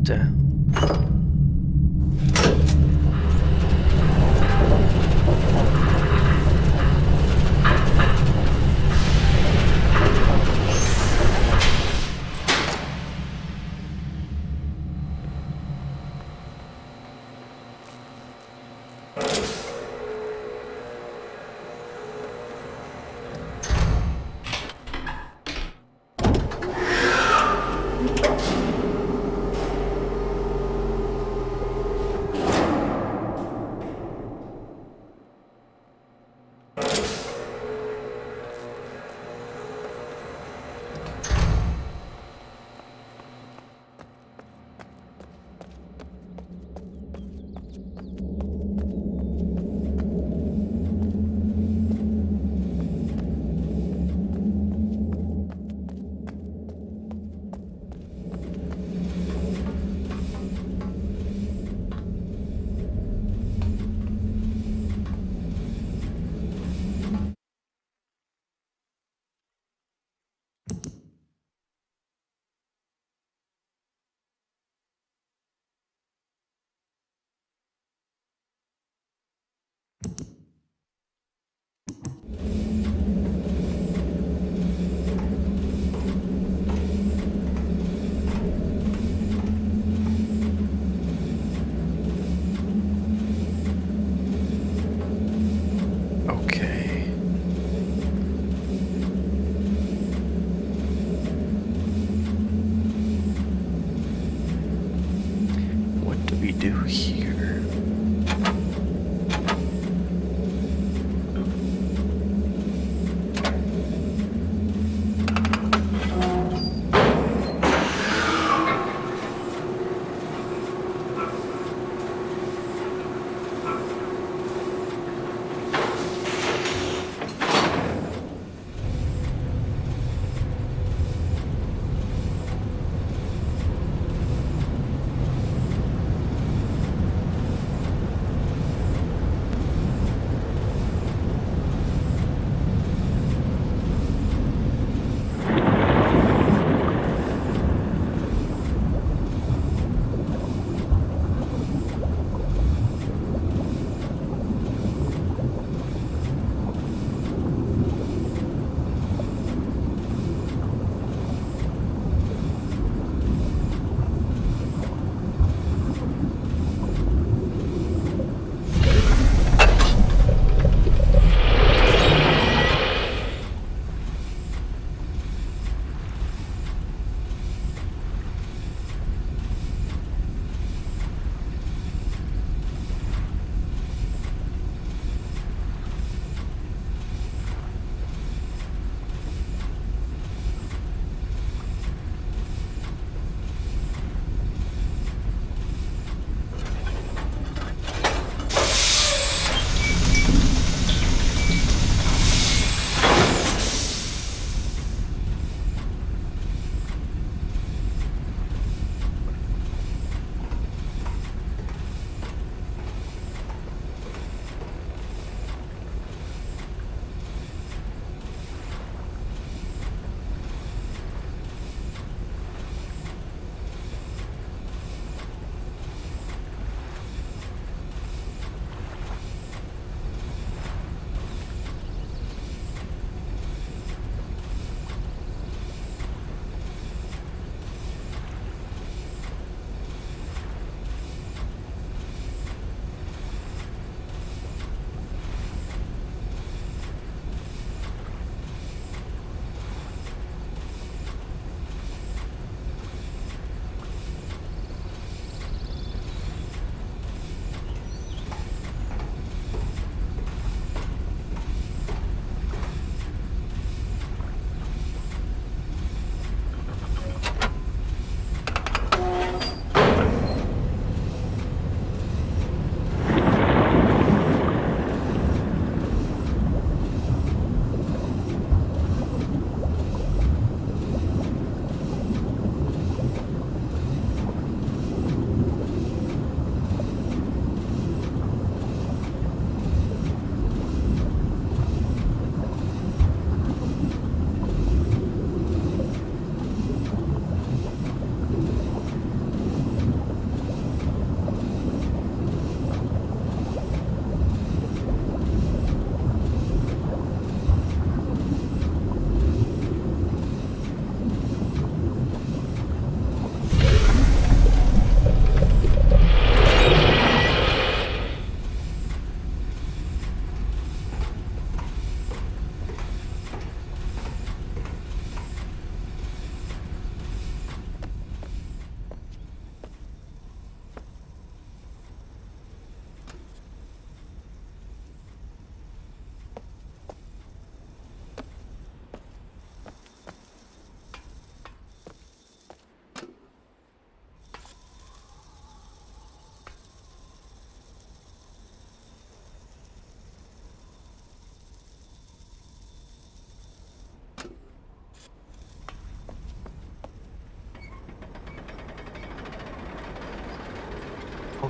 Down.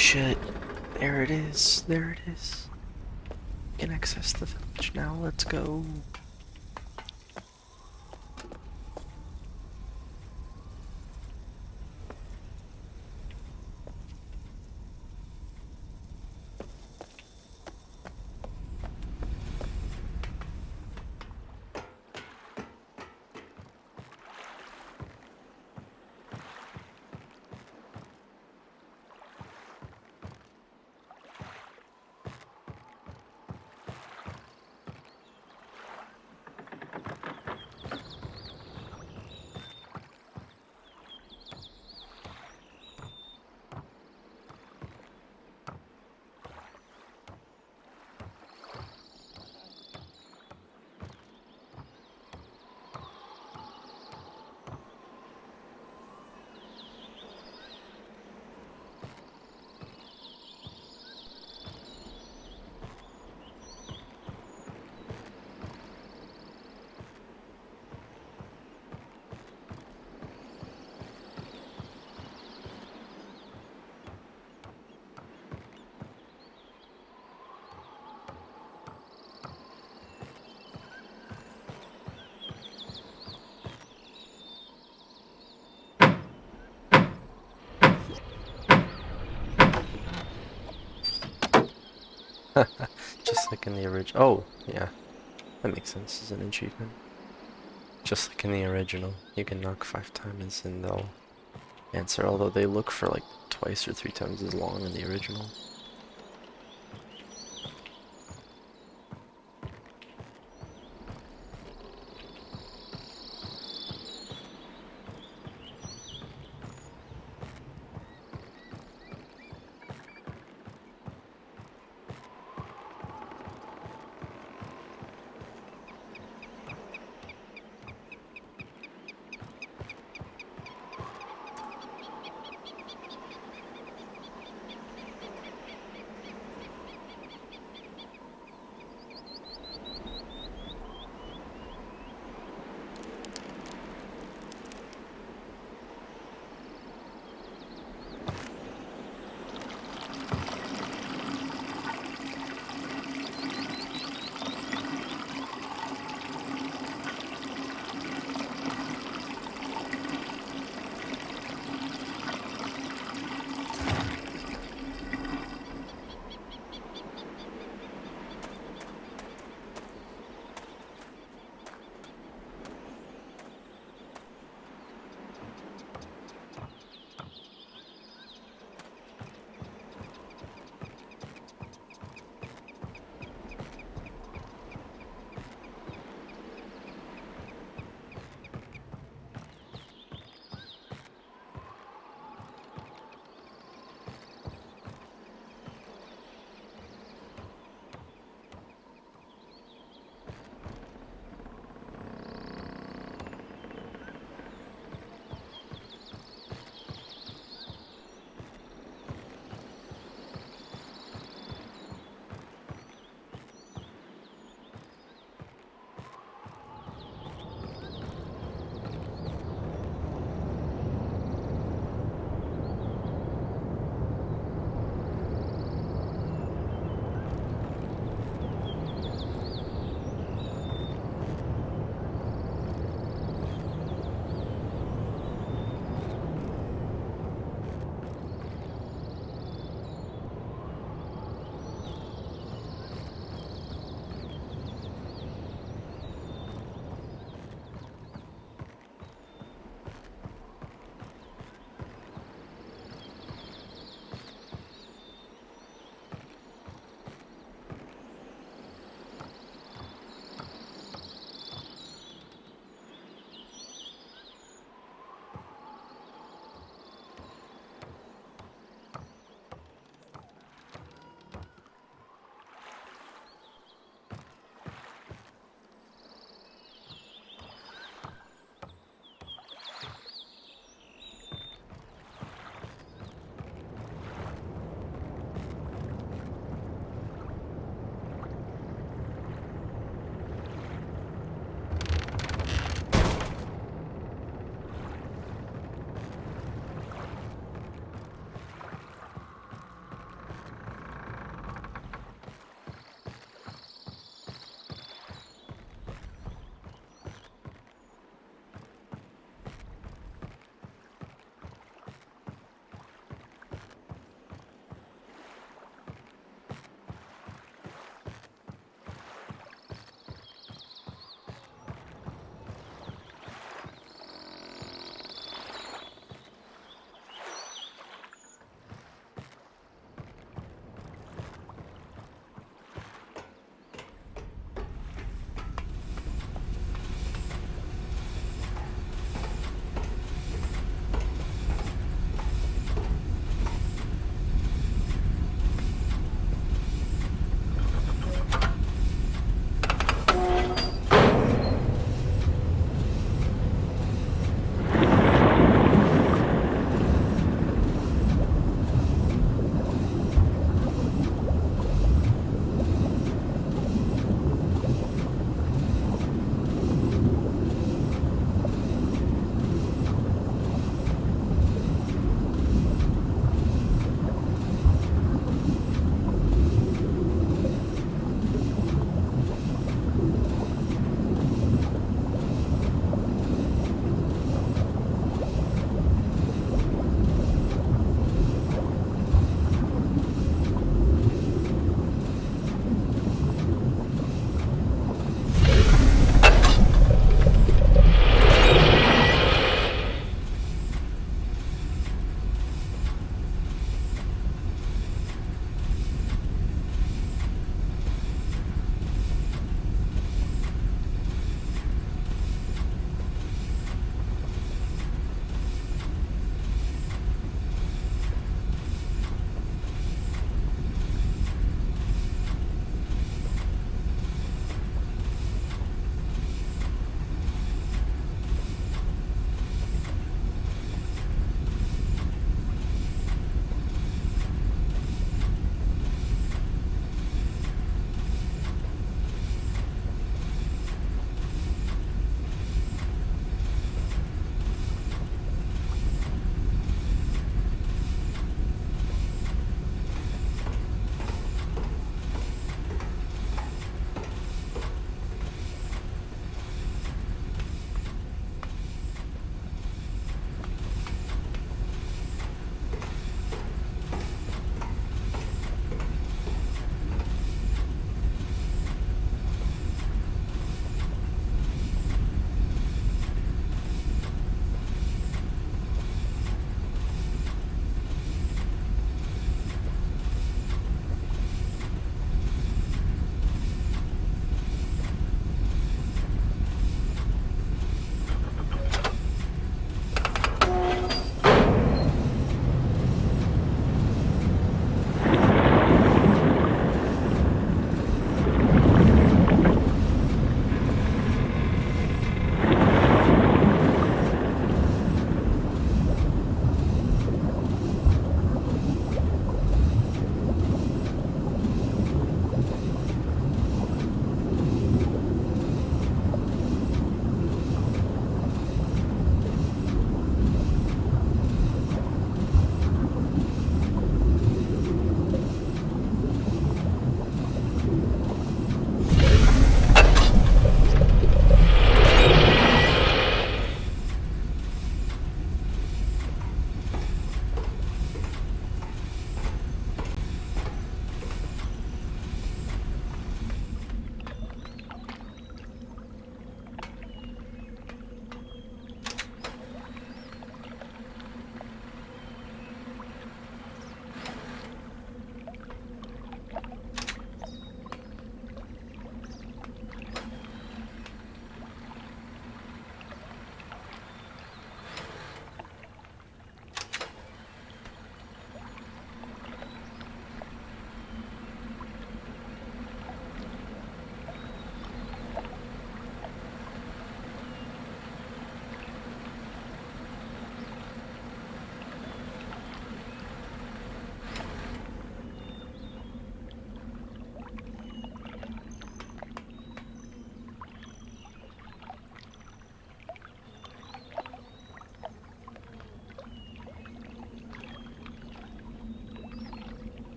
shit. There it is. There it is. We can access the village now. Let's go. Just like in the original. Oh, yeah. That makes sense as an achievement. Just like in the original, you can knock 5 times and they'll answer, although they look for like twice or 3 times as long in the original.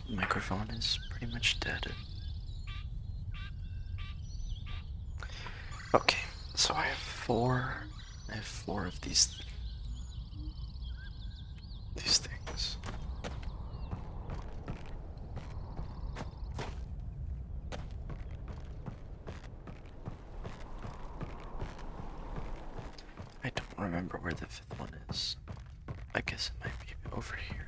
microphone is pretty much dead. Okay, so I have four of these things. I don't remember where the fifth one is. I guess it might be over here.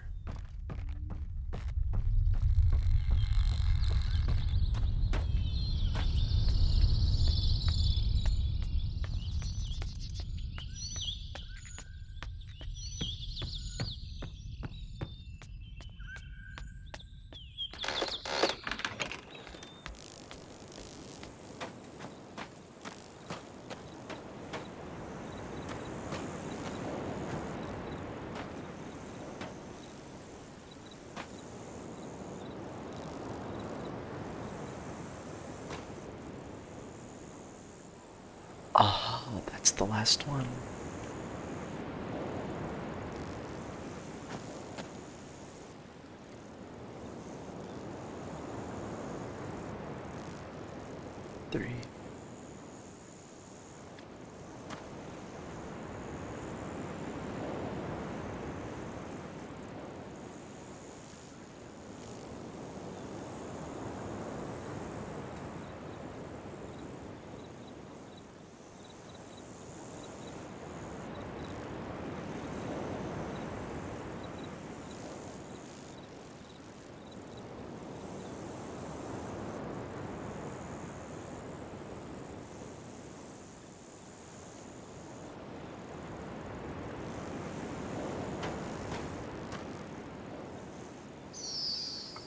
Oh, that's the last one. Three.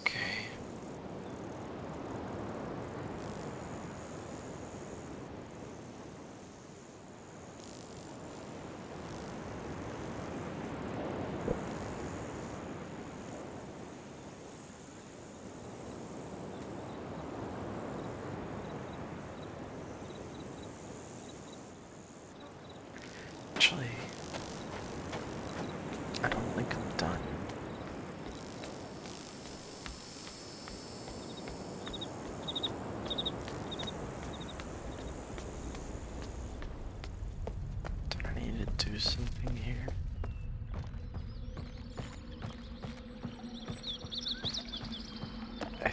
Okay. Actually, I don't think I'm done. Do I need to do something here? I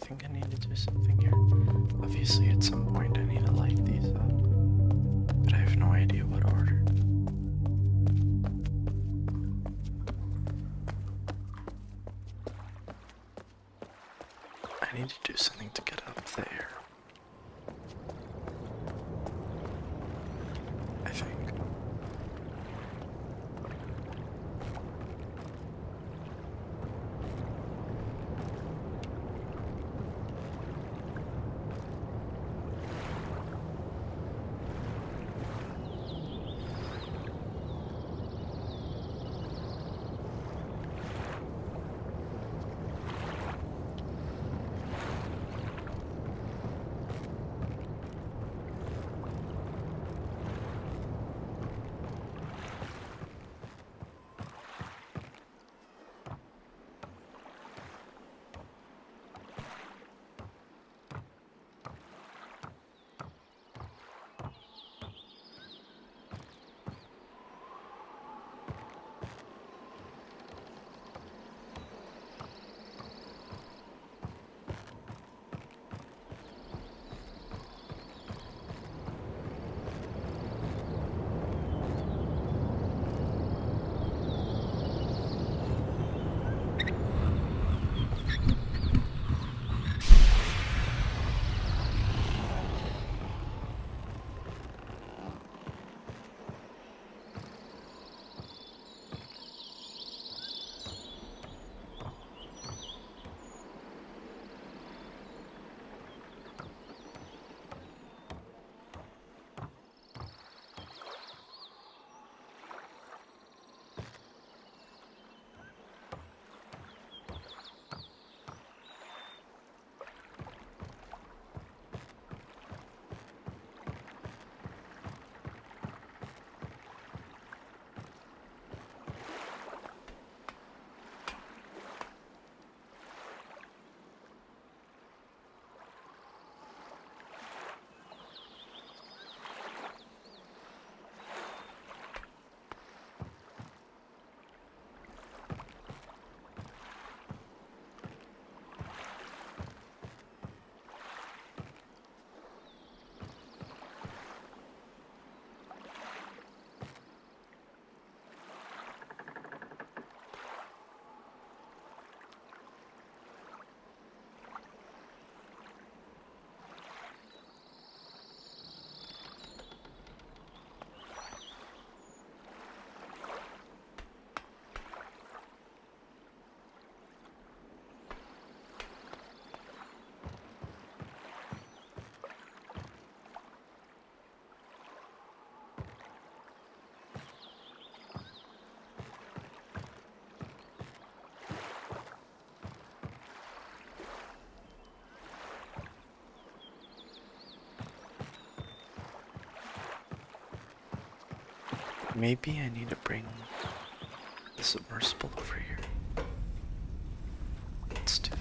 think I need to do something here. Obviously, at some point, I need to light these up, but I have no idea what order. I need to do something to get up there. I think. Maybe I need to bring the submersible over here. Let's do that.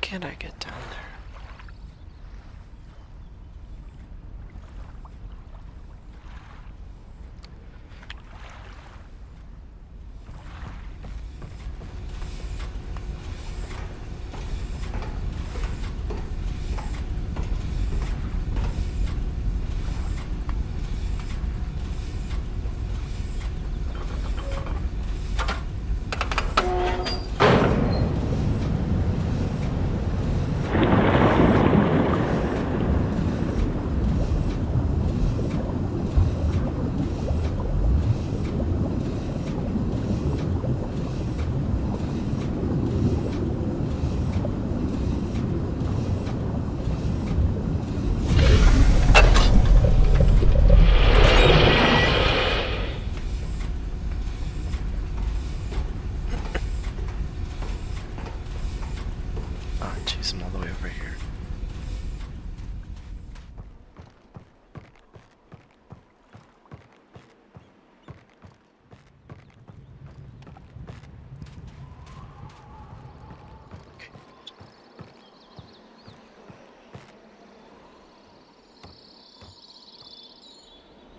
can't I get down there? Oh, jeez, I'm all the way over here.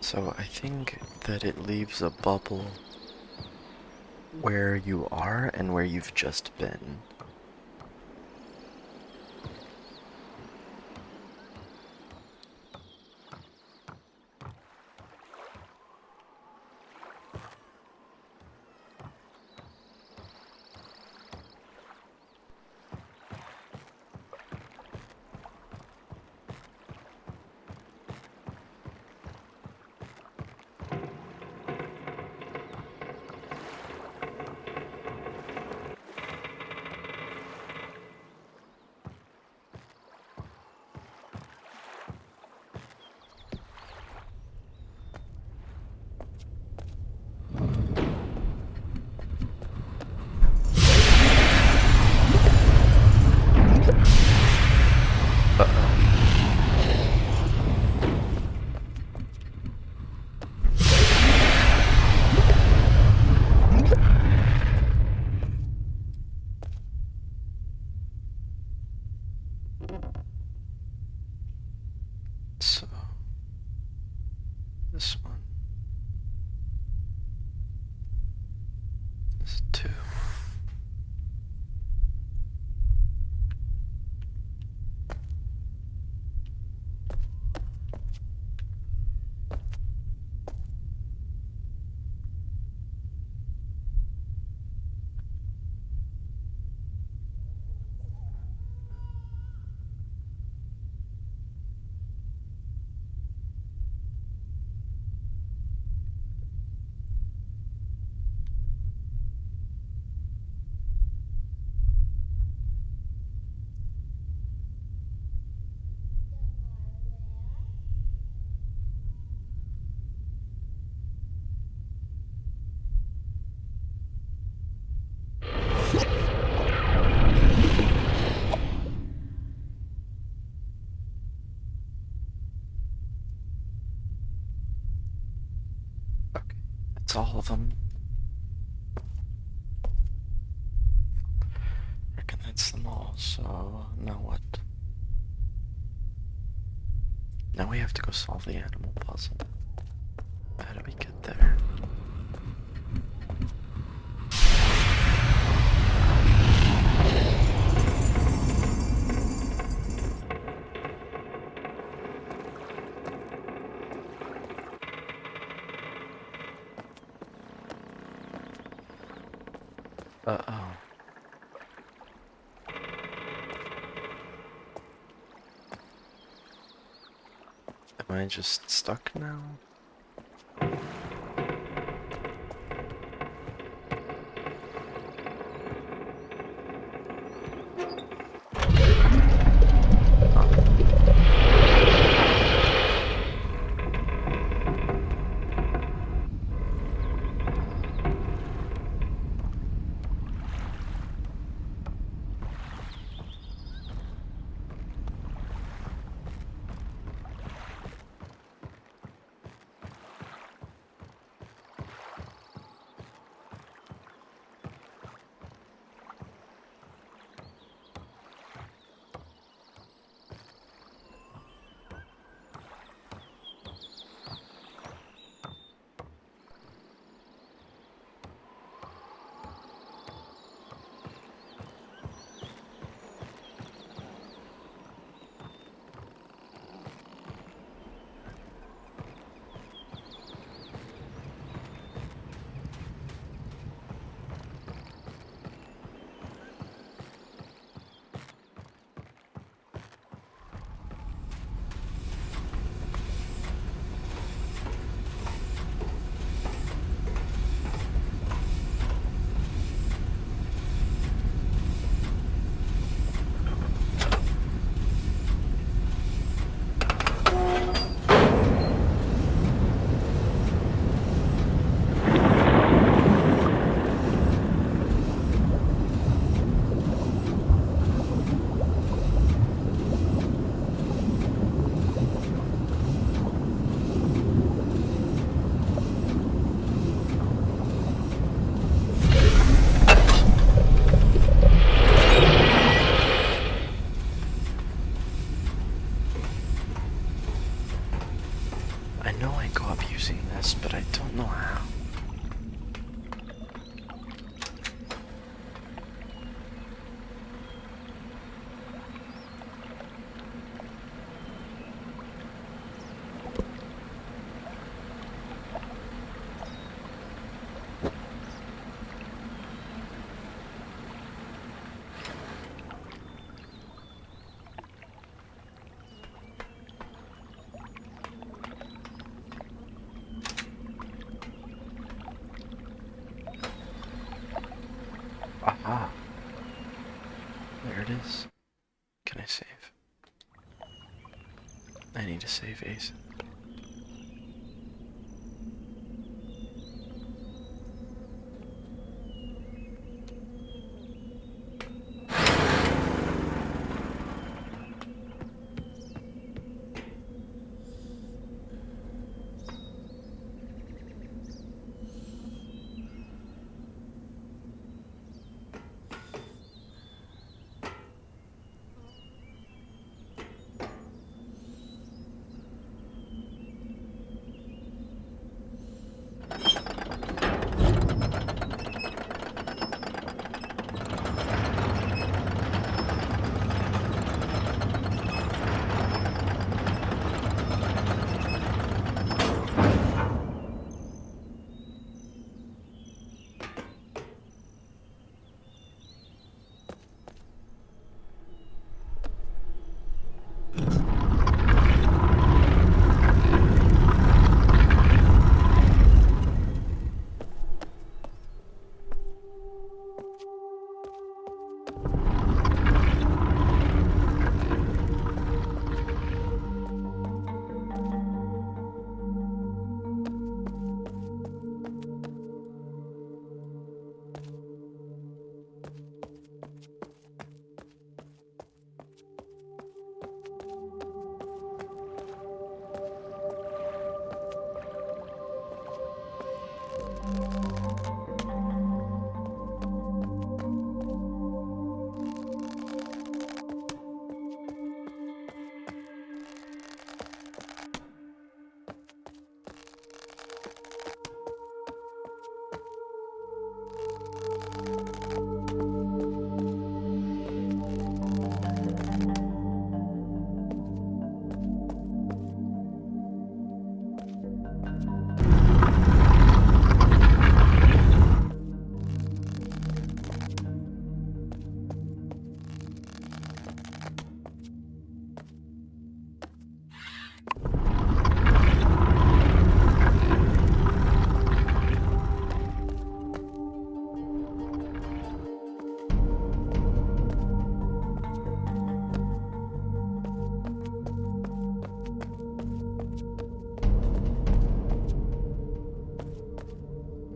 So I think that it leaves a bubble where you are and where you've just been. So, this one is 2. Okay, that's all of them. I reckon that's them all, so now what? Now we have to go solve the animal puzzle. How do we get there? Uh-oh. Am I just stuck now? Aha. There it is. Can I save? I need to save Ace.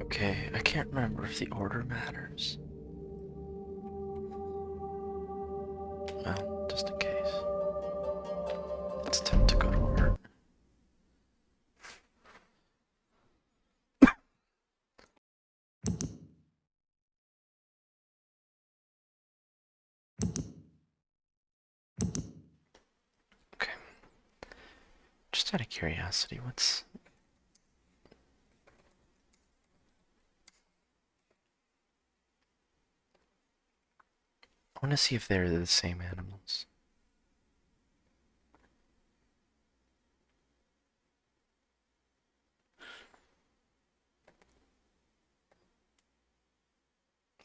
Okay, I can't remember if the order matters. Well, just in case. Let's attempt to go to work. Okay. Just out of curiosity, what's... I want to see if they're the same animals.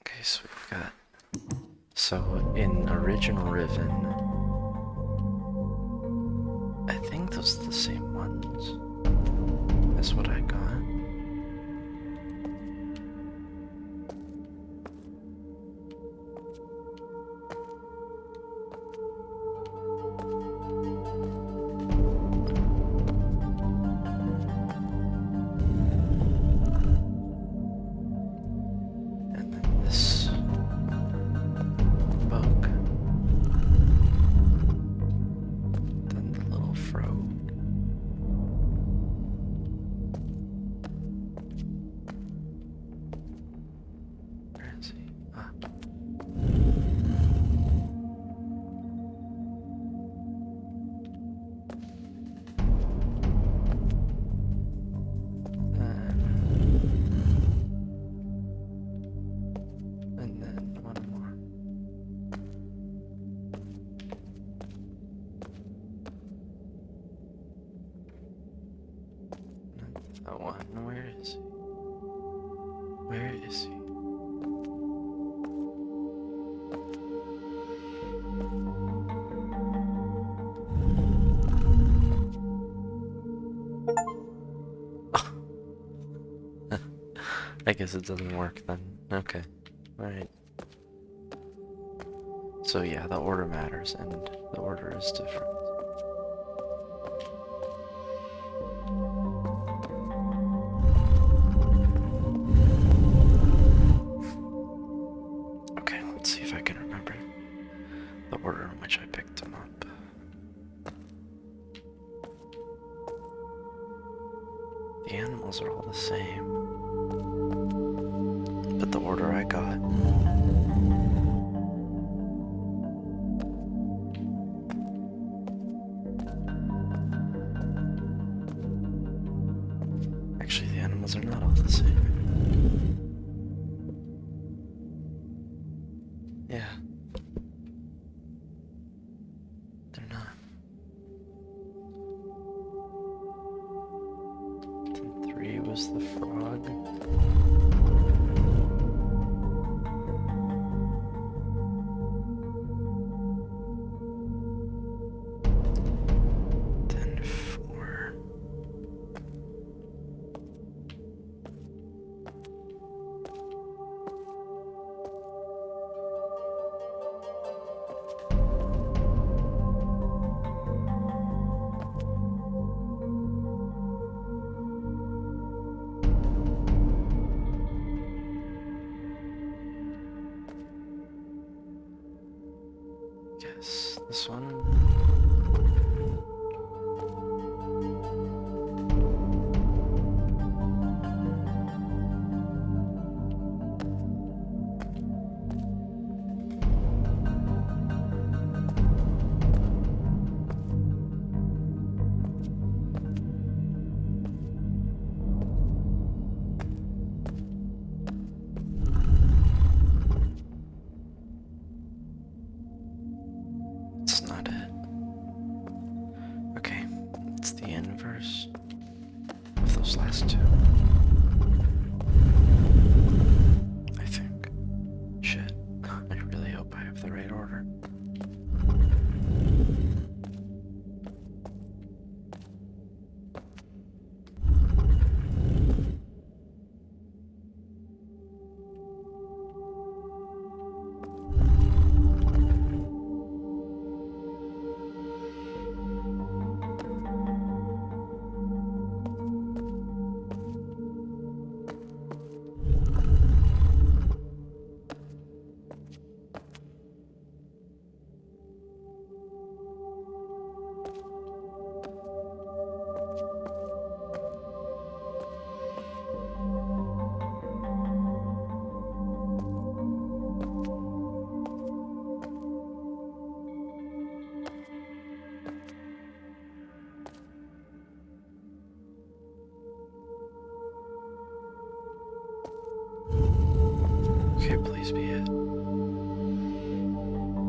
Okay, so we've got... So, in original Riven, I think those are the same ones. That's what I got. And then this bug. Then the little frog. Where is he? Ah. And then one more. That one. Where is he? Where is he? I guess it doesn't work then. Okay. Alright. So yeah, the order matters, and the order is different. Okay, let's see if I can remember the order in which I picked them up. The animals are all the same, but the order I got. Actually, the animals are not all the same. Yeah. They're not. Then 3 was the frog. Then 4. Yes, this one. It's not it. Okay, it's the inverse of those last 2. I think. Shit. I really hope I have the right order. Okay, please be it.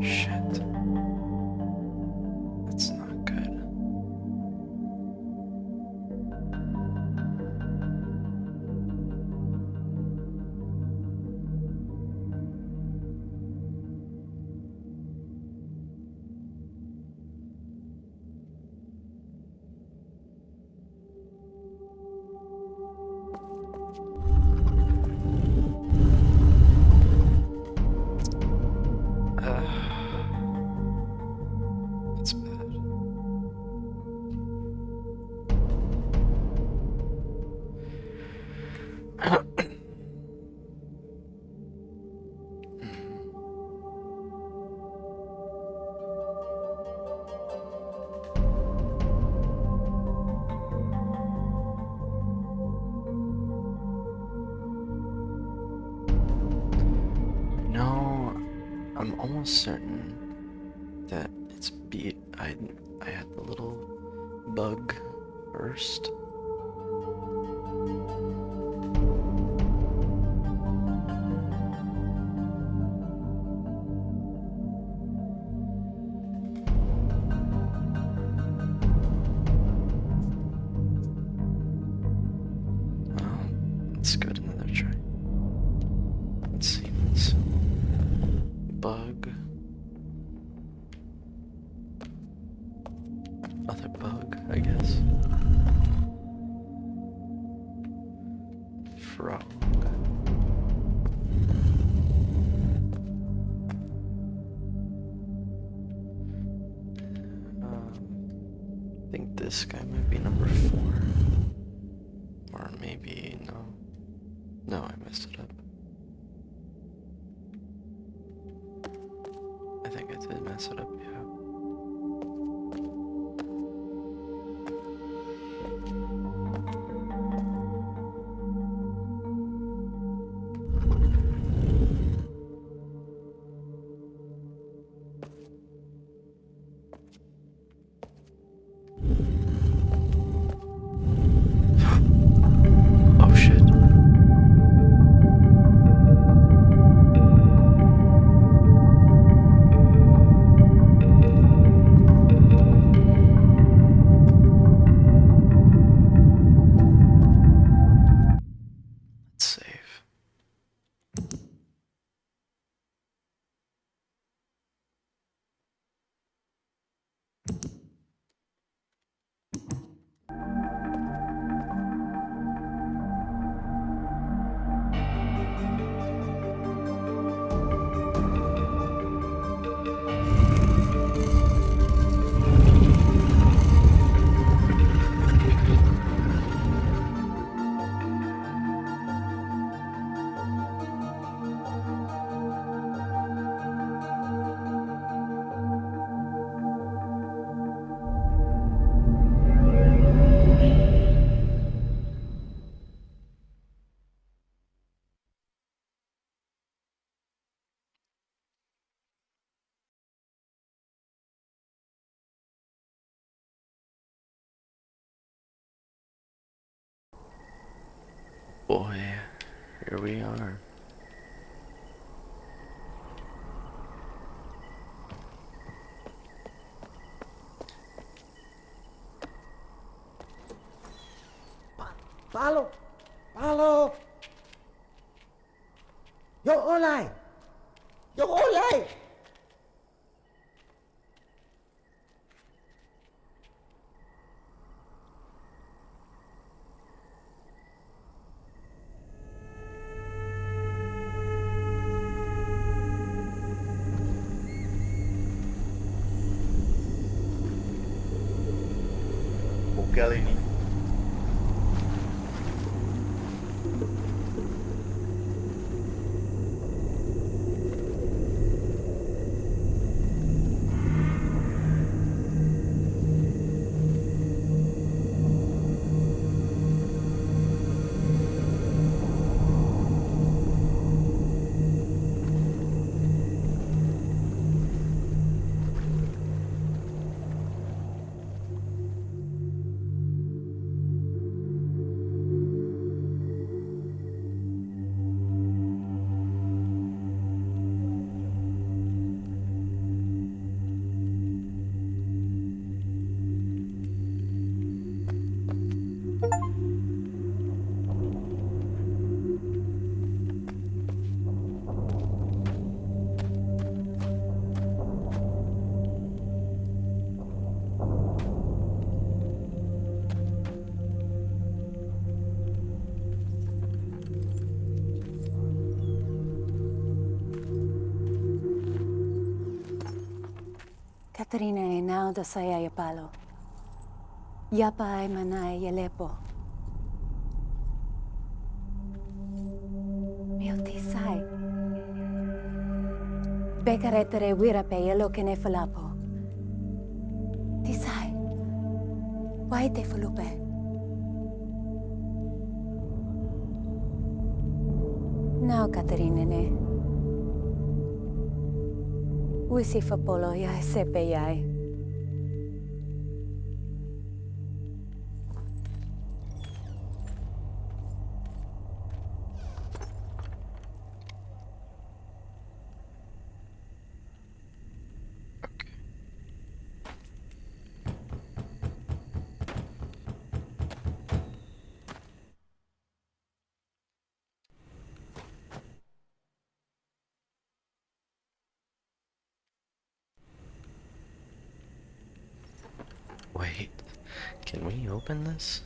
Shit. That's not good. That's bad. No, I'm almost certain that it's I had the little bug first. Well, let's go to another try. Let's see what's bug. Other bug, I guess. Frog. I think this guy might be number 4. Or maybe, no. No, I messed it up. I think I did mess it up, yeah. Oh shit. Let's save. Boy, here we are. Follow! Follow! Yo, Olay! Yo, Olay! Bukel ini. Katerina e nao da saya ya palo. Yapa e manai ya lepo. Mio ti sai. Bekaretere wira pe yelo ke ne falapo. Ti sai. Wai te fulupe. Nao Katerina ne. Wisi fa polo ya sepe yai. Wait, can we open this?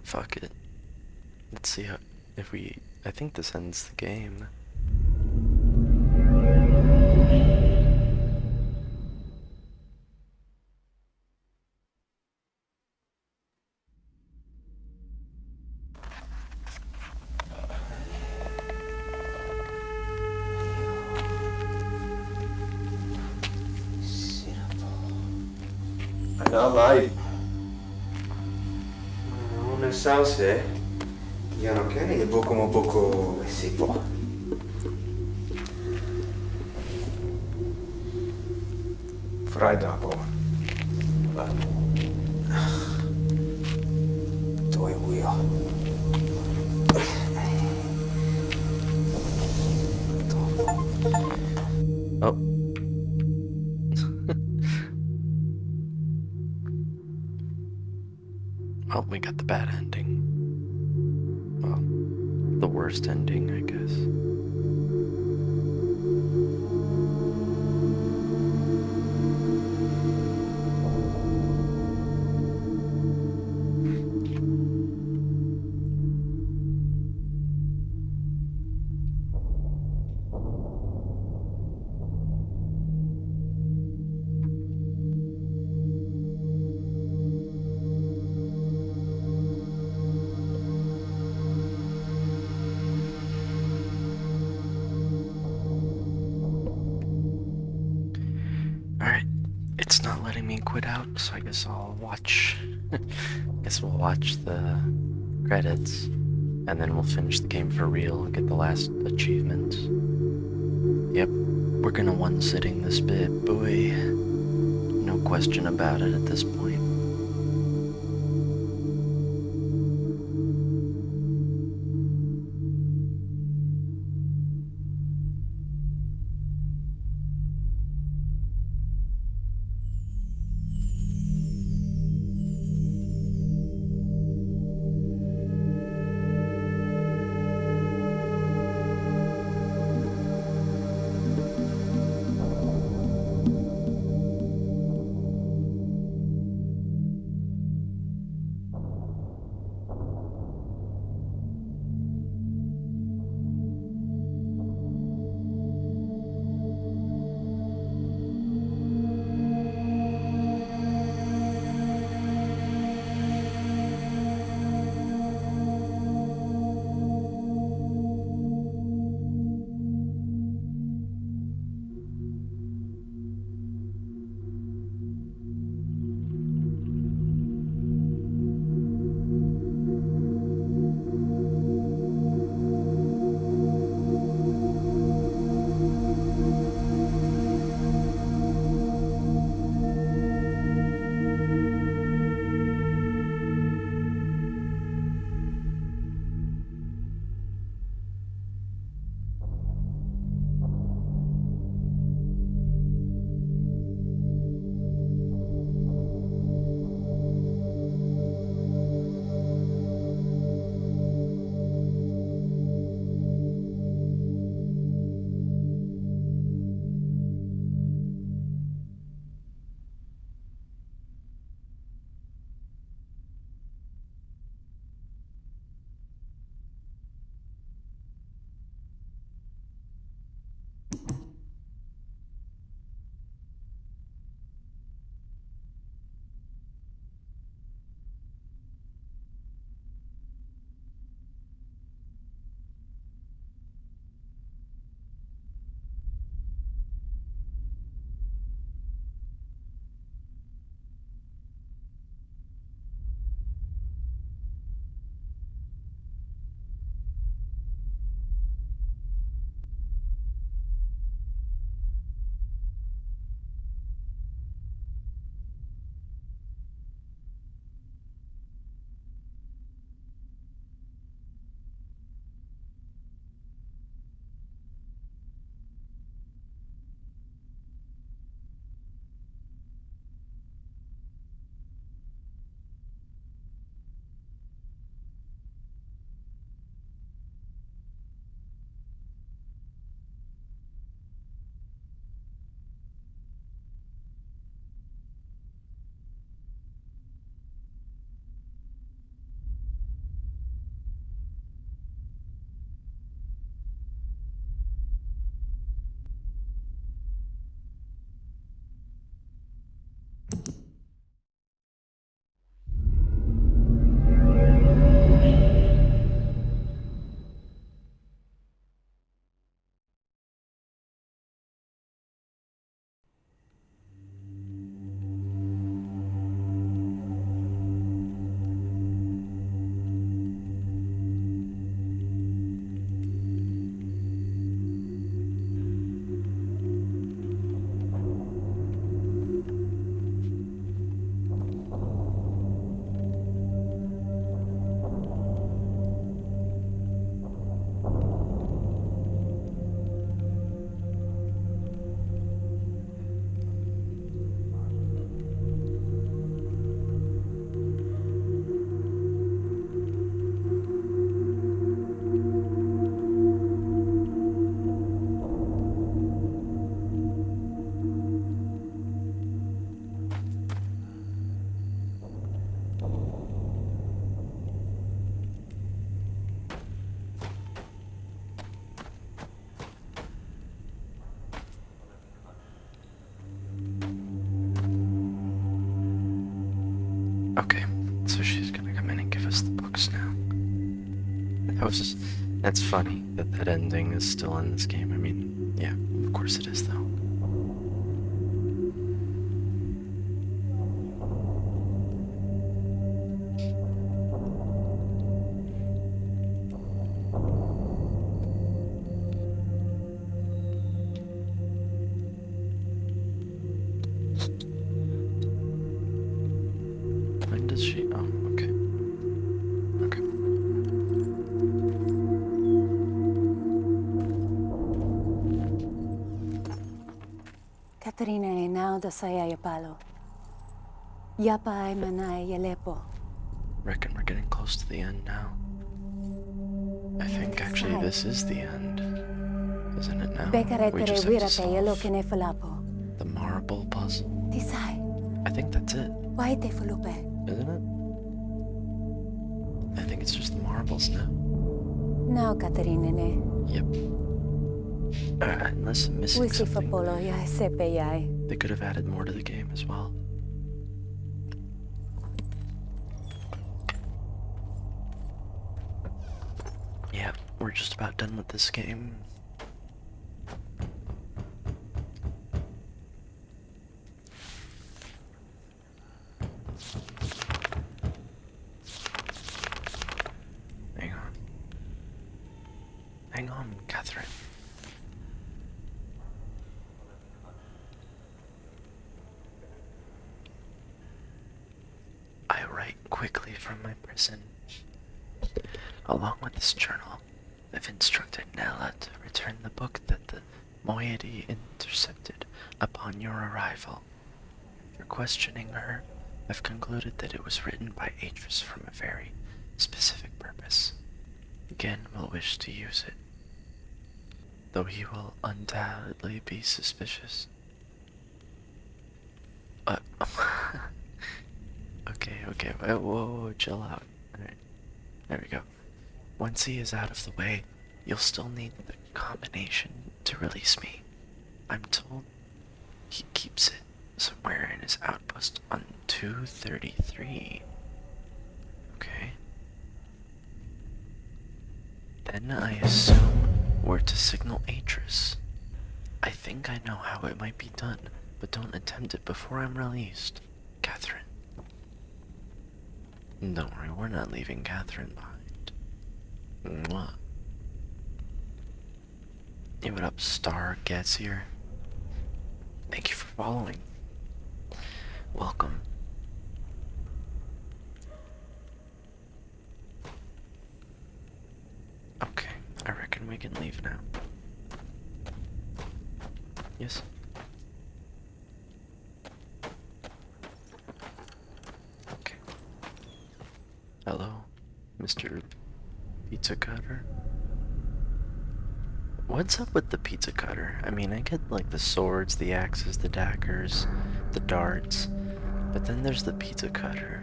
Fuck it. Let's see how, if we, I think this ends the game. Ano mai? Non sao se io che ne poco si può. Frai dopo. Tu e io. Oh. Oh, we got the bad ending. Well, the worst ending, I guess. Alright, it's not letting me quit out, so I guess I'll watch. Guess we'll watch the credits, and then we'll finish the game for real and get the last achievement. Yep, we're gonna one-sitting this bit, boy. No question about it at this point. Okay, so she's gonna come in and give us the books now. That's funny that that ending is still in this game. I mean, yeah, of course it is though. When does she? Oh, okay. Okay. Katarina e now da saya yapalo. Yapa ay manay yalepo. Reckon we're getting close to the end now. I think actually this is the end, isn't it now? We Bekaretere just have to wirate yelo solve kene falapo. the marble puzzle. Tisay, I think that's it, why te fulupe? isn't it? I think it's just the marbles now. Now Katarina ne. Yep. Unless I'm missing Wisi something. fapolo ya sepe yai. They could have added more to the game as well. Yeah, we're just about done with this game. Hang on. Hang on, Catherine. I write quickly from my prison. Along with this journal, I've instructed Nella to return the book that the moiety intercepted upon your arrival. After questioning her, I've concluded that it was written by Atris from a very specific purpose. Gen will wish to use it, though he will undoubtedly be suspicious. Okay, whoa, chill out. Alright, there we go. Once he is out of the way, you'll still need the combination to release me. I'm told he keeps it somewhere in his outpost on 233. Okay. Then I assume we're to signal Atris. I think I know how it might be done, but don't attempt it before I'm released. Catherine. Don't worry, we're not leaving Catherine behind. Mwah. Hey, what up, Star Gets here? Thank you for following. Welcome. Okay, I reckon we can leave now. Yes? Okay. Hello, Mr. Pizza Cutter? What's up with the pizza cutter? I mean, I get like the swords, the axes, the daggers, the darts, but then there's the pizza cutter.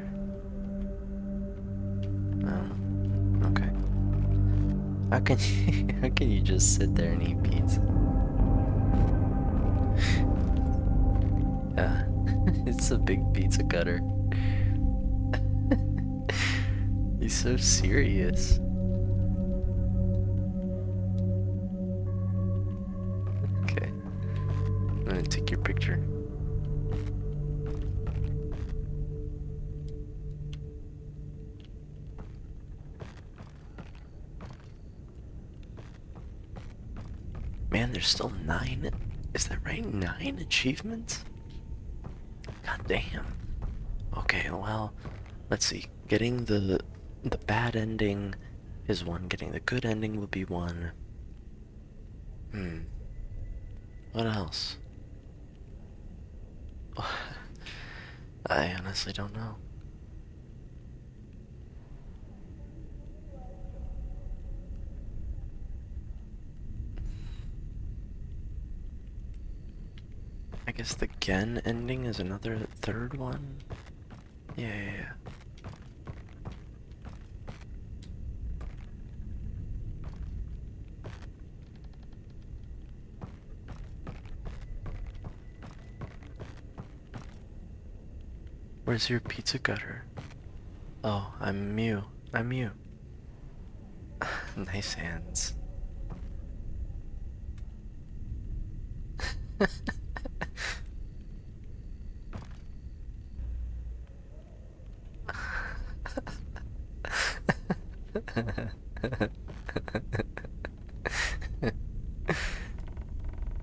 Oh, okay. How can you just sit there and eat pizza? It's a big pizza cutter. He's so serious. Okay. I'm gonna take your picture. Man, there's still 9. Is that right? 9 achievements? God damn. Okay, well, let's see. Getting the bad ending is 1. Getting the good ending will be 1. What else? I honestly don't know. I guess the Gen ending is another 3rd one? Yeah. Where's your pizza cutter? Oh, I'm Mew. I'm Mew. Nice hands.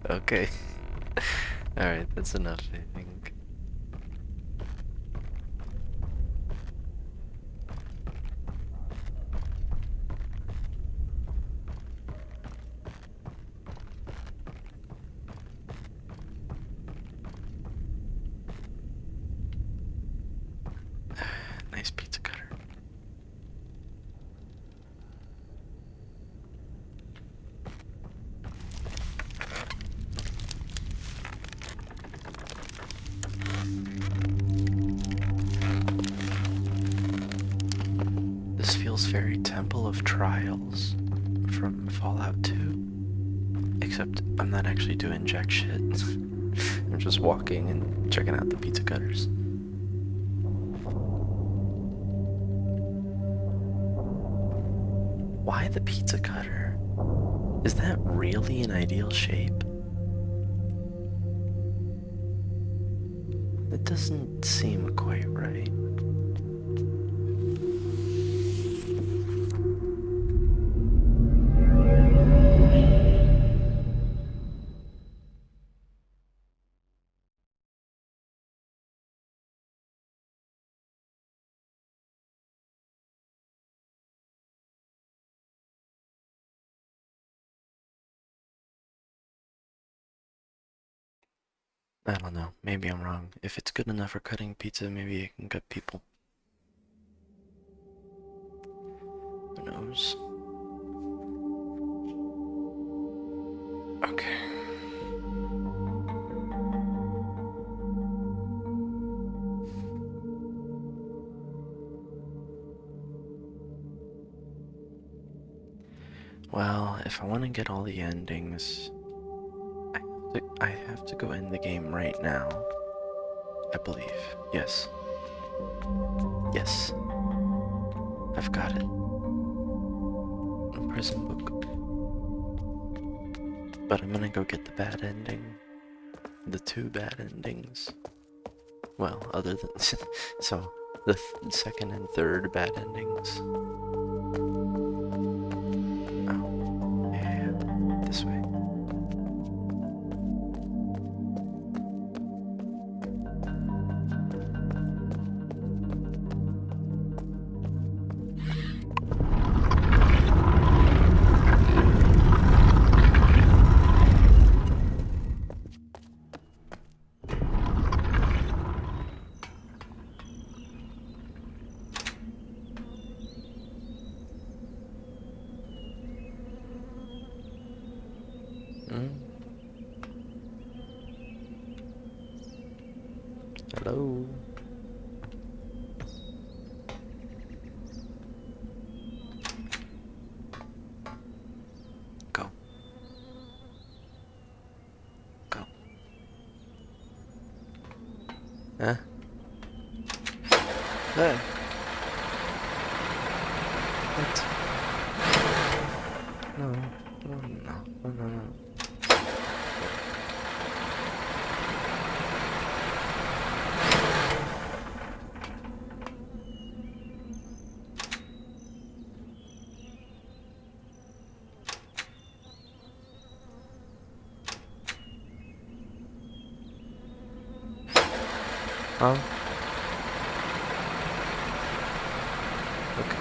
Okay. Alright, that's enough, I think. Nice pizza cutter. This feels very Temple of Trials from Fallout 2. Except I'm not actually doing jack shit. I'm just walking and checking out the pizza cutters. Why the pizza cutter? Is that really an ideal shape? It doesn't seem quite right. I don't know, maybe I'm wrong. If it's good enough for cutting pizza, maybe it can cut people. Who knows? Okay. Well, if I want to get all the endings, I have to go end the game right now. I believe. Yes. Yes. I've got it. A prison book. But I'm gonna go get the bad ending. The two bad endings. Well, other than... so, the second and third bad endings. Oh, yeah, this way. Hello. Go. Go. Huh? There. What? No. No, no, no, no, no. Huh? Okay.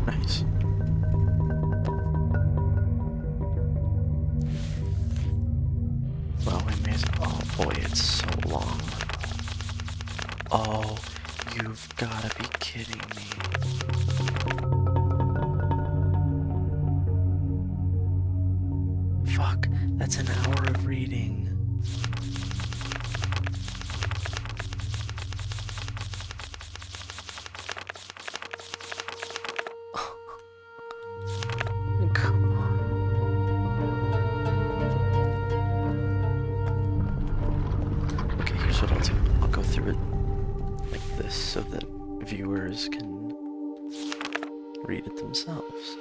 Nice. Well, we made it. Oh boy, it's so long. Oh, you've gotta be kidding me. Fuck, that's an hour of reading. Come on. Okay, here's what I'll do. I'll go through it like this so that viewers can read it themselves.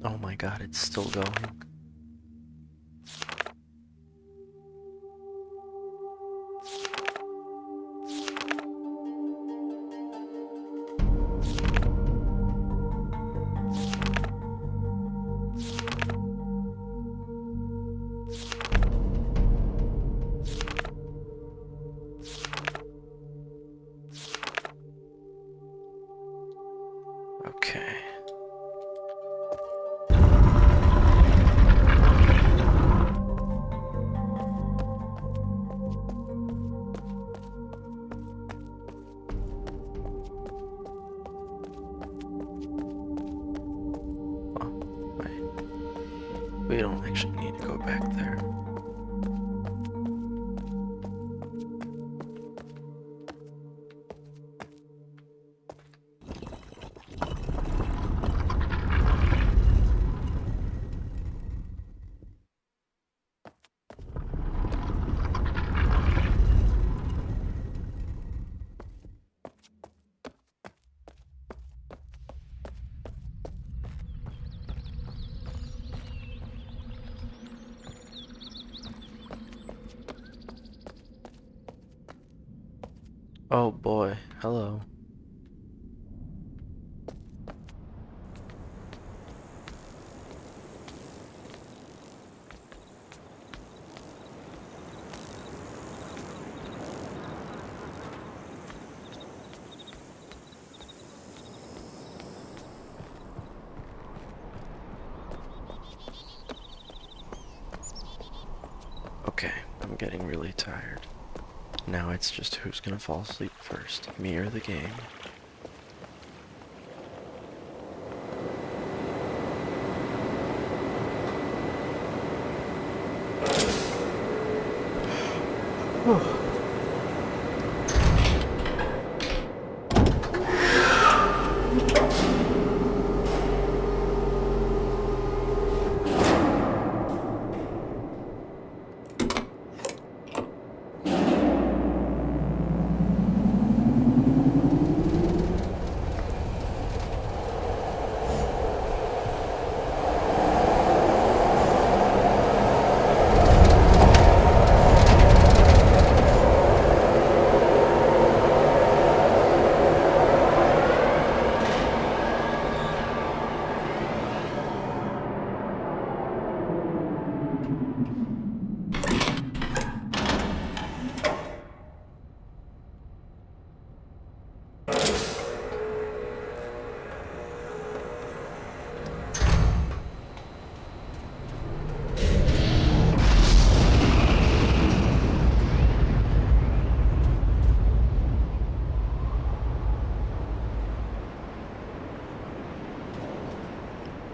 Oh my god, it's still going. Okay. Oh, wait. We don't actually need to go back there. Oh boy, hello. Okay, I'm getting really tired. Now it's just who's gonna fall asleep first, me or the game.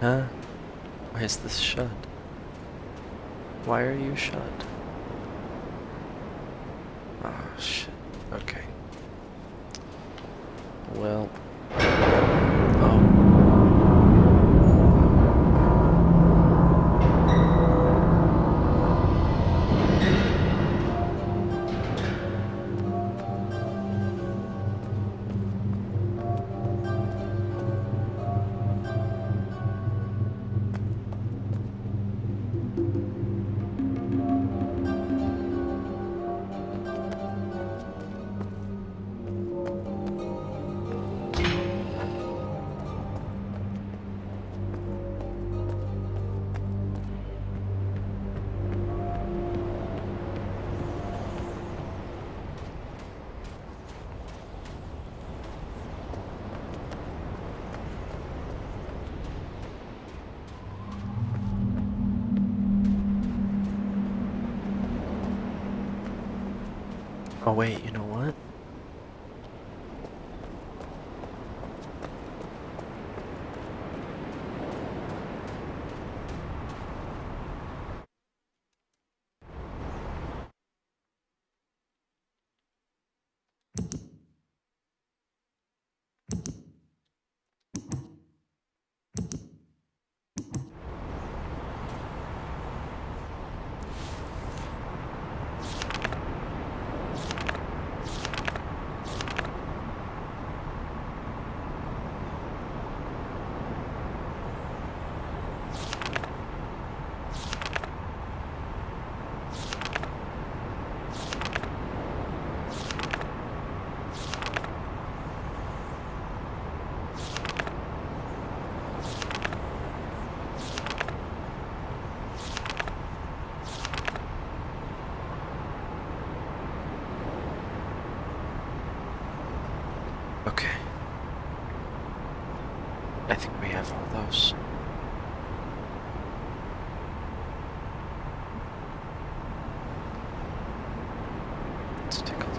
Huh? Why is this shut? Why are you shut? Oh, shit. Okay. Well... Oh. Oh wait, you know what? Okay. I think we have all those. Let's take a look.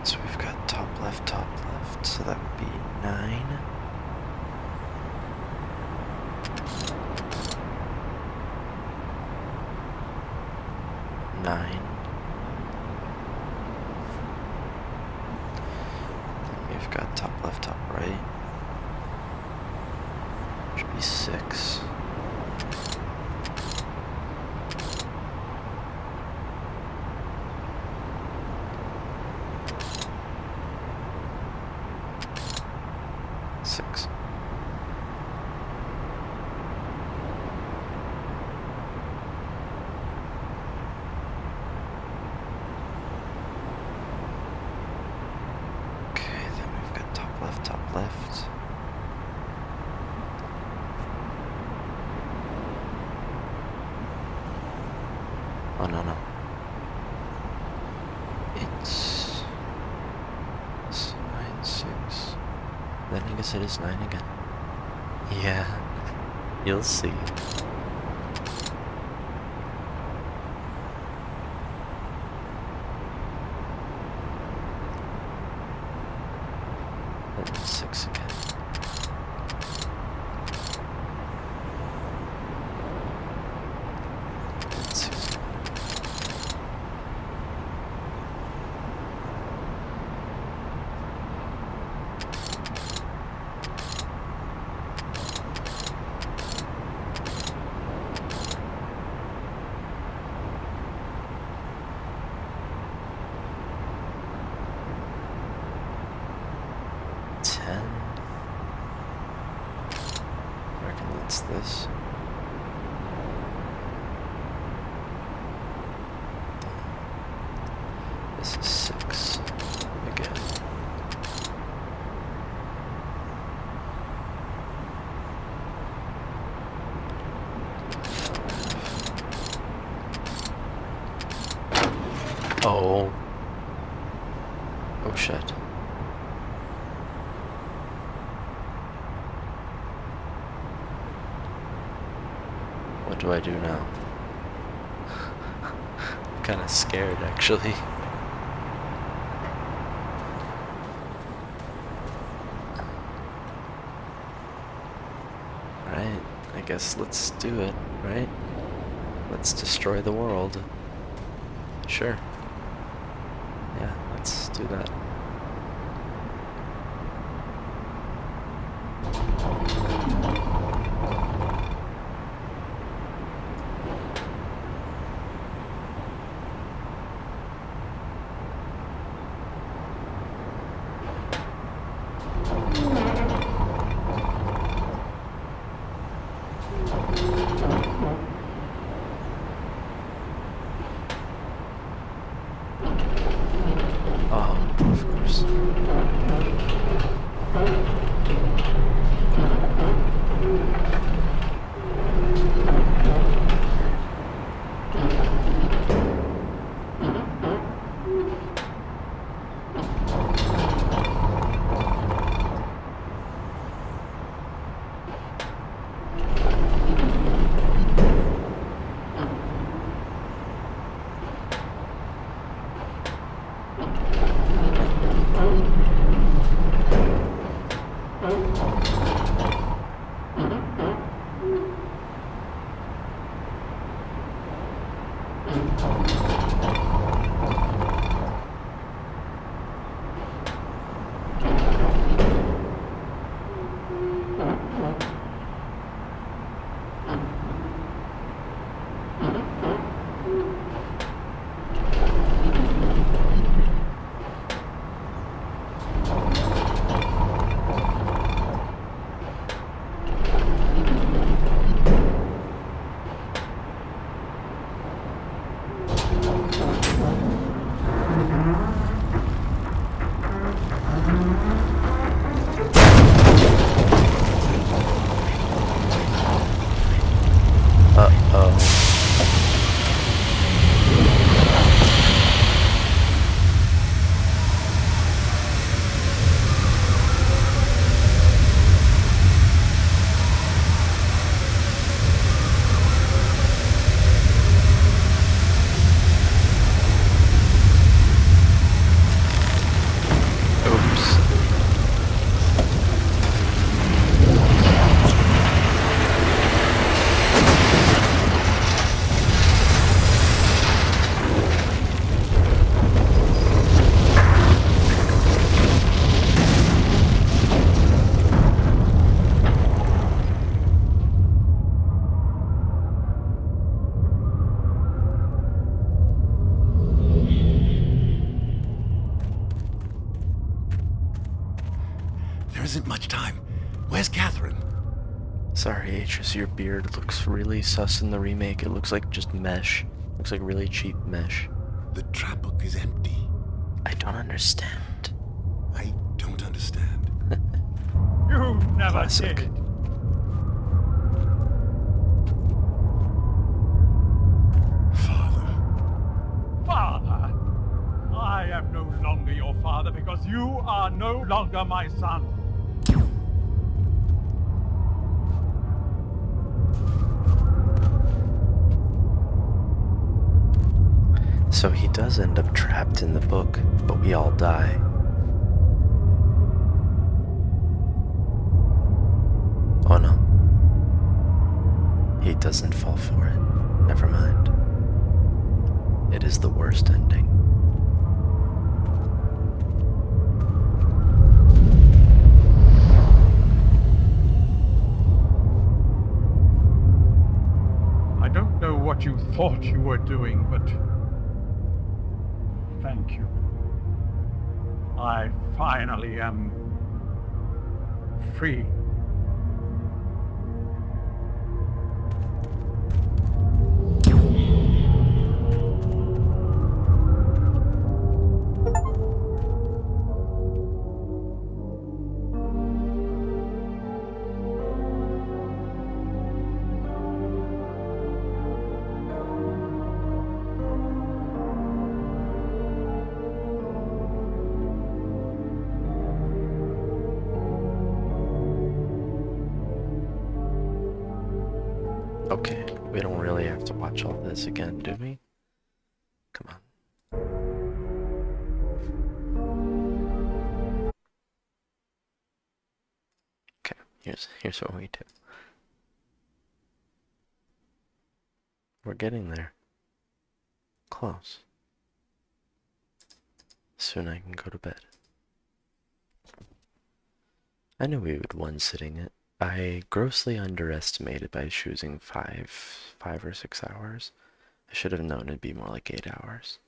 So we've got top left, so that would be 9. Then we've got top right. Should be 6. Okay, then we've got top left. Oh no. It's 9, 6. Then I guess it is 9 again. Yeah, you'll see. Then 6 again. Then 6 again. I reckon that's this. This is 6 again. Oh. Oh shit. What do I do now? I'm kinda scared actually. Right, I guess let's do it, right? Let's destroy the world. Sure. Yeah, let's do that. Oh, of course. There isn't much time. Where's Catherine? Sorry, Atris, your beard looks really sus in the remake. It looks like just mesh. Looks like really cheap mesh. The trap book is empty. I don't understand. I don't understand. You never Classic. did. Father. Father, I am no longer your father because you are no longer my son. So he does end up trapped in the book, but we all die. Oh no. He doesn't fall for it. Never mind. It is the worst ending. I don't know what you thought you were doing, but thank you. I finally am free. have to watch all this again, do we? Come on. Okay, here's what we do. We're getting there. Close. Soon I can go to bed. I knew we would one-sitting it. I grossly underestimated by choosing 5 or 6 hours. I should have known it'd be more like 8 hours.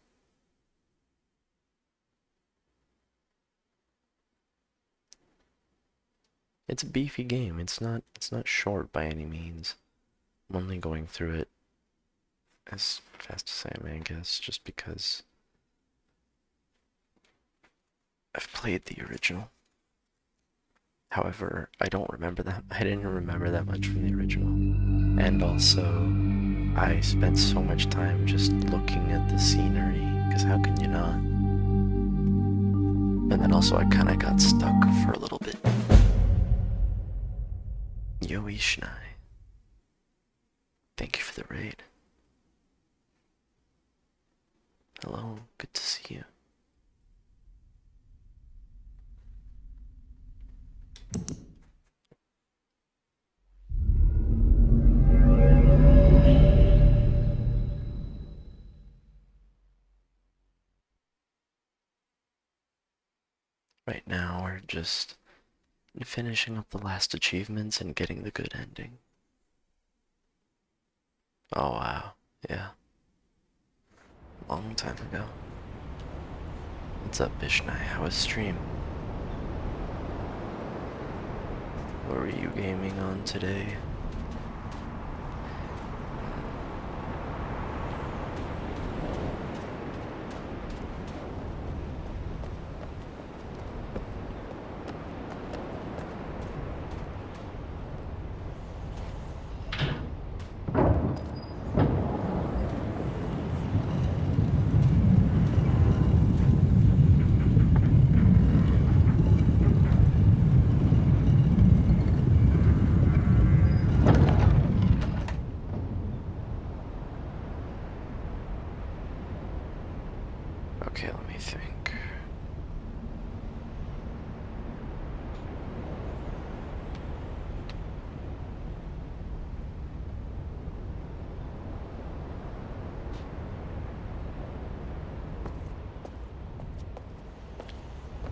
It's a beefy game. It's not short by any means. I'm only going through it as fast as I may, I guess, just because I've played the original. However, I don't remember that. I didn't remember that much from the original. And also, I spent so much time just looking at the scenery, because how can you not? And then also I kind of got stuck for a little bit. Yo Ishnai. Thank you for the raid. Hello, good to see you. Right now we're just finishing up the last achievements and getting the good ending. Oh wow, yeah. Long time ago. What's up, Bishnai? How was stream? What were you gaming on today? Okay, let me think.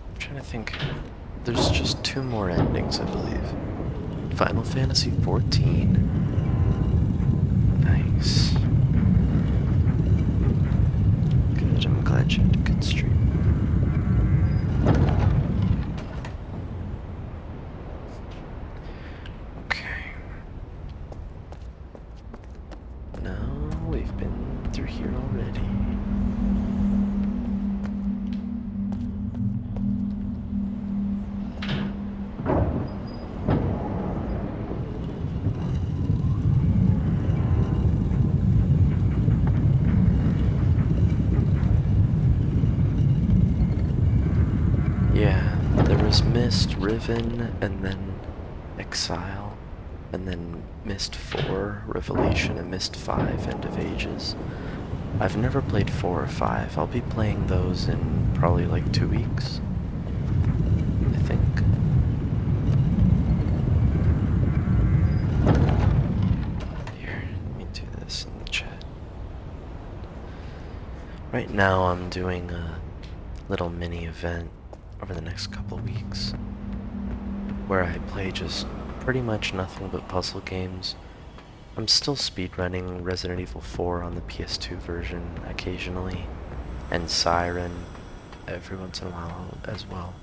I'm trying to think. There's just 2 more endings, I believe. Final Fantasy XIV. Nice. Good, I'm glad you had a good stream. Okay. No, we've been through here already. Yeah, there was Myst, Riven, and then Exile, and then Myst 4, Revelation, and Myst 5, End of Ages. I've never played 4 or 5. I'll be playing those in probably like 2 weeks, I think. Here, let me do this in the chat. Right now I'm doing a little mini event over the next couple weeks where I play just pretty much nothing but puzzle games. I'm still speedrunning Resident Evil 4 on the PS2 version occasionally, and Siren every once in a while as well.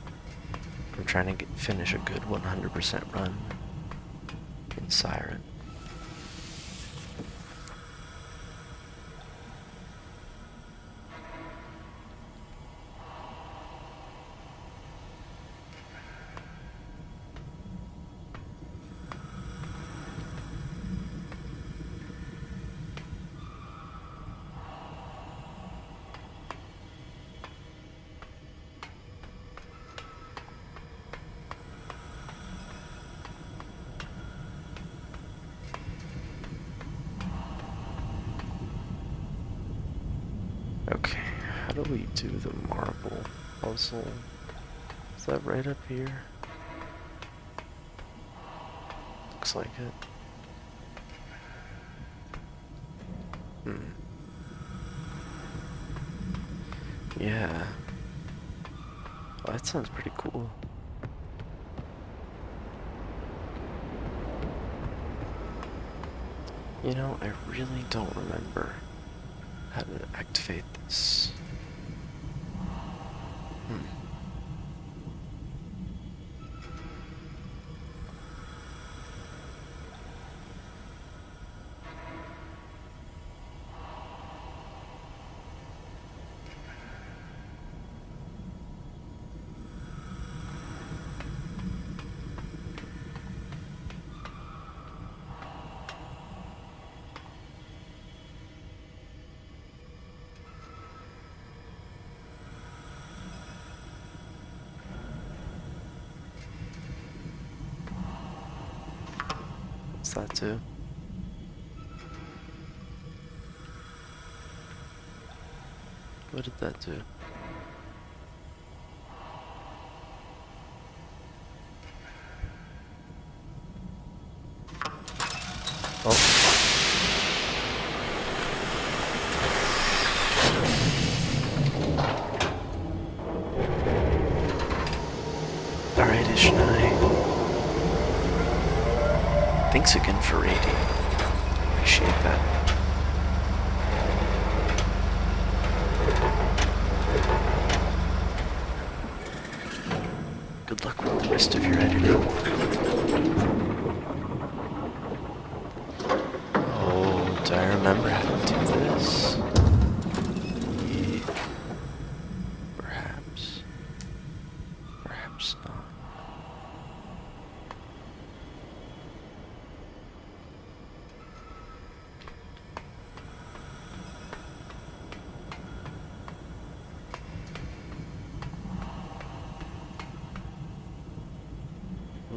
I'm trying to finish a good 100% run in Siren. How do we do the marble puzzle? Is that right up here? Looks like it. Yeah. Well, that sounds pretty cool. You know, I really don't remember how to activate this. What's that do? What did that do? Oh. Alright, Ishnai. Thanks again for raiding. Appreciate that. Good luck with the rest of your editing. Oh, do I remember how to do this? Yeah. Perhaps. Perhaps not.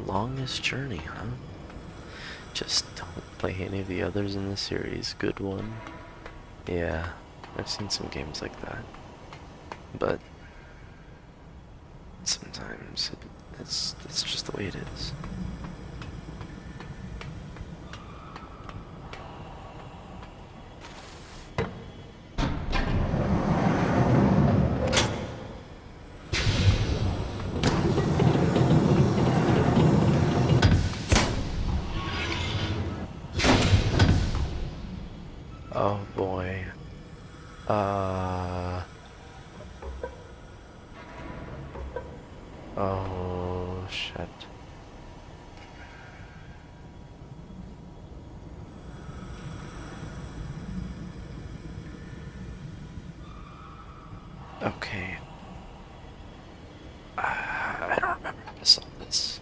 Longest journey, huh? Just don't play any of the others in the series. Good one. Yeah, I've seen some games like that. But sometimes it's just the way it is. Oh boy. Oh shit. Okay. I don't remember how to solve this.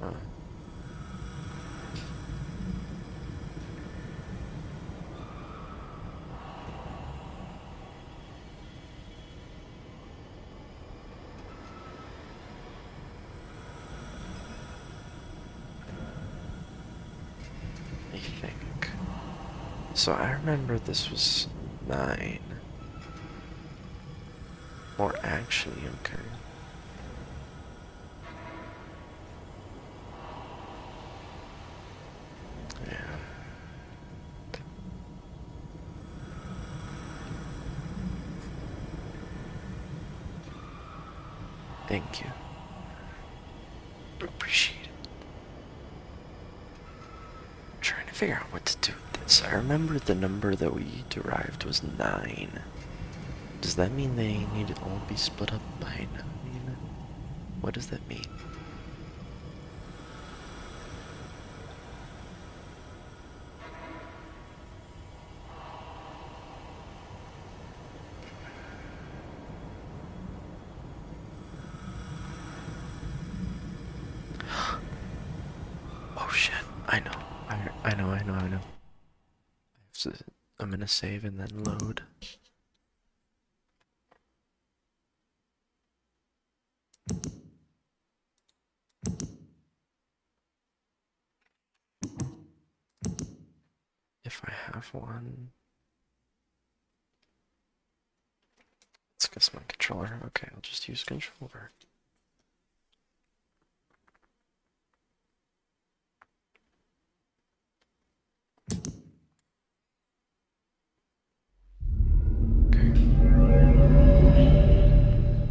Huh. I think. So I remember this was 9. More action-y, okay. Yeah. Thank you. Appreciate it. I'm trying to figure out what to do with this. I remember the number that we derived was 9. Does that mean they need to all be split up by 9? What does that mean? I know. I know. I'm gonna save and then load. If I have one. Let's guess my controller. Okay, I'll just use controller. Okay.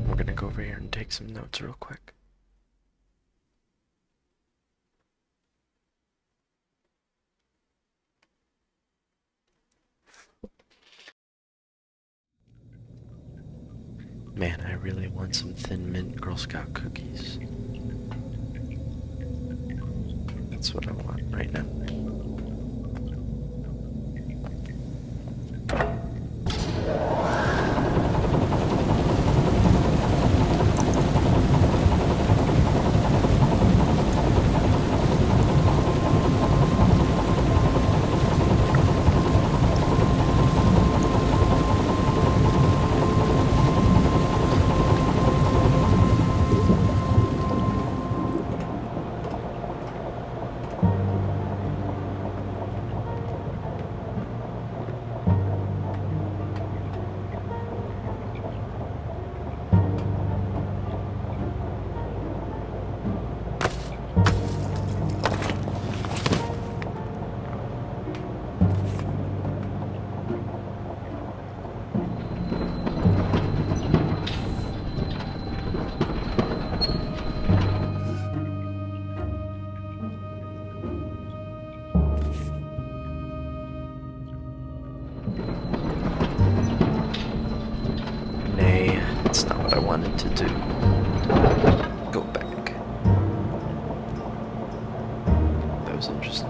We're gonna go over here and take some notes real quick. Man, I really want some Thin Mint Girl Scout cookies. That's what I want right now. Nay, that's not what I wanted to do. Go back. That was interesting.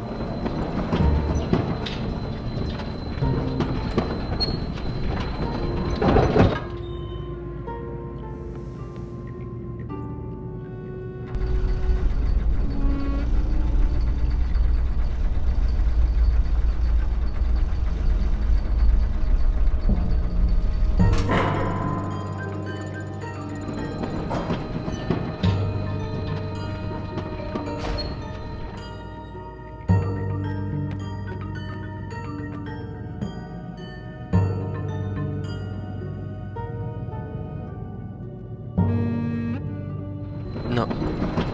No.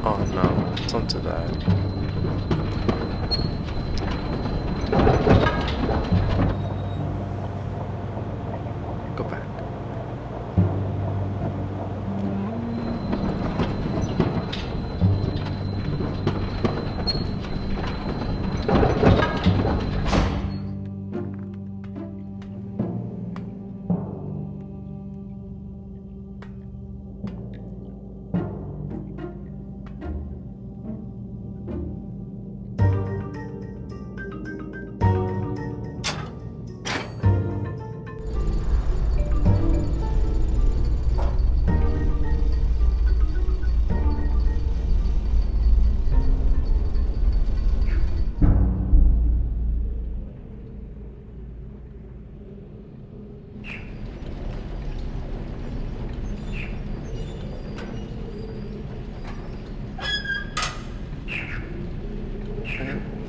Oh no, don't do that. Go back.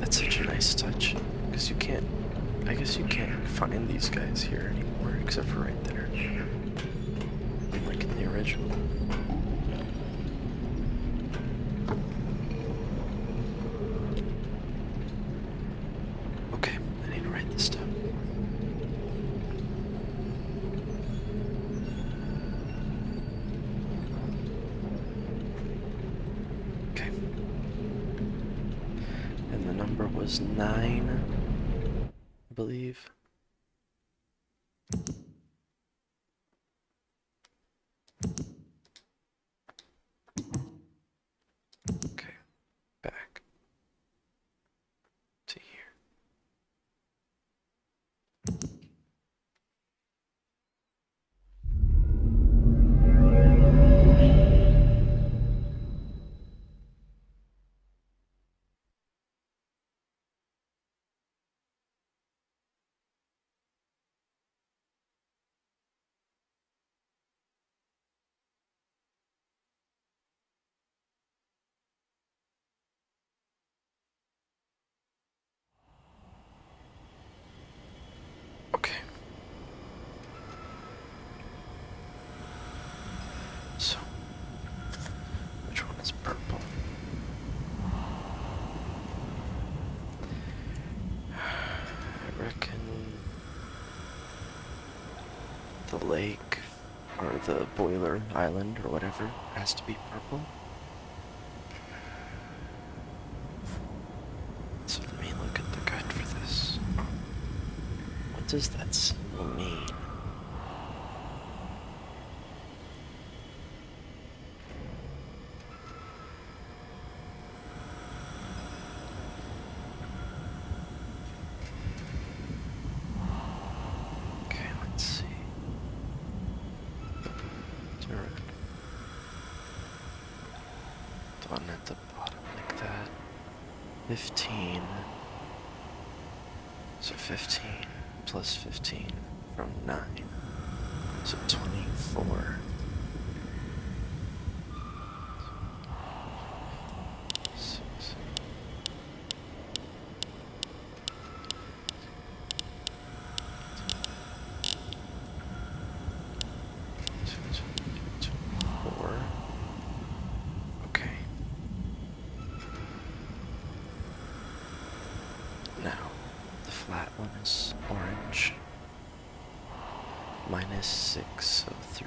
That's such a nice touch, because you can't, I guess you can't find these guys here anymore, except for right there. Like in the original. Okay, I need to write this down. Okay. And the number was 9, I believe. Okay, back to here. lake or the boiler island or whatever has to be purple. So let me look at the guide for this. What does that symbol mean? Okay, let's see. Direct. Done at the bottom like that. 15. So 15 plus 15 from 9. So 24. Six. Four. Okay. Now, the flat one is orange. Minus 6, so 3.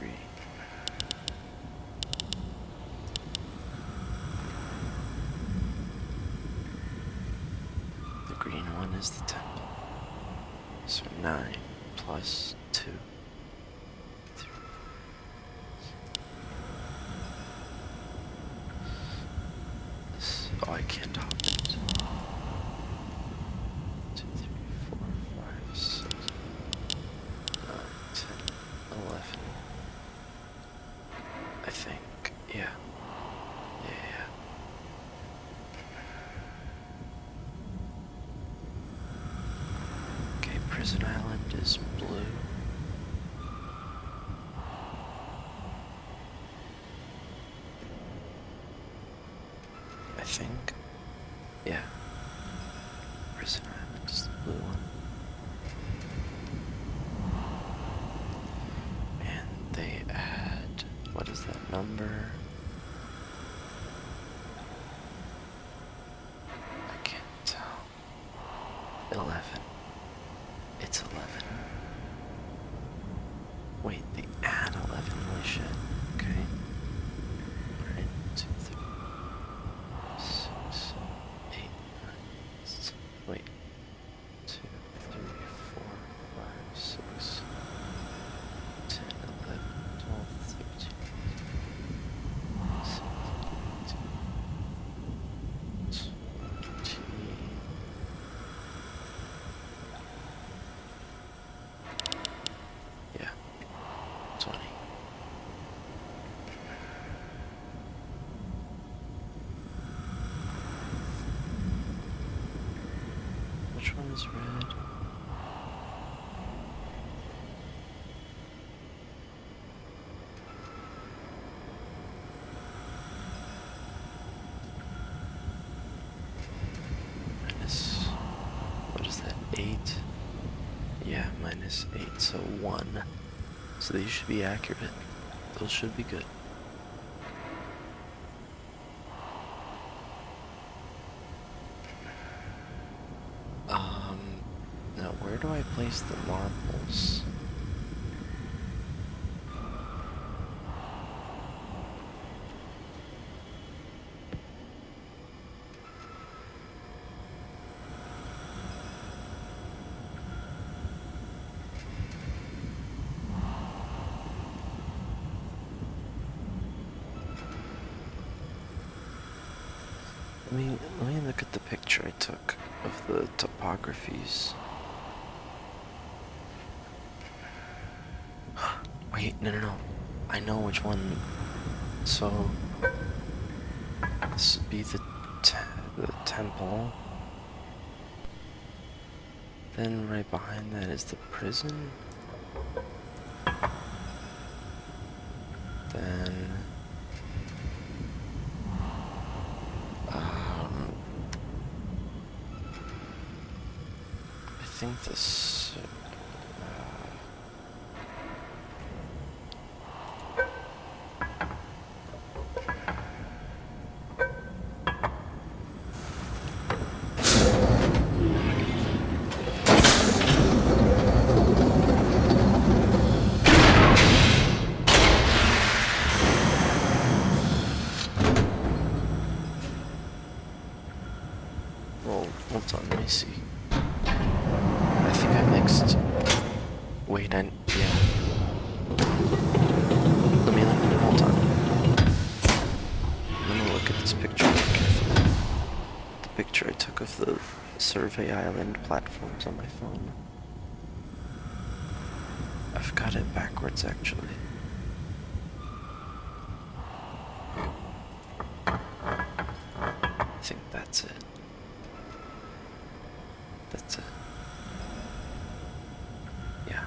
The green one is the temple. So 9 plus 2. 3. This, oh, I can't hop it. 2, 3, 4, 5, 6, 9, 10, 11. I think, yeah. Yeah. Okay, Prison Island is blue. I think. Yeah. Prison Island is the blue one. And they add, what is that number? I can't tell. 11. It's 11. Wait, they add 11, holy shit. Okay. Alright, 2, 3, 6, 8, 9, 6, wait. 2, 3, 4, 5, 6, 10, 11, 12, 13, 17, 20. Yeah, 20. Which one is red? Minus, what is that, 8? Yeah, minus 8, so 1. So these should be accurate. Those should be good. Now where do I place the marbles? Let me look at the picture I took of the topographies. Wait, no. I know which one. So this would be the temple. Then right behind that is the prison. Then I think this. Well, hold on, let me see. I think I mixed. Wait, yeah. Hold on. Let me look at this picture more carefully. The picture I took of the Survey Island platforms on my phone. I've got it backwards, actually. I think that's it. That's it. Yeah.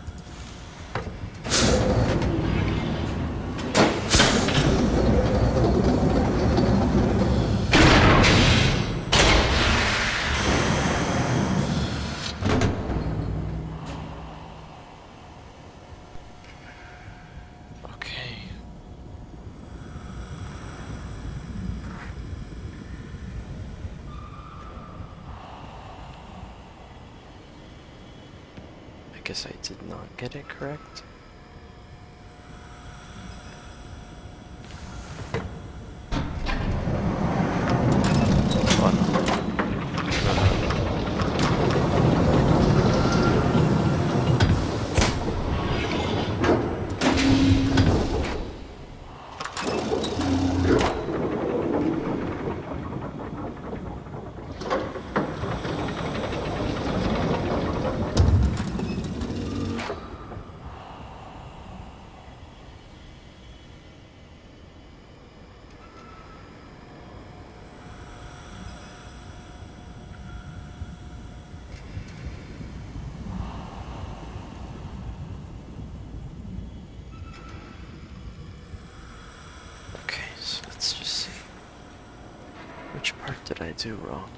Okay. I guess I did not get it correct. Okay, so let's just see. Which part did I do wrong?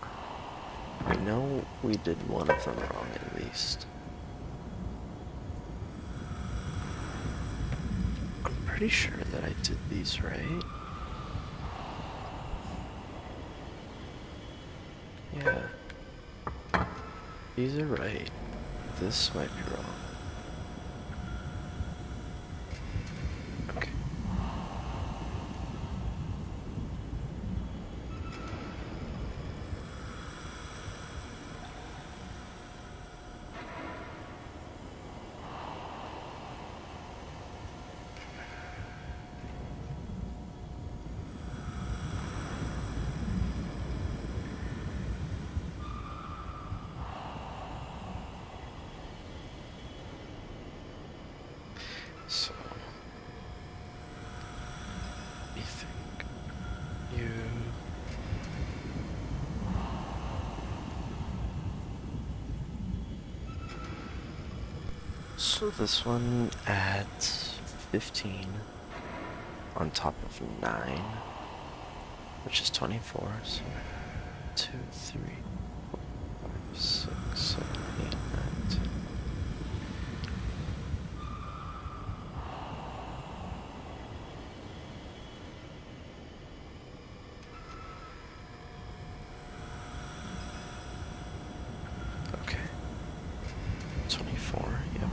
I know we did one of them wrong at least. I'm pretty sure that I did these right. Yeah. These are right. This might be wrong. Okay. So, let me think. You. So this one adds 15 on top of 9, which is 24. So 2, 3, 4, 5, 6, 7, 8, 9, 10. Okay. 24, yep.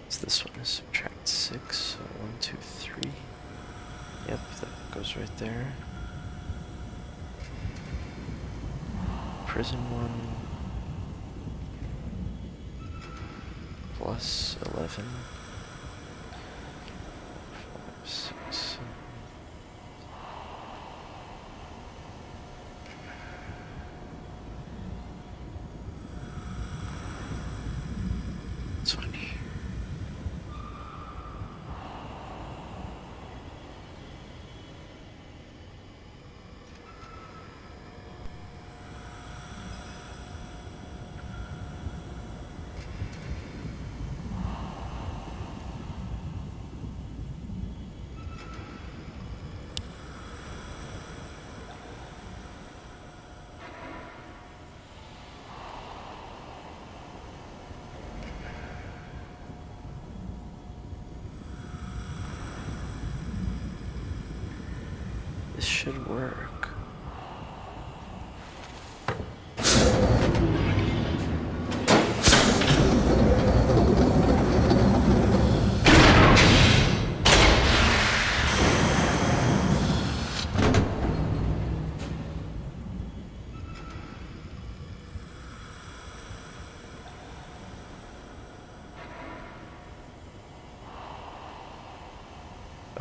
So this one is subtract 6, so 1, 2, 3. Yep, that goes right there. Prison 1 plus 11. 5, 6, 7. should work.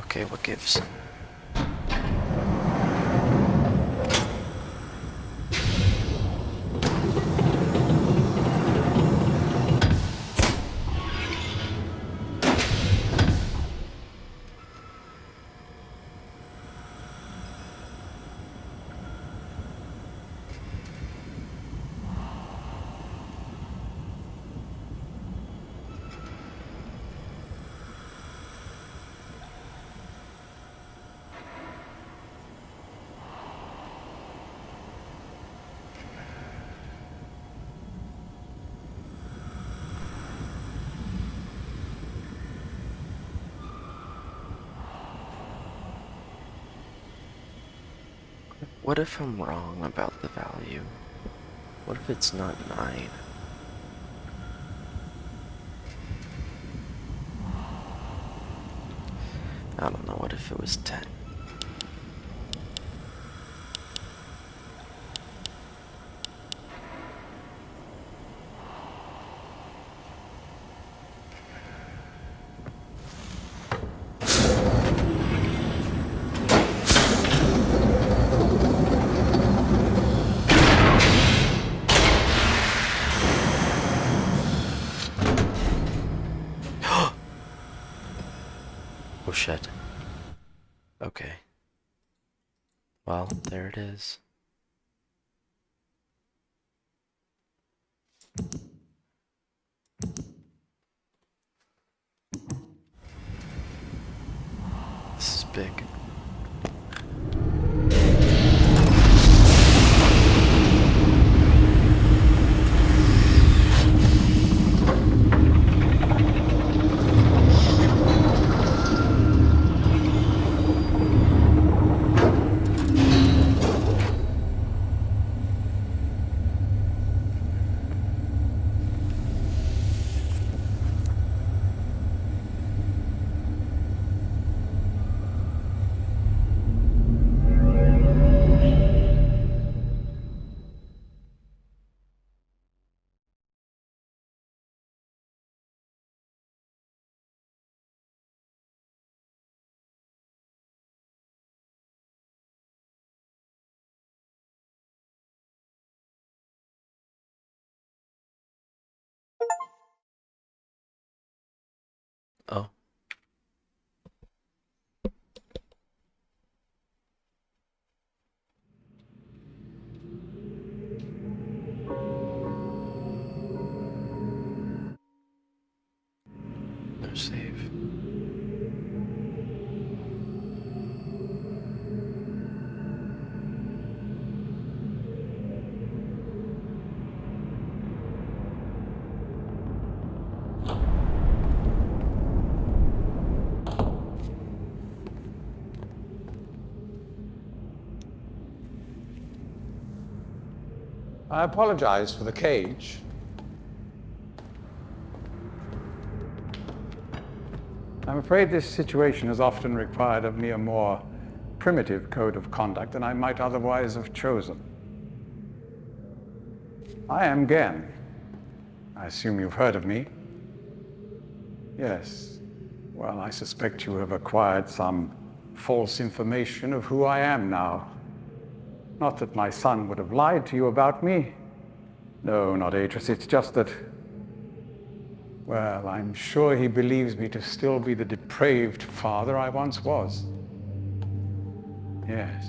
Okay, what gives? What if I'm wrong about the value? What if it's not 9? I don't know, what if it was 10? Oh shit. Okay. Well, there it is. This is big. Oh. No save. I apologize for the cage. I'm afraid this situation has often required of me a more primitive code of conduct than I might otherwise have chosen. I am Gen. I assume you've heard of me. Yes. Well, I suspect you have acquired some false information of who I am now. Not that my son would have lied to you about me. No, not Atris. It's just that, well, I'm sure he believes me to still be the depraved father I once was. Yes.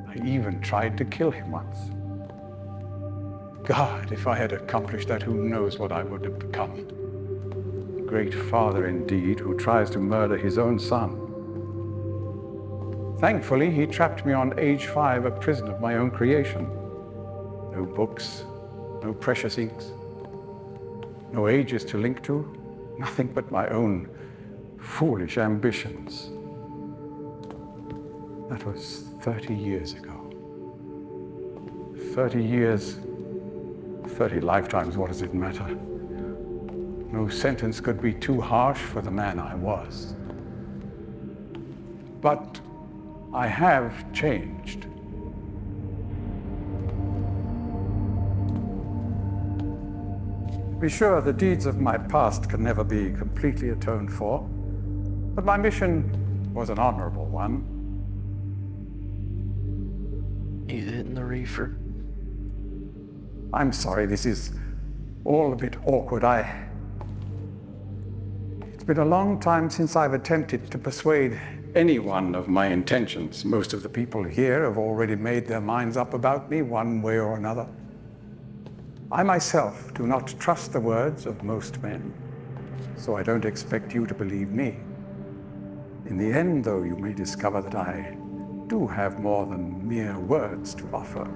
I even tried to kill him once. God, if I had accomplished that, who knows what I would have become. A great father indeed, who tries to murder his own son. Thankfully, he trapped me on age 5, a prison of my own creation. No books, no precious inks, no ages to link to, nothing but my own foolish ambitions. That was 30 years ago. 30 years, 30 lifetimes, what does it matter? No sentence could be too harsh for the man I was. But I have changed. To be sure, the deeds of my past can never be completely atoned for, but my mission was an honorable one. You hitting the reefer? I'm sorry, this is all a bit awkward. It's been a long time since I've attempted to persuade anyone of my intentions. Most of the people here have already made their minds up about me one way or another. I myself do not trust the words of most men, so I don't expect you to believe me. In the end, though, you may discover that I do have more than mere words to offer.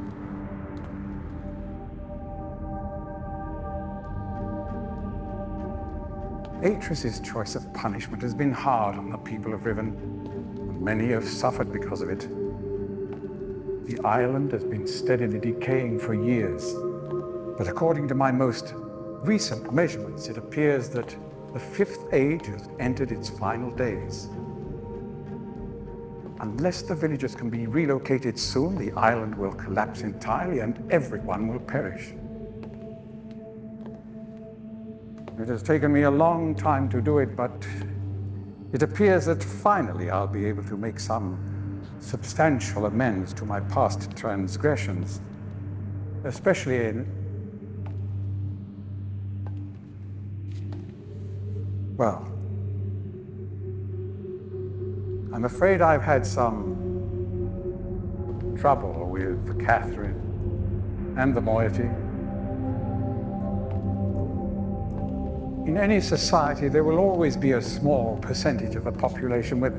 Atris's choice of punishment has been hard on the people of Riven, and many have suffered because of it. The island has been steadily decaying for years, but according to my most recent measurements, it appears that the Fifth Age has entered its final days. Unless the villagers can be relocated soon, the island will collapse entirely and everyone will perish. It has taken me a long time to do it, but it appears that finally I'll be able to make some substantial amends to my past transgressions, especially in... well, I'm afraid I've had some trouble with Catherine and the moiety. In any society, there will always be a small percentage of the population with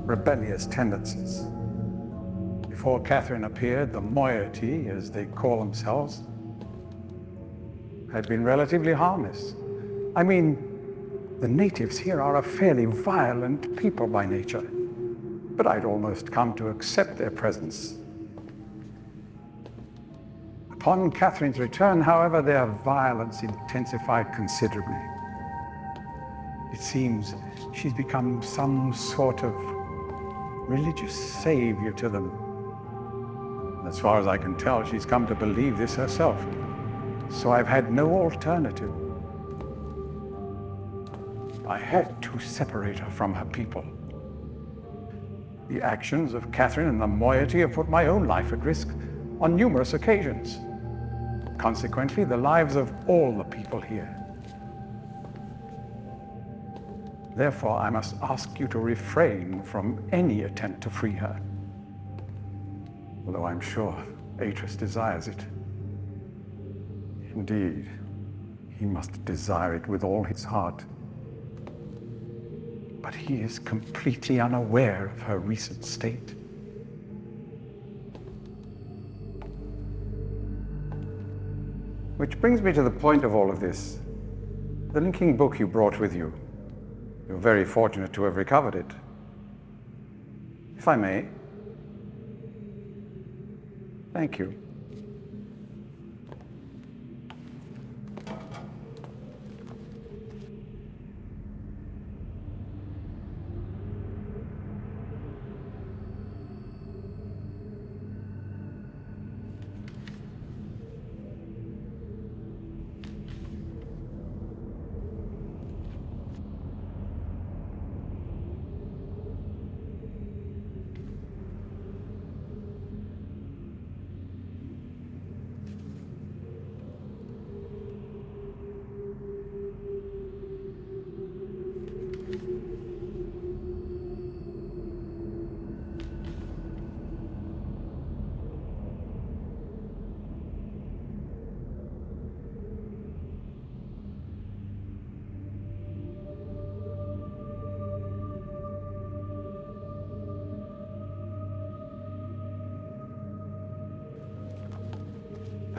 rebellious tendencies. Before Catherine appeared, the moiety, as they call themselves, had been relatively harmless. I mean, the natives here are a fairly violent people by nature, but I'd almost come to accept their presence. Upon Catherine's return, however, their violence intensified considerably. It seems she's become some sort of religious savior to them. As far as I can tell, she's come to believe this herself. So I've had no alternative. I had to separate her from her people. The actions of Catherine and the moiety have put my own life at risk on numerous occasions. Consequently, the lives of all the people here. Therefore, I must ask you to refrain from any attempt to free her. Although I'm sure Atris desires it. Indeed, he must desire it with all his heart. But he is completely unaware of her recent state. Which brings me to the point of all of this. The linking book you brought with you. You're very fortunate to have recovered it. If I may. Thank you.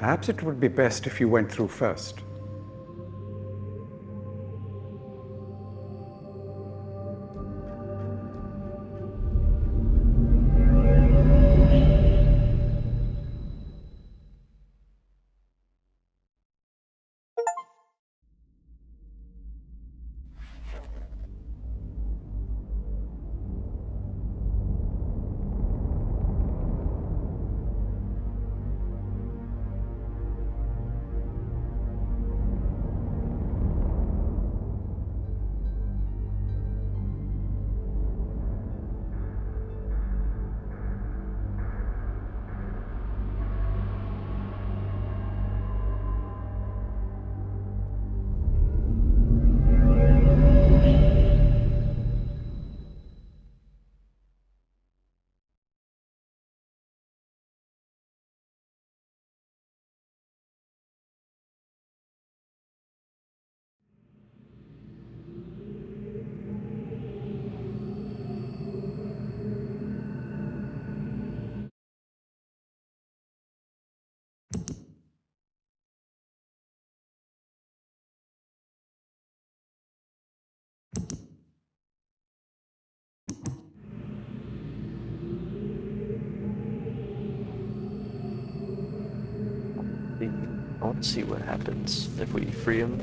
Perhaps it would be best if you went through first. want to see what happens if we free him.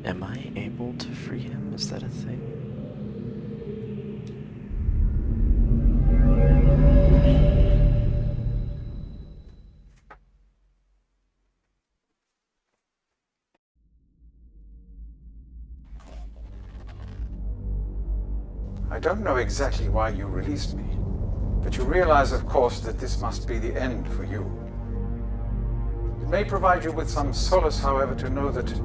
Am I able to free him? Is that a thing? I don't know exactly why you released me, but you realize, of course, that this must be the end for you. It may provide you with some solace, however, to know that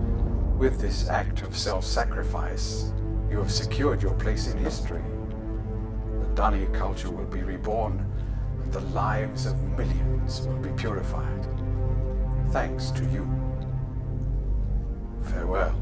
with this act of self-sacrifice, you have secured your place in history. The Dunny culture will be reborn, and the lives of millions will be purified. Thanks to you. Farewell.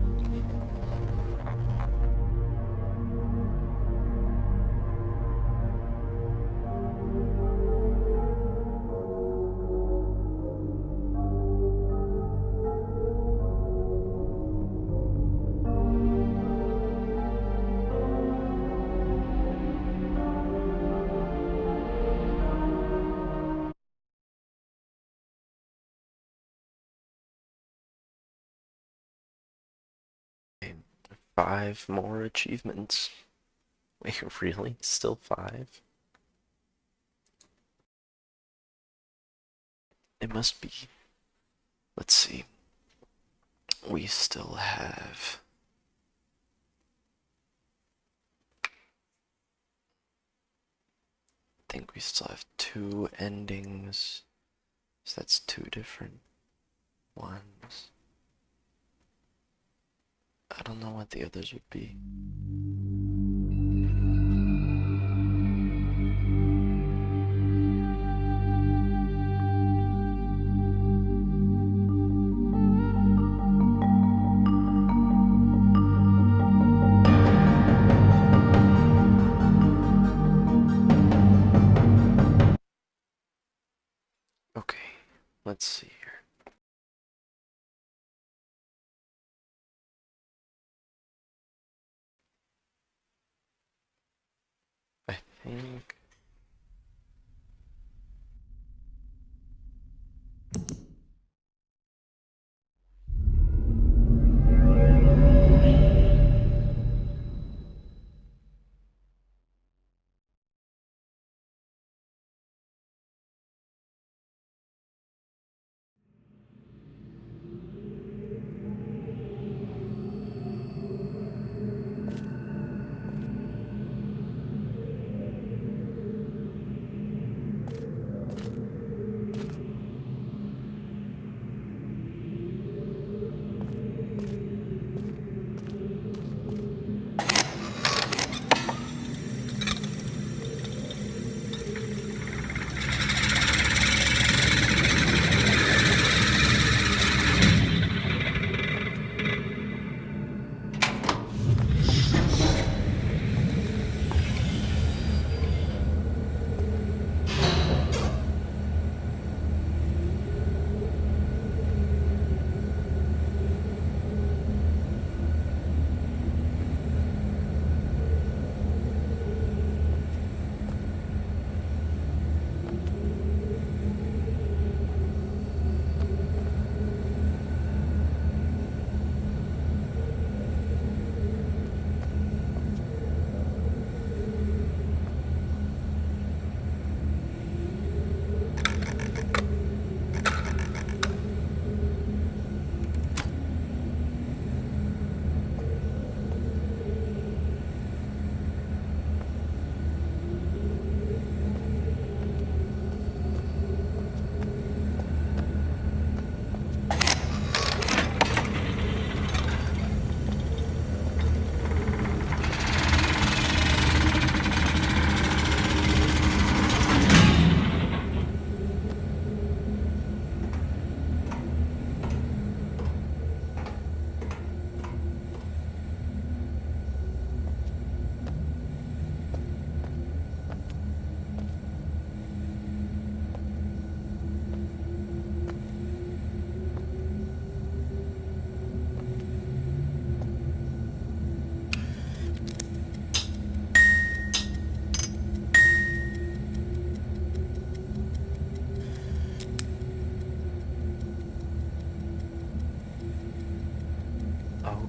Okay, 5 more achievements. Wait, really? Still 5? It must be. Let's see. We still have... I think we still have 2 endings. So that's 2 different ones. I don't know what the others would be. Okay, let's see here. I think...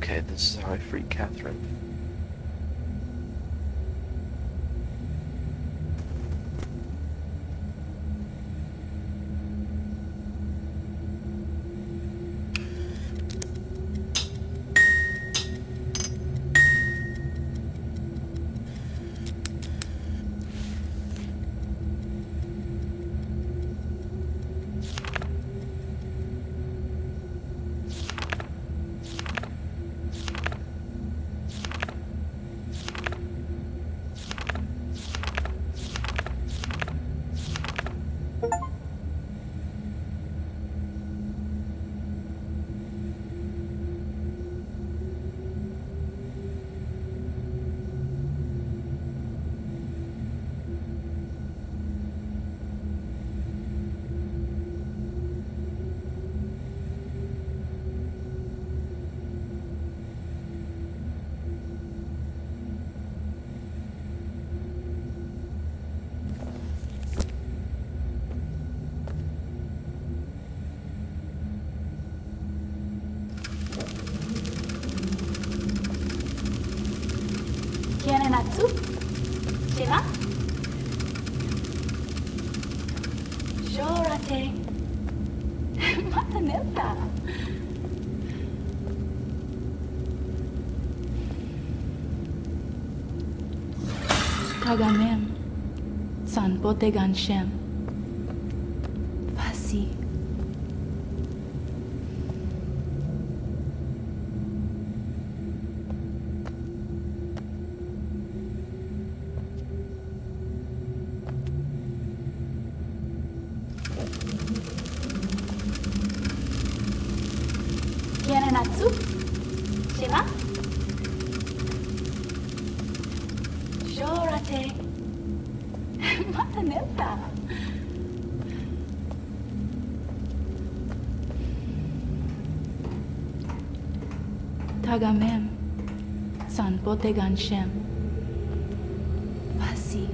Okay, this is how I free Catherine. ¿Quién Natsu? ¿Shima? Llórate. Mata neta. Tagamem. San Botegan Shem. Fasi. ¿Quién Natsu? ¿Shima? Llórate. Mata neta. Tagamem. San Botegan Shem. Fasi.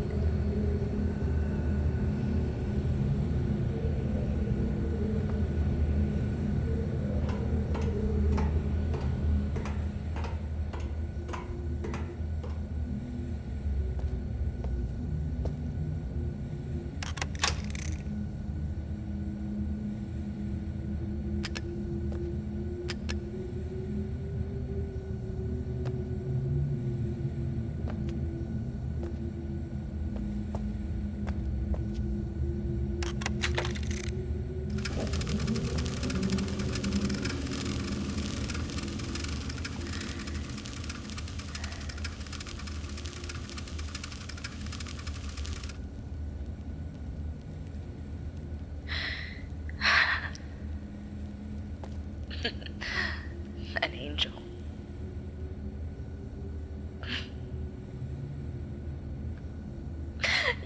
An angel.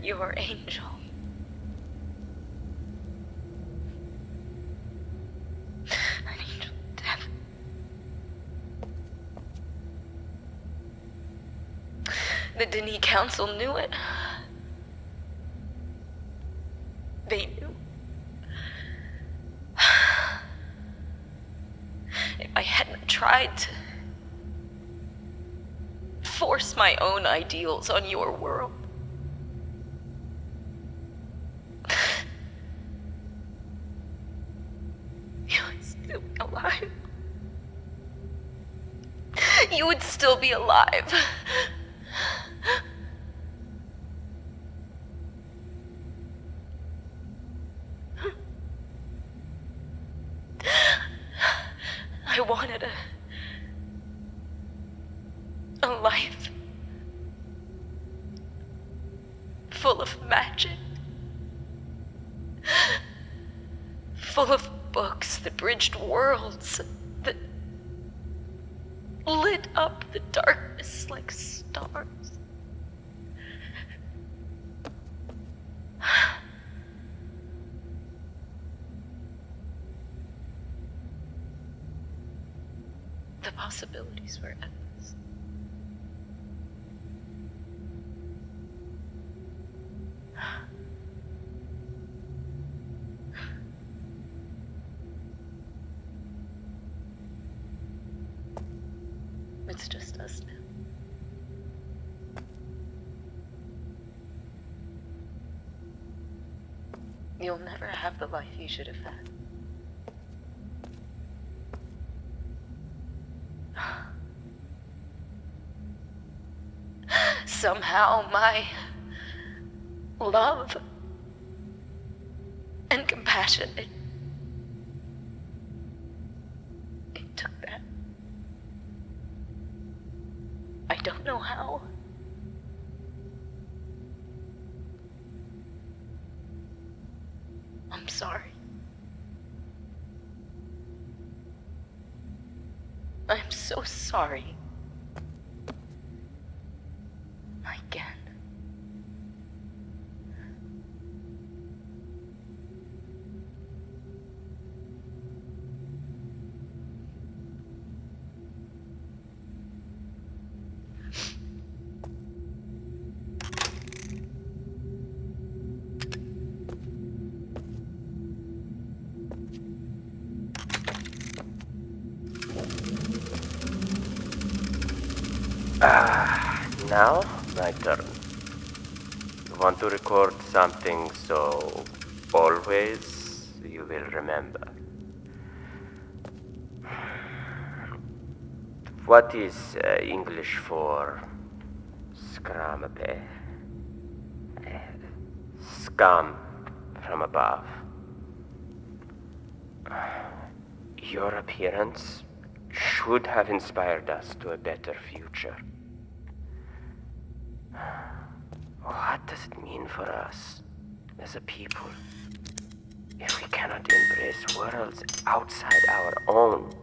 Your angel. An angel of death. The Denis Council knew it. They knew. If I hadn't tried to force my own ideals on your world, you would still be alive. You would still be alive. I wanted a life full of magic, full of books that bridged worlds, that lit up the darkness like stars. The possibilities were endless. You'll never have the life you should have had. Somehow my love and compassion, it took that. I don't know how. I'm sorry. I'm so sorry. Again. Now, my turn. You want to record something so always you will remember. What is English for scramape? Scum from above. Your appearance should have inspired us to a better future. What does it mean for us as a people if we cannot embrace worlds outside our own?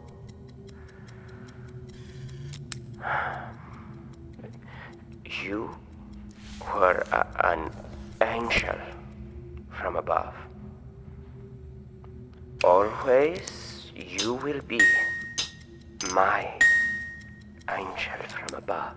You were an angel from above. Always you will be my angel from above.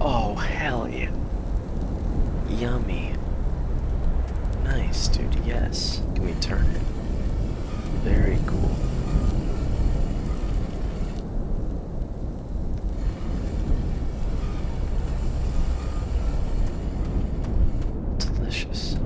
Oh, hell yeah. Yummy. Nice, dude, yes. Can we turn it? Very cool. Delicious.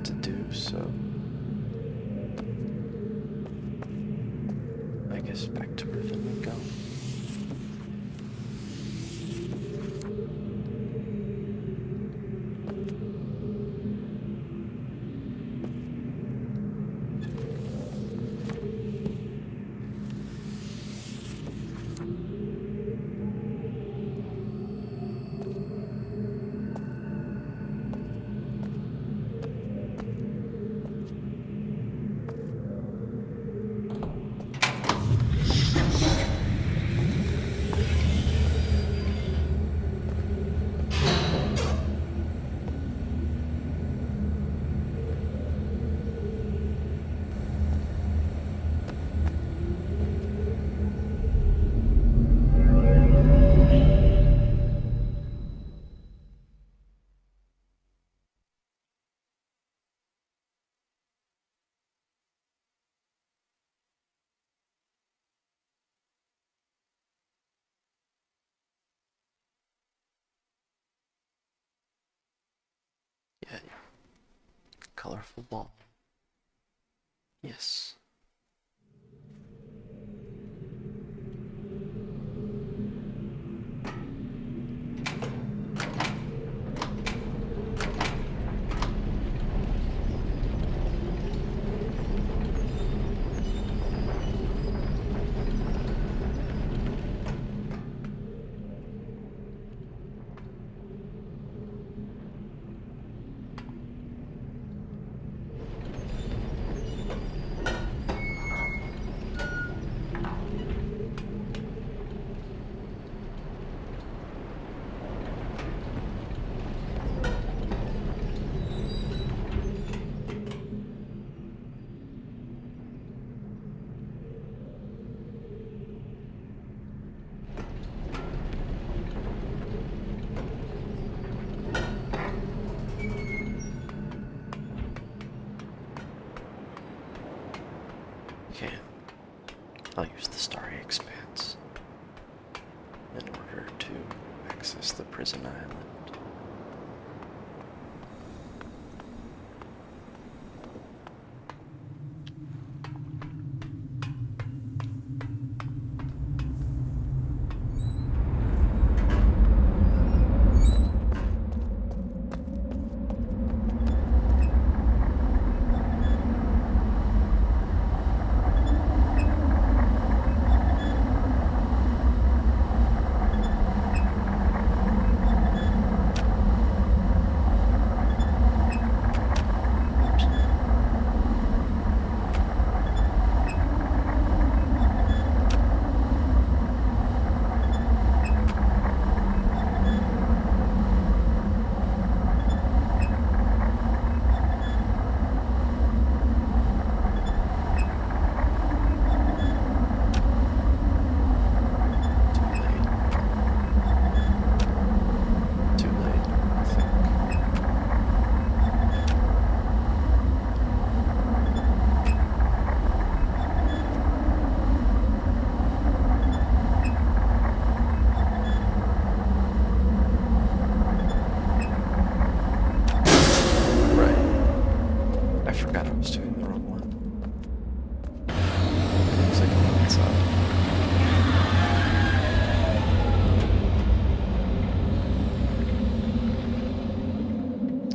have to do, so I guess back to Riven we go. Yeah, colorful ball. Yes. Okay, I'll use the Starry Expanse in order to access the prison island.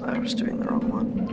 I was doing the wrong one.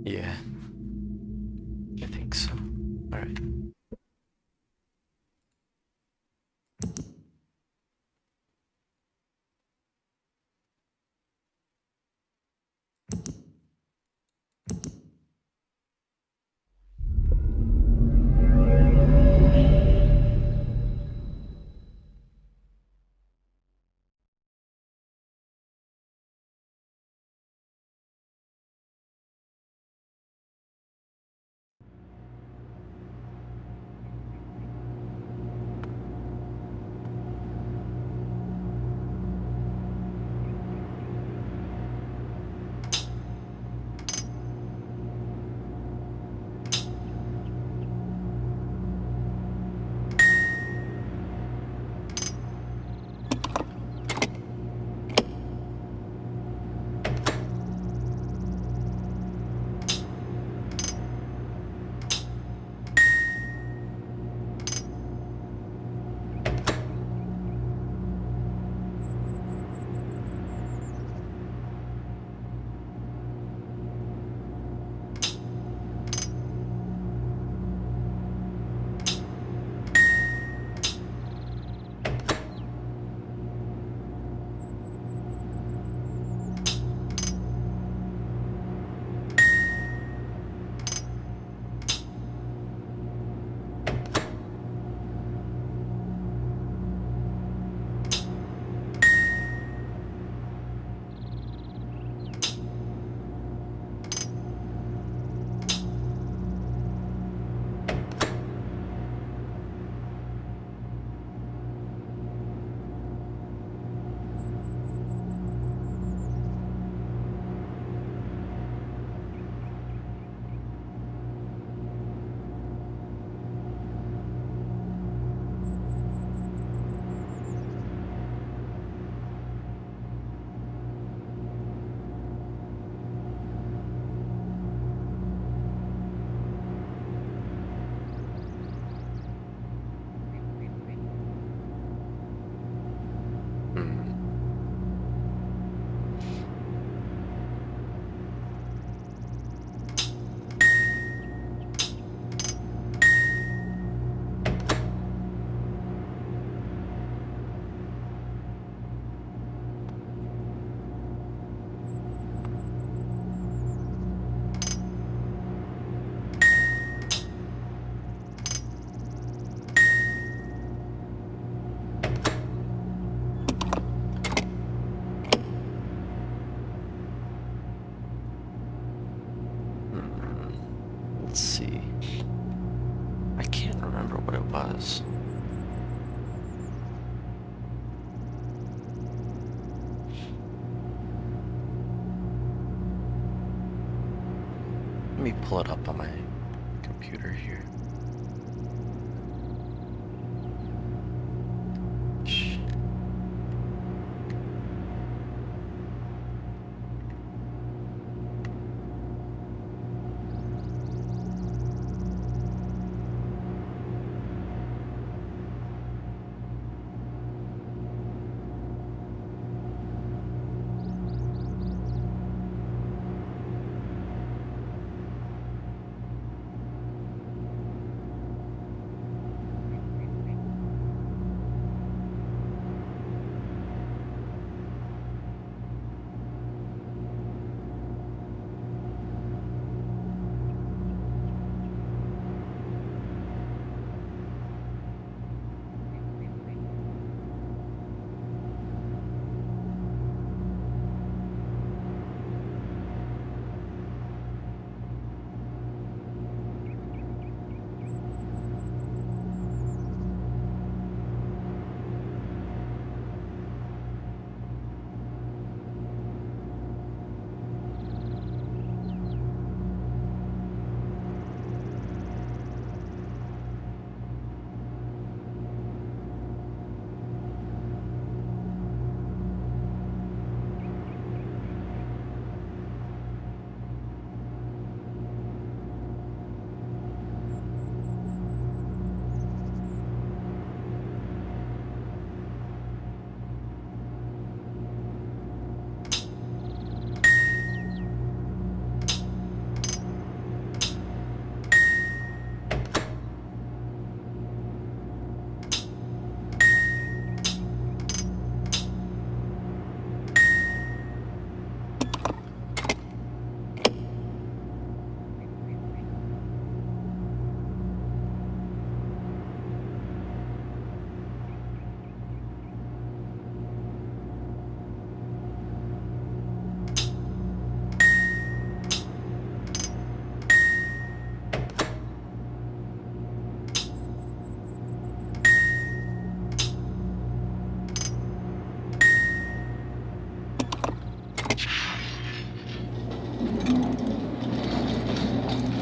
Yeah. I think so. Alright. Let's see. I can't remember what it was. Let me pull it up on my computer here.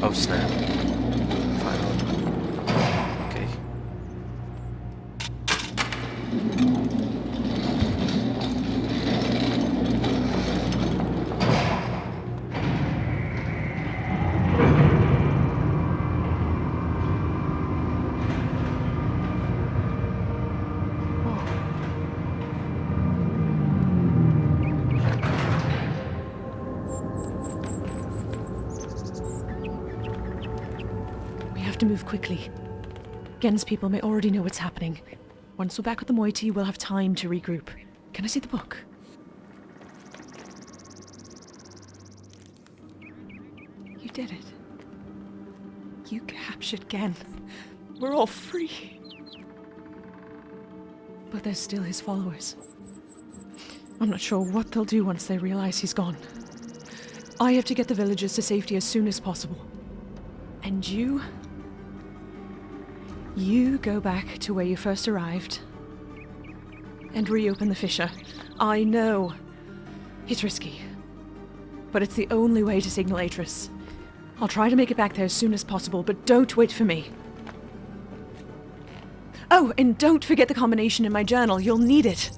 Oh snap. Finally. Okay. We have to move quickly. Gen's people may already know what's happening. Once we're back with the moiety, we'll have time to regroup. Can I see the book? You did it. You captured Gen. We're all free. But there's still his followers. I'm not sure what they'll do once they realize he's gone. I have to get the villagers to safety as soon as possible. And you go back to where you first arrived and reopen the fissure. I know it's risky, but it's the only way to signal Atris. I'll try to make it back there as soon as possible, but don't wait for me. Oh, and don't forget the combination in my journal. You'll need it.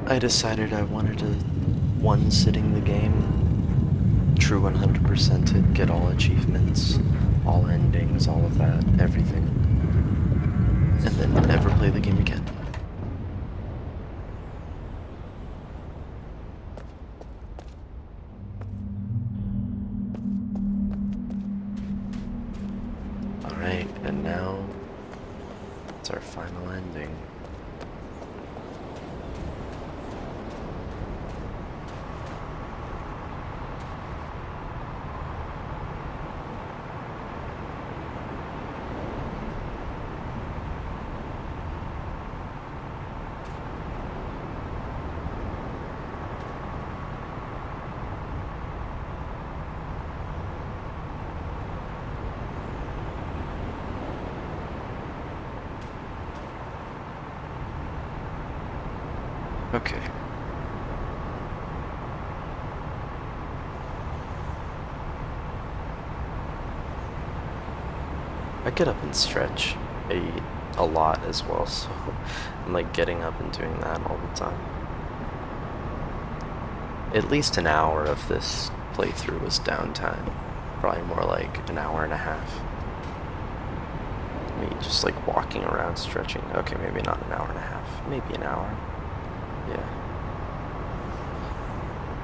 I decided I wanted to one-sitting the game, true 100% it, get all achievements, all endings, all of that, everything, and then never play the game again. Alright, and now it's our final ending. Okay. I get up and stretch a lot as well, so I'm like getting up and doing that all the time. At least an hour of this playthrough was downtime. Probably more like an hour and a half. Me just like walking around stretching. Okay, maybe not an hour and a half. Maybe an hour. Yeah.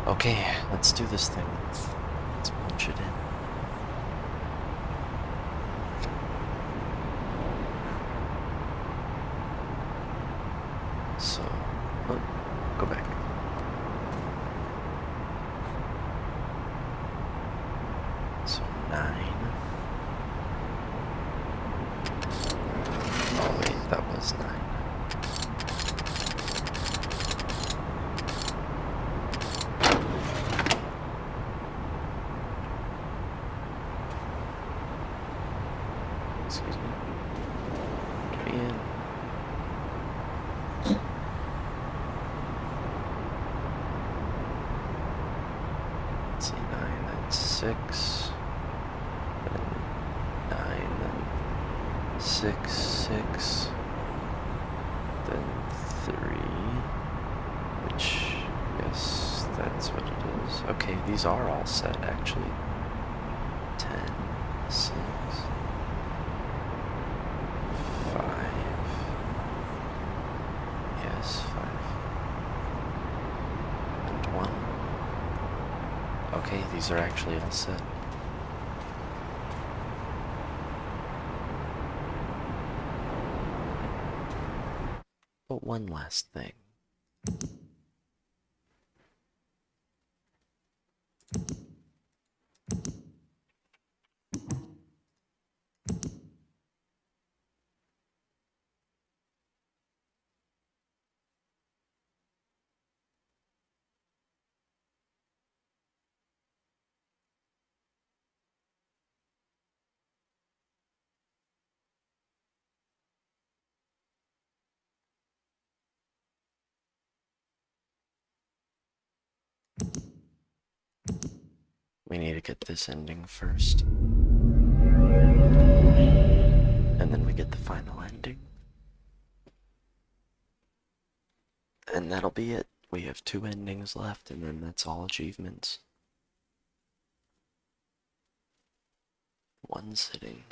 Okay, let's do this thing. Let's punch it in. So, oh, go back. So 9. Oh wait, that was 9. Excuse me. Get me in. Let's see, 9, then 6, then 9, then 6, 6, then 3, which, yes, that's what it is. Okay, these are all set, actually. 10, 6, 5, yes, 5, and 1. Okay, these are actually all set. But one last thing. We need to get this ending first. And then we get the final ending. And that'll be it. We have 2 endings left, and then that's all achievements. One sitting.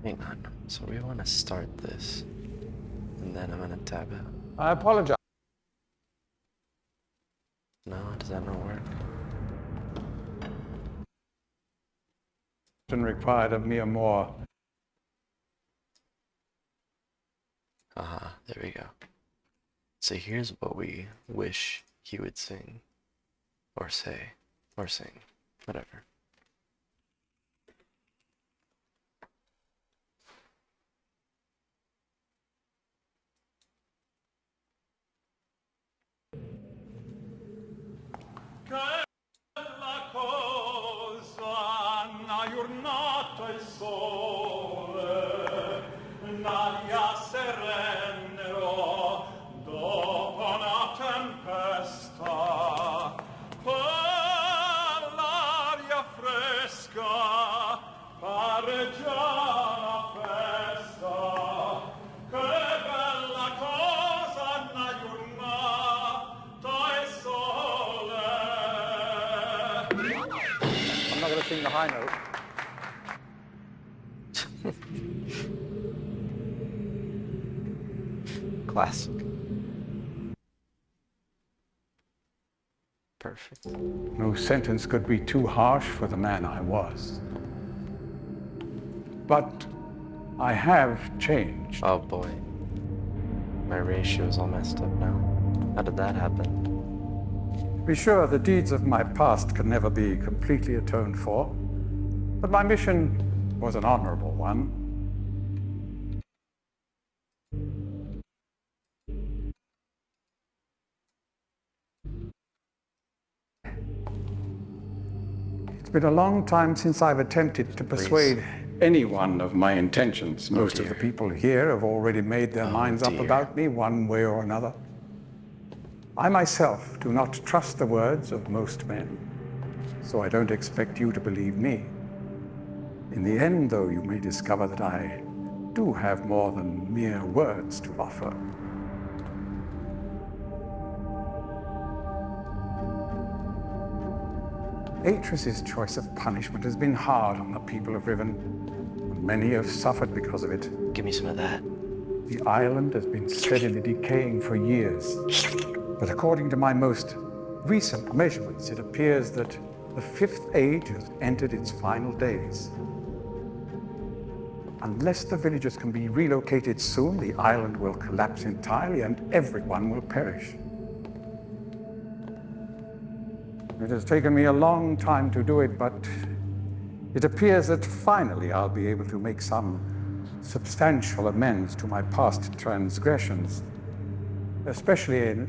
Hang on. So we want to start this, and then I'm gonna tab out. I apologize. No, does that not work? Required of me a more. There we go. So here's what we wish he would sing, or say, or sing, whatever. La cosa una giornata il sole, un'aria sereno dopo una tempesta, quell'aria fresca pareggia la festa. Che bella cosa una giornata il sole. I'm not going to sing the high note. Classic. Perfect. No sentence could be too harsh for the man I was. But I have changed. Oh boy. My ratio is all messed up now. How did that happen? Be sure the deeds of my past can never be completely atoned for, but my mission was an honorable one. It's been a long time since I've attempted to persuade anyone of my intentions. Most of the people here have already made their minds up about me one way or another. I myself do not trust the words of most men, so I don't expect you to believe me. In the end, though, you may discover that I do have more than mere words to offer. Atris's choice of punishment has been hard on the people of Riven, and many have suffered because of it. Give me some of that. The island has been steadily decaying for years, but according to my most recent measurements, it appears that the Fifth Age has entered its final days. Unless the villagers can be relocated soon, the island will collapse entirely and everyone will perish. It has taken me a long time to do it, but it appears that finally I'll be able to make some substantial amends to my past transgressions, especially in...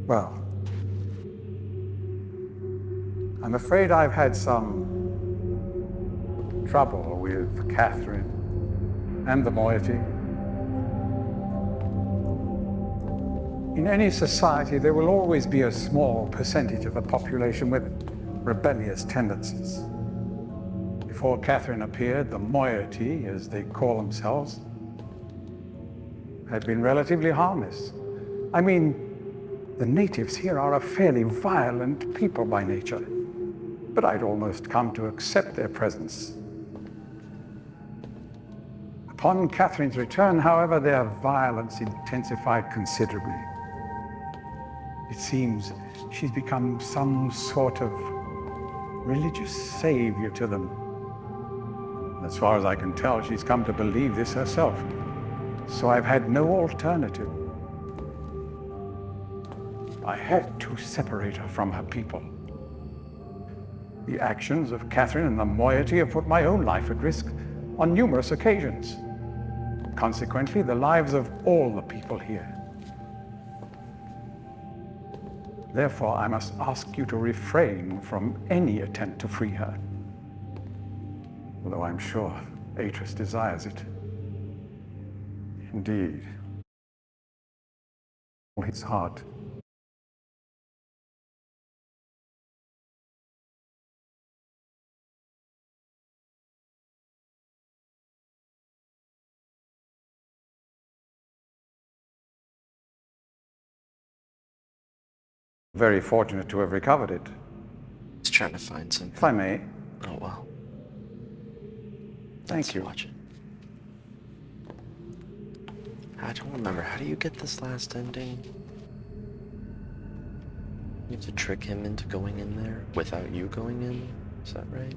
Well, I'm afraid I've had some trouble with Catherine and the moiety. In any society, there will always be a small percentage of the population with rebellious tendencies. Before Catherine appeared, the moiety, as they call themselves, had been relatively harmless. I mean, the natives here are a fairly violent people by nature, but I'd almost come to accept their presence. Upon Catherine's return, however, their violence intensified considerably. It seems she's become some sort of religious savior to them. As far as I can tell, she's come to believe this herself. So I've had no alternative. I had to separate her from her people. The actions of Catherine and the moiety have put my own life at risk on numerous occasions. Consequently, the lives of all the people here. Therefore, I must ask you to refrain from any attempt to free her. Although I'm sure Atris desires it. Indeed. His heart. Very fortunate to have recovered it. It's trying to find something. If I may. Oh well. Thank Let's you. watch it. I don't remember. How do you get this last ending? You have to trick him into going in there without you going in? Is that right?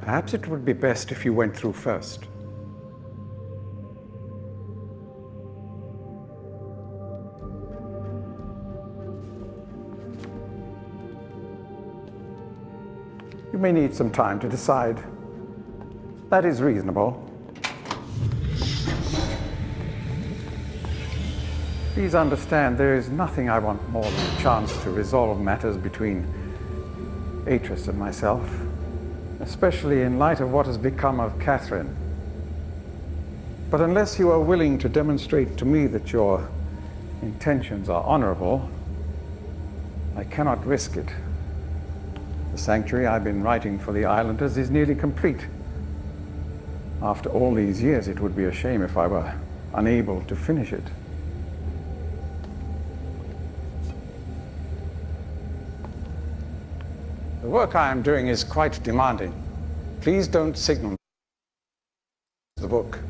Perhaps it would be best if you went through first. You may need some time to decide. That is reasonable. Please understand, there is nothing I want more than a chance to resolve matters between Atris and myself, especially in light of what has become of Catherine. But unless you are willing to demonstrate to me that your intentions are honorable, I cannot risk it. The sanctuary I've been writing for the islanders is nearly complete. After all these years, it would be a shame if I were unable to finish it. The work I am doing is quite demanding. Please don't signal the book.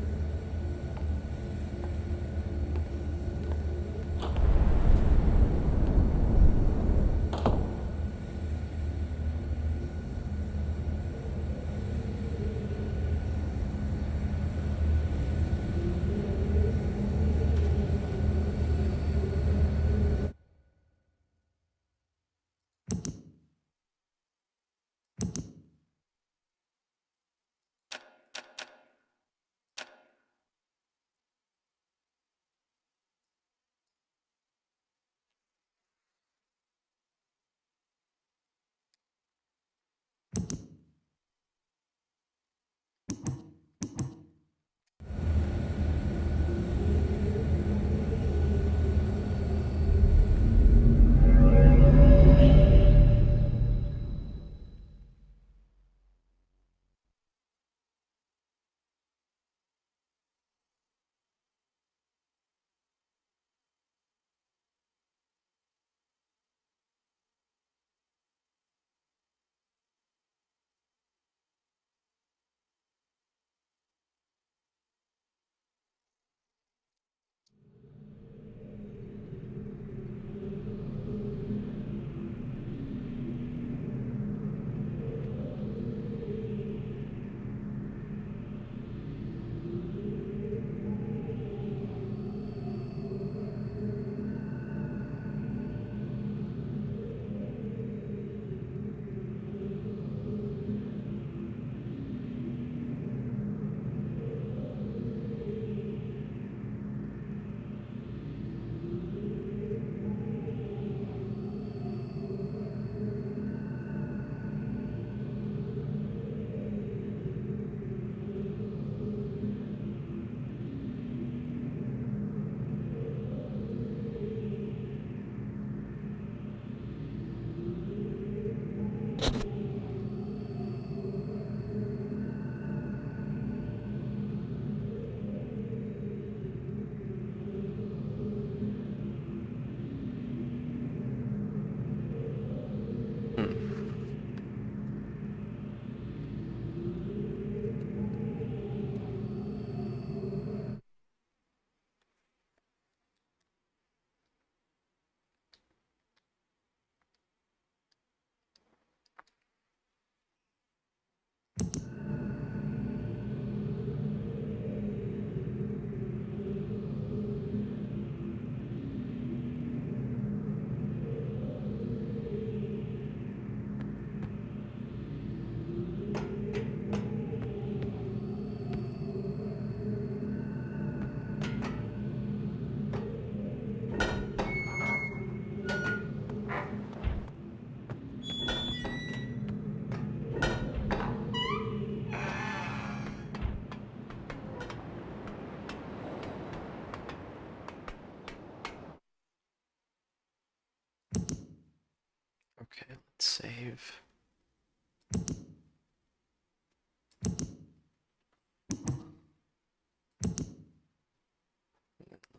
Okay, let's save.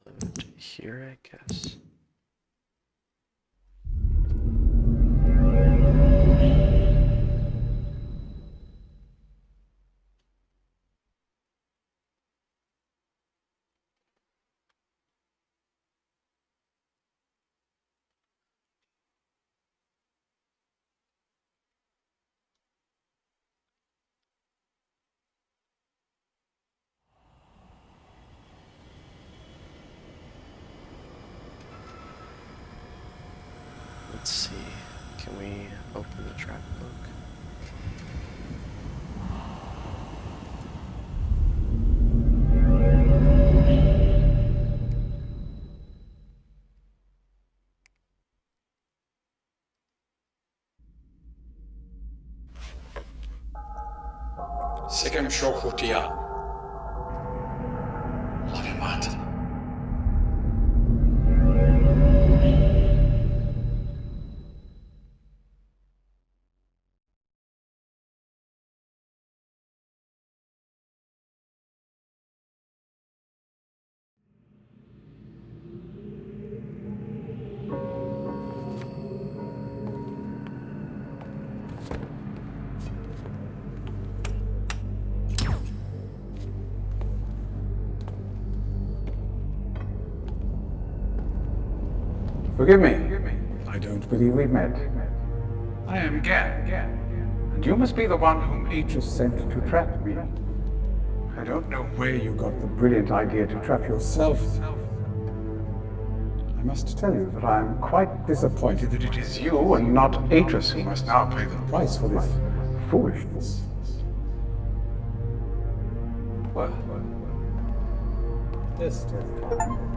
Load here, I guess. Let's see. Can we open the trap book? Sigem Shohutia. Lademat. Forgive me. I don't believe we've met. I am Gan, and you must be the one whom Aegis sent to trap me. I don't know where you got the brilliant idea to trap yourself. I must tell you that I am quite disappointed that it is you and not Aegis who must now pay the price for this foolishness. Well, there's still time.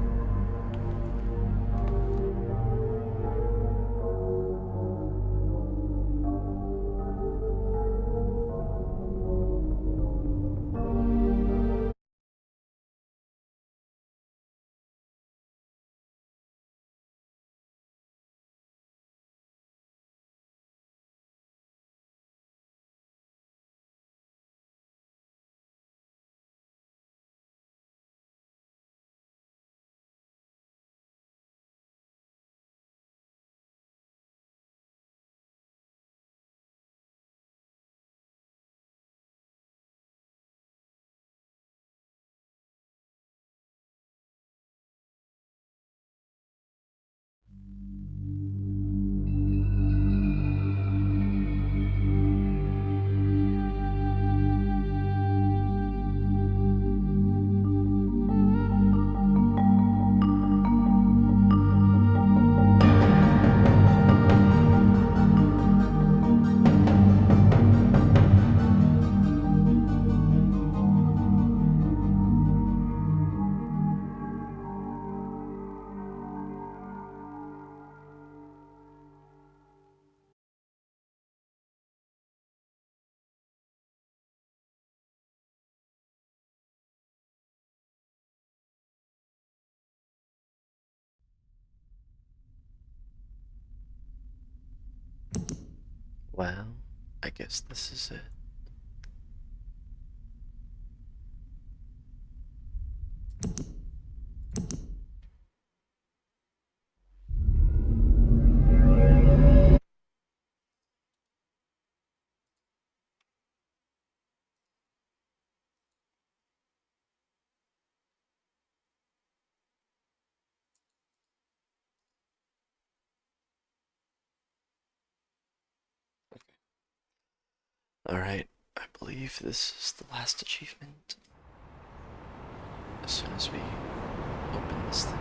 Well, I guess this is it. Alright, I believe this is the last achievement. As soon as we open this thing.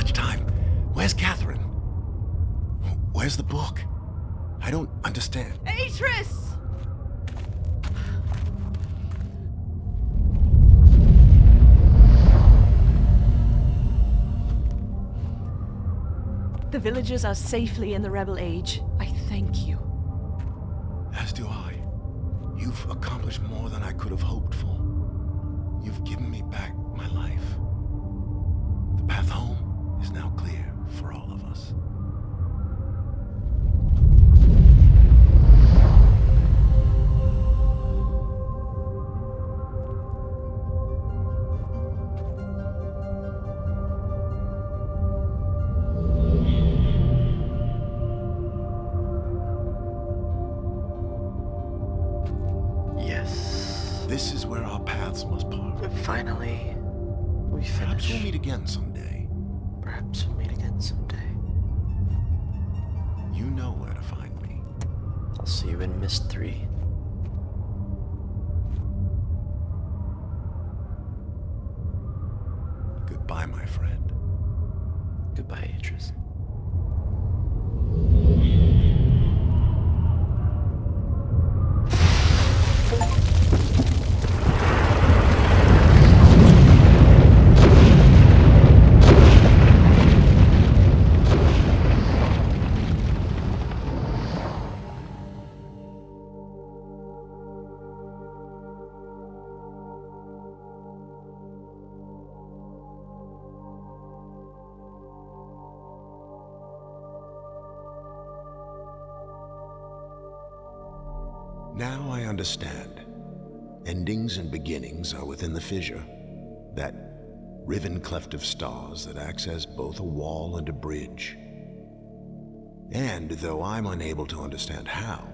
much time. Where's Catherine? Where's the book? I don't understand. Atris! The villagers are safely in the Rebel Age. I thank you. As do I. You've accomplished more than I could have hoped for. You've given me back my life. The path home is now clear for all of us. This is where our paths must part. Finally, we finish. Perhaps we'll meet again someday. Perhaps we'll meet again someday. You know where to find me. I'll see you in Myst 3. Goodbye, my friend. Goodbye, Atris. Now I understand. Endings and beginnings are within the fissure. That riven cleft of stars that acts as both a wall and a bridge. And though I'm unable to understand how,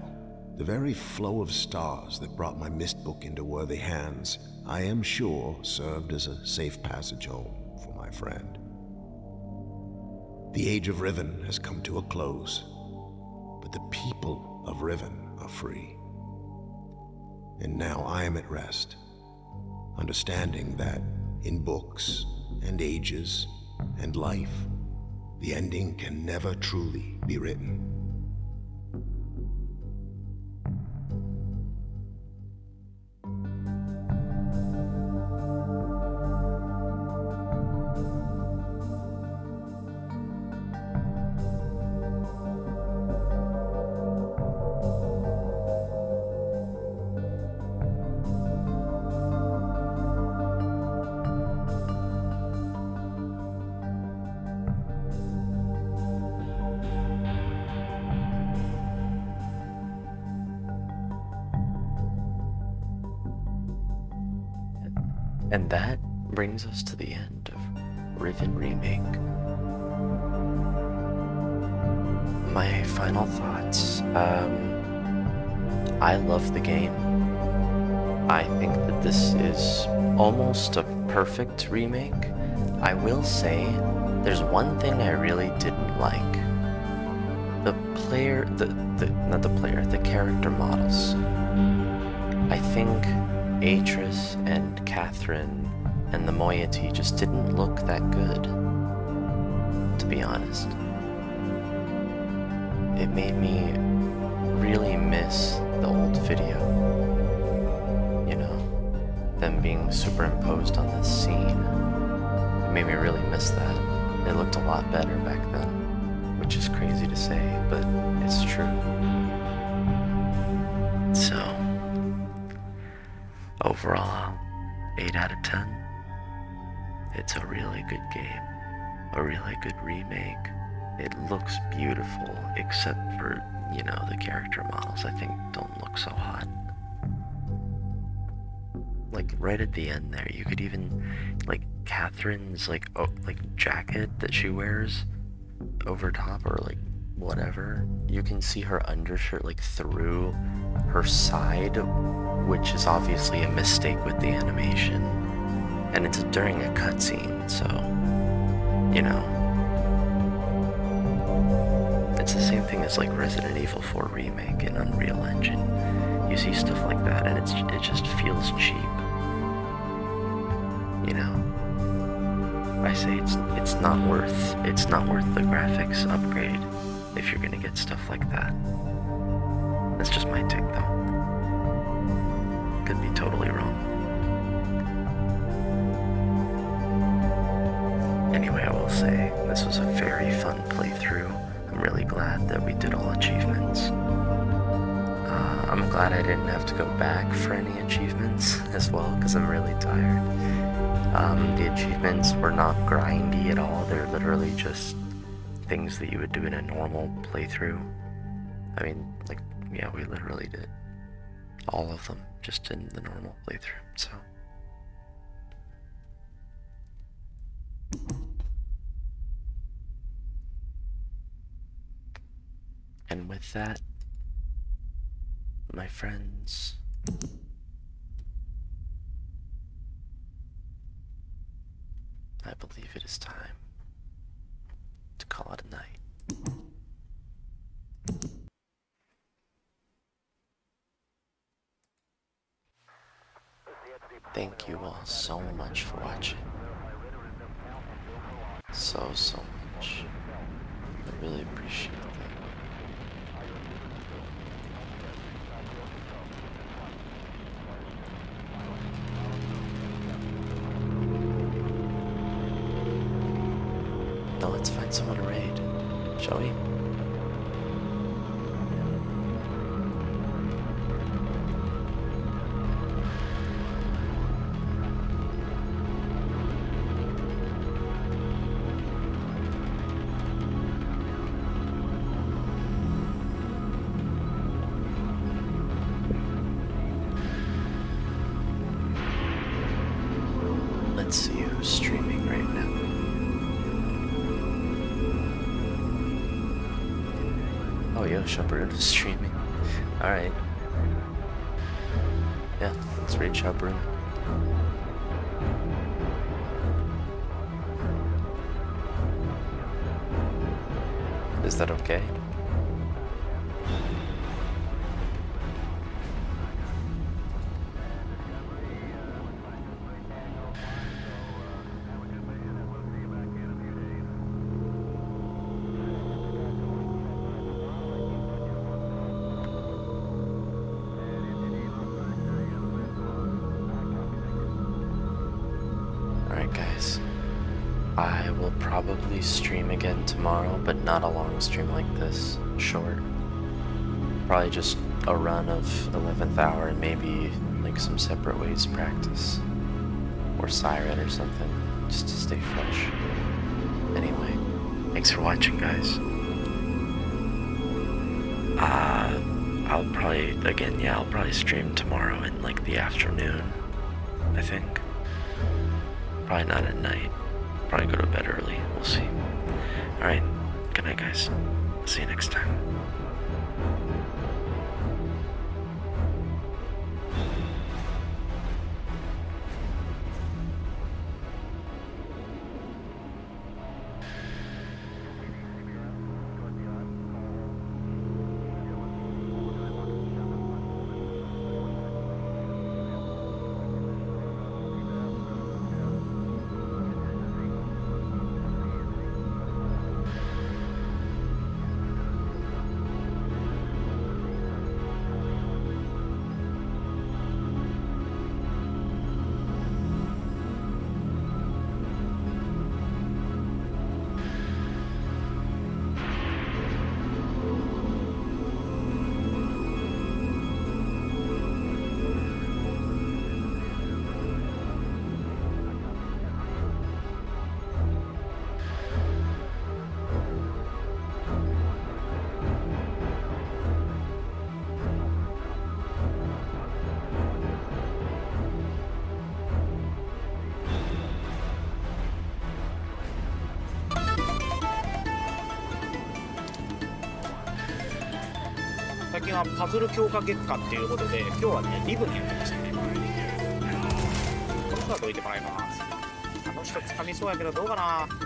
the very flow of stars that brought my Myst book into worthy hands, I am sure served as a safe passage home for my friend. The Age of Riven has come to a close, but the people of Riven are free. And now I am at rest, understanding that in books and ages and life, the ending can never truly be written. And that brings us to the end of Riven Remake. My final thoughts. I love the game. I think that this is almost a perfect remake. I will say, there's one thing I really didn't like. The character models. I think Atris and Catherine and the moiety just didn't look that good, to be honest. It made me really miss the old video, you know, them being superimposed on this scene. It made me really miss that. It looked a lot better back then, which is crazy to say, but it's true. So, overall, 8 out of 10. It's a really good game, a really good remake. It looks beautiful, except for, you know, the character models I think don't look so hot. Like right at the end there, you could even, like Catherine's like jacket that she wears over top, or like whatever, you can see her undershirt like through her side, which is obviously a mistake with the animation, and it's during a cutscene, so you know, it's the same thing as like Resident Evil 4 Remake in Unreal Engine. You see stuff like that, and it just feels cheap, you know. I say it's not worth the graphics upgrade if you're gonna get stuff like that. That's just my take though. Could be totally wrong. Anyway, I will say this was a very fun playthrough. I'm really glad that we did all achievements. I'm glad I didn't have to go back for any achievements as well, because I'm really tired. The achievements were not grindy at all. They're literally just things that you would do in a normal playthrough. I mean, like, yeah, we literally did all of them just in the normal playthrough, so. And with that, my friends, I believe it is time to call it a night. Thank you all so much for watching. So much. I really appreciate that. Now let's find someone to raid, shall we? Let's see who's streaming right now. Oh, yo, Shubrun is streaming. Alright. Yeah, let's raid Shubrun. Is that okay? Guys, I will probably stream again tomorrow, but not a long stream like this, short. Probably just a run of 11th hour and maybe like some separate ways practice or Siren or something, just to stay fresh. Anyway, thanks for watching, guys. I'll probably stream tomorrow in like the afternoon, I think. Probably not at night. Probably go to bed early. We'll see. Alright. Good night, guys. See you next time.最近はパズル強化月間っていうことで、今日はね、リブにやってましたね。この人はどいてもらいます。あの人掴みそうやけどどうかな。